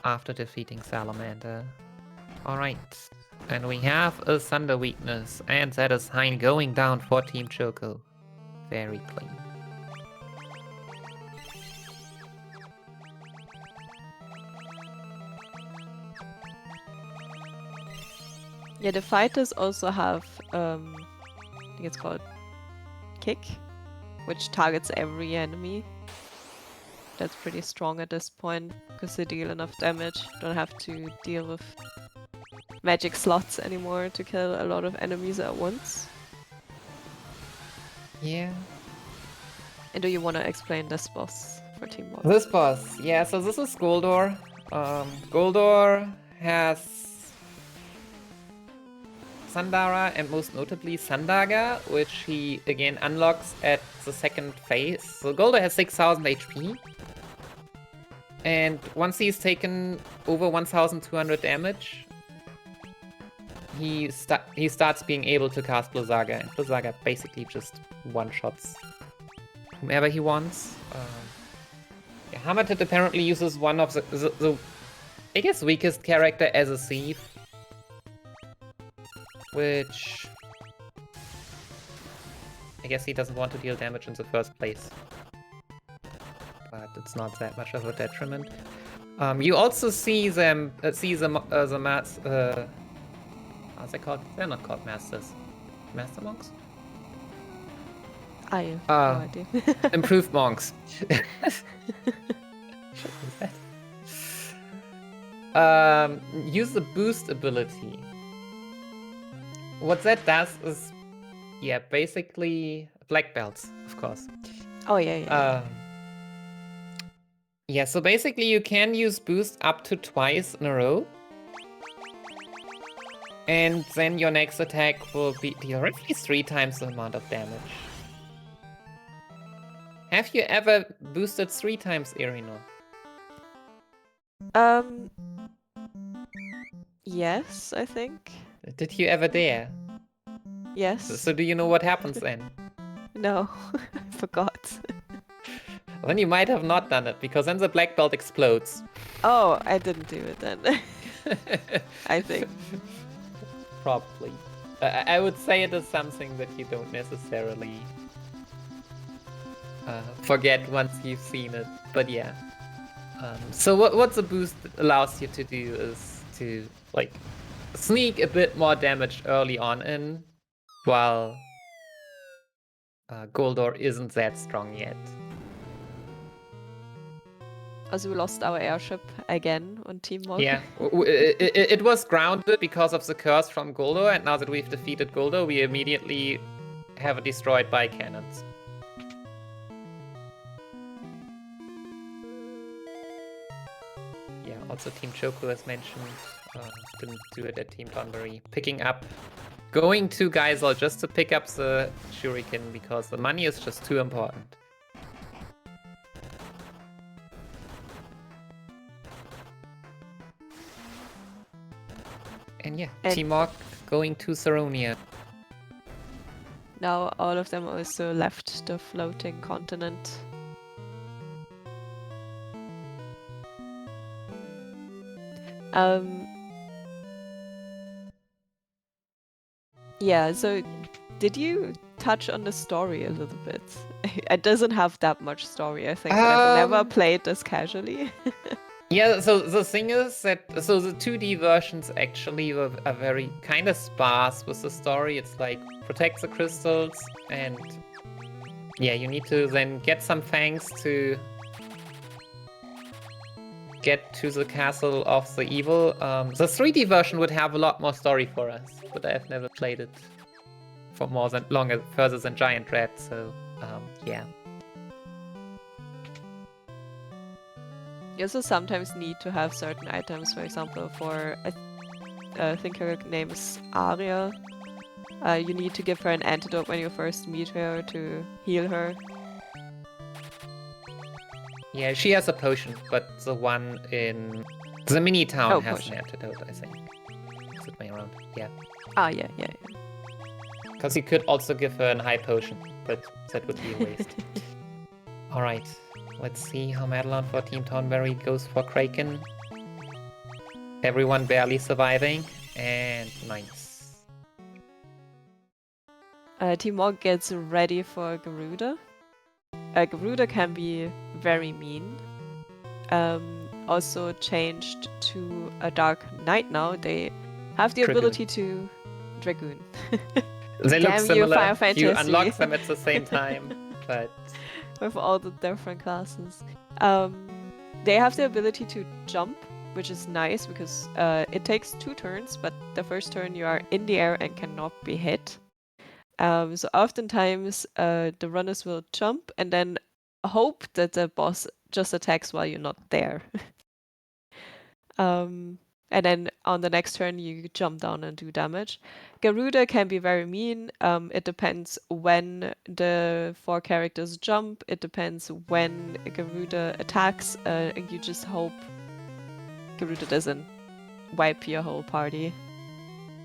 After defeating Salamander. Alright. And we have a Thunder weakness, and that is Hein going down for Team Choco. Very clean. Yeah, the fighters also have, I think it's called Kick, which targets every enemy. That's pretty strong at this point, because they deal enough damage. Don't have to deal with magic slots anymore to kill a lot of enemies at once. Yeah. And do you want to explain this boss for Team One? This boss, yeah, so this is Goldor. Goldor has Sandara and most notably Sandaga, which he again unlocks at the second phase. So Goldor has 6000 HP. And once he's taken over 1200 damage, he starts being able to cast Blizzaga, and Blizzaga basically just one-shots whomever he wants. Yeah, hamatet apparently uses one of the I guess weakest character as a thief, which I guess he doesn't want to deal damage in the first place. But it's not that much of a detriment. You also see them, the mats. How's it called? They're not called masters. Master monks? I have no idea. Improved monks. Use the boost ability. What that does is, yeah, basically black belts, of course. Oh yeah. Yeah, so basically you can use boost up to twice in a row. And then your next attack will be deal at least 3 times the amount of damage. Have you ever boosted 3 times, Earinor? Yes, I think. Did you ever dare? Yes. So do you know what happens then? No, I forgot. Then you might have not done it, because then the black belt explodes. Oh, I didn't do it then. I think. Probably. I would say it is something that you don't necessarily forget once you've seen it, but yeah. So what the boost allows you to do is to like sneak a bit more damage early on in, while Goldor isn't that strong yet. Also, we lost our airship again on Team One. Yeah, it was grounded because of the curse from Goldor, and now that we've defeated Goldor, we immediately have it destroyed by cannons. Yeah, also Team Choco, as mentioned, didn't do it at Team Tonberry. Picking up, going to Geisel just to pick up the Shuriken because the money is just too important. And yeah, Team Orc going to Saronia. Now all of them also left the floating continent. Yeah, so did you touch on the story a little bit? It doesn't have that much story, I think. I've never played this casually. Yeah, so the thing is that the 2D versions actually are very kind of sparse with the story. It's like protect the crystals, and yeah, you need to then get some fangs to get to the castle of the evil. The 3D version would have a lot more story for us, but I've never played it for further than Giant Red, so yeah. You also sometimes need to have certain items, for example, for, I think her name is Aria. You need to give her an antidote when you first meet her to heal her. Yeah, she has a potion, but the one in the mini town has potion. an antidote, I think. Is it way around? Yeah. Ah, yeah. Because you could also give her a high potion, but that would be a waste. Alright. Let's see how Madelon for Team Tonberry goes for Kraken. Everyone barely surviving, And nice. Timok gets ready for Garuda. Garuda can be very mean. Also changed to a Dark Knight now. They have the Dragoon. ability to Dragoon. They look Damn you, similar. Final You Fantasy. unlock them at the same time, but With all the different classes. They have the ability to jump, which is nice because it takes 2 turns, but the first turn you are in the air and cannot be hit. So oftentimes the runners will jump and then hope that the boss just attacks while you're not there. And then on the next turn you jump down and do damage. Garuda can be very mean. It depends when the 4 characters jump. It depends when Garuda attacks. You just hope Garuda doesn't wipe your whole party.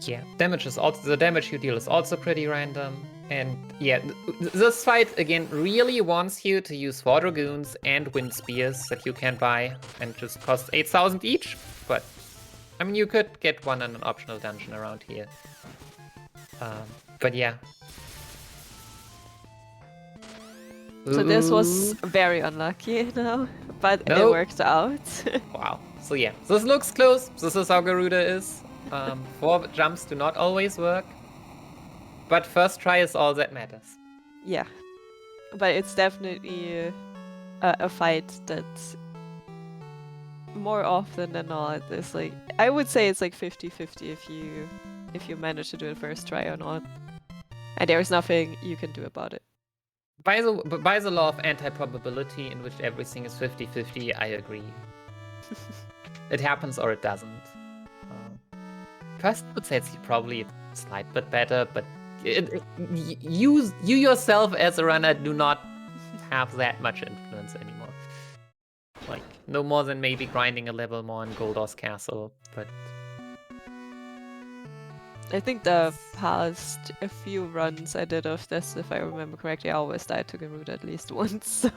yeah, damage is also the damage you deal is also pretty random. And yeah, this fight again really wants you to use 4 dragoons and wind spears that you can buy and just cost 8,000 each. But I mean, you could get one in an optional dungeon around here. But yeah. So this was very unlucky now, but it Nope. worked out. Wow. So yeah, this looks close. This is how Garuda is. 4 jumps do not always work. But first try is all that matters. Yeah, but it's definitely a fight that more often than not is like, I would say it's like 50-50 if you manage to do it first try or not, and there is nothing you can do about it. By the law of anti-probability, in which everything is 50-50, I agree. It happens or it doesn't. First, I would say it's probably a slight bit better, but you yourself as a runner do not have that much influence anymore. Like, no more than maybe grinding a level more in Goldor's Castle, but... I think the past few runs I did of this, if I remember correctly, I always died to Garuda at least once. So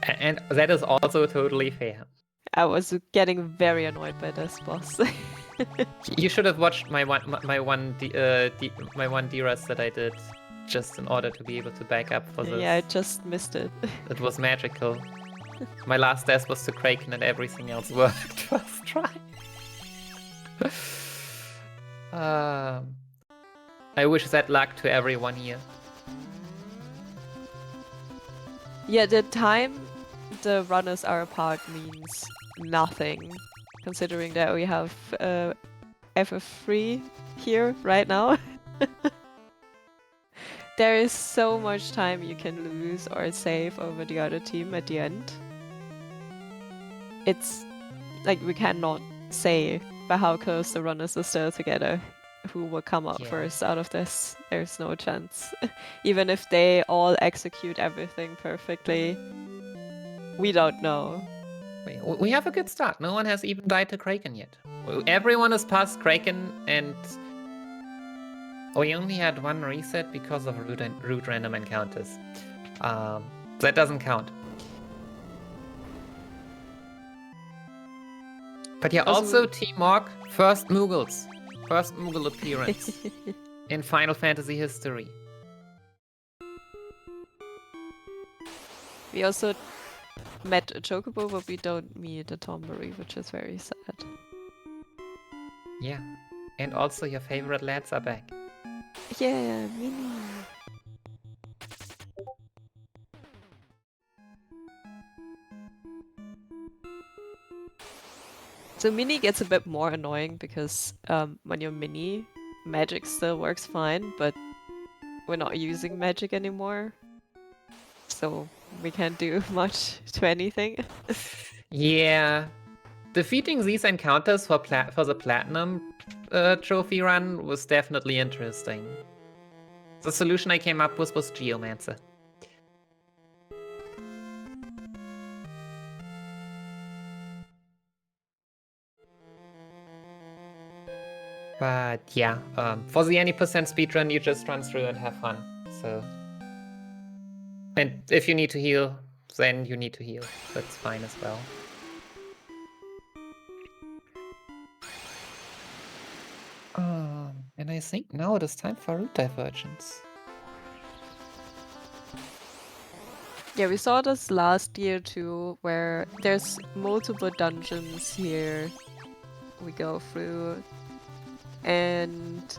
And that is also totally fair. I was getting very annoyed by this boss. You should have watched my one D-Rest that I did, just in order to be able to back up for this. Yeah, I just missed it. It was magical. My last death was to Kraken and everything else worked first try. I wish that luck to everyone here. Yeah, the time the runners are apart means nothing, considering that we have FF3 here right now. There is so much time you can lose or save over the other team at the end. It's like we cannot say by how close the runners are still together who will come up first out of this. There's no chance. Even if they all execute everything perfectly, we don't know. We have a good start. No one has even died to Kraken yet. Everyone is past Kraken, and we only had 1 reset because of root random encounters. That doesn't count. But yeah, also Team Morg, first Muggles. First Moogle appearance in Final Fantasy history. We also met a Chocobo, but we don't meet a Tonberry, which is very sad. Yeah, and also your favorite lads are back. Yeah, Mini. So Mini gets a bit more annoying because when you're Mini, magic still works fine, but we're not using magic anymore. So we can't do much to anything. Yeah, defeating these encounters for the Platinum trophy run was definitely interesting. The solution I came up with was Geomancer. But yeah, for the any % speedrun, you just run through and have fun. So, and if you need to heal, then you need to heal. That's fine as well. And I think now it is time for route divergence. Yeah, we saw this last year too, where there's multiple dungeons here we go through, and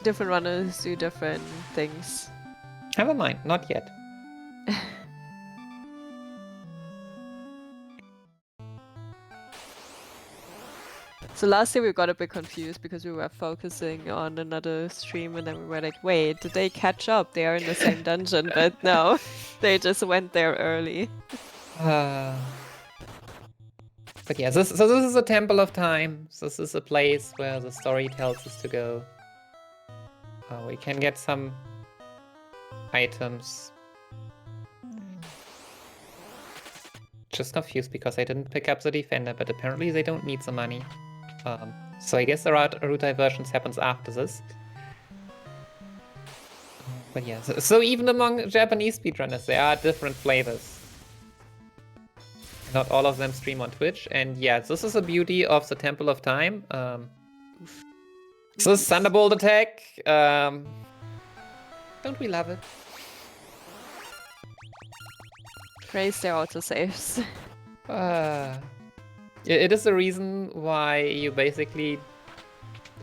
different runners do different things. Never mind, not yet. So last year we got a bit confused because we were focusing on another stream and then we were like, wait, did they catch up? They are in the same dungeon, but no, they just went there early. But yeah, so this is a Temple of Time. This is a place where the story tells us to go. We can get some items. Just confused because I didn't pick up the Defender, but apparently they don't need the money. So I guess the route diversions happens after this. But yeah, so even among Japanese speedrunners, there are different flavors. Not all of them stream on Twitch, and yeah, this is the beauty of the Temple of Time. So Thunderbolt attack. Don't we love it? Praise their autosaves. It is the reason why you basically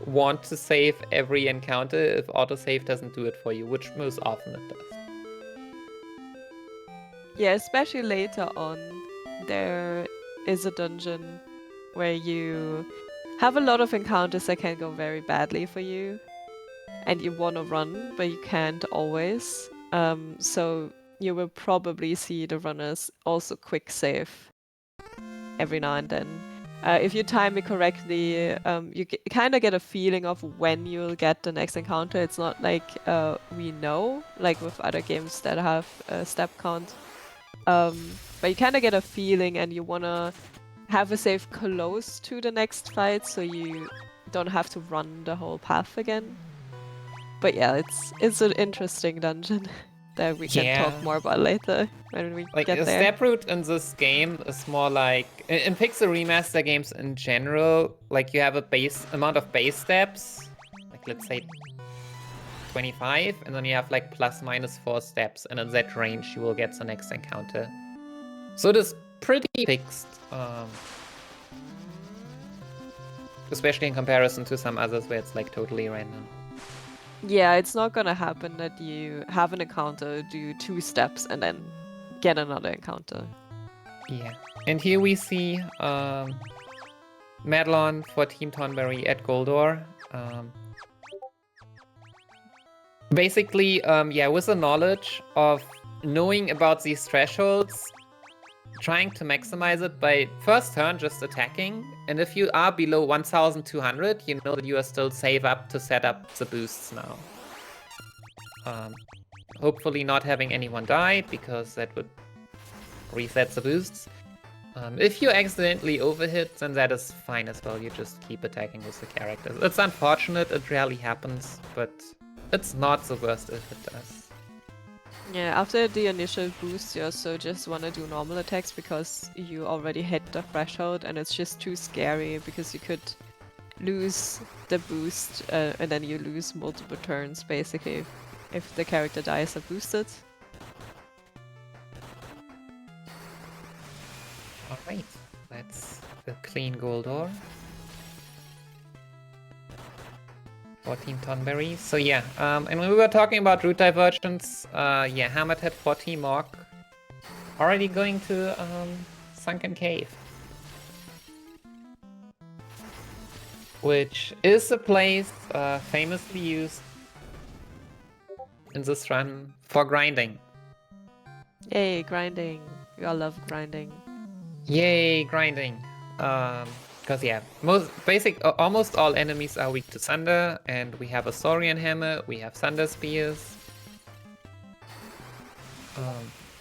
want to save every encounter if autosave doesn't do it for you, which most often it does. Yeah, especially later on, there is a dungeon where you have a lot of encounters that can go very badly for you, and you want to run, but you can't always. So you will probably see the runners also quick save every now and then. If you time it correctly, you kind of get a feeling of when you'll get the next encounter. It's not like we know, like with other games that have a step count. But you kind of get a feeling and you want to have a save close to the next fight so you don't have to run the whole path again. But yeah, it's an interesting dungeon that we can talk more about later when we like get a there. step route in this game is more like in Pixel Remaster games in general, like you have a base amount of base steps, like let's say 25, and then you have like plus minus 4 steps, and in that range you will get the next encounter. So it is pretty fixed, especially in comparison to some others where it's like totally random. Yeah, it's not gonna happen that you have an encounter, do 2 steps, and then get another encounter. Yeah, and here we see Madelon for Team Tonberry at Goldor. Basically, yeah, with the knowledge of knowing about these thresholds, trying to maximize it by first turn just attacking, and if you are below 1200, you know that you are still safe up to set up the boosts now. Hopefully not having anyone die, because that would reset the boosts. If you accidentally overhit, then that is fine as well, you just keep attacking with the characters. It's unfortunate, it rarely happens, but it's not the worst if it does. Yeah, after the initial boost, you also just want to do normal attacks because you already hit the threshold and it's just too scary because you could lose the boost and then you lose multiple turns basically if the character dies unboosted. Alright, that's the clean Goldor. 14 Tonberry. So yeah, and when we were talking about route divergence, yeah, hamatet 40 Mork already going to Sunken Cave, which is a place famously used in this run for grinding. Yay, grinding. We all love grinding. Yay, grinding. Because yeah, almost all enemies are weak to thunder, and we have a Saurian hammer, we have thunder spears.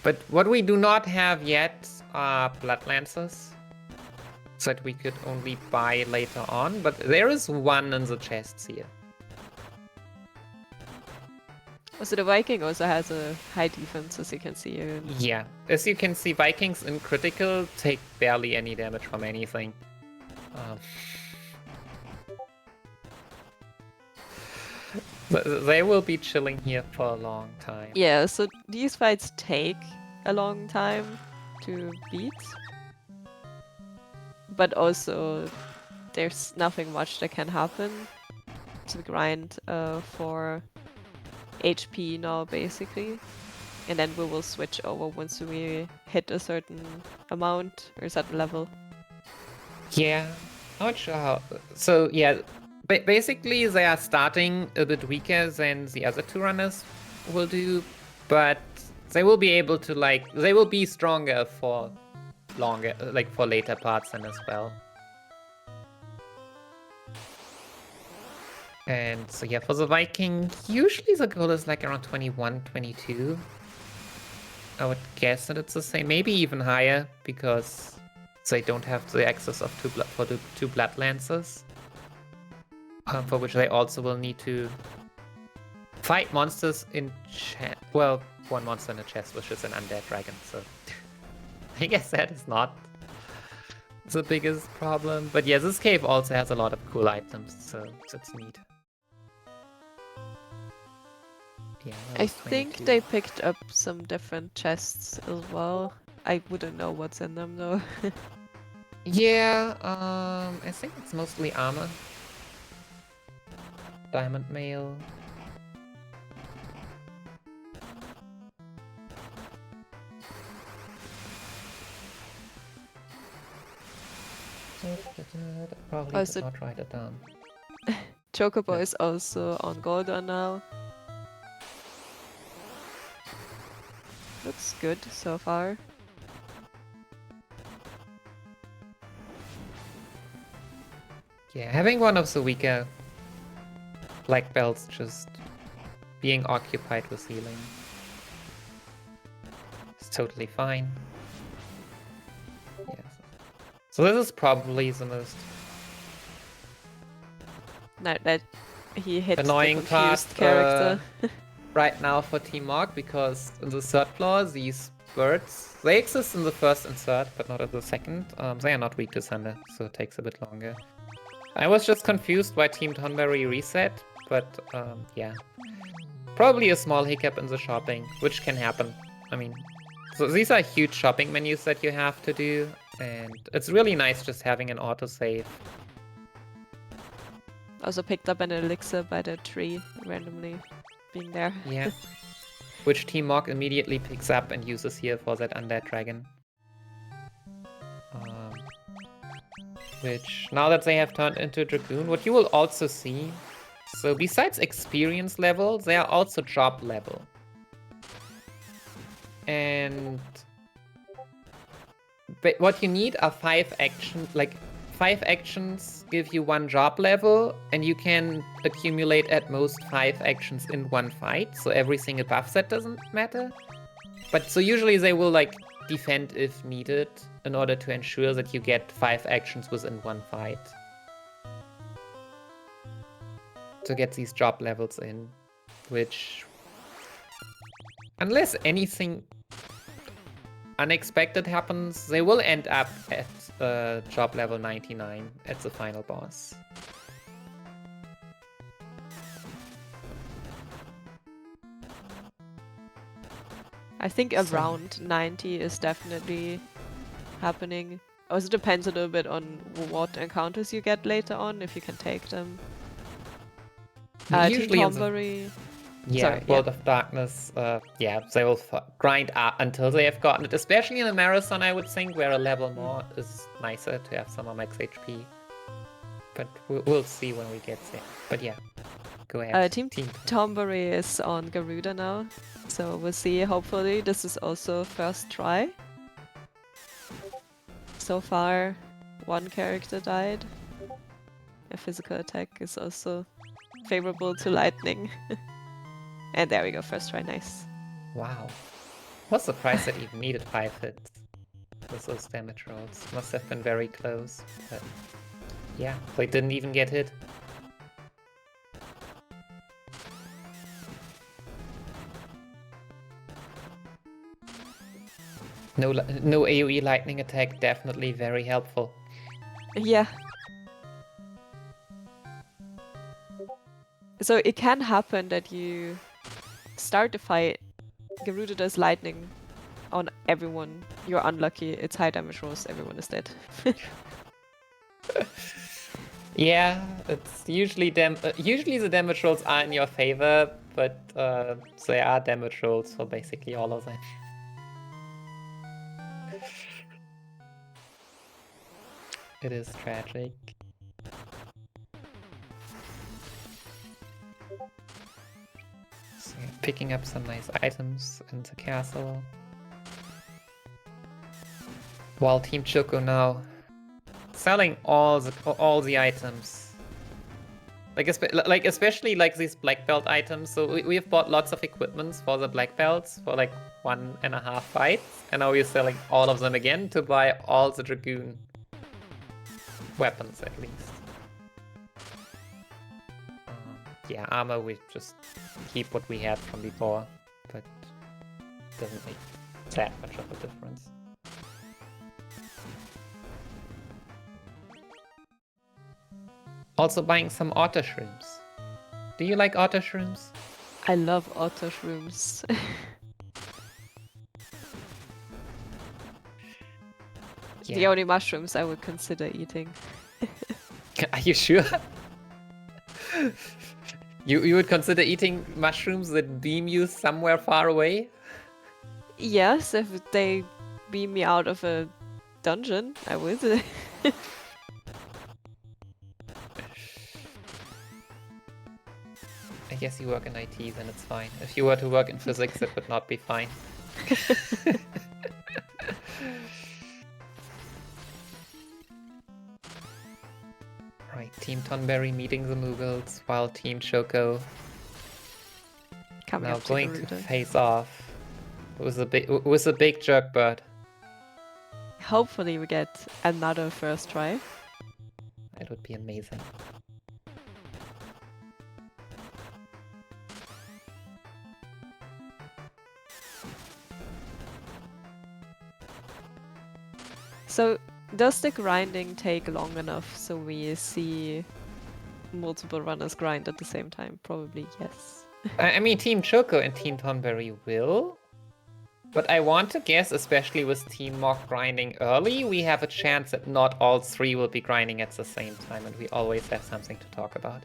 But what we do not have yet are blood lancers, so that we could only buy later on. But there is one in the chests here. Also, the Viking also has a high defense, as you can see here. Yeah, as you can see, Vikings in critical take barely any damage from anything. They will be chilling here for a long time. Yeah, so these fights take a long time to beat. But also, there's nothing much that can happen to grind for HP now, basically. And then we will switch over once we hit a certain amount or a certain level. Yeah, not sure how. So yeah, basically they are starting a bit weaker than the other two runners will do, but they will be able to they will be stronger for longer, for later parts then as well. And so yeah, for the Viking, usually the goal is like around 21, 22. I would guess that it's the same, maybe even higher, because they don't have the access of two blood lancers, for which they also will need to fight monsters in chest. Well, one monster in a chest, which is an undead dragon. So I guess that is not the biggest problem. But yeah, this cave also has a lot of cool items, so that's neat. Yeah, I think they picked up some different chests as well. I wouldn't know what's in them though. Yeah, I think it's mostly armor. Diamond mail. Probably Also- did not write it down. Chocobo is also on Gordon now. Looks good so far. Yeah, having one of the weaker black belts just being occupied with healing is totally fine. Yes. So this is probably the most Now that he hit annoying the confused part character. right now for Team Mark, because in the third floor, these birds, they exist in the first and third, but not in the second. They are not weak to thunder, so it takes a bit longer. I was just confused why Team Tonberry reset, but yeah. Probably a small hiccup in the shopping, which can happen. I mean, so these are huge shopping menus that you have to do, and it's really nice just having an autosave. Also picked up an elixir by the tree randomly being there. Yeah. Which Team Mog immediately picks up and uses here for that undead dragon. Which, now that they have turned into Dragoon, what you will also see, so besides experience level, they are also job level. And but what you need are 5 actions, 5 actions give you 1 job level, and you can accumulate at most 5 actions in 1 fight, so everything above that doesn't matter. But so usually they will defend if needed in order to ensure that you get 5 actions within 1 fight. To get these job levels in, which, unless anything unexpected happens, they will end up at job level 99 at the final boss. I think around 90 is definitely happening. Also depends a little bit on what encounters you get later on, if you can take them. Usually Team in the- Tonberry. Yeah, Sorry, World of Darkness, yeah, they will grind up until they have gotten it, especially in a marathon, I would think, where a level more is nicer to have some max HP. But we'll see when we get there. But yeah, go ahead. Team Tonberry is on Garuda now, so we'll see. Hopefully this is also first try. So far, 1 character died. A physical attack is also favorable to lightning. And there we go, first try, nice. Wow. Was surprised that even needed 5 hits with those damage rolls. Must have been very close, but yeah, they didn't even get hit. No AoE lightning attack, definitely very helpful. Yeah. So it can happen that you start the fight, Garuda does lightning on everyone. You're unlucky. It's high damage rolls. Everyone is dead. Yeah, it's usually usually the damage rolls are in your favor, but there are damage rolls for basically all of them. It is tragic. So, yeah, picking up some nice items in the castle. While Team Choco now selling all the items. Like especially like these black belt items. So we have bought lots of equipments for the black belts for like 1.5 fights, and now we're selling all of them again to buy all the dragoon weapons at least. Yeah, armor we just keep what we had from before, but doesn't make that much of a difference. Also buying some otter shrooms. Do you like otter shrooms? I love otter shrooms. Yeah. The only mushrooms I would consider eating. Are you sure? You would consider eating mushrooms that beam you somewhere far away? Yes, if they beam me out of a dungeon, I would. I guess you work in IT, then it's fine. If you were to work in physics, it would not be fine. Right, Team Tonberry meeting the Mughals, while Team Choco Coming now up to going to Garuda. face off with a big jerk bird. Hopefully we get another first try. That would be amazing. So, does the grinding take long enough so we see multiple runners grind at the same time? Probably yes. I mean, Team Choco and Team Tonberry will. But I want to guess, especially with Team Mock grinding early, we have a chance that not all three will be grinding at the same time, and we always have something to talk about.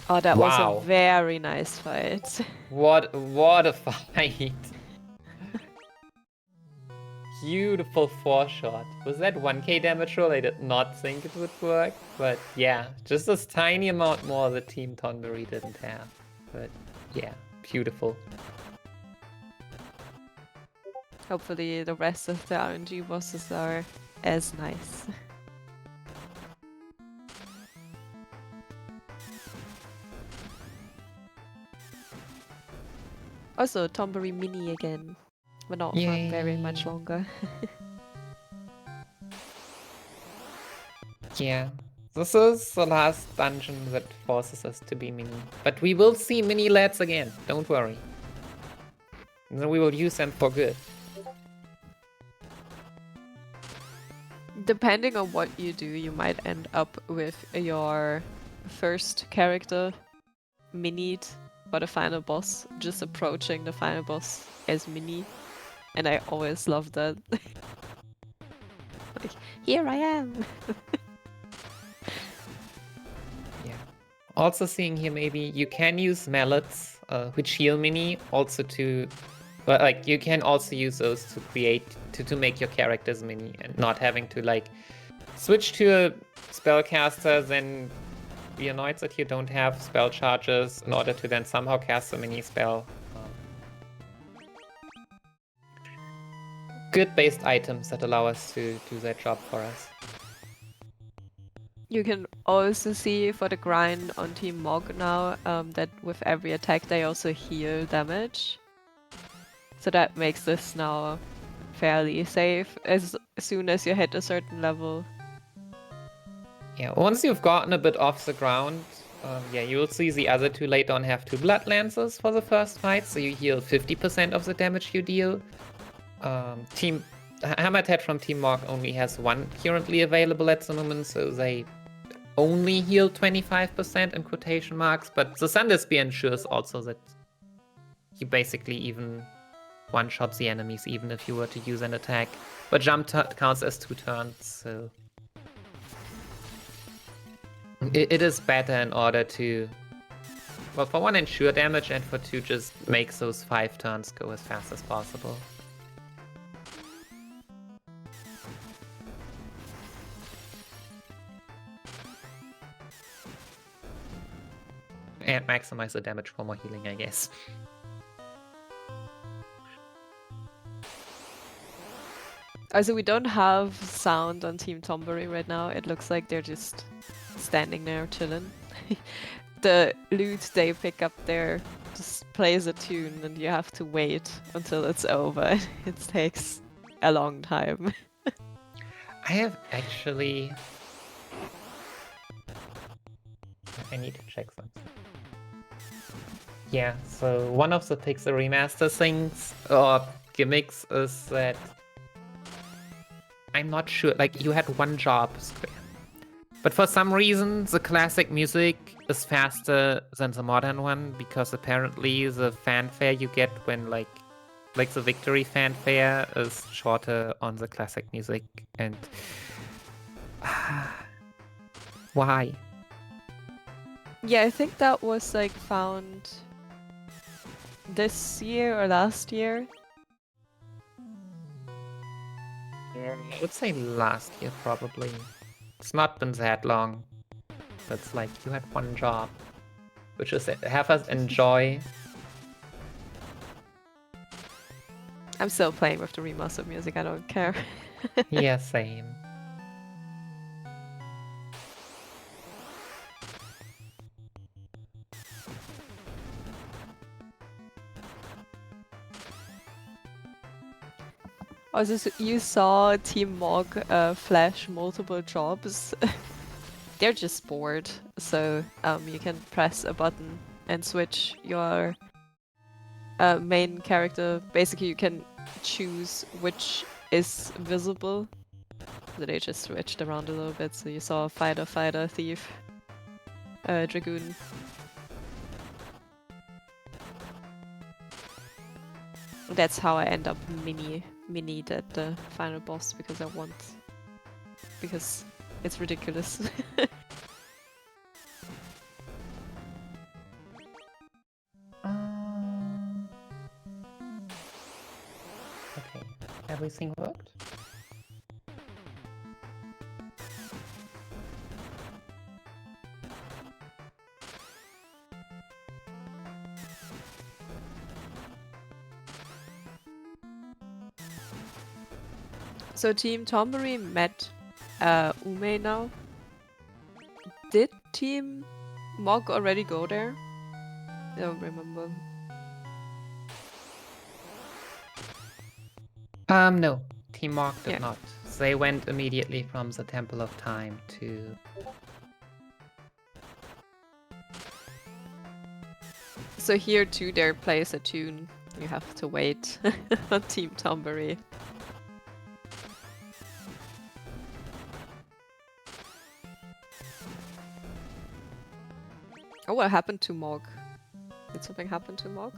Oh, that Wow. was a very nice fight. What a fight! Beautiful 4-shot. Was that 1k damage roll? I did not think it would work, but yeah, just this tiny amount more that Team Tonberry didn't have. But yeah, beautiful. Hopefully the rest of the RNG bosses are as nice. Also, Tonberry Mini again, but not for very much longer. Yeah, this is the last dungeon that forces us to be mini. But we will see mini lads again, don't worry. And then we will use them for good. Depending on what you do, you might end up with your first character minied for the final boss, just approaching the final boss as mini. And I always love that. Like, here I am! Yeah. Also seeing here maybe you can use mallets, which heal mini, also to... But like you can also use those to create to make your characters mini and not having to like switch to a spellcaster, then be annoyed that you don't have spell charges in order to then somehow cast a mini spell. Good based items that allow us to do that job for us. You can also see for the grind on Team Mog now that with every attack they also heal damage. So that makes this now fairly safe as soon as you hit a certain level. Yeah, once you've gotten a bit off the ground, yeah, you will see the other two later on have 2 blood lances for the first fight, so you heal 50% of the damage you deal. Team hamatet from Team Morg only has 1 currently available at the moment, so they only heal 25% in quotation marks, but the Thunder Spear ensures also that you basically even one-shot the enemies, even if you were to use an attack. But jump counts as 2 turns, so it is better in order to, well, for 1, ensure damage, and for 2, just make those 5 turns go as fast as possible. And maximize the damage for more healing, I guess. Also, we don't have sound on Team Tonberry right now. It looks like they're just standing there chilling. The loot they pick up there just plays a tune and you have to wait until it's over. It takes a long time. I have actually... I need to check something. Yeah, so one of the Pixel Remaster things, or gimmicks, is that I'm not sure, like, you had one job, Square. But for some reason, the classic music is faster than the modern one, because apparently the fanfare you get when, like the victory fanfare is shorter on the classic music, and... why? Yeah, I think that was like found this year or last year. I would say last year, probably. It's not been that long. But it's like, you had one job. Which is have us enjoy. I'm still playing with the remastered music, I don't care. Yeah, same. Also, so you saw Team Mog flash multiple jobs. They're just bored, so you can press a button and switch your main character. Basically, you can choose which is visible. So they just switched around a little bit. So you saw fighter, thief, dragoon. That's how I end up mini at the final boss, because I want, because it's ridiculous. Okay, everything worked? So Team Tonberry met Ume now. Did Team Mog already go there? I don't remember. No. Team Mog did not. They went immediately from the Temple of Time to... So here too, there plays a tune. You have to wait on Team Tonberry. Oh, what happened to Mog? Did something happen to Mog?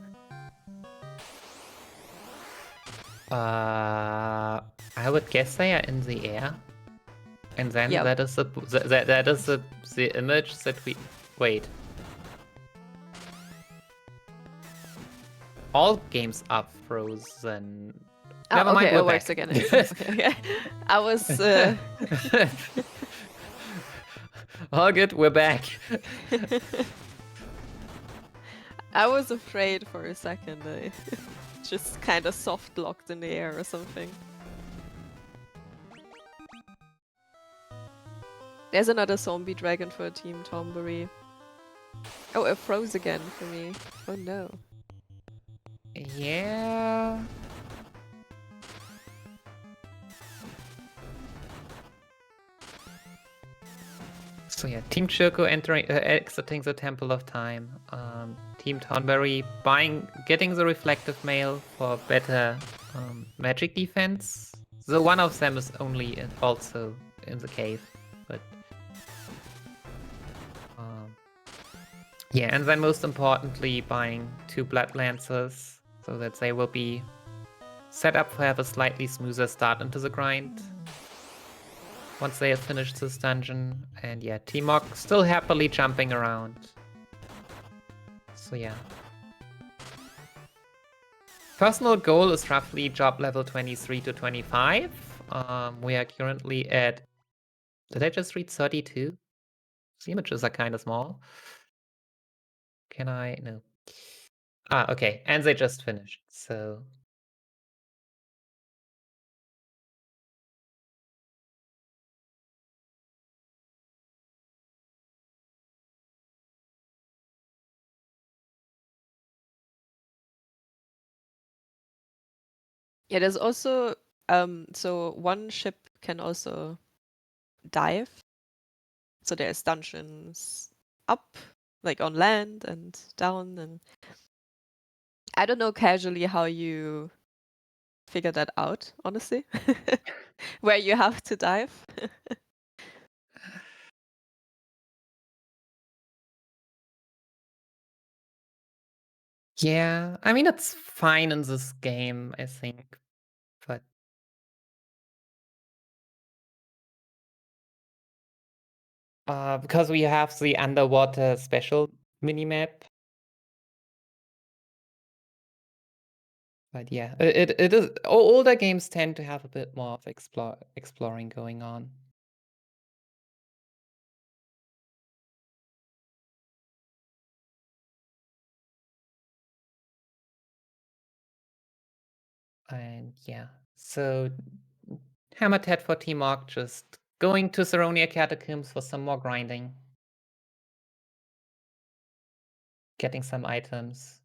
I would guess they are in the air, and then Yep. that is the image that we wait. All games are frozen. Never mind, okay, we're it works back. again. Okay. I was. All good, we're back. I was afraid for a second. I just kind of soft locked in the air or something. There's another zombie dragon for Team Tonberry. Oh, it froze again for me. Oh no. Yeah. So yeah, Team Choco exiting the Temple of Time. Team Tonberry getting the reflective mail for better magic defense. So one of them is only also in the cave, but Yeah, and then most importantly, buying 2 Blood Lancers so that they will be set up to have a slightly smoother start into the grind once they have finished this dungeon. And yeah, T-Mog still happily jumping around. So yeah. Personal goal is roughly job level 23 to 25. We are currently at... Did I just read 32? The images are kind of small. Can I? No. Ah, okay. And they just finished, so... Yeah, there's also so one ship can also dive. So there's dungeons up, like on land and down, and I don't know casually how you figure that out, honestly. Where you have to dive. Yeah, I mean, it's fine in this game, I think, but... because we have the underwater special minimap. But yeah, it is... Older games tend to have a bit more of exploring going on. And yeah, so hamatet for T-Mog, just going to Saronia Catacombs for some more grinding. Getting some items.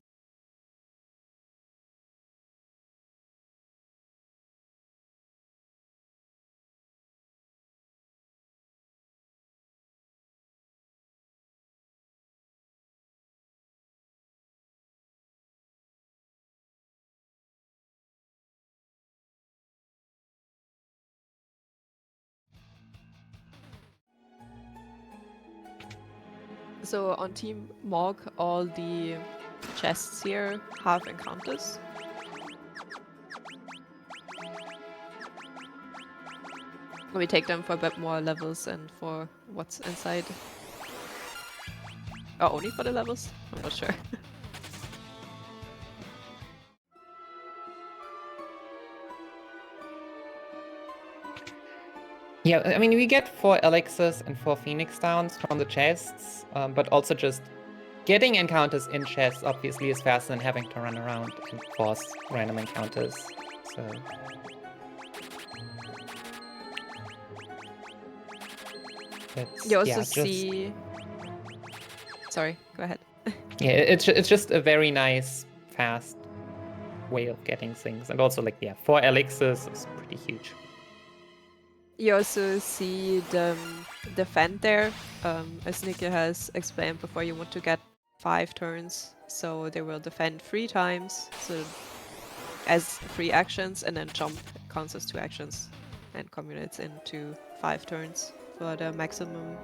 So on Team Mog, all the chests here have encounters. We take them for a bit more levels and for what's inside. Oh, only for the levels? I'm not sure. Yeah, I mean, we get 4 elixirs and 4 phoenix downs from the chests, but also just getting encounters in chests obviously is faster than having to run around and force random encounters. So You also just... see... Sorry, go ahead. Yeah, it's just a very nice, fast way of getting things. And also, like, yeah, 4 elixirs is pretty huge. You also see the defend there. As Nicky has explained before, you want to get 5 turns. So they will defend 3 times, so as 3 actions, and then jump counts as 2 actions and cumulates into 5 turns for the maximum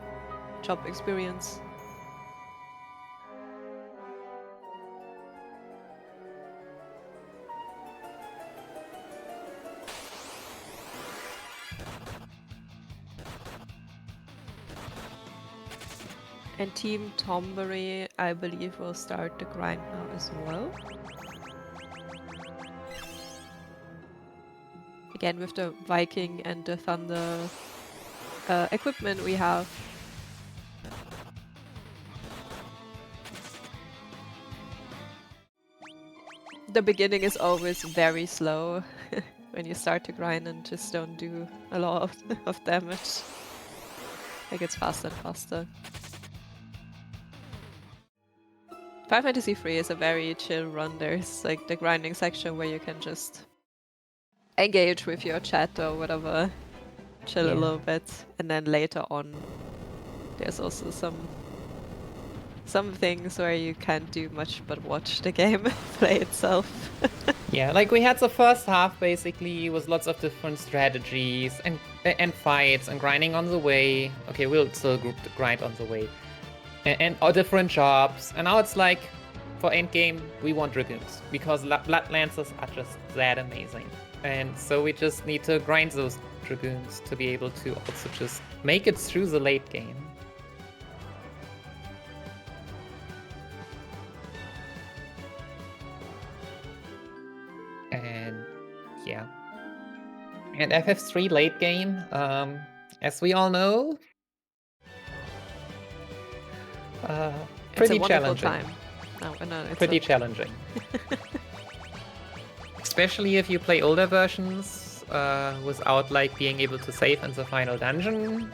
jump experience. And Team Tonberry, I believe, will start the grind now as well. Again, with the Viking and the Thunder equipment we have. The beginning is always very slow when you start to grind and just don't do a lot of damage. It gets faster and faster. Fantasy III is a very chill run. There's like the grinding section where you can just engage with your chat or whatever, chill a little bit, and then later on there's also some things where you can't do much but watch the game play itself. Yeah, like we had the first half basically with lots of different strategies and fights and grinding on the way. Okay, we'll still group the grind on the way. and all different jobs. And now it's like, for endgame, we want Dragoons, because Blood Lancers are just that amazing. And so we just need to grind those Dragoons to be able to also just make it through the late game. And yeah. And FF3 late game, as we all know, pretty it's a wonderful challenging. time. No, it's Pretty challenging. Especially if you play older versions without like being able to save in the final dungeon.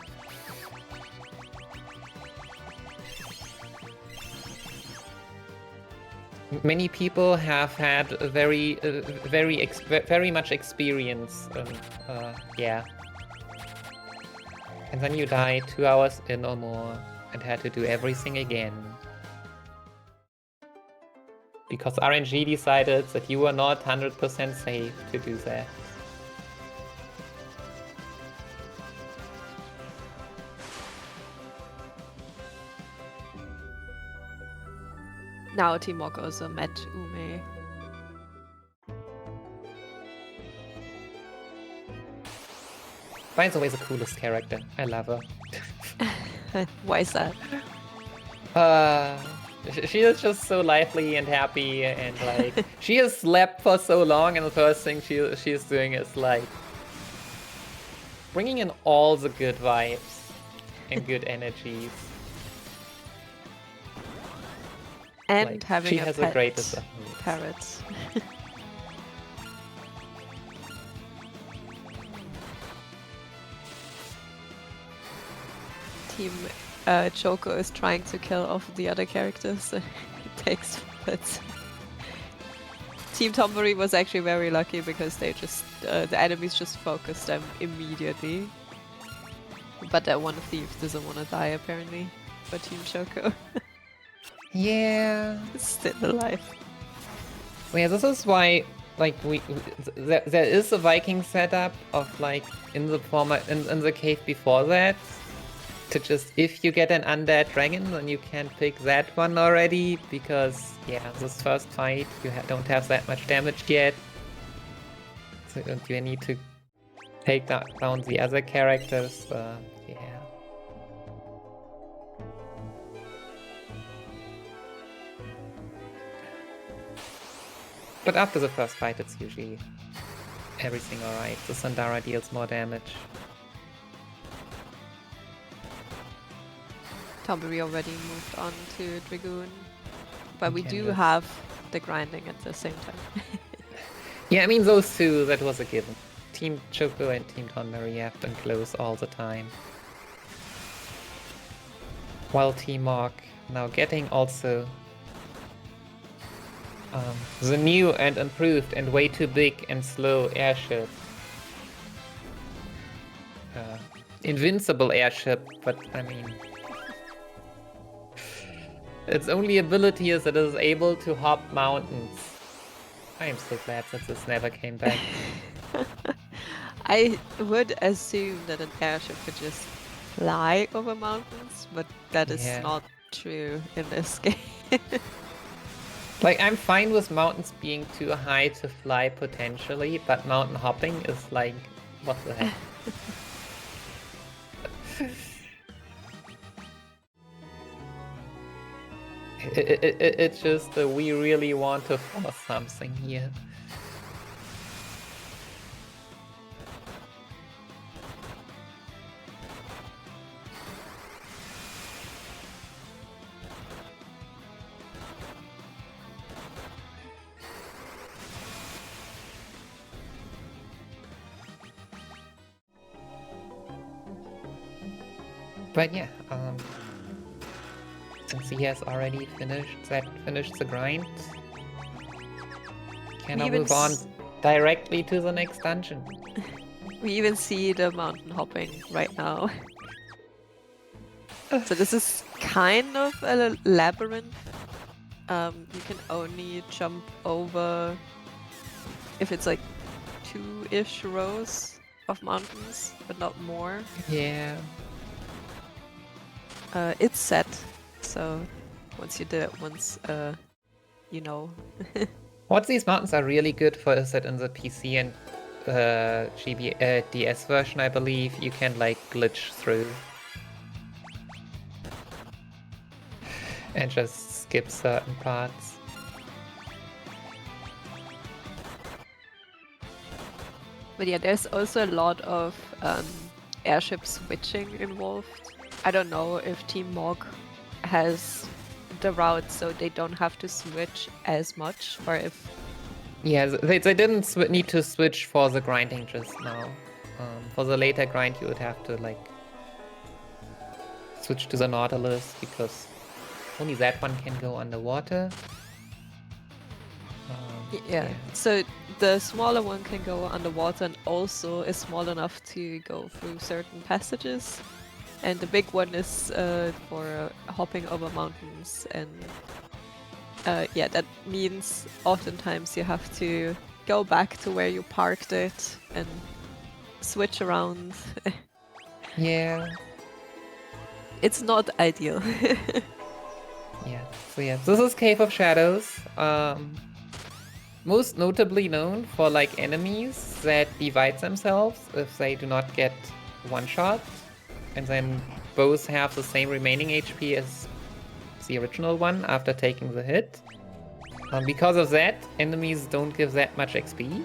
Many people have had a very much experience. Yeah. And then you die 2 hours in or more and had to do everything again. Because RNG decided that you were not 100% safe to do that. Now Timok also met Ume. By the way, the coolest character. I love her. Why is that? She is just so lively and happy, and like she has slept for so long, and the first thing she is doing is like bringing in all the good vibes and good energies. And Like, having she a has pet the greatest of moods. parrot. Team Choco is trying to kill off the other characters, so it takes bits. Team Tonberry was actually very lucky because they just the enemies just focused them immediately. But that one thief doesn't want to die apparently for Team Choco. Yeah. Still alive. So yeah, this is why like there is a Viking setup of like in the format in the cave before that. To just, if you get an undead dragon, then you can pick that one already, because yeah, this first fight you don't have that much damage yet, so you need to take down the other characters. Yeah. But after the first fight, it's usually everything alright. The Sandara deals more damage. Tonberry already moved on to Dragoon, but we Okay, do yes. have the grinding at the same time. Yeah, I mean those two, that was a given. Team Choco and Team Tonberry have been close all the time. While Team Mark now getting also the new and improved and way too big and slow airship. Invincible airship, but I mean... Its only ability is that it is able to hop mountains. I am so glad that this never came back. I would assume that an airship could just fly over mountains, but that is Yeah. not true in this game. Like, I'm fine with mountains being too high to fly potentially, but mountain hopping is like, what the heck? It's just that we really want to force something here. But yeah, since he has already finished the grind, can I even move on directly to the next dungeon? We even see the mountain hopping right now. So this is kind of a labyrinth. You can only jump over if it's like 2-ish rows of mountains, but not more. Yeah. It's set, So once you do it once, you know. What these mountains are really good for is that in the PC and DS version, I believe, you can like glitch through and just skip certain parts. But yeah, there's also a lot of airship switching involved. I don't know if Team Mog has the route so they don't have to switch as much, or if... Yeah, they didn't need to switch for the grinding just now. For the later grind, you would have to like switch to the Nautilus because only that one can go underwater. Yeah, so the smaller one can go underwater and also is small enough to go through certain passages. And the big one is for hopping over mountains, and yeah, that means oftentimes you have to go back to where you parked it and switch around. Yeah. It's not ideal. Yeah, so yeah, this is Cave of Shadows. Most notably known for like enemies that divide themselves if they do not get one shot, and then both have the same remaining HP as the original one after taking the hit. Because of that, enemies don't give that much XP.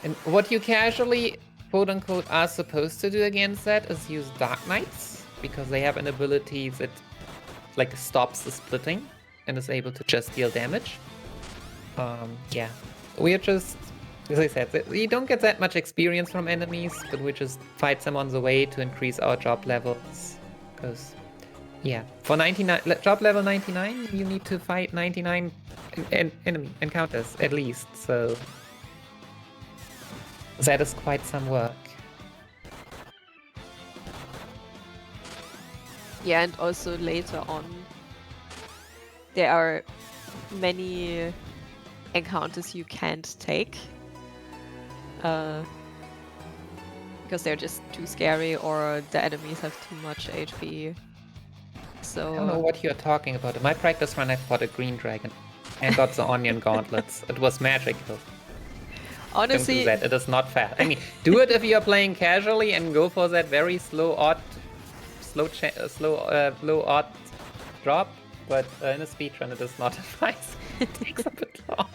And what you casually, quote-unquote, are supposed to do against that is use Dark Knights, because they have an ability that like stops the splitting and is able to just deal damage. Yeah, we're just, as I said, we don't get that much experience from enemies, but we just fight them on the way to increase our job levels. Because, yeah, for 99 job level 99, you need to fight 99 enemy encounters at least. So that is quite some work. Yeah, and also later on, there are many encounters you can't take because they're just too scary or the enemies have too much HP. So I don't know what you're talking about. In my practice run, I fought a green dragon and got the onion gauntlets. It was magical. honestly, Don't do that. It is not fair. I mean, do it if you're playing casually and go for that very slow odd drop. But in a speedrun, it is not advised. It takes a bit long.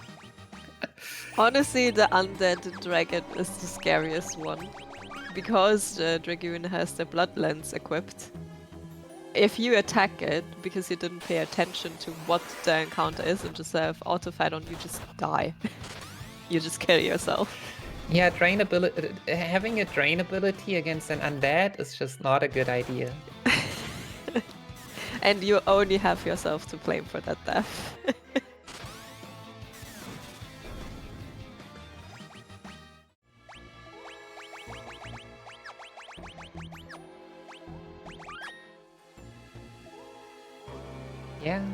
honestly, the undead dragon is the scariest one because the dragoon has the blood lens equipped. If you attack it because you didn't pay attention to what the encounter is and just have auto fight on, you just die. You just kill yourself. Yeah, having a drain ability against an undead is just not a good idea. And you only have yourself to blame for that death. Yeah.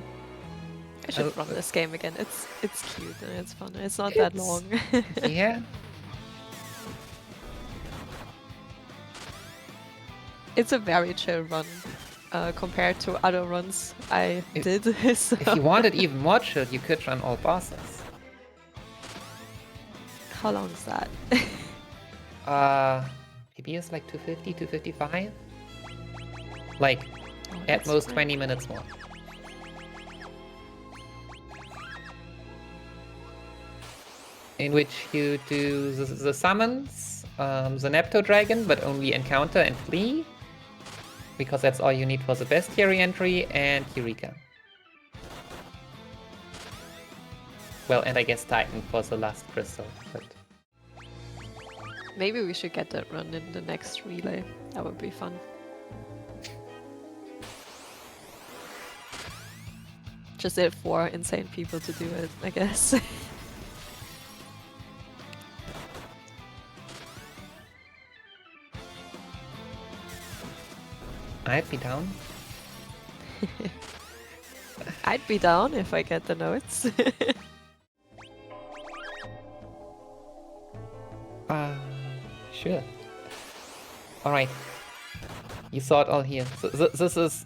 I should run this game again. It's cute and it's fun. It's not that long. Yeah. It's a very chill run compared to other runs I did. So. If you wanted even more chill, you could run all bosses. How long is that? Maybe it's like 250, 255? Like, at most 20 minutes more. In which you do the summons, the Nepto Dragon, but only encounter and flee, because that's all you need for the bestiary entry, and Eureka. Well, and I guess Titan for the last crystal, but... Maybe we should get that run in the next relay. That would be fun. Just it for insane people to do it, I guess. I'd be down. I'd be down if I get the notes. Sure. Alright. you saw it all here. This is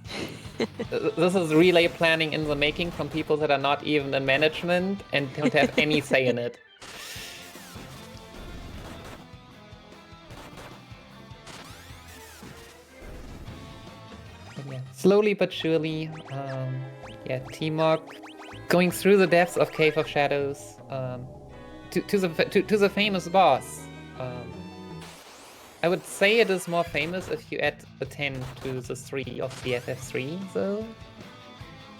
this is relay planning in the making from people that are not even in management and don't have any say in it. But yeah, slowly but surely, yeah, T-Mog going through the depths of Cave of Shadows to the famous boss. I would say it is more famous if you add a 10 to the 3 of the FF3, though.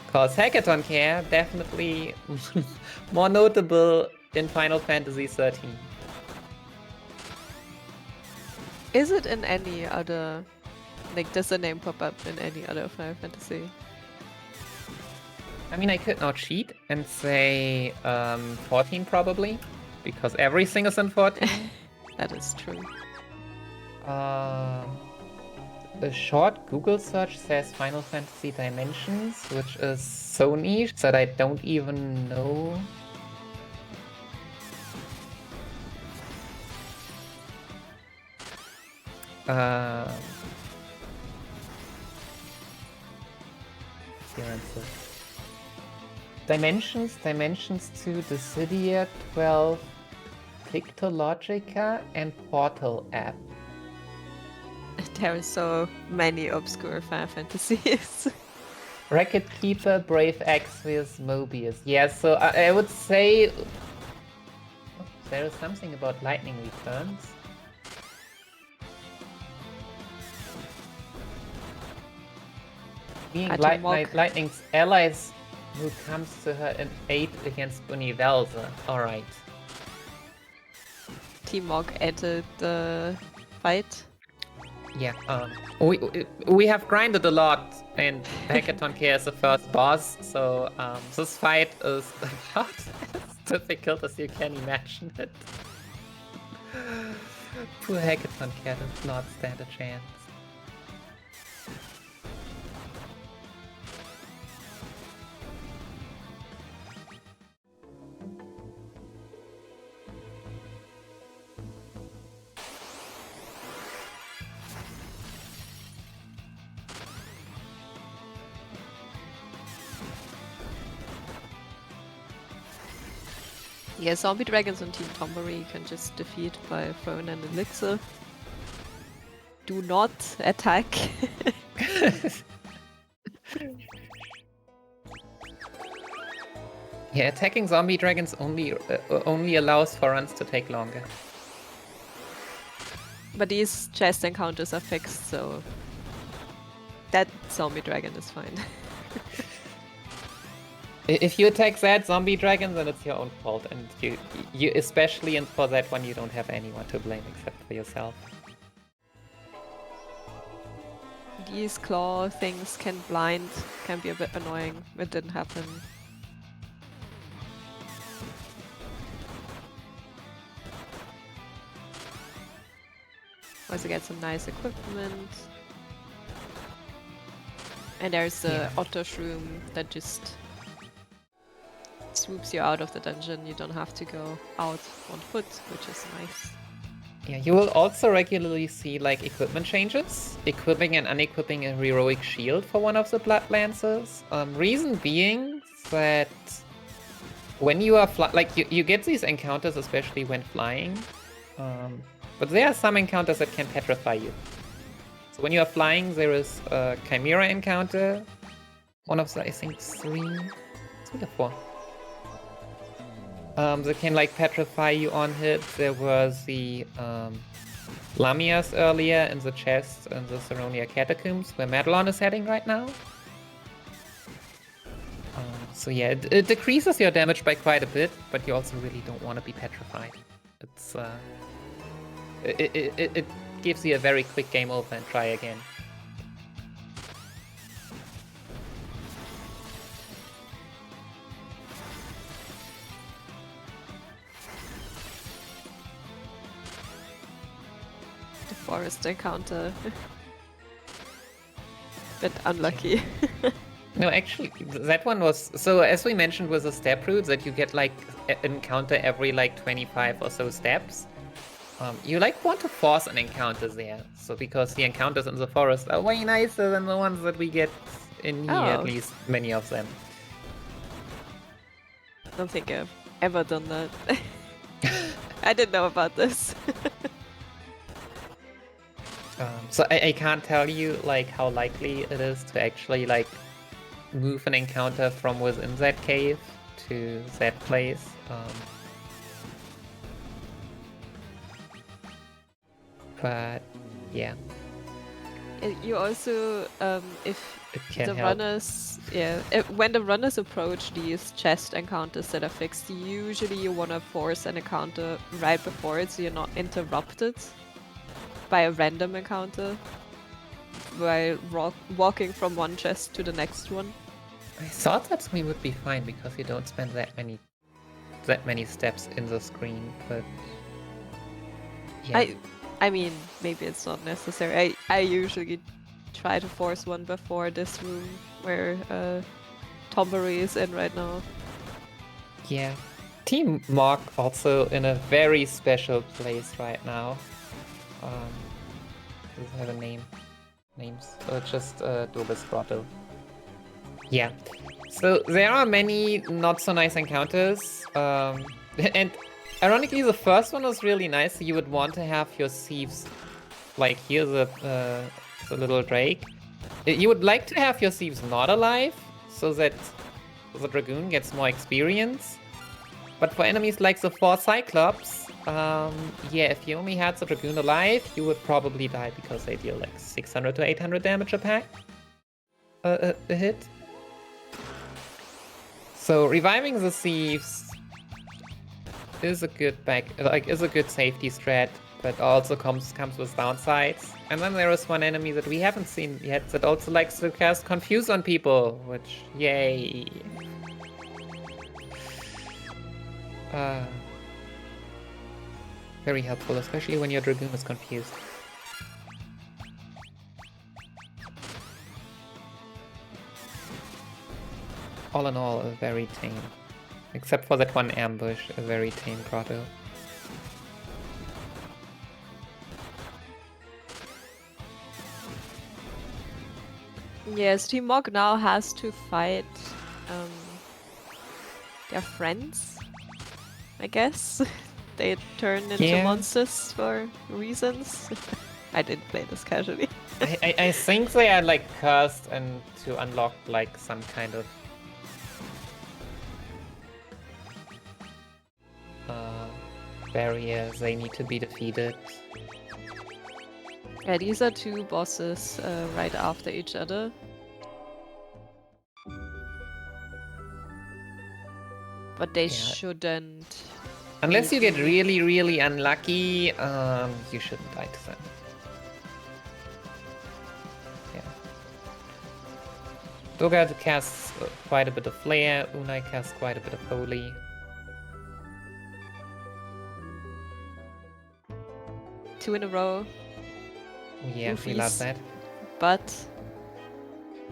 Because Hackathon Care definitely more notable in Final Fantasy XIII. Is it in any other... Like, does the name pop up in any other Final Fantasy? I mean, I could now cheat and say 14 probably, because everything is in 14. That is true. A short Google search says Final Fantasy Dimensions, which is so niche that I don't even know. Dimensions to Dissidia 12, Pictologica, and Portal app. There are so many obscure Final Fantasies. Racket Keeper, Brave Exvius, Mobius. Yeah, so I would say there is something about lightning returns. Being Lightning's allies who comes to her in 8 against Universe. Alright. T-Mog entered the fight. Yeah, we have grinded a lot, and Hackathon Care is the first boss, so this fight is about as difficult as you can imagine it. Poor Hackathon Care does not stand a chance. Yeah, zombie dragons on Team Tonberry you can just defeat by throwing an elixir. Do not attack. Yeah, attacking zombie dragons only allows for runs to take longer. But these chest encounters are fixed, so that zombie dragon is fine. If you attack that zombie dragon, then it's your own fault, and you especially for that one you don't have anyone to blame except for yourself. These claw things can blind, can be a bit annoying. It didn't happen. Also get some nice equipment. And there's the Otter Shroom that just swoops you out of the dungeon. You don't have to go out on foot, which is nice. Yeah, you will also regularly see like equipment changes, equipping and unequipping a heroic shield for one of the Blood Lancers. Reason being that when you are you get these encounters, especially when flying, but there are some encounters that can petrify you. So when you are flying, there is a Chimera encounter, one of the I think three or four. That can like petrify you on hit. There was the Lamias earlier in the chest in the Saronia Catacombs, where Madelon is heading right now. So yeah, it decreases your damage by quite a bit, but you also really don't want to be petrified. It's it gives you a very quick game over and try again. Forest encounter. Bit unlucky. No, actually, that one was... So, as we mentioned with the step route, that you get, like, an encounter every, like, 25 or so steps. You like want to force an encounter there, so because the encounters in the forest are way nicer than the ones that we get in here, at least many of them. I don't think I've ever done that. I didn't know about this. So I can't tell you like how likely it is to actually like move an encounter from within that cave to that place. But yeah, You also, if it can the help. runners, when the runners approach these chest encounters that are fixed, usually you want to force an encounter right before it so you're not interrupted by a random encounter while walking from one chest to the next one. I thought that we would be fine because you don't spend that many steps in the screen, but yeah. I mean, maybe it's not necessary. I usually try to force one before this room where Tonberry is in right now. Yeah. Team Mark also in a very special place right now. Does it have a name? Names? Just Dobus Grotto. Yeah. So there are many not so nice encounters. And ironically, the first one was really nice. You would want to have your thieves, like here the little drake. You would like to have your thieves not alive, so that the dragoon gets more experience. But for enemies like the 4 Cyclops, yeah, if you only had the dragoon alive, you would probably die because they deal like 600 to 800 damage a pack. A hit. So reviving the thieves is a good safety strat, but also comes with downsides. And then there is one enemy that we haven't seen yet that also likes to cast Confuse on people, which yay. Very helpful, especially when your dragoon is confused. All in all, a very tame. Except for that one ambush, a very tame grotto. Yes, Team Mog now has to fight their friends, I guess. They turn into monsters for reasons. I didn't play this casually. I think they are like cursed and to unlock like some kind of barrier, they need to be defeated. Yeah, these are 2 bosses right after each other. But they shouldn't. Unless you get really, really unlucky, you shouldn't die to them. Yeah. Doga casts quite a bit of Flare, Unai casts quite a bit of Holy. Two in a row. Yeah, we love that. But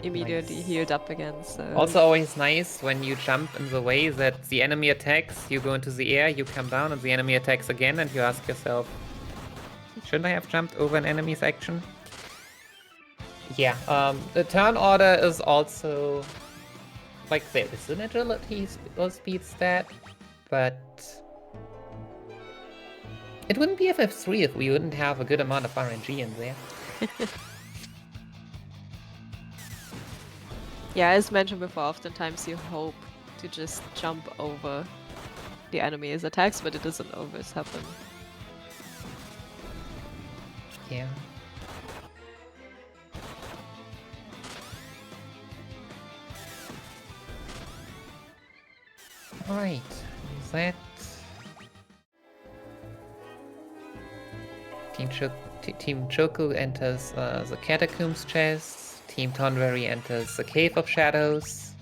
immediately healed up again, so... Also always nice when you jump in the way that the enemy attacks, you go into the air, you come down, and the enemy attacks again, and you ask yourself, shouldn't I have jumped over an enemy's action? Yeah, the turn order is also... like, there is an agility or speed stat, but... it wouldn't be FF3 if we wouldn't have a good amount of RNG in there. Yeah, as mentioned before, oftentimes you hope to just jump over the enemy's attacks, but it doesn't always happen. Yeah. Alright, that... Team Choco enters the Catacombs chest. Team Tonberry enters the Cave of Shadows.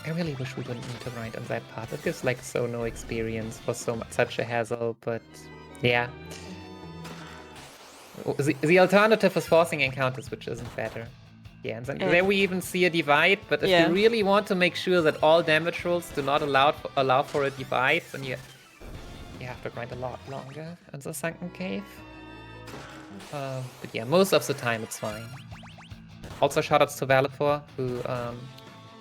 I really wish we wouldn't need to grind on that part. It gives like so no experience for such a hassle, but yeah. The alternative is forcing encounters, which isn't better. Yeah, and then there we even see a divide, but if Yeah. you really want to make sure that all damage rolls do not allow for a divide, then you have to grind a lot longer in the Sunken Cave. But yeah, most of the time it's fine. Also shoutouts to Valifor, who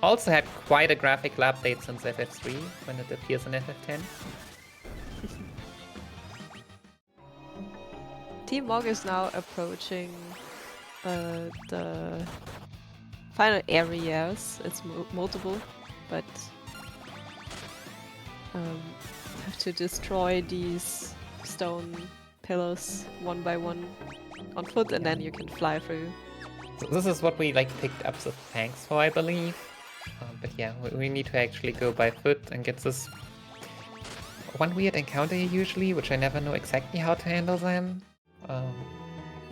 also had quite a graphical update since FF3, when it appears in FF10. Team Mog is now approaching the final areas. It's multiple, but have to destroy these stone pillars one by one on foot, and then you can fly through. So this is what we like picked up the tanks for, I believe. But yeah, we need to actually go by foot and get this one weird encounter here usually, which I never know exactly how to handle them.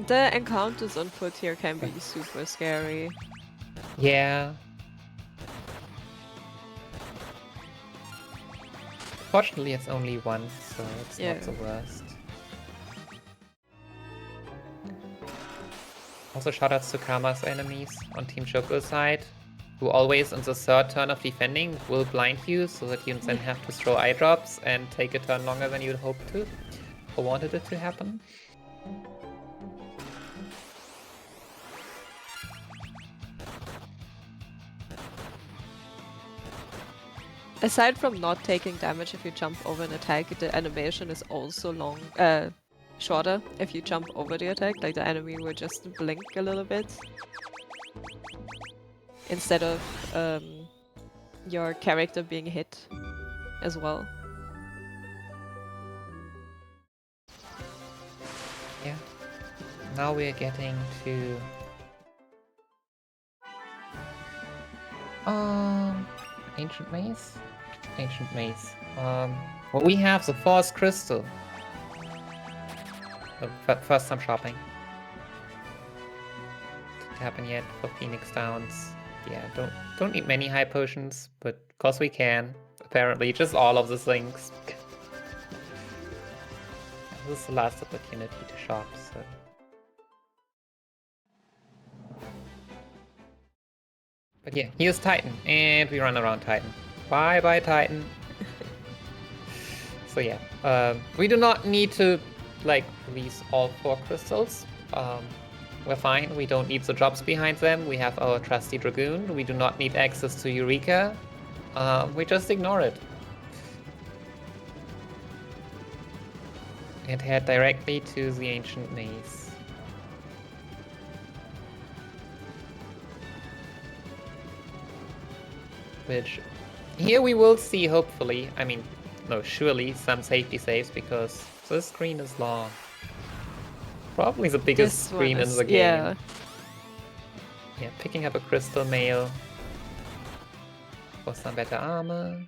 The encounters on foot here can be super scary. Yeah. Fortunately, it's only one, so it's not the worst. Also, shoutouts to Karma's enemies on Team Choco's side, who always on the third turn of defending will blind you, so that you then have to throw eye drops and take a turn longer than you'd hoped to, or wanted it to happen. Aside from not taking damage if you jump over an attack, the animation is also shorter if you jump over the attack. Like the enemy will just blink a little bit instead of your character being hit as well. Yeah. Now we're getting to Ancient Maze? Ancient Maze. Well, we have the Force Crystal. But first some shopping. Didn't happen yet for Phoenix Downs. Yeah, don't need many high potions, but of course we can. Apparently, just all of the things. This is the last opportunity to shop, so. But yeah, here's Titan, and we run around Titan. Bye bye Titan. So yeah, we do not need to like release all 4 crystals. We're fine, we don't need the drops behind them. We have our trusty Dragoon. We do not need access to Eureka. We just ignore it. And head directly to the Ancient Maze. Which, here we will see, hopefully, I mean, no, surely some safety saves, because this screen is long. Probably the biggest screen in the game. Yeah. Yeah, picking up a crystal mail for some better armor.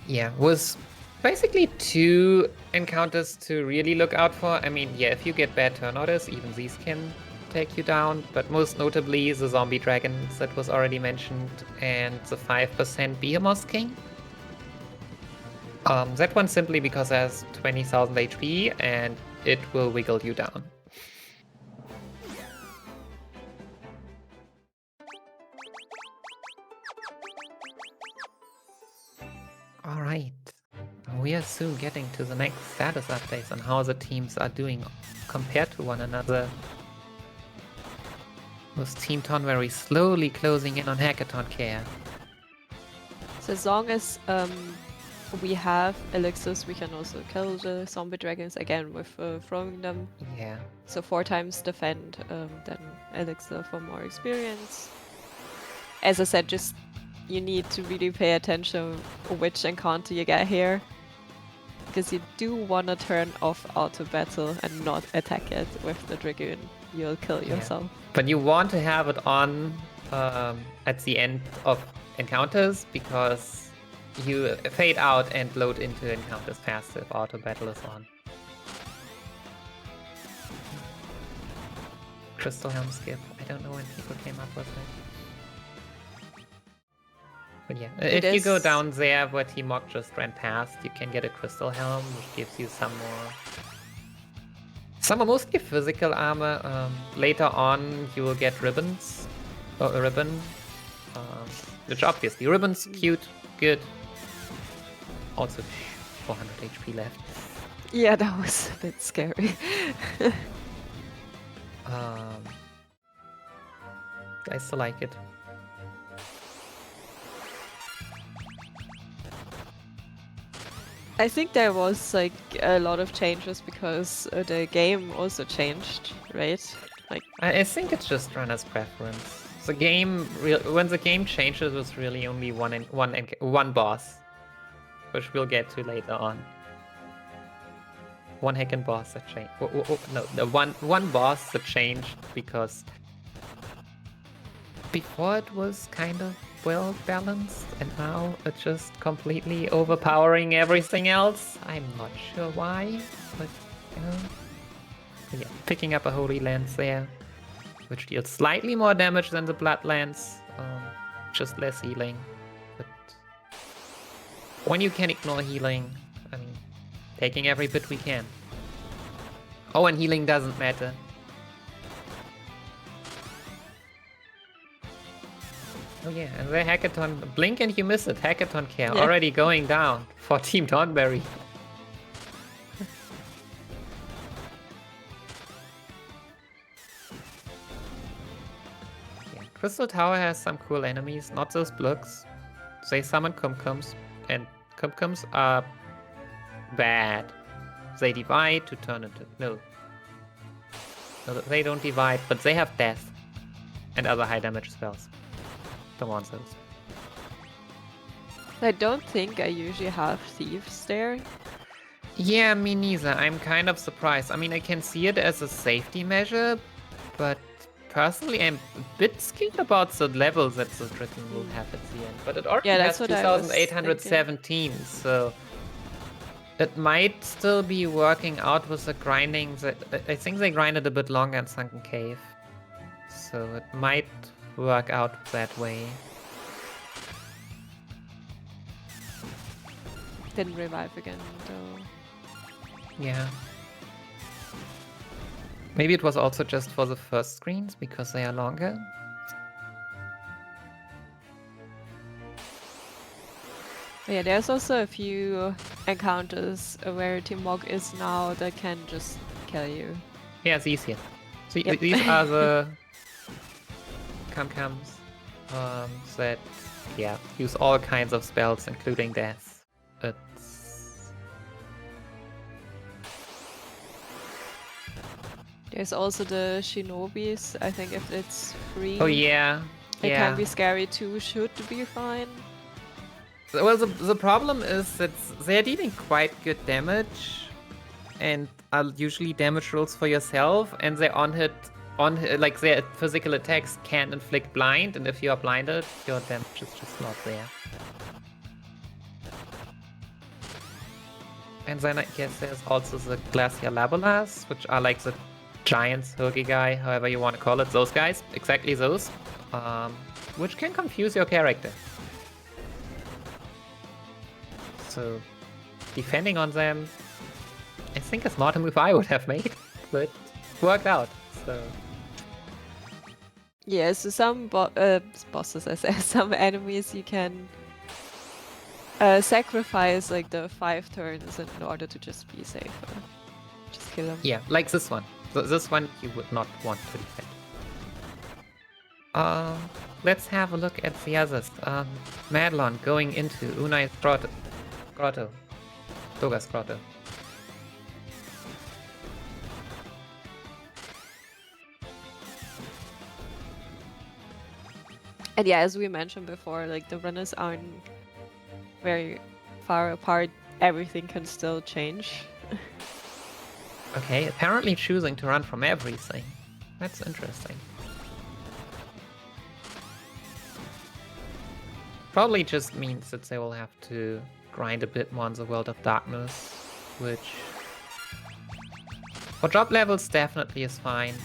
Yeah, was basically 2 encounters to really look out for. I mean, yeah, if you get bad turn orders, even these can take you down, but most notably the zombie dragons that was already mentioned and the 5% Behemoth King. That one simply because it has 20,000 HP and it will wiggle you down. Alright, we are soon getting to the next status updates on how the teams are doing compared to one another. With Team Tonberry slowly closing in on Hackathon Care. So as long as we have elixirs, we can also kill the zombie dragons again with throwing them. Yeah. So 4 times defend, then elixir for more experience. As I said, just you need to really pay attention which encounter you get here, because you do want to turn off auto battle and not attack it with the Dragoon. You'll kill yourself. But you want to have it on at the end of encounters, because you fade out and load into encounters faster if auto battle is on. Crystal Helm skip. I don't know when people came up with it. But yeah, if you go down there where T-Mog just ran past, you can get a Crystal Helm, which gives you some more Some are mostly physical armor. Later on, you will get ribbons. Or a ribbon. Which obviously, ribbons, cute, good. Also, 400 HP left. Yeah, that was a bit scary. I still like it. I think there was like a lot of changes because the game also changed, right? Like, I think it's just runner's preference. The game, when the game changes, it was really only one boss, which we'll get to later on. One heckin' boss that changed. No, the one boss that changed because before it was kind of well balanced, and now it's just completely overpowering everything else. I'm not sure why, but you know. But yeah, picking up a Holy Lance there, which deals slightly more damage than the Blood Lance, just less healing. But when you can ignore healing, I mean, taking every bit we can. Oh, and healing doesn't matter. Oh yeah, and the Hackathon, blink and you miss it, Hackathon care, Yeah. already going down for Team Tonberry. Yeah, Crystal Tower has some cool enemies, not those blocks. They summon Kumkums, and Kumkums are bad. They divide to turn into... No, they don't divide, but they have death and other high damage spells. Don't want those. I don't think I usually have thieves there. Yeah, me neither. I'm kind of surprised. I mean, I can see it as a safety measure, but personally, I'm a bit scared about the levels that the Triton will have at the end. But it already Yeah, has that's what I was 2,817, so it might still be working out with the grinding. I think they grinded a bit longer in Sunken Cave, so it might work out that way. Didn't revive again, though. Yeah. Maybe it was also just for the first screens because they are longer. Yeah, there's also a few encounters where Team Mog is now that can just kill you. Yeah, these here. So Yep. these are the Kumkums that, yeah, use all kinds of spells, including death. It's... There's also the Shinobis. I think if it's free, Oh yeah, it yeah. can be scary too. Should be fine. Well, the problem is that they're dealing quite good damage, and are usually damage rolls for yourself, and they like their physical attacks can inflict blind, and if you are blinded, your damage is just not there. And then I guess there's also the Glacier Labolas, which are like the giants, Hogi, however you want to call it. Those guys, exactly those, which can confuse your character. So, defending on them, I think is not a move I would have made, but worked out. So Yeah, so some bosses, I say, some enemies you can sacrifice like the 5 turns in order to just be safer. Just kill them. yeah, like this one. This one you would not want to defend. Let's have a look at the others. Madelon going into Unai's Grotto. Doga's Grotto. And yeah, as we mentioned before, like the runners aren't very far apart. Everything can still change. Okay, apparently choosing to run from everything. That's interesting. Probably just means that they will have to grind a bit more on the World of Darkness, which for drop levels definitely is fine.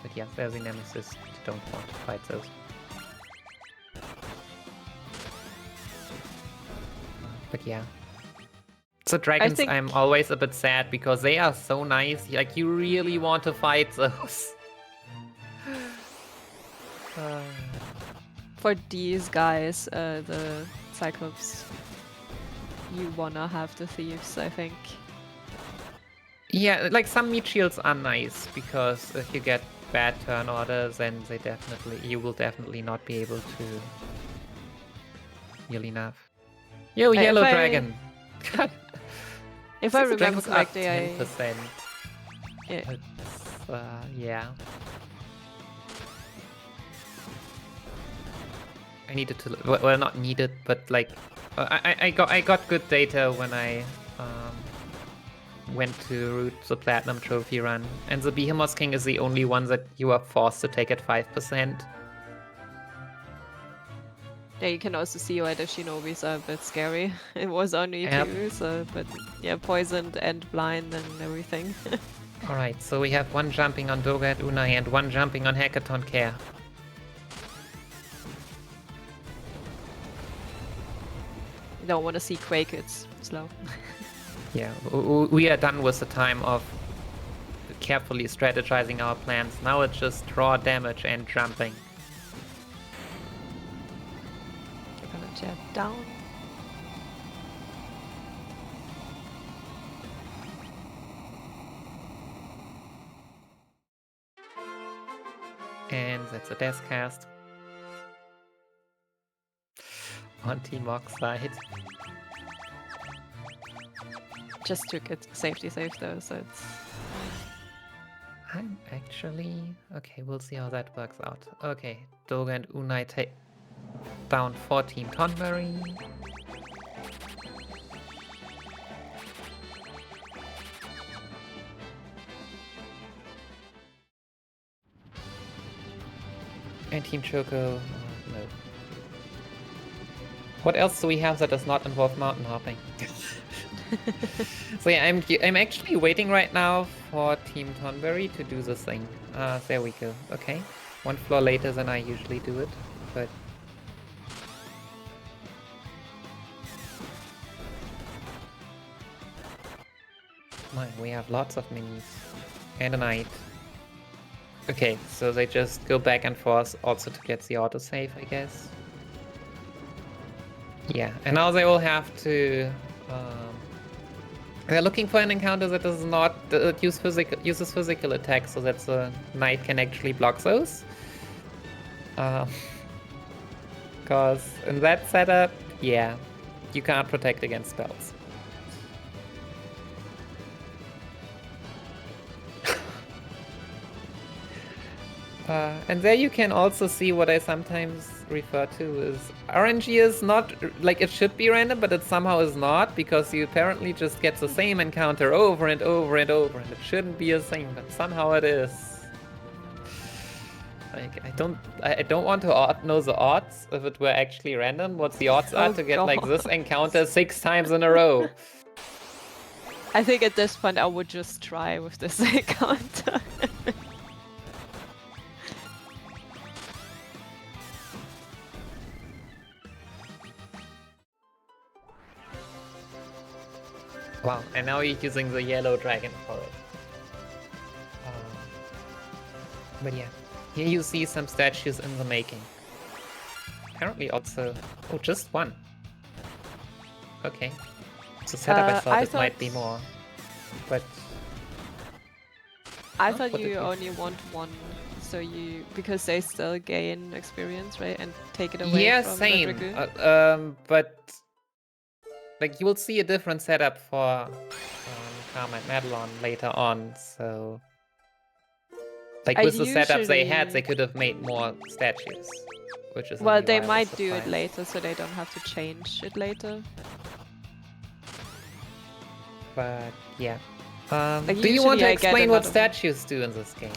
But yeah, there's a nemesis. You don't want to fight those. But yeah. So dragons, think- I'm always a bit sad because they are so nice. Like, you really want to fight those. For these guys, the Cyclops, you wanna have the thieves, I think. Yeah, like some meat shields are nice because if you get bad turn orders, then you will definitely not be able to heal enough. Yo, If yellow I- dragon. If I Since the remember dragons are correctly, 10%. Yeah. It's, yeah. I needed to, well, not needed, but like, I got good data when I went to root the Platinum Trophy run, and the Behemoth King is the only one that you are forced to take at 5%. Yeah, you can also see why the Shinobis are a bit scary. It was only Yep. 2, so but yeah, poisoned and blind and everything. Alright, so we have one jumping on Doga and Unai and one jumping on Hackathon Care. You don't want to see Quake, it's slow. Yeah, we are done with the time of carefully strategizing our plans. Now it's just raw damage and jumping. You're gonna jab down. And that's a death cast. On Team Oxide. Just took it safety save though, so it's I'm actually... Okay, we'll see how that works out. Okay, Doga and Unai take down 14 Tonberry. And Team Choco... no. What else do we have that does not involve mountain hopping? So yeah, I'm actually waiting right now for Team Tonberry to do this thing. There we go. Okay, one floor later than I usually do it, but man, we have lots of minis and a knight. Okay, so they just go back and forth also to get the autosave, I guess. Yeah, and now they will have to. They're looking for an encounter that does not uses physical attack, so that the knight can actually block those. Because in that setup, yeah, you can't protect against spells. And there you can also see what I sometimes refer to as RNG is not, like, it should be random, but it somehow is not, because you apparently just get the same encounter over and over and over, and it shouldn't be a thing, but somehow it is. Like, I don't want to know the odds if it were actually random, what the odds are to get like this encounter 6 times in a row. I think at this point I would just try with this encounter. Wow, and now you're using the yellow dragon for it. But yeah, here you see some statues in the making. Apparently also... Oh, just one. Okay. So setup I thought it might be more. But... I thought you only want one, so you... because they still gain experience, right? And take it away yeah, from same. the Dragoon. But... Like, you will see a different setup for Karma and Madelon later on, so... Like, with the setups they had, they could have made more statues, which is... Well, they might do it later, so they don't have to change it later. But, yeah. Like, do you want to usually I get explain what another one. statues do in this game?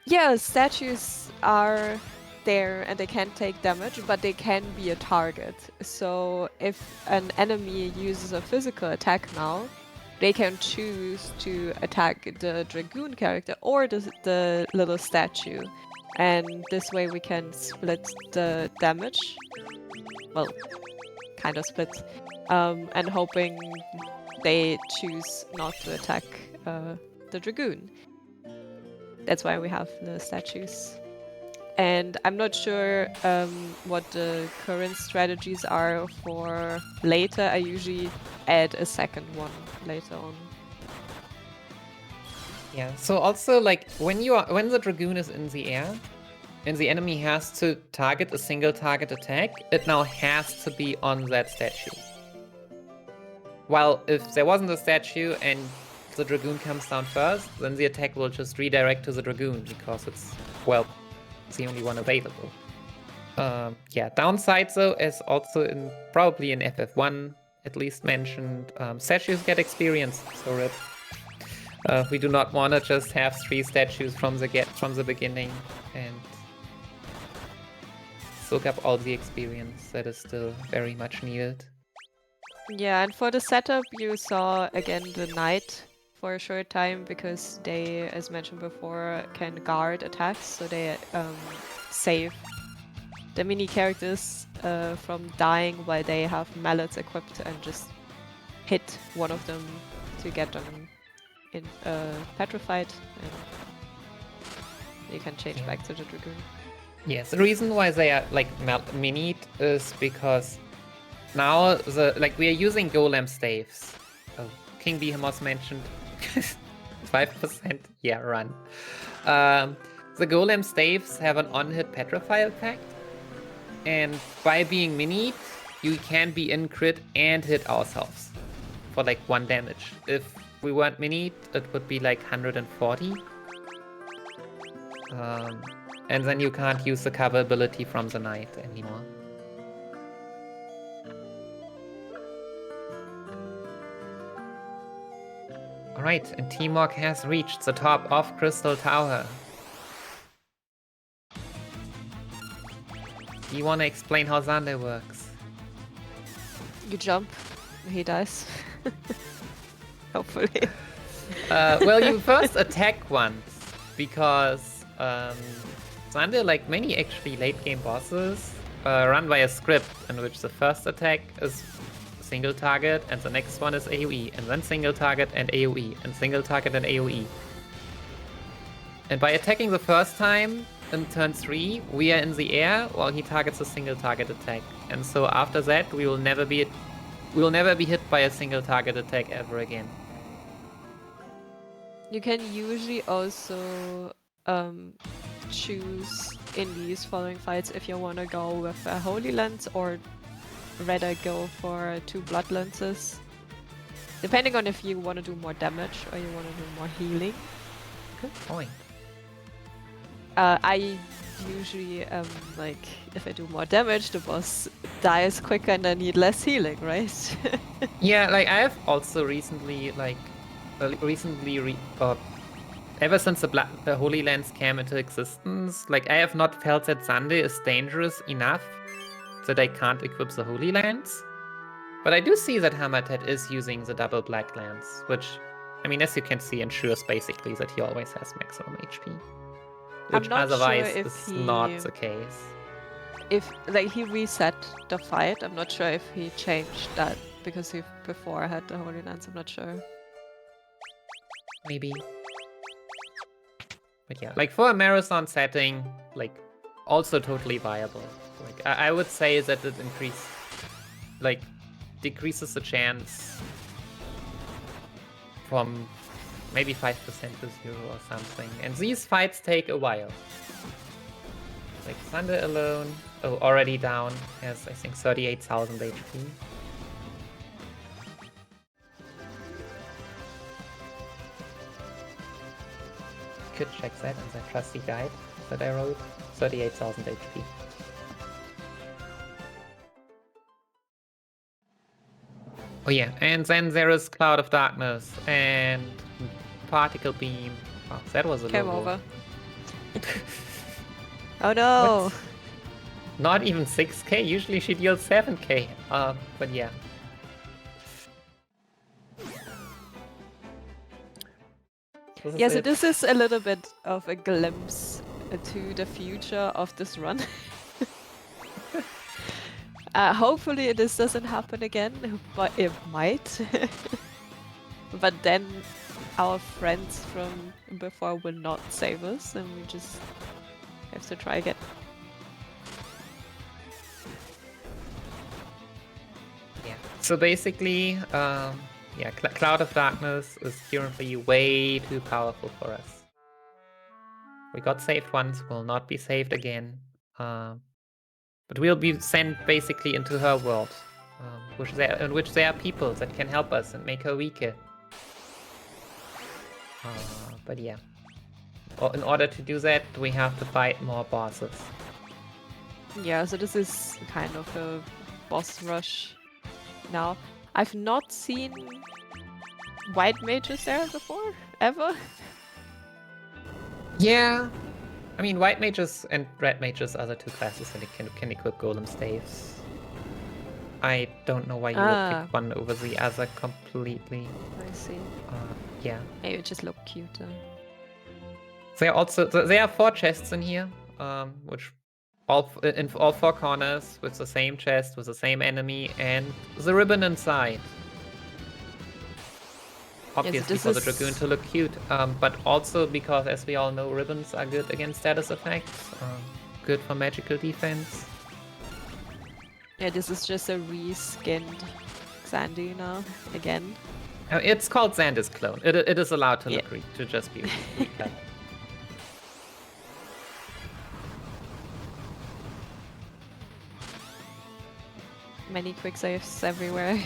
Yeah, statues are there and they can't take damage, but they can be a target. So if an enemy uses a physical attack now, they can choose to attack the Dragoon character or the little statue. And this way we can split the damage. Well, kind of split. And hoping they choose not to attack the Dragoon. That's why we have the statues. And I'm not sure what the current strategies are for later. I usually add a second one later on. Yeah, so also like when the Dragoon is in the air and the enemy has to target a single target attack, it now has to be on that statue. While if there wasn't a statue and the Dragoon comes down first, then the attack will just redirect to the Dragoon because it's, well, it's the only one available. Yeah, downside though is also probably in FF1 at least mentioned, statues get experience, so rip. We do not want to just have 3 statues from the beginning and soak up all the experience that is still very much needed. Yeah, and for the setup you saw again the knight for a short time because they, as mentioned before, can guard attacks, so they save the mini characters from dying while they have mallets equipped and just hit one of them to get them in petrified, and you can change back to the Dragoon. Yes, the reason why they are like minied is because now we are using golem staves. Oh, King Behemoth mentioned 5%. Yeah, run. The golem staves have an on-hit petrify effect, and by being minied, you can be in crit and hit ourselves for like 1 damage. If we weren't minied, it would be like 140. And then you can't use the cover ability from the knight anymore. Alright, and Teamwork has reached the top of Crystal Tower. Do you want to explain how Xander works? You jump, he dies. Hopefully. Well, you first attack once, because Xander, like many actually late game bosses, run by a script in which the first attack is single target and the next one is AoE, and then single target and AoE, and single target and AoE. And by attacking the first time in turn 3, we are in the air while he targets a single target attack. And so after that, we will never be hit by a single target attack ever again. You can usually also choose in these following fights if you want to go with a Holy Lens or rather go for 2 Blood Lenses. Depending on if you want to do more damage or you want to do more healing. Good point. I usually like, if I do more damage, the boss dies quicker and I need less healing, right? Yeah, like I have also recently, ever since the Holy Lens came into existence, like I have not felt that Xander is dangerous enough that I can't equip the Holy Lens. But I do see that hamatet is using the double Black Lance, which, I mean, as you can see, ensures basically that he always has maximum HP. Which otherwise is not the case. If like he reset the fight, I'm not sure if he changed that because he before had the Holy Lance, I'm not sure. Maybe. But yeah, like for a marathon setting, like also totally viable. Like I would say that it decreases the chance from maybe 5% to 0 or something. And these fights take a while. Like Xander alone, already down, has I think 38,000 HP. Could check that in the trusty guide that I wrote. 38,000 HP. Oh yeah, and then there is Cloud of Darkness and Particle Beam. Oh, that was a Came logo. over. Oh no! What? Not even 6k, usually she deals 7k. But yeah. Yeah, so this is a little bit of a glimpse to the future of this run. Hopefully this doesn't happen again, but it might. but then our friends from before will not save us, and we just have to try again. Yeah. So basically, yeah, Cloud of Darkness is currently way too powerful for us. We got saved once, will not be saved again. But we'll be sent basically into her world, in which there are people that can help us and make her weaker. But yeah. In order to do that, we have to fight more bosses. Yeah, so this is kind of a boss rush now. I've not seen white mages there before, ever. Yeah. I mean, white mages and red mages are the two classes that can equip golem staves. I don't know why you would pick one over the other completely. I see. Yeah. Maybe it just look cute. There are 4 chests in here, which in all 4 corners with the same chest, with the same enemy, and the ribbon inside. Obviously for the Dragoon to look cute, but also because, as we all know, ribbons are good against status effects, good for magical defense. Yeah, this is just a reskinned Xandu now, again. It's called Xander's clone. It is allowed to look to just be recolored. Many quick saves everywhere.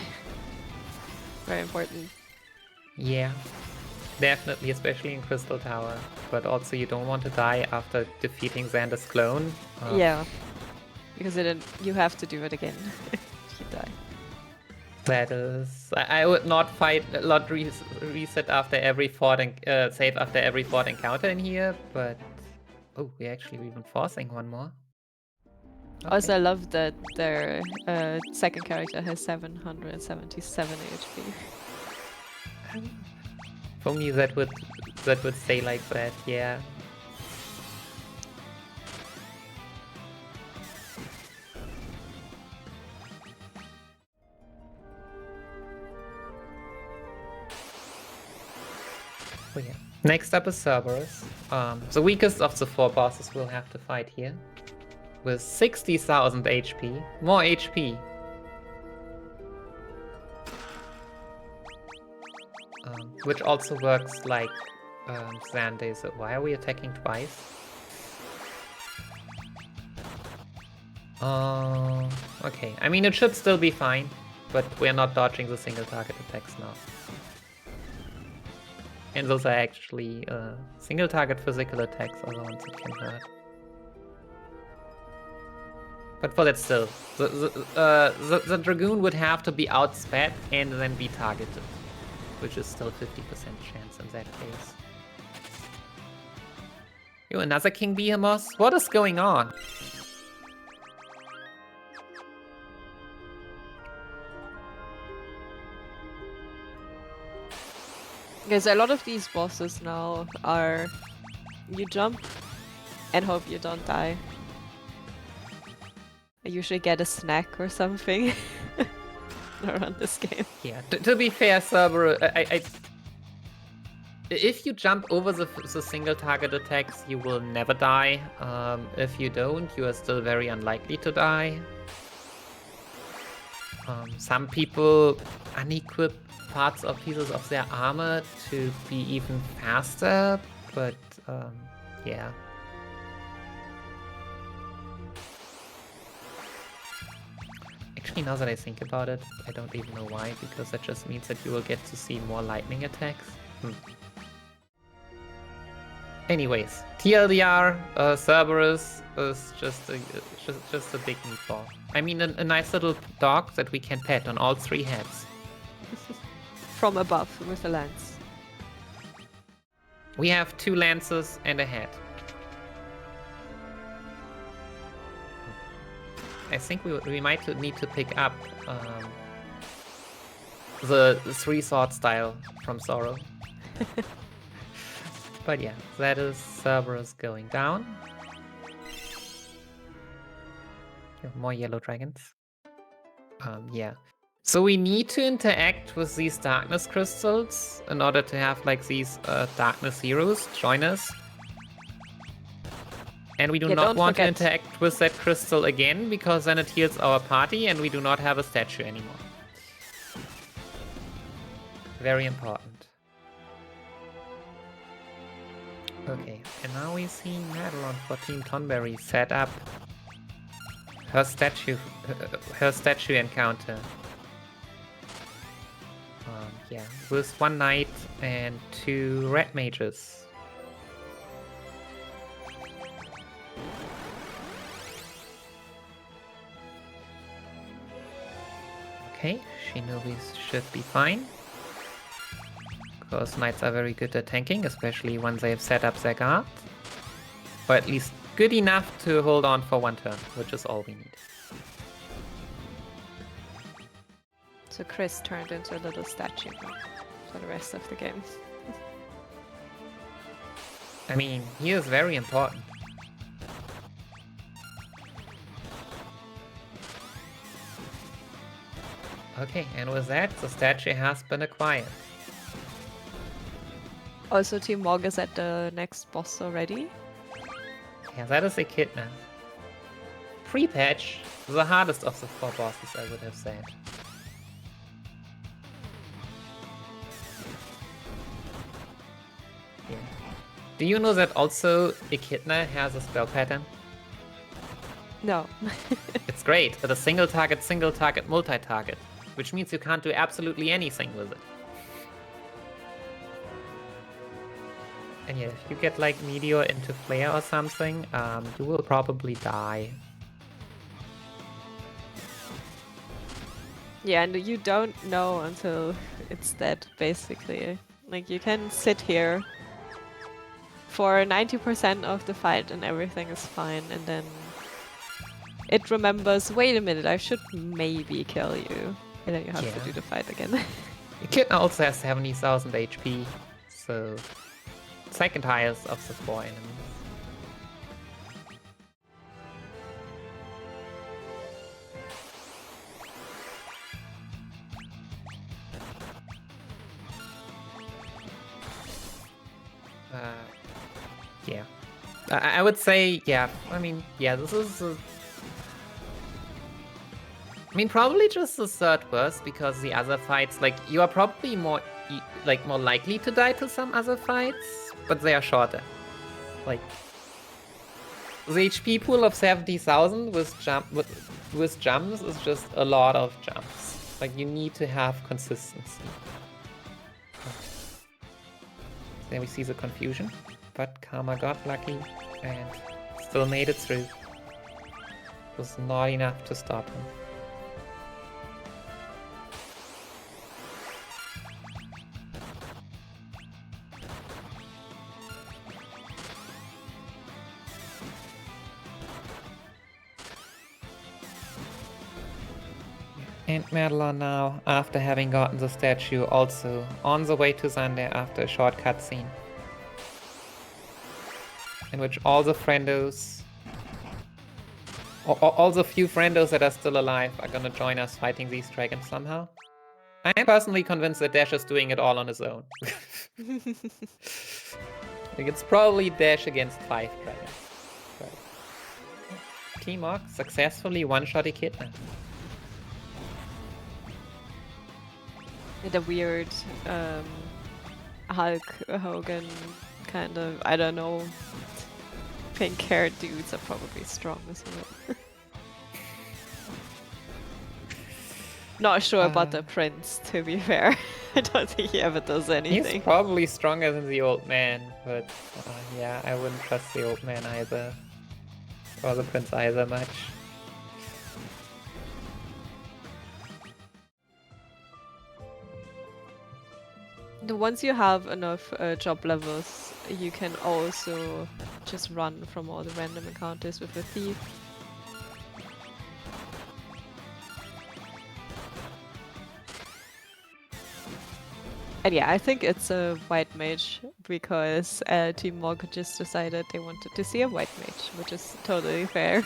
Very important. Yeah, definitely, especially in Crystal Tower. But also, you don't want to die after defeating Xander's clone. Yeah, because you have to do it again if you die. That is, I would not reset after every save after every fought encounter in here. But oh, we're actually even forcing one more. Okay. Also, I love that their second character has 777 HP. For me, that would stay like that, yeah. Oh yeah. Next up is Cerberus. The weakest of the 4 bosses we'll have to fight here. With 60,000 HP. More HP. Which also works like Xande. So why are we attacking twice? Okay. I mean, it should still be fine, but we're not dodging the single target attacks now. And those are actually single target physical attacks are the ones that can hurt. But for that still, the Dragoon would have to be outsped and then be targeted, which is still 50% chance in that case. Yo, another King Behemoth? What is going on? Because a lot of these bosses now are you jump and hope you don't die. I usually get a snack or something around this game. Yeah, to be fair, Cerberus, if you jump over the single target attacks, you will never die. If you don't, you are still very unlikely to die. Some people unequip parts or pieces of their armor to be even faster, but yeah. Actually, now that I think about it, I don't even know why, because that just means that you will get to see more lightning attacks. Anyways, TLDR, Cerberus is just a big meatball. I mean, a nice little dog that we can pet on all 3 heads. From above with a lance. We have 2 lances and a head. I think we might need to pick up the 3 sword style from Sorrow. But yeah, that is Cerberus going down. More yellow dragons. Yeah. So we need to interact with these darkness crystals in order to have like these darkness heroes join us. And we do Yeah, not don't want to forget. interact with that crystal again because then it heals our party and we do not have a statue anymore. Very important. Okay, and now we see Madelon for Team Tonberry set up her statue encounter. Yeah, with 1 knight and 2 red mages. Okay, Shinobis should be fine. Because knights are very good at tanking, especially once they've set up their guard. Or at least good enough to hold on for 1 turn, which is all we need. So Chris turned into a little statue for the rest of the game. I mean, he is very important. Okay, and with that, the statue has been acquired. Also, Team Mog is at the next boss already. Yeah, that is Echidna. Pre-patch, the hardest of the 4 bosses, I would have said. Yeah. Do you know that also Echidna has a spell pattern? No. It's great, but a single target, multi-target, which means you can't do absolutely anything with it. And yeah, if you get like Meteor into Flare or something, you will probably die. Yeah, and you don't know until it's dead, basically. Like, you can sit here for 90% of the fight and everything is fine, and then it remembers, wait a minute, I should maybe kill you. And then you have to do the fight again. Echidna also has 70,000 HP, so second highest of the 4 enemies. Yeah. I would say, yeah, I mean, yeah, this is I mean, probably just the 3rd worst, because the other fights, like, you are probably more likely to die to some other fights, but they are shorter. Like, the HP pool of 70,000 with jumps is just a lot of jumps. Like, you need to have consistency. There we see the confusion, but Karma got lucky and still made it through. It was not enough to stop him. And Madelon now, after having gotten the statue, also on the way to Xander after a short cutscene. In which all the friendos, all the few friendos that are still alive are gonna join us fighting these dragons somehow. I am personally convinced that Dash is doing it all on his own. Like, it's probably Dash against 5 dragons. But Team Orc successfully one-shot Echidna. The weird Hulk Hogan kind of, I don't know, pink haired dudes are probably strong as well. Not sure about the prince, to be fair. I don't think he ever does anything. He's probably stronger than the old man, but yeah, I wouldn't trust the old man either. Or the prince either much. Once you have enough job levels, you can also just run from all the random encounters with a thief. And yeah, I think it's a white mage because Team Mog just decided they wanted to see a white mage, which is totally fair.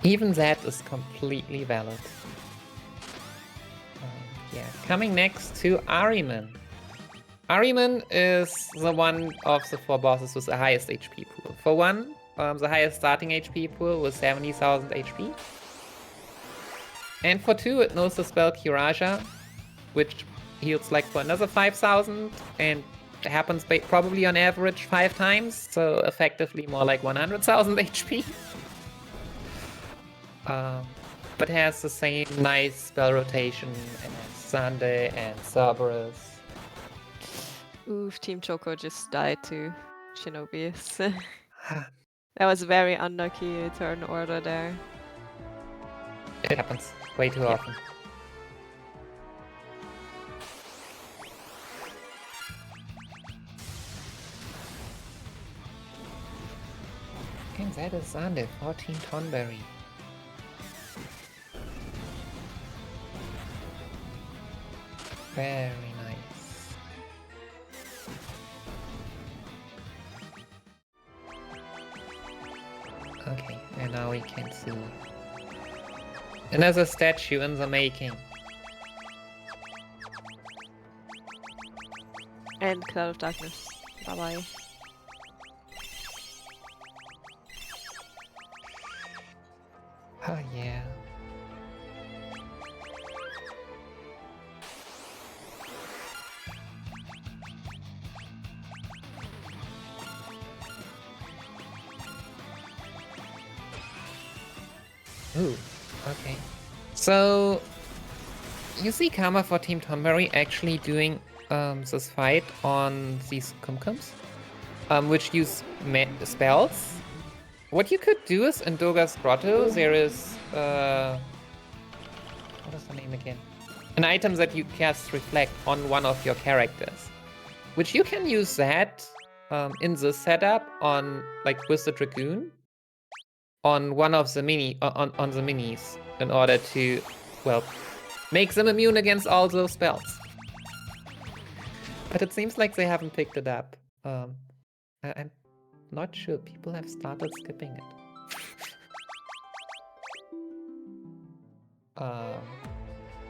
Even that is completely valid. Yeah, coming next to Ahriman. Ahriman is the one of the 4 bosses with the highest HP pool. For one, the highest starting HP pool was 70,000 HP. And for 2, it knows the spell Kiraja, which heals like for another 5,000 and happens probably on average 5 times, so effectively more like 100,000 HP. But has the same nice spell rotation as Sunday and Cerberus. Oof, Team Choco just died to Shinobi's. That was very unlucky turn order there. It happens way too often. And that is Sunday, 14 Tonberry. Very nice. Okay, and now we can see another statue in the making. And Cloud of Darkness. Bye bye. Oh yeah. Ooh, okay. So, you see Karma for Team Tonberry actually doing this fight on these Kumkums, which use spells. What you could do is in Doga's Grotto, there is, what is the name again? An item that you cast Reflect on one of your characters, which you can use that in this setup on, like, with the Dragoon, on one of the on the minis in order to, well, make them immune against all those spells. But it seems like they haven't picked it up. I'm not sure. People have started skipping it.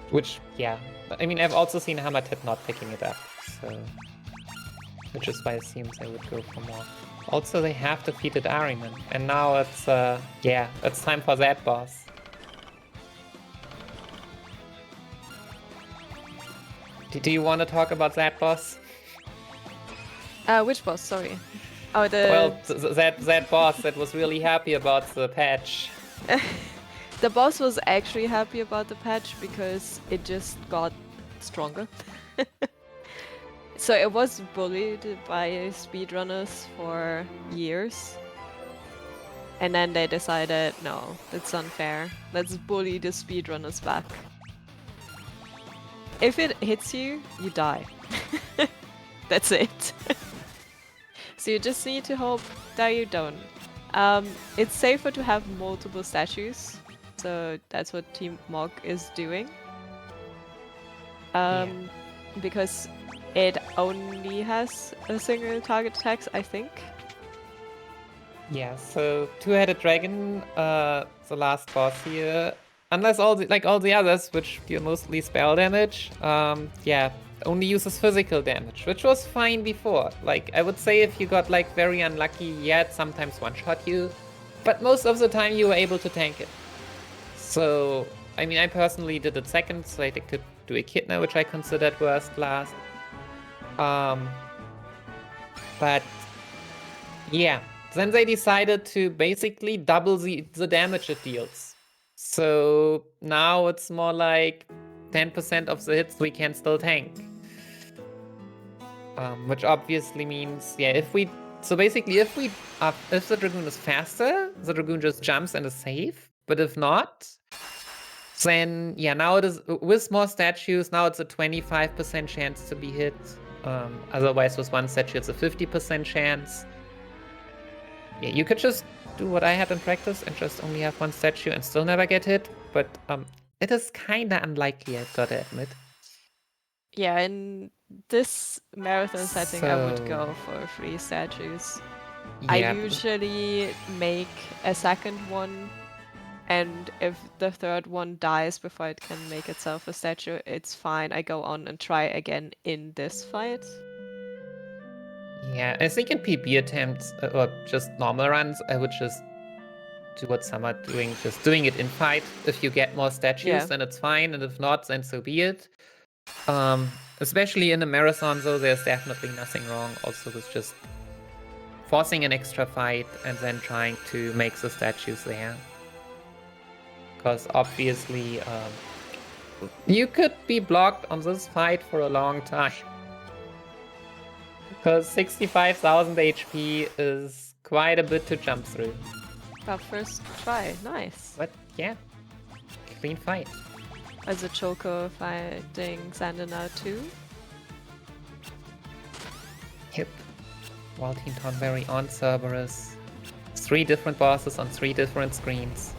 Which, yeah. I mean, I've also seen hamatet not picking it up, so... Which is why it seems they would go for more. Also, they have defeated Ahriman, and now it's, yeah, it's time for that boss. Do you want to talk about that boss? Which boss? Sorry. Oh, the... Well, that boss that was really happy about the patch. The boss was actually happy about the patch because it just got stronger. So it was bullied by speedrunners for years. And then they decided, no, that's unfair. Let's bully the speedrunners back. If it hits you, you die. That's it. So you just need to hope that you don't. It's safer to have multiple statues. So that's what Team Mog is doing. Because it only has a single target attacks, I think. Yeah, so two-headed dragon, the last boss here. Unless all the others, which deal mostly spell damage, yeah, only uses physical damage, which was fine before. Like, I would say if you got like very unlucky, yeah, it sometimes one-shot you, but most of the time you were able to tank it. So, I mean, I personally did it second, so I could do Echidna, which I considered worst last. But yeah, then they decided to basically double the damage it deals. So now it's more like 10% of the hits we can still tank. Which obviously means, yeah, if the Dragoon is faster, the Dragoon just jumps and is safe. But if not, then yeah, now it is, with more statues, now it's a 25% chance to be hit. Otherwise with one statue it's a 50% chance. Yeah, you could just do what I had in practice and just only have one statue and still never get hit, but it is kinda unlikely, I've gotta admit. Yeah, in this marathon setting I would go for 3 statues. Yeah, I usually make a second one And if the third one dies before it can make itself a statue, it's fine. I go on and try again in this fight. Yeah, I think in PB attempts or just normal runs, I would just do what some are doing, just doing it in fight. If you get more statues, Yeah. then it's fine, and if not, then so be it. Especially in a marathon, though, there's definitely nothing wrong also with just forcing an extra fight and then trying to make the statues there. Because obviously, you could be blocked on this fight for a long time. Because 65,000 HP is quite a bit to jump through. But first try, nice. But yeah, clean fight. As a Choco fighting Xander now too. Yep. Wild Team Tonberry on Cerberus. 3 different bosses on 3 different screens.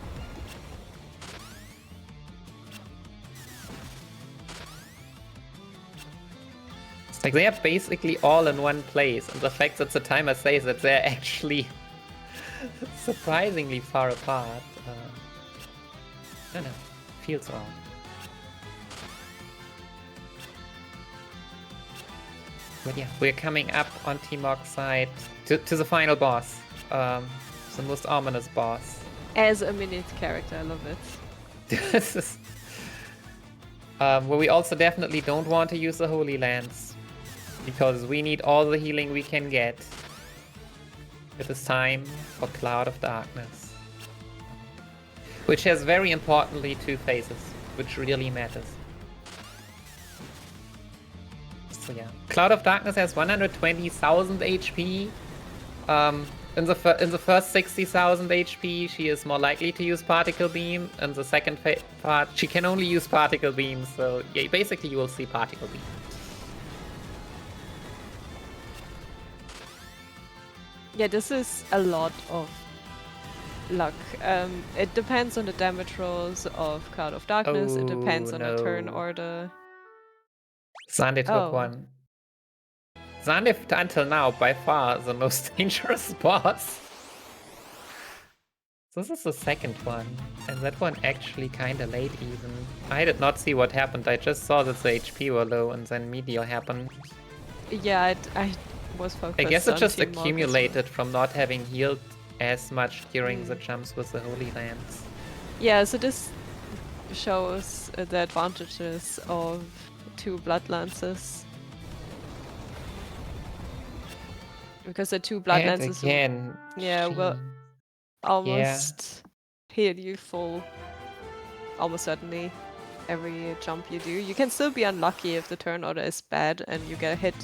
It's like they are basically all in one place, and the fact that the timer says that they're actually surprisingly far apart. I don't know, feels wrong. But yeah, we're coming up on Team Rock's side to the final boss. The most ominous boss. As a minute character, I love it. This is... where we also definitely don't want to use the Holy Lance. Because we need all the healing we can get. It is time for Cloud of Darkness. Which has very importantly 2 phases, which really matters. So yeah, Cloud of Darkness has 120,000 HP. In the first 60,000 HP, she is more likely to use Particle Beam. In the second part, she can only use Particle Beam. So yeah, basically you will see Particle Beam. Yeah, this is a lot of luck. It depends on the damage rolls of Cloud of Darkness. It depends on the turn order. Zande took one. Zande, until now, by far the most dangerous boss. This is the second one, and that one actually kinda late even. I did not see what happened, I just saw that the HP were low and then Meteor happened. Yeah, I was focused I guess it on just Team Morgan. accumulated from not having healed as much during the jumps with the Holy Lance. Yeah, so this shows the advantages of 2 Blood Lances. Because the 2 Blood And Lances again, will almost heal you full. Almost certainly every jump you do. You can still be unlucky if the turn order is bad and you get hit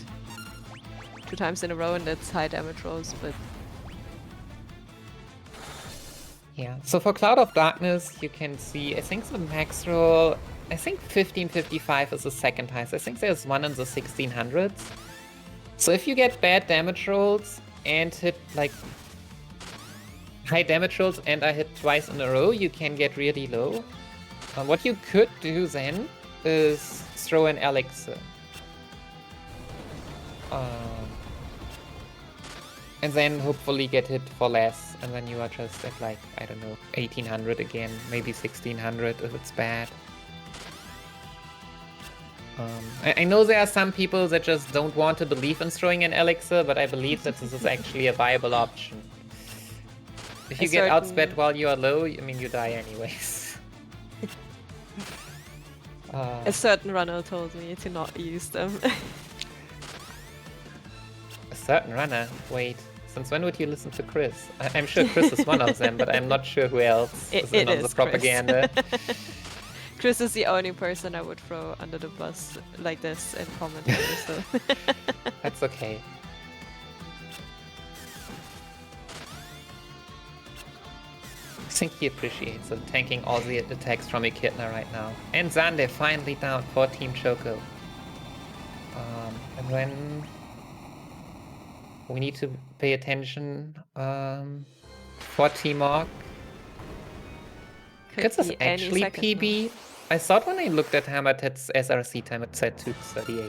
2 times in a row and that's high damage rolls, but... Yeah, so for Cloud of Darkness, you can see, I think the max roll, I think 1555 is the second highest. I think there's one in the 1600s. So if you get bad damage rolls and hit like high damage rolls and I hit twice in a row, you can get really low. What you could do then is throw an elixir. And then hopefully get hit for less, and then you are just at like, I don't know, 1800 again, maybe 1600 if it's bad. I know there are some people that just don't want to believe in throwing an elixir, but I believe that this is actually a viable option. If you get outsped while you are low, I mean, you die anyways. A certain runner told me to not use them. A certain runner? Wait, since when would you listen to Chris? I'm sure Chris is one of them, but I'm not sure who else is in on the propaganda. Chris is the only person I would throw under the bus like this in commentary, so... That's okay. I think he appreciates it, tanking all the attacks from Echidna right now. And Xande finally down for Team Choco. And then we need to pay attention for Team Orc. Could this actually PB? I thought when I looked at hamatet's SRC time it said 238.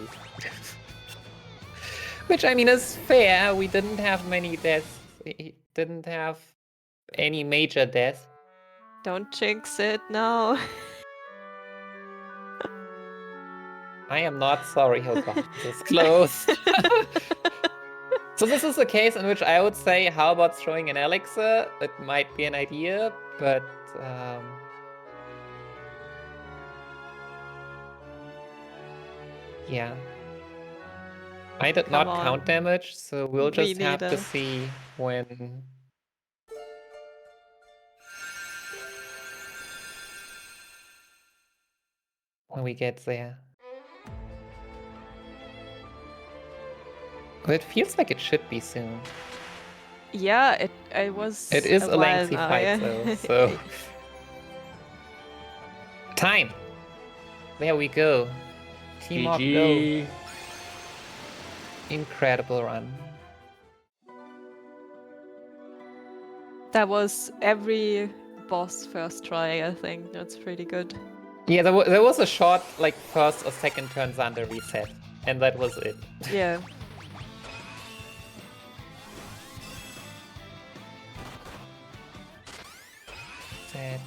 Which I mean is fair, we didn't have many deaths. We didn't have any major deaths. Don't jinx it now. I am not sorry, oh god, this is close. So this is a case in which I would say, how about throwing an elixir? It might be an idea, but yeah. I did Come not on. count damage, so we'll Me just have to neither. see when we get there. But it feels like it should be soon. Yeah, it was. It is a while lengthy now, fight, yeah. though, so... Time! There we go. Team Off, go. GG. Incredible run. That was every boss first try, I think. That's pretty good. Yeah, there was a short, like, first or second turn Xander reset, and that was it. Yeah. Sets.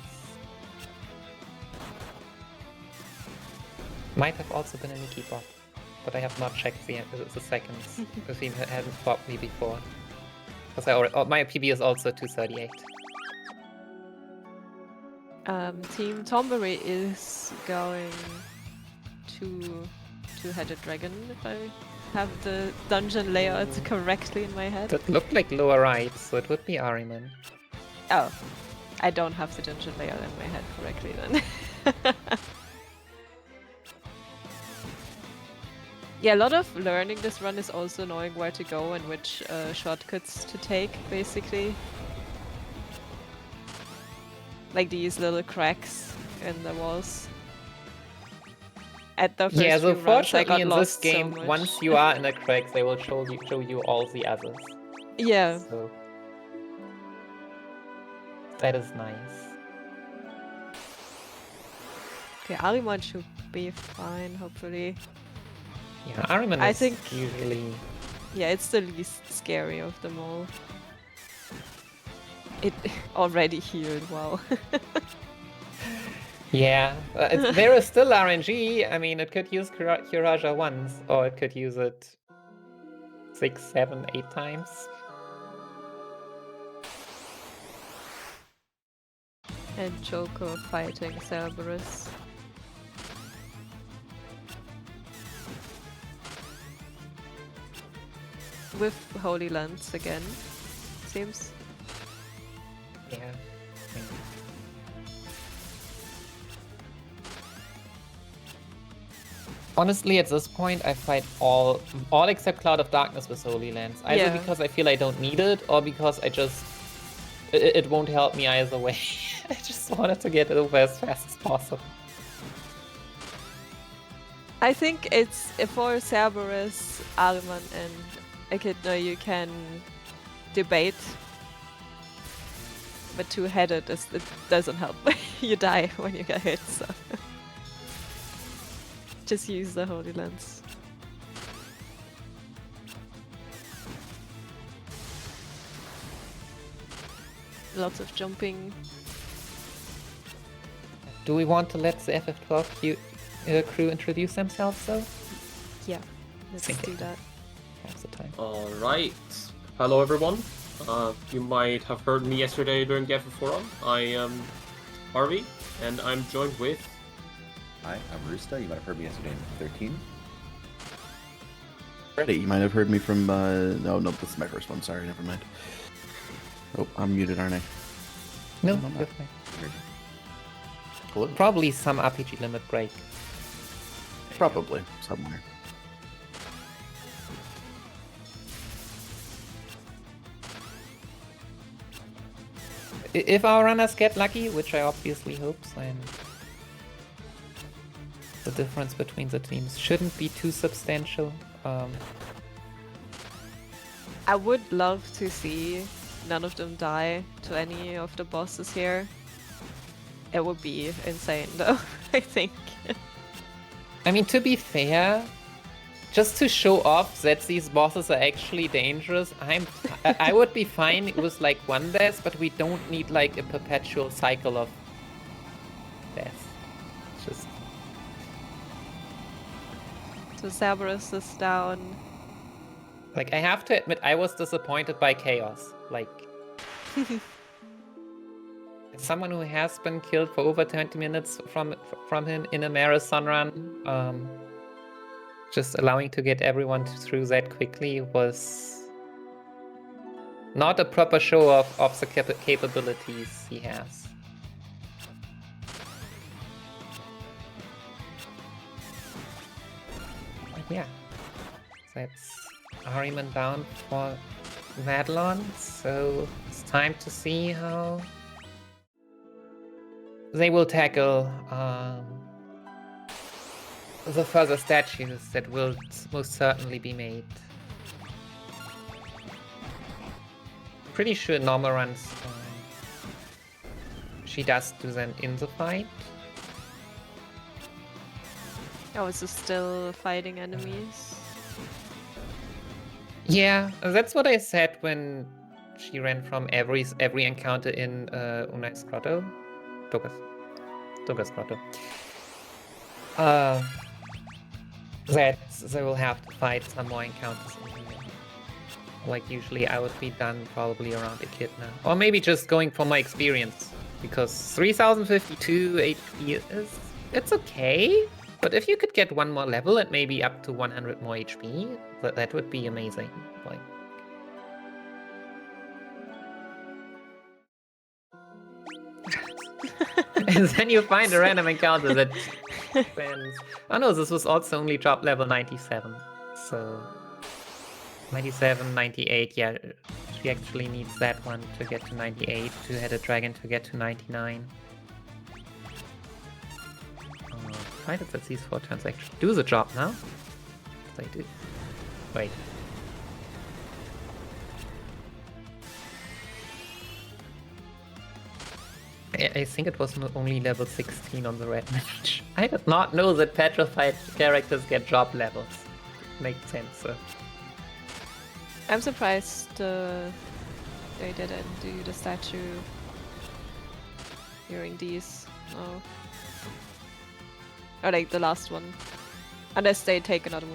Might have also been a Nicky bot, but I have not checked the seconds, because he hadn't bopped me before. Because my PB is also 238. Team Tonberry is going to two-headed dragon, if I have the dungeon layout correctly in my head. That looked like lower right, so it would be Ahriman. Oh, I don't have the dungeon layout in my head correctly then. Yeah, a lot of learning this run is also knowing where to go and which shortcuts to take, basically. Like these little cracks in the walls. At the first Yeah, so few runs, I fortunately got in this lost game, so much. once you are in a crack, they will show you all the others. Yeah. So that is nice. Okay, Ahriman should be fine, hopefully. Yeah, Ahriman I is think- usually... Yeah, it's the least scary of them all. It already healed, wow. Yeah, there is still RNG. I mean, it could use Kuraja once, or it could use it 6, 7, 8 times. And Choco fighting Cerberus. With Holy Lance again, seems. Yeah. Honestly, at this point, I fight all except Cloud of Darkness with Holy Lance. Either Yeah. because I feel I don't need it, or because I just... It won't help me either way. I just wanted to get it over as fast as possible. I think it's for Cerberus, Ahriman, and Echidna you can debate. But two-headed, it doesn't help. You die when you get hit, so... Just use the Holy Lance. Lots of jumping. Do we want to let the FF12 crew introduce themselves, though? Yeah, let's Okay. do that. That's the time. Alright. Hello everyone. You might have heard me yesterday during the FF Forum. I am Harvey, and I'm joined with... Hi, I'm Roosta. You might have heard me yesterday in 13. Ready, you might have heard me from, no, this is my first one, sorry, never mind. Oh, I'm muted, aren't I? No, I'm not. you're fine. Hello? Probably some RPG limit break. Probably, somewhere. If our runners get lucky, which I obviously hope, then the difference between the teams shouldn't be too substantial. I would love to see none of them die to any of the bosses here. It would be insane though, I think. I mean, to be fair, just to show off that these bosses are actually dangerous, I would be fine with like one death, but we don't need like a perpetual cycle of So Cerberus is down. Like, I have to admit, I was disappointed by Chaos. Like, as someone who has been killed for over 20 minutes from him in a marathon run, just allowing to get everyone through that quickly was not a proper show of the capabilities he has. But yeah, that's Ahriman down for Madelon, so it's time to see how they will tackle the further statues that will most certainly be made. Pretty sure normal runs she does do them in the fight. Oh, is this still fighting enemies? Yeah, that's what I said when she ran from every encounter in Unai's Grotto. Toga's Grotto. That they will have to fight some more encounters in here. Like usually I would be done probably around Echidna. Or maybe just going from my experience. Because 3052 HP it's okay. But if you could get one more level and maybe up to 100 more HP, that would be amazing. Like, and then you find a random encounter that spends... Oh no, this was also only drop level 97. So 97, 98, yeah, she actually needs that one to get to 98, to hit a dragon to get to 99. Provided that these 4 turns actually do the job now. They do. Wait. I think it was only level 16 on the red match. I did not know that petrified characters get drop levels. Makes sense, so. I'm surprised they didn't do the statue during these. Oh. Or like the last one. Unless they take another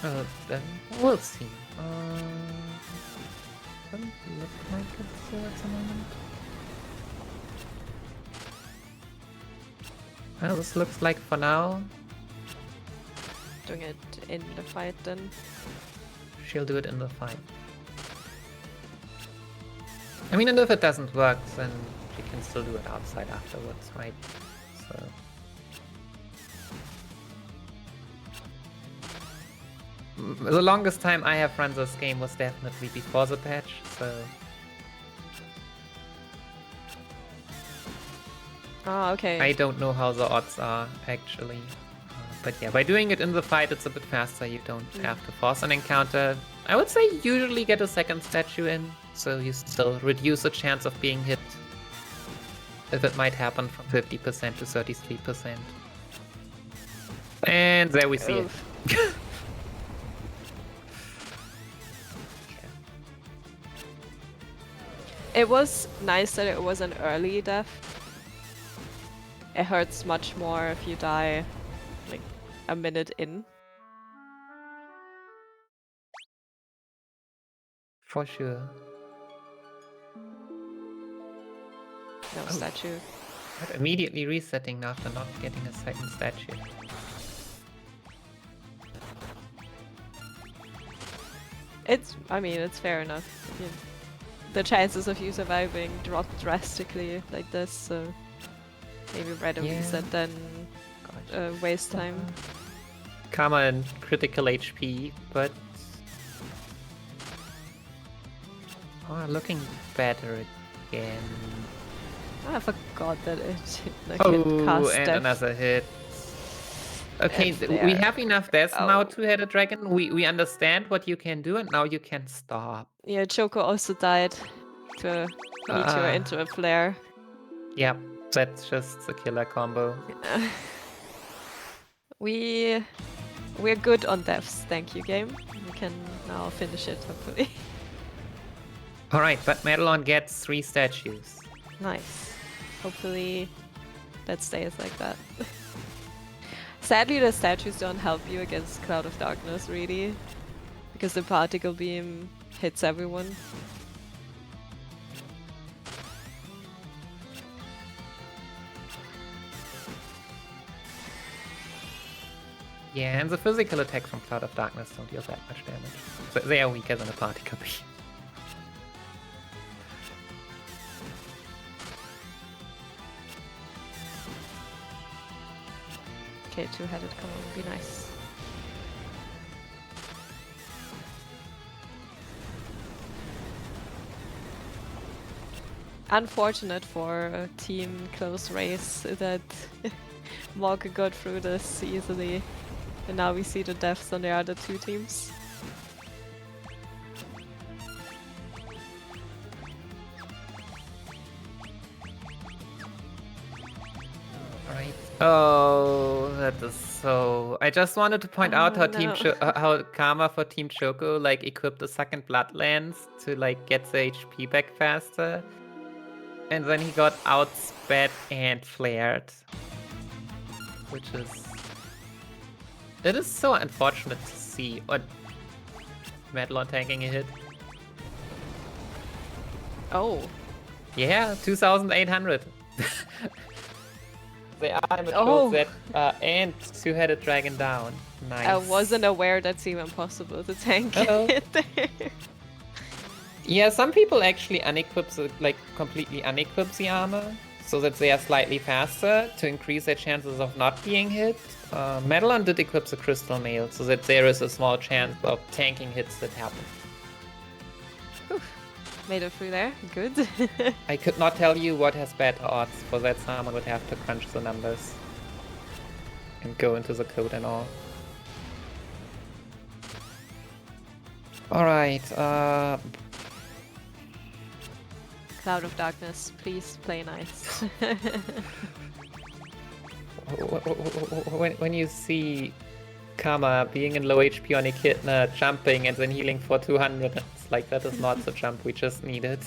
one. Then we'll see. Doesn't look like it's at the moment. Well, this looks like for now. Doing it in the fight then. She'll do it in the fight. I mean, and if it doesn't work, then she can still do it outside afterwards, right? So. The longest time I have run this game was definitely before the patch, so... Ah, okay. I don't know how the odds are, actually. But yeah, by doing it in the fight, it's a bit faster. You don't have to force an encounter. I would say usually get a second statue in, so you still reduce the chance of being hit. If it might happen from 50% to 33%. And there we see it. It was nice that it was an early death. It hurts much more if you die like a minute in. For sure. No statue. But immediately resetting after not getting a second statue. I mean, it's fair enough. The chances of you surviving dropped drastically like this, so maybe rather reset than waste time. Karma and critical HP, but looking better again. I forgot that it like and death. another hit. Okay, we have enough deaths now to hit a dragon. We understand what you can do, and now you can stop. Yeah, Choco also died to meteor into a flare. Yep, that's just the killer combo. We're good on deaths, thank you, game. We can now finish it, hopefully. Alright, but Madelon gets 3 statues. Nice. Hopefully that stays like that. Sadly, the statues don't help you against Cloud of Darkness, really. Because the particle beam hits everyone. Yeah, and the physical attacks from Cloud of Darkness don't deal that much damage. So they are weaker than a particle beam. Okay, two-headed, come on, be nice. Unfortunate for a team close race that Morgan got through this easily. And now we see the deaths on the other two teams. Right. Oh, that is so... I just wanted to point out how how Karma for Team Choco like equipped the second Blood Lance to like get the HP back faster. And then he got outsped and flared. Which is... It is so unfortunate to see. What? Madelon taking a hit. Oh. Yeah, 2,800. They are in the set and two-headed dragon down. Nice. I wasn't aware that's even possible to tank it there. Yeah, some people actually unequip completely unequip the armor so that they are slightly faster to increase their chances of not being hit. Madelon did equip the crystal mail so that there is a small chance of tanking hits that happen. Made it through there, good. I could not tell you what has better odds, for that someone would have to crunch the numbers and go into the code and all. Alright, Cloud of Darkness, please play nice. when you see Karma being in low HP on Echidna, jumping and then healing for 200, it's like that is not the jump we just needed.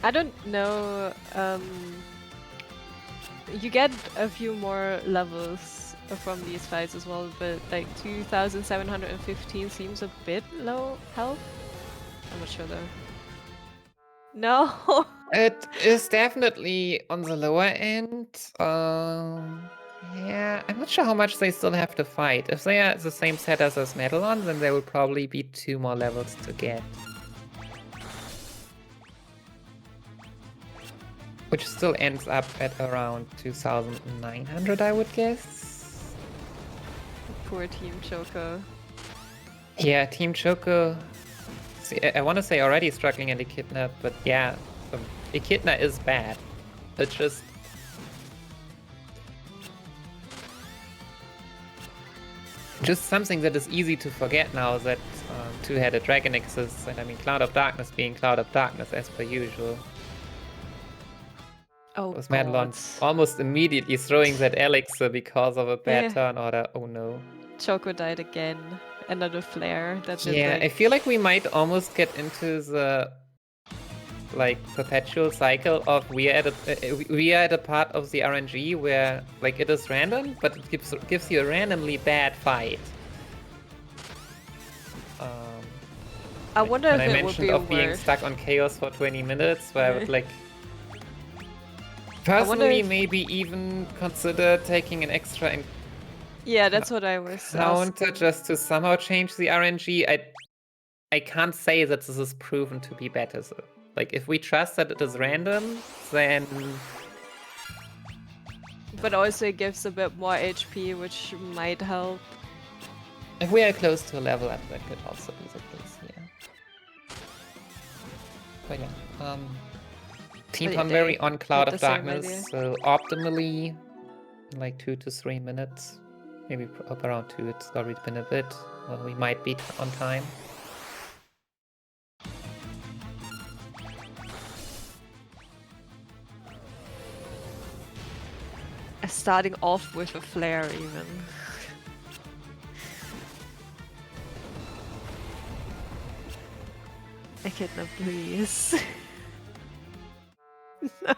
I don't know, you get a few more levels from these fights as well, but like 2,715 seems a bit low health. I'm not sure though. No! It is definitely on the lower end. Yeah, I'm not sure how much they still have to fight. If they are the same setup as Madelon, then there will probably be 2 more levels to get. Which still ends up at around 2,900, I would guess. Poor Team Choco. Yeah, Team Choco. See, I want to say already struggling at Echidna, but yeah, Echidna is bad. It's just... something that is easy to forget now that two-headed dragon exists, and I mean Cloud of Darkness being Cloud of Darkness as per usual. Oh, with Madelon almost immediately throwing that elixir because of a bad turn order. Oh no. Choco died again. Another flare. That's yeah, I feel like we might almost get into the like perpetual cycle of we are at a part of the RNG where like it is random, but it gives you a randomly bad fight. I wonder if I it would be mentioned being stuck on chaos for 20 minutes, where I would like personally maybe even consider taking an extra yeah, that's what I was counter just to somehow change the RNG. I can't say that this is proven to be better though. Like if we trust that it is random, then but also it gives a bit more HP, which might help. If we are close to a level up, that could also be the case, yeah. But yeah, Team Tonberry on Cloud of Darkness, so optimally like 2 to 3 minutes. Maybe up around 2, it's already been a bit. Well, we might be on time. Starting off with a flare even. Echidna, please. No.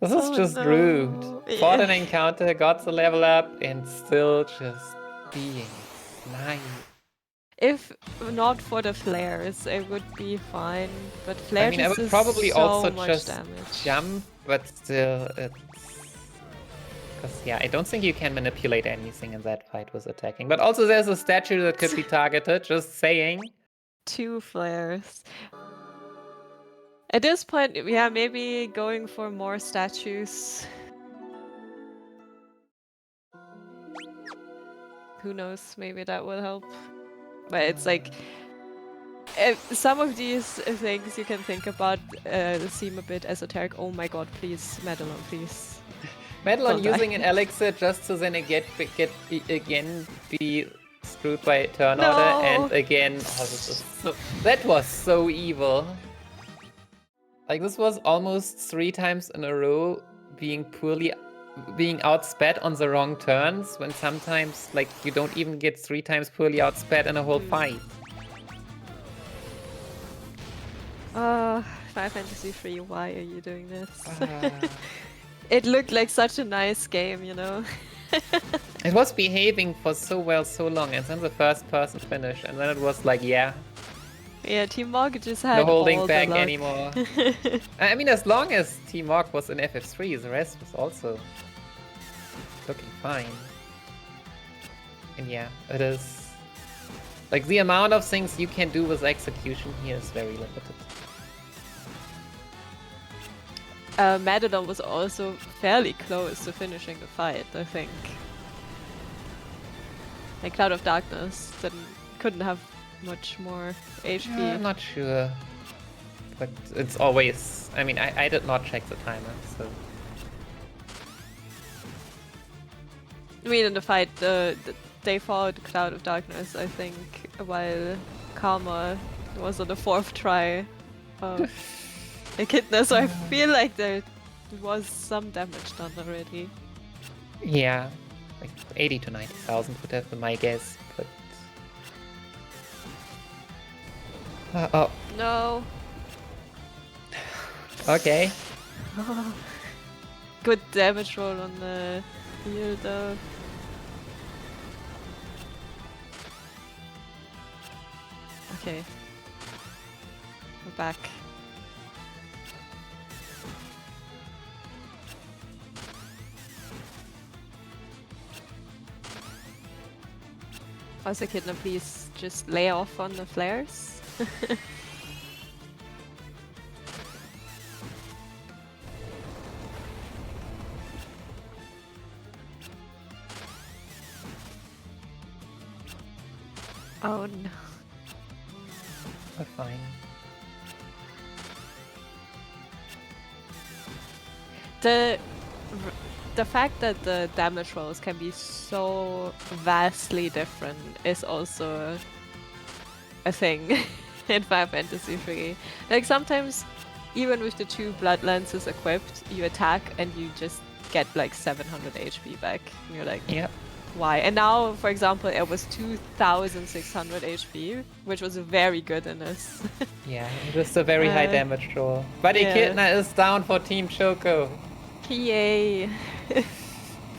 This is just rude. Fought an encounter, got the level up, and still just being nice. If not for the flares, it would be fine. But flare I mean, I just would is probably so also much just damage. jump, but still, it's... Because, yeah, I don't think you can manipulate anything in that fight with attacking. But also there's a statue that could be targeted, just saying. 2 flares. At this point, yeah, maybe going for more statues. Who knows, maybe that will help. But it's like... some of these things you can think about seem a bit esoteric. Oh my god, please, Madelon, please. Madelon Don't die. using an elixir just to then again be screwed by turn No. order, and again, that was so evil. Like, this was almost 3 times in a row being outsped on the wrong turns, when sometimes, like, you don't even get 3 times poorly outsped in a whole fight. Final Fantasy III, why are you doing this? It looked like such a nice game, you know? It was behaving for so well so long, and then the first person finish, and then it was like, yeah, Yeah, Team Morg just had no holding all the back luck. anymore. I mean, as long as Team Morg was in FF3, the rest was also looking fine. And yeah, it is... Like, the amount of things you can do with execution here is very limited. Madelon was also fairly close to finishing the fight, I think. Like Cloud of Darkness couldn't have much more HP. I'm not sure. But it's always... I mean, I did not check the timer, so... I mean, in the fight, they fought Cloud of Darkness, I think, while Karma was on the 4th try of Echidna, so I feel like there was some damage done already. Yeah, like 80 to 90,000 would have been my guess, but... oh. No. Okay. Good damage roll on the heal though. Okay. We're back. Also, Echidna, please just lay off on the flares. Oh no. We're fine. The fact that the damage rolls can be so vastly different is also a thing in Final Fantasy III. Like sometimes, even with the 2 blood lances equipped, you attack and you just get like 700 HP back. And you're like, yeah, why? And now, for example, it was 2,600 HP, which was very good in this. Yeah, just a very high damage roll. But Echidna is down for Team Choco. Yay!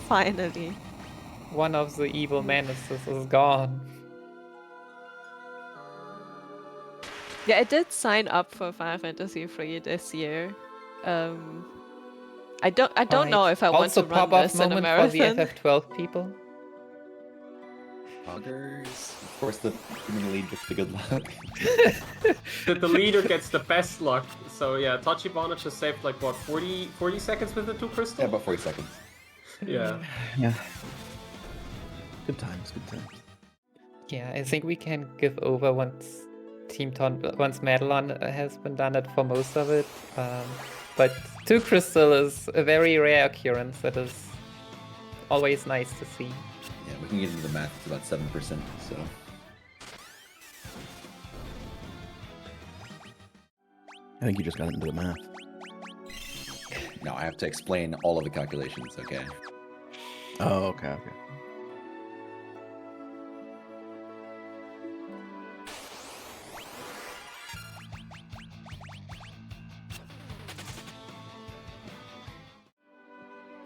Finally. One of the evil menaces is gone. Yeah, I did sign up for Final Fantasy III this year. I don't know if I want to run this in a marathon. Also pop-off moment for the FF12 people. Poggers. Of course, the human lead gets the good luck. The leader gets the best luck. So yeah, Tachibana just saved like what, 40 seconds with the 2 crystals? Yeah, about 40 seconds. Yeah. Yeah. Good times, good times. Yeah, I think we can give over once Madelon has been done it for most of it. But 2 crystal is a very rare occurrence that is always nice to see. Yeah, we can get into the math. It's about 7%, so... I think you just got into the math. No, I have to explain all of the calculations, okay? Oh, okay.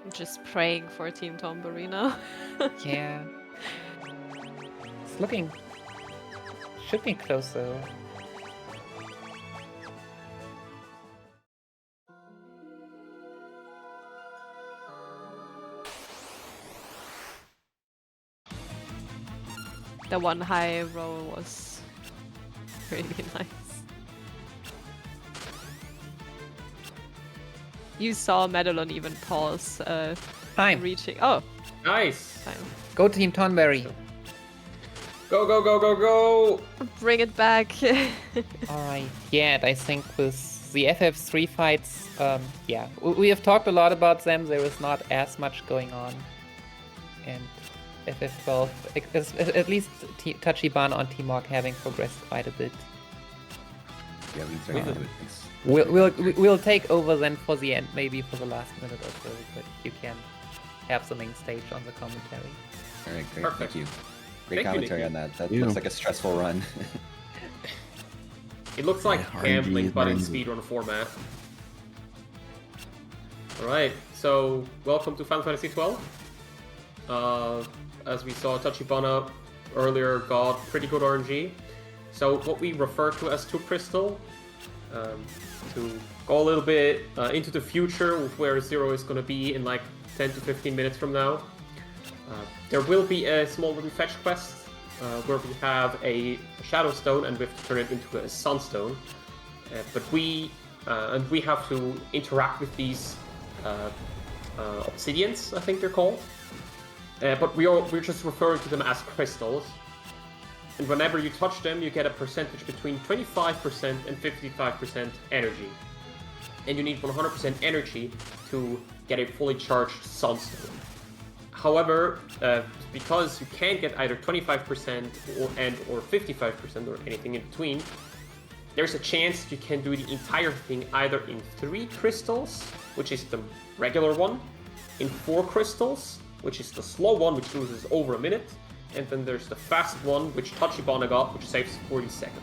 I'm just praying for Team Tonberry now. Yeah. It's looking... Should be close though. The one high roll was really nice. You saw Madelon even pause Time. reaching. Oh, Nice. time. Go Team Tonberry. Go, go, go, go, go! Bring it back. Alright, yeah, and I think with the FF3 fights, yeah, we have talked a lot about them, there is not as much going on. And FF12, at least Tachibana on Timok having progressed quite a bit. Yeah, we can start to do it. Thanks. We'll take over then for the end, maybe for the last minute or so, but you can have the main stage on the commentary. All right, great. Perfect. Thank you. Great Thank you, commentary Nicky. on that. That You. looks like a stressful run. It looks like Yeah, gambling, RNG, but in RNG. speedrun format. Alright, so welcome to Final Fantasy XII. As we saw, Tachibana earlier got pretty good RNG. So what we refer to as 2 crystal, to go a little bit into the future with where Zero is going to be in like 10 to 15 minutes from now. There will be a small little fetch quest where we have a Shadow Stone and we have to turn it into a Sunstone. But we have to interact with these obsidians, I think they're called. But we're just referring to them as crystals. And whenever you touch them, you get a percentage between 25% and 55% energy. And you need 100% energy to get a fully charged Sunstone. However, because you can't get either 25% or 55% or anything in between, there's a chance you can do the entire thing either in 3 crystals, which is the regular one, in 4 crystals, which is the slow one, which loses over a minute, and then there's the fast one, which Tachibana got, which saves 40 seconds.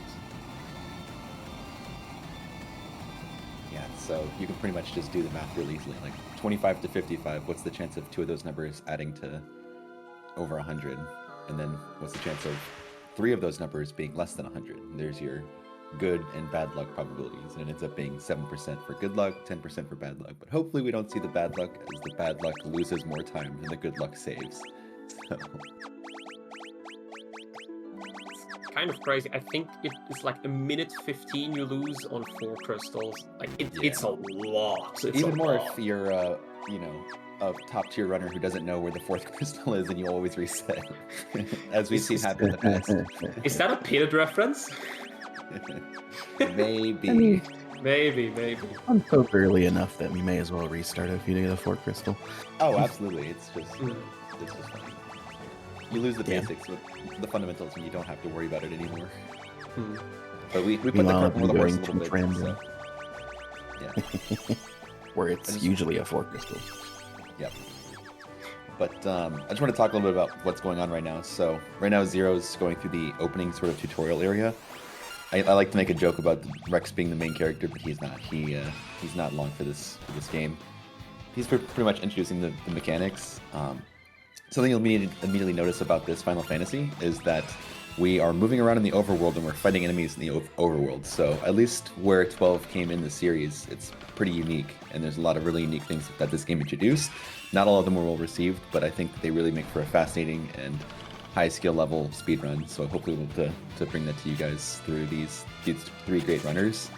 Yeah, so you can pretty much just do the math really easily. Like 25 to 55, what's the chance of 2 of those numbers adding to over 100? And then what's the chance of 3 of those numbers being less than 100? And there's your good and bad luck probabilities. And it ends up being 7% for good luck, 10% for bad luck. But hopefully we don't see the bad luck, as the bad luck loses more time than the good luck saves. So... Kind of crazy. I think it's like a minute 15 you lose on 4 crystals. Like Yeah. it's a lot. It's Even a more lot. if you're, a top tier runner who doesn't know where the 4th crystal is and you always reset, as we've seen happen in the past. Is that a Pitted reference? Maybe. Maybe. I'm so early enough that we may as well restart if you get a 4 crystal. Oh, absolutely. It's just funny. You lose the Yeah. basics with the fundamentals and you don't have to worry about it anymore. Hmm. But we put the Meanwhile, cart before the horse a going little to bit. trend, So. Yeah. where it's usually a 4 crystal. Yep. But I just want to talk a little bit about what's going on right now. So right now Zero's going through the opening sort of tutorial area. I like to make a joke about Rex being the main character, but he's not. He's not long for this game. He's pretty much introducing the mechanics. Something you'll immediately notice about this Final Fantasy is that we are moving around in the overworld and we're fighting enemies in the overworld. So at least where 12 came in the series, it's pretty unique, and there's a lot of really unique things that this game introduced. Not all of them were well received, but I think they really make for a fascinating and high skill level speedrun. So hopefully we'll be able to bring that to you guys through these 3 great runners.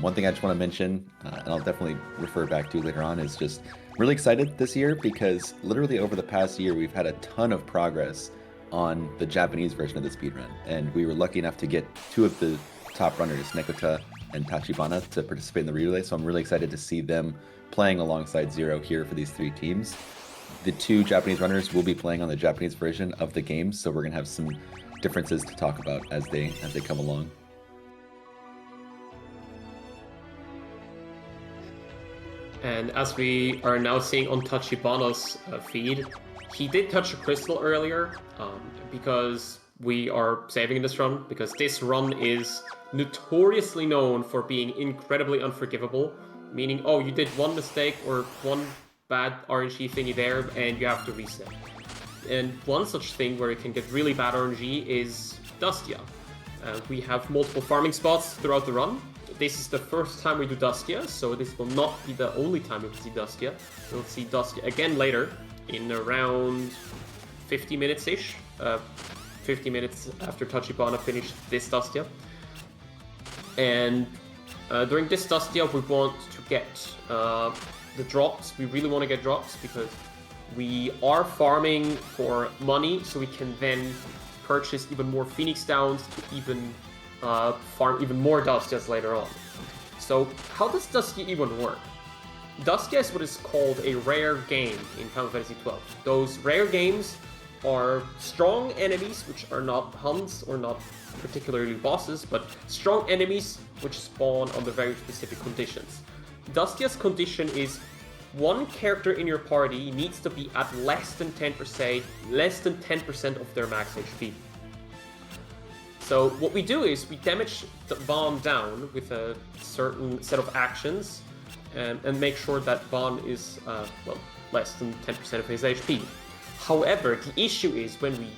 One thing I just want to mention, and I'll definitely refer back to later on, is just really excited this year because literally over the past year we've had a ton of progress on the Japanese version of the speedrun, and we were lucky enough to get 2 of the top runners, Nekota and Tachibana, to participate in the relay. So I'm really excited to see them playing alongside Zero here for these 3 teams. The 2 Japanese runners will be playing on the Japanese version of the game, so we're gonna have some differences to talk about as they come along. And as we are now seeing on Tachibana's feed, he did touch a crystal earlier because we are saving this run, because this run is notoriously known for being incredibly unforgivable, meaning, oh, you did one mistake or one bad RNG thingy there, and you have to reset. And one such thing where it can get really bad RNG is Dustia. We have multiple farming spots throughout the run. This is the first time we do Dustia, so this will not be the only time we will see Dustia. We'll see Dustia again later, in around 50 minutes-ish. 50 minutes after Tachibana finished this Dustia. And during this Dustia, we want to get the drops. We really want to get drops because we are farming for money, so we can then purchase even more Phoenix Downs to even farm even more Dustias later on. So how does Dustia even work? Dustia is what is called a rare game in Final Fantasy XII. Those rare games are strong enemies, which are not hunts or not particularly bosses, but strong enemies which spawn under very specific conditions. Dustia's condition is one character in your party needs to be at less than 10% of their max HP. So what we do is we damage the Vaughn down with a certain set of actions and make sure that Vaughn is less than 10% of his HP. However, the issue is when we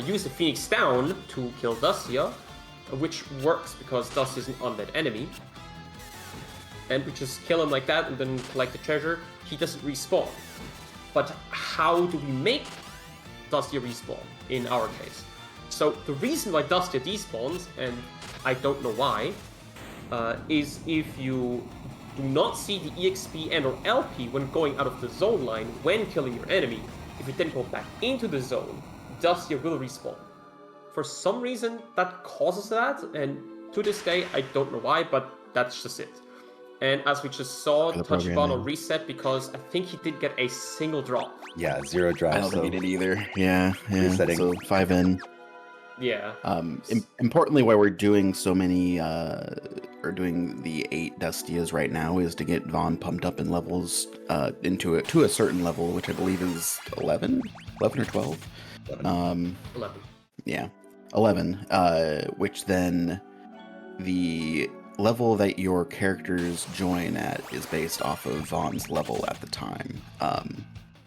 use the Phoenix Down to kill Dustia, which works because Dustia is an undead enemy, and we just kill him like that and then collect the treasure, he doesn't respawn. But how do we make Dustia respawn in our case? So the reason why Dustia despawns, and I don't know why, is if you do not see the EXP and or LP when going out of the zone line when killing your enemy, if you then go back into the zone, Dustia will respawn. For some reason that causes that, and to this day I don't know why, but that's just it. And as we just saw, Tachibana reset because I think he did get a single drop. Yeah, 0 drops. I don't think he did either. Yeah. Resetting. So 5 in. Yeah. Importantly, why we're doing so many, or doing the 8 Dustias right now is to get Vaughn pumped up in levels to a certain level, which I believe is 11 or 12. 11. Yeah, 11. Which then the level that your characters join at is based off of Vaughn's level at the time.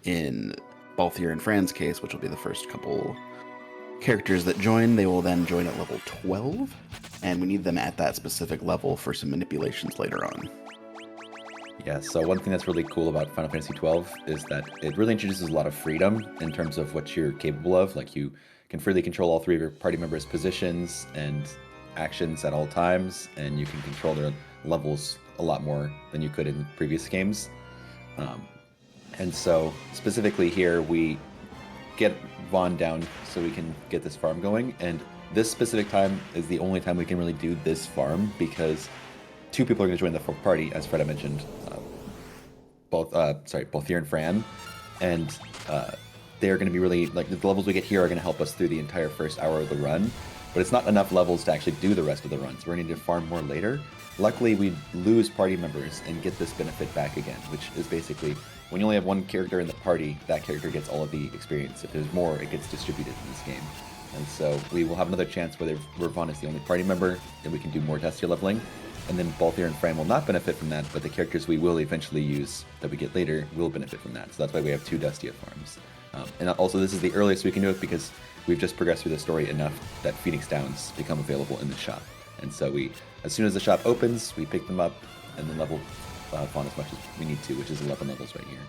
In Balthier and Fran's case, which will be the first couple characters that join, they will then join at level 12, and we need them at that specific level for some manipulations later on. Yeah, so one thing that's really cool about Final Fantasy XII is that it really introduces a lot of freedom in terms of what you're capable of. Like, you can freely control all 3 of your party members' positions and actions at all times, and you can control their levels a lot more than you could in previous games. And so, specifically here, we get Vaughn down so we can get this farm going, and this specific time is the only time we can really do this farm because 2 people are going to join the party, as Freda mentioned, Balthier and Fran, and they're going to be really, like, the levels we get here are going to help us through the entire first hour of the run, but it's not enough levels to actually do the rest of the run, so we're going to need to farm more later. Luckily, we lose party members and get this benefit back again, which is basically, when you only have 1 character in the party, that character gets all of the experience. If there's more, it gets distributed in this game. And so we will have another chance where Vaughn is the only party member, and we can do more Dustia leveling. And then Balthier and Fran will not benefit from that, but the characters we will eventually use that we get later will benefit from that. So that's why we have 2 Dustia farms. And also, this is the earliest we can do it because we've just progressed through the story enough that Phoenix Downs become available in the shop. And so as soon as the shop opens, we pick them up and then level Vaughn as much as we need to, which is 11 levels right here.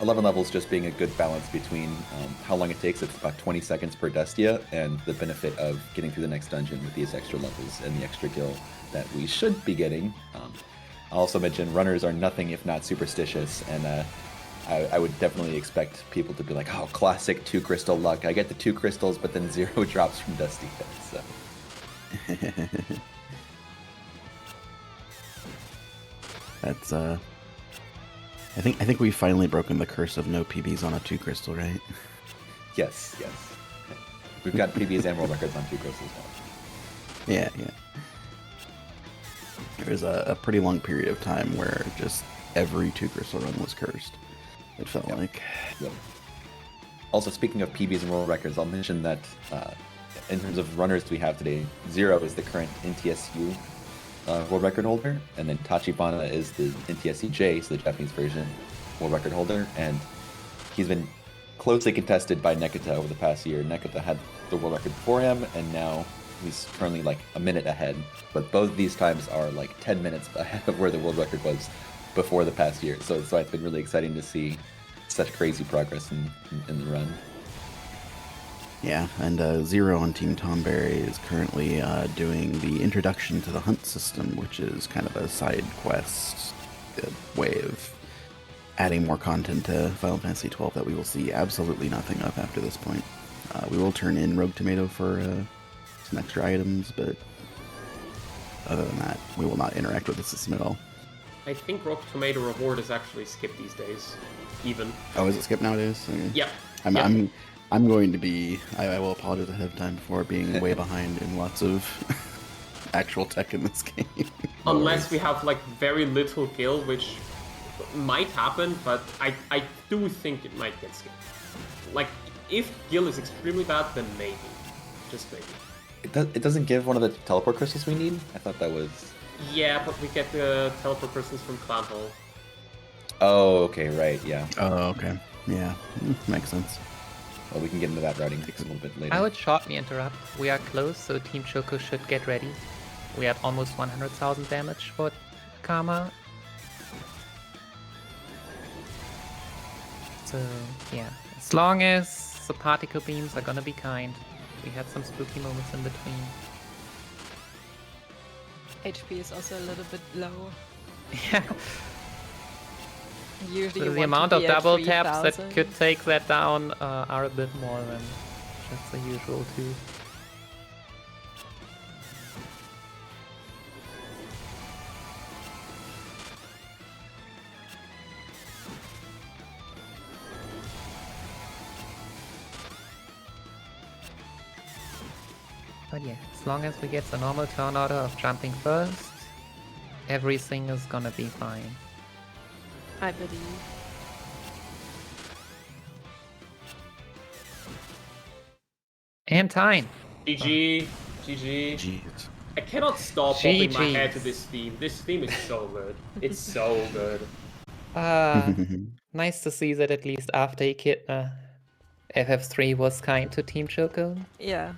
11 levels just being a good balance between how long it takes, it's about 20 seconds per Dustia, and the benefit of getting through the next dungeon with these extra levels and the extra gil that we should be getting. I'll also mention runners are nothing if not superstitious, and I would definitely expect people to be like, oh, classic 2 crystal luck. I get the 2 crystals, but then 0 drops from Dustia. So. That's I think we've finally broken the curse of no PBs on a 2 crystal, right? Yes. We've got PBs and world records on 2 crystals now. Yeah. There was a pretty long period of time where just every 2 crystal run was cursed. It felt like. Yep. Also, speaking of PBs and world records, I'll mention that in terms of runners we have today, 0 is the current NTSU world record holder, and then Tachibana is the NTSC-J, so the Japanese version, world record holder, and he's been closely contested by Nekata over the past year. Nekata had the world record before him, and now he's currently like a minute ahead. But both of these times are like 10 minutes ahead of where the world record was before the past year. So it's been really exciting to see such crazy progress in the run. Yeah, and Zero on Team Tonberry is currently doing the introduction to the hunt system, which is kind of a side quest way of adding more content to Final Fantasy XII that we will see absolutely nothing of after this point. We will turn in Rogue Tomato for some extra items, but other than that, we will not interact with the system at all. I think Rock Tomato reward is actually skipped these days, even. Oh, is it skipped nowadays? Okay. Yep. I'm going to be. I will apologize ahead of time for being way behind in lots of actual tech in this game. Unless we have like very little gil, which might happen, but I do think it might get skipped. Like, if gil is extremely bad, then maybe. Just maybe. It doesn't give one of the teleport crystals we need? I thought that was... Yeah, but we get the teleport crystals from Clan Hall. Oh, okay, right, yeah. Oh, okay. Yeah, makes sense. Well, we can get into that routing a little bit later. I would shortly interrupt. We are close, so Team Choco should get ready. We had almost 100,000 damage for Karma. So, yeah. As long as the particle beams are gonna be kind. We had some spooky moments in between. HP is also a little bit low. Yeah. Usually So you the want amount to of be at double taps that 3,000. could take that down are a bit more than just the usual two. But yeah, as long as we get the normal turn order of jumping first, everything is gonna be fine. I believe. And time! GG. GG. Jeez. I cannot stop popping my head to GG's. this theme. This theme is so good. It's so good. Nice to see that at least after Echidna, FF3 was kind to Team Choco. Yeah,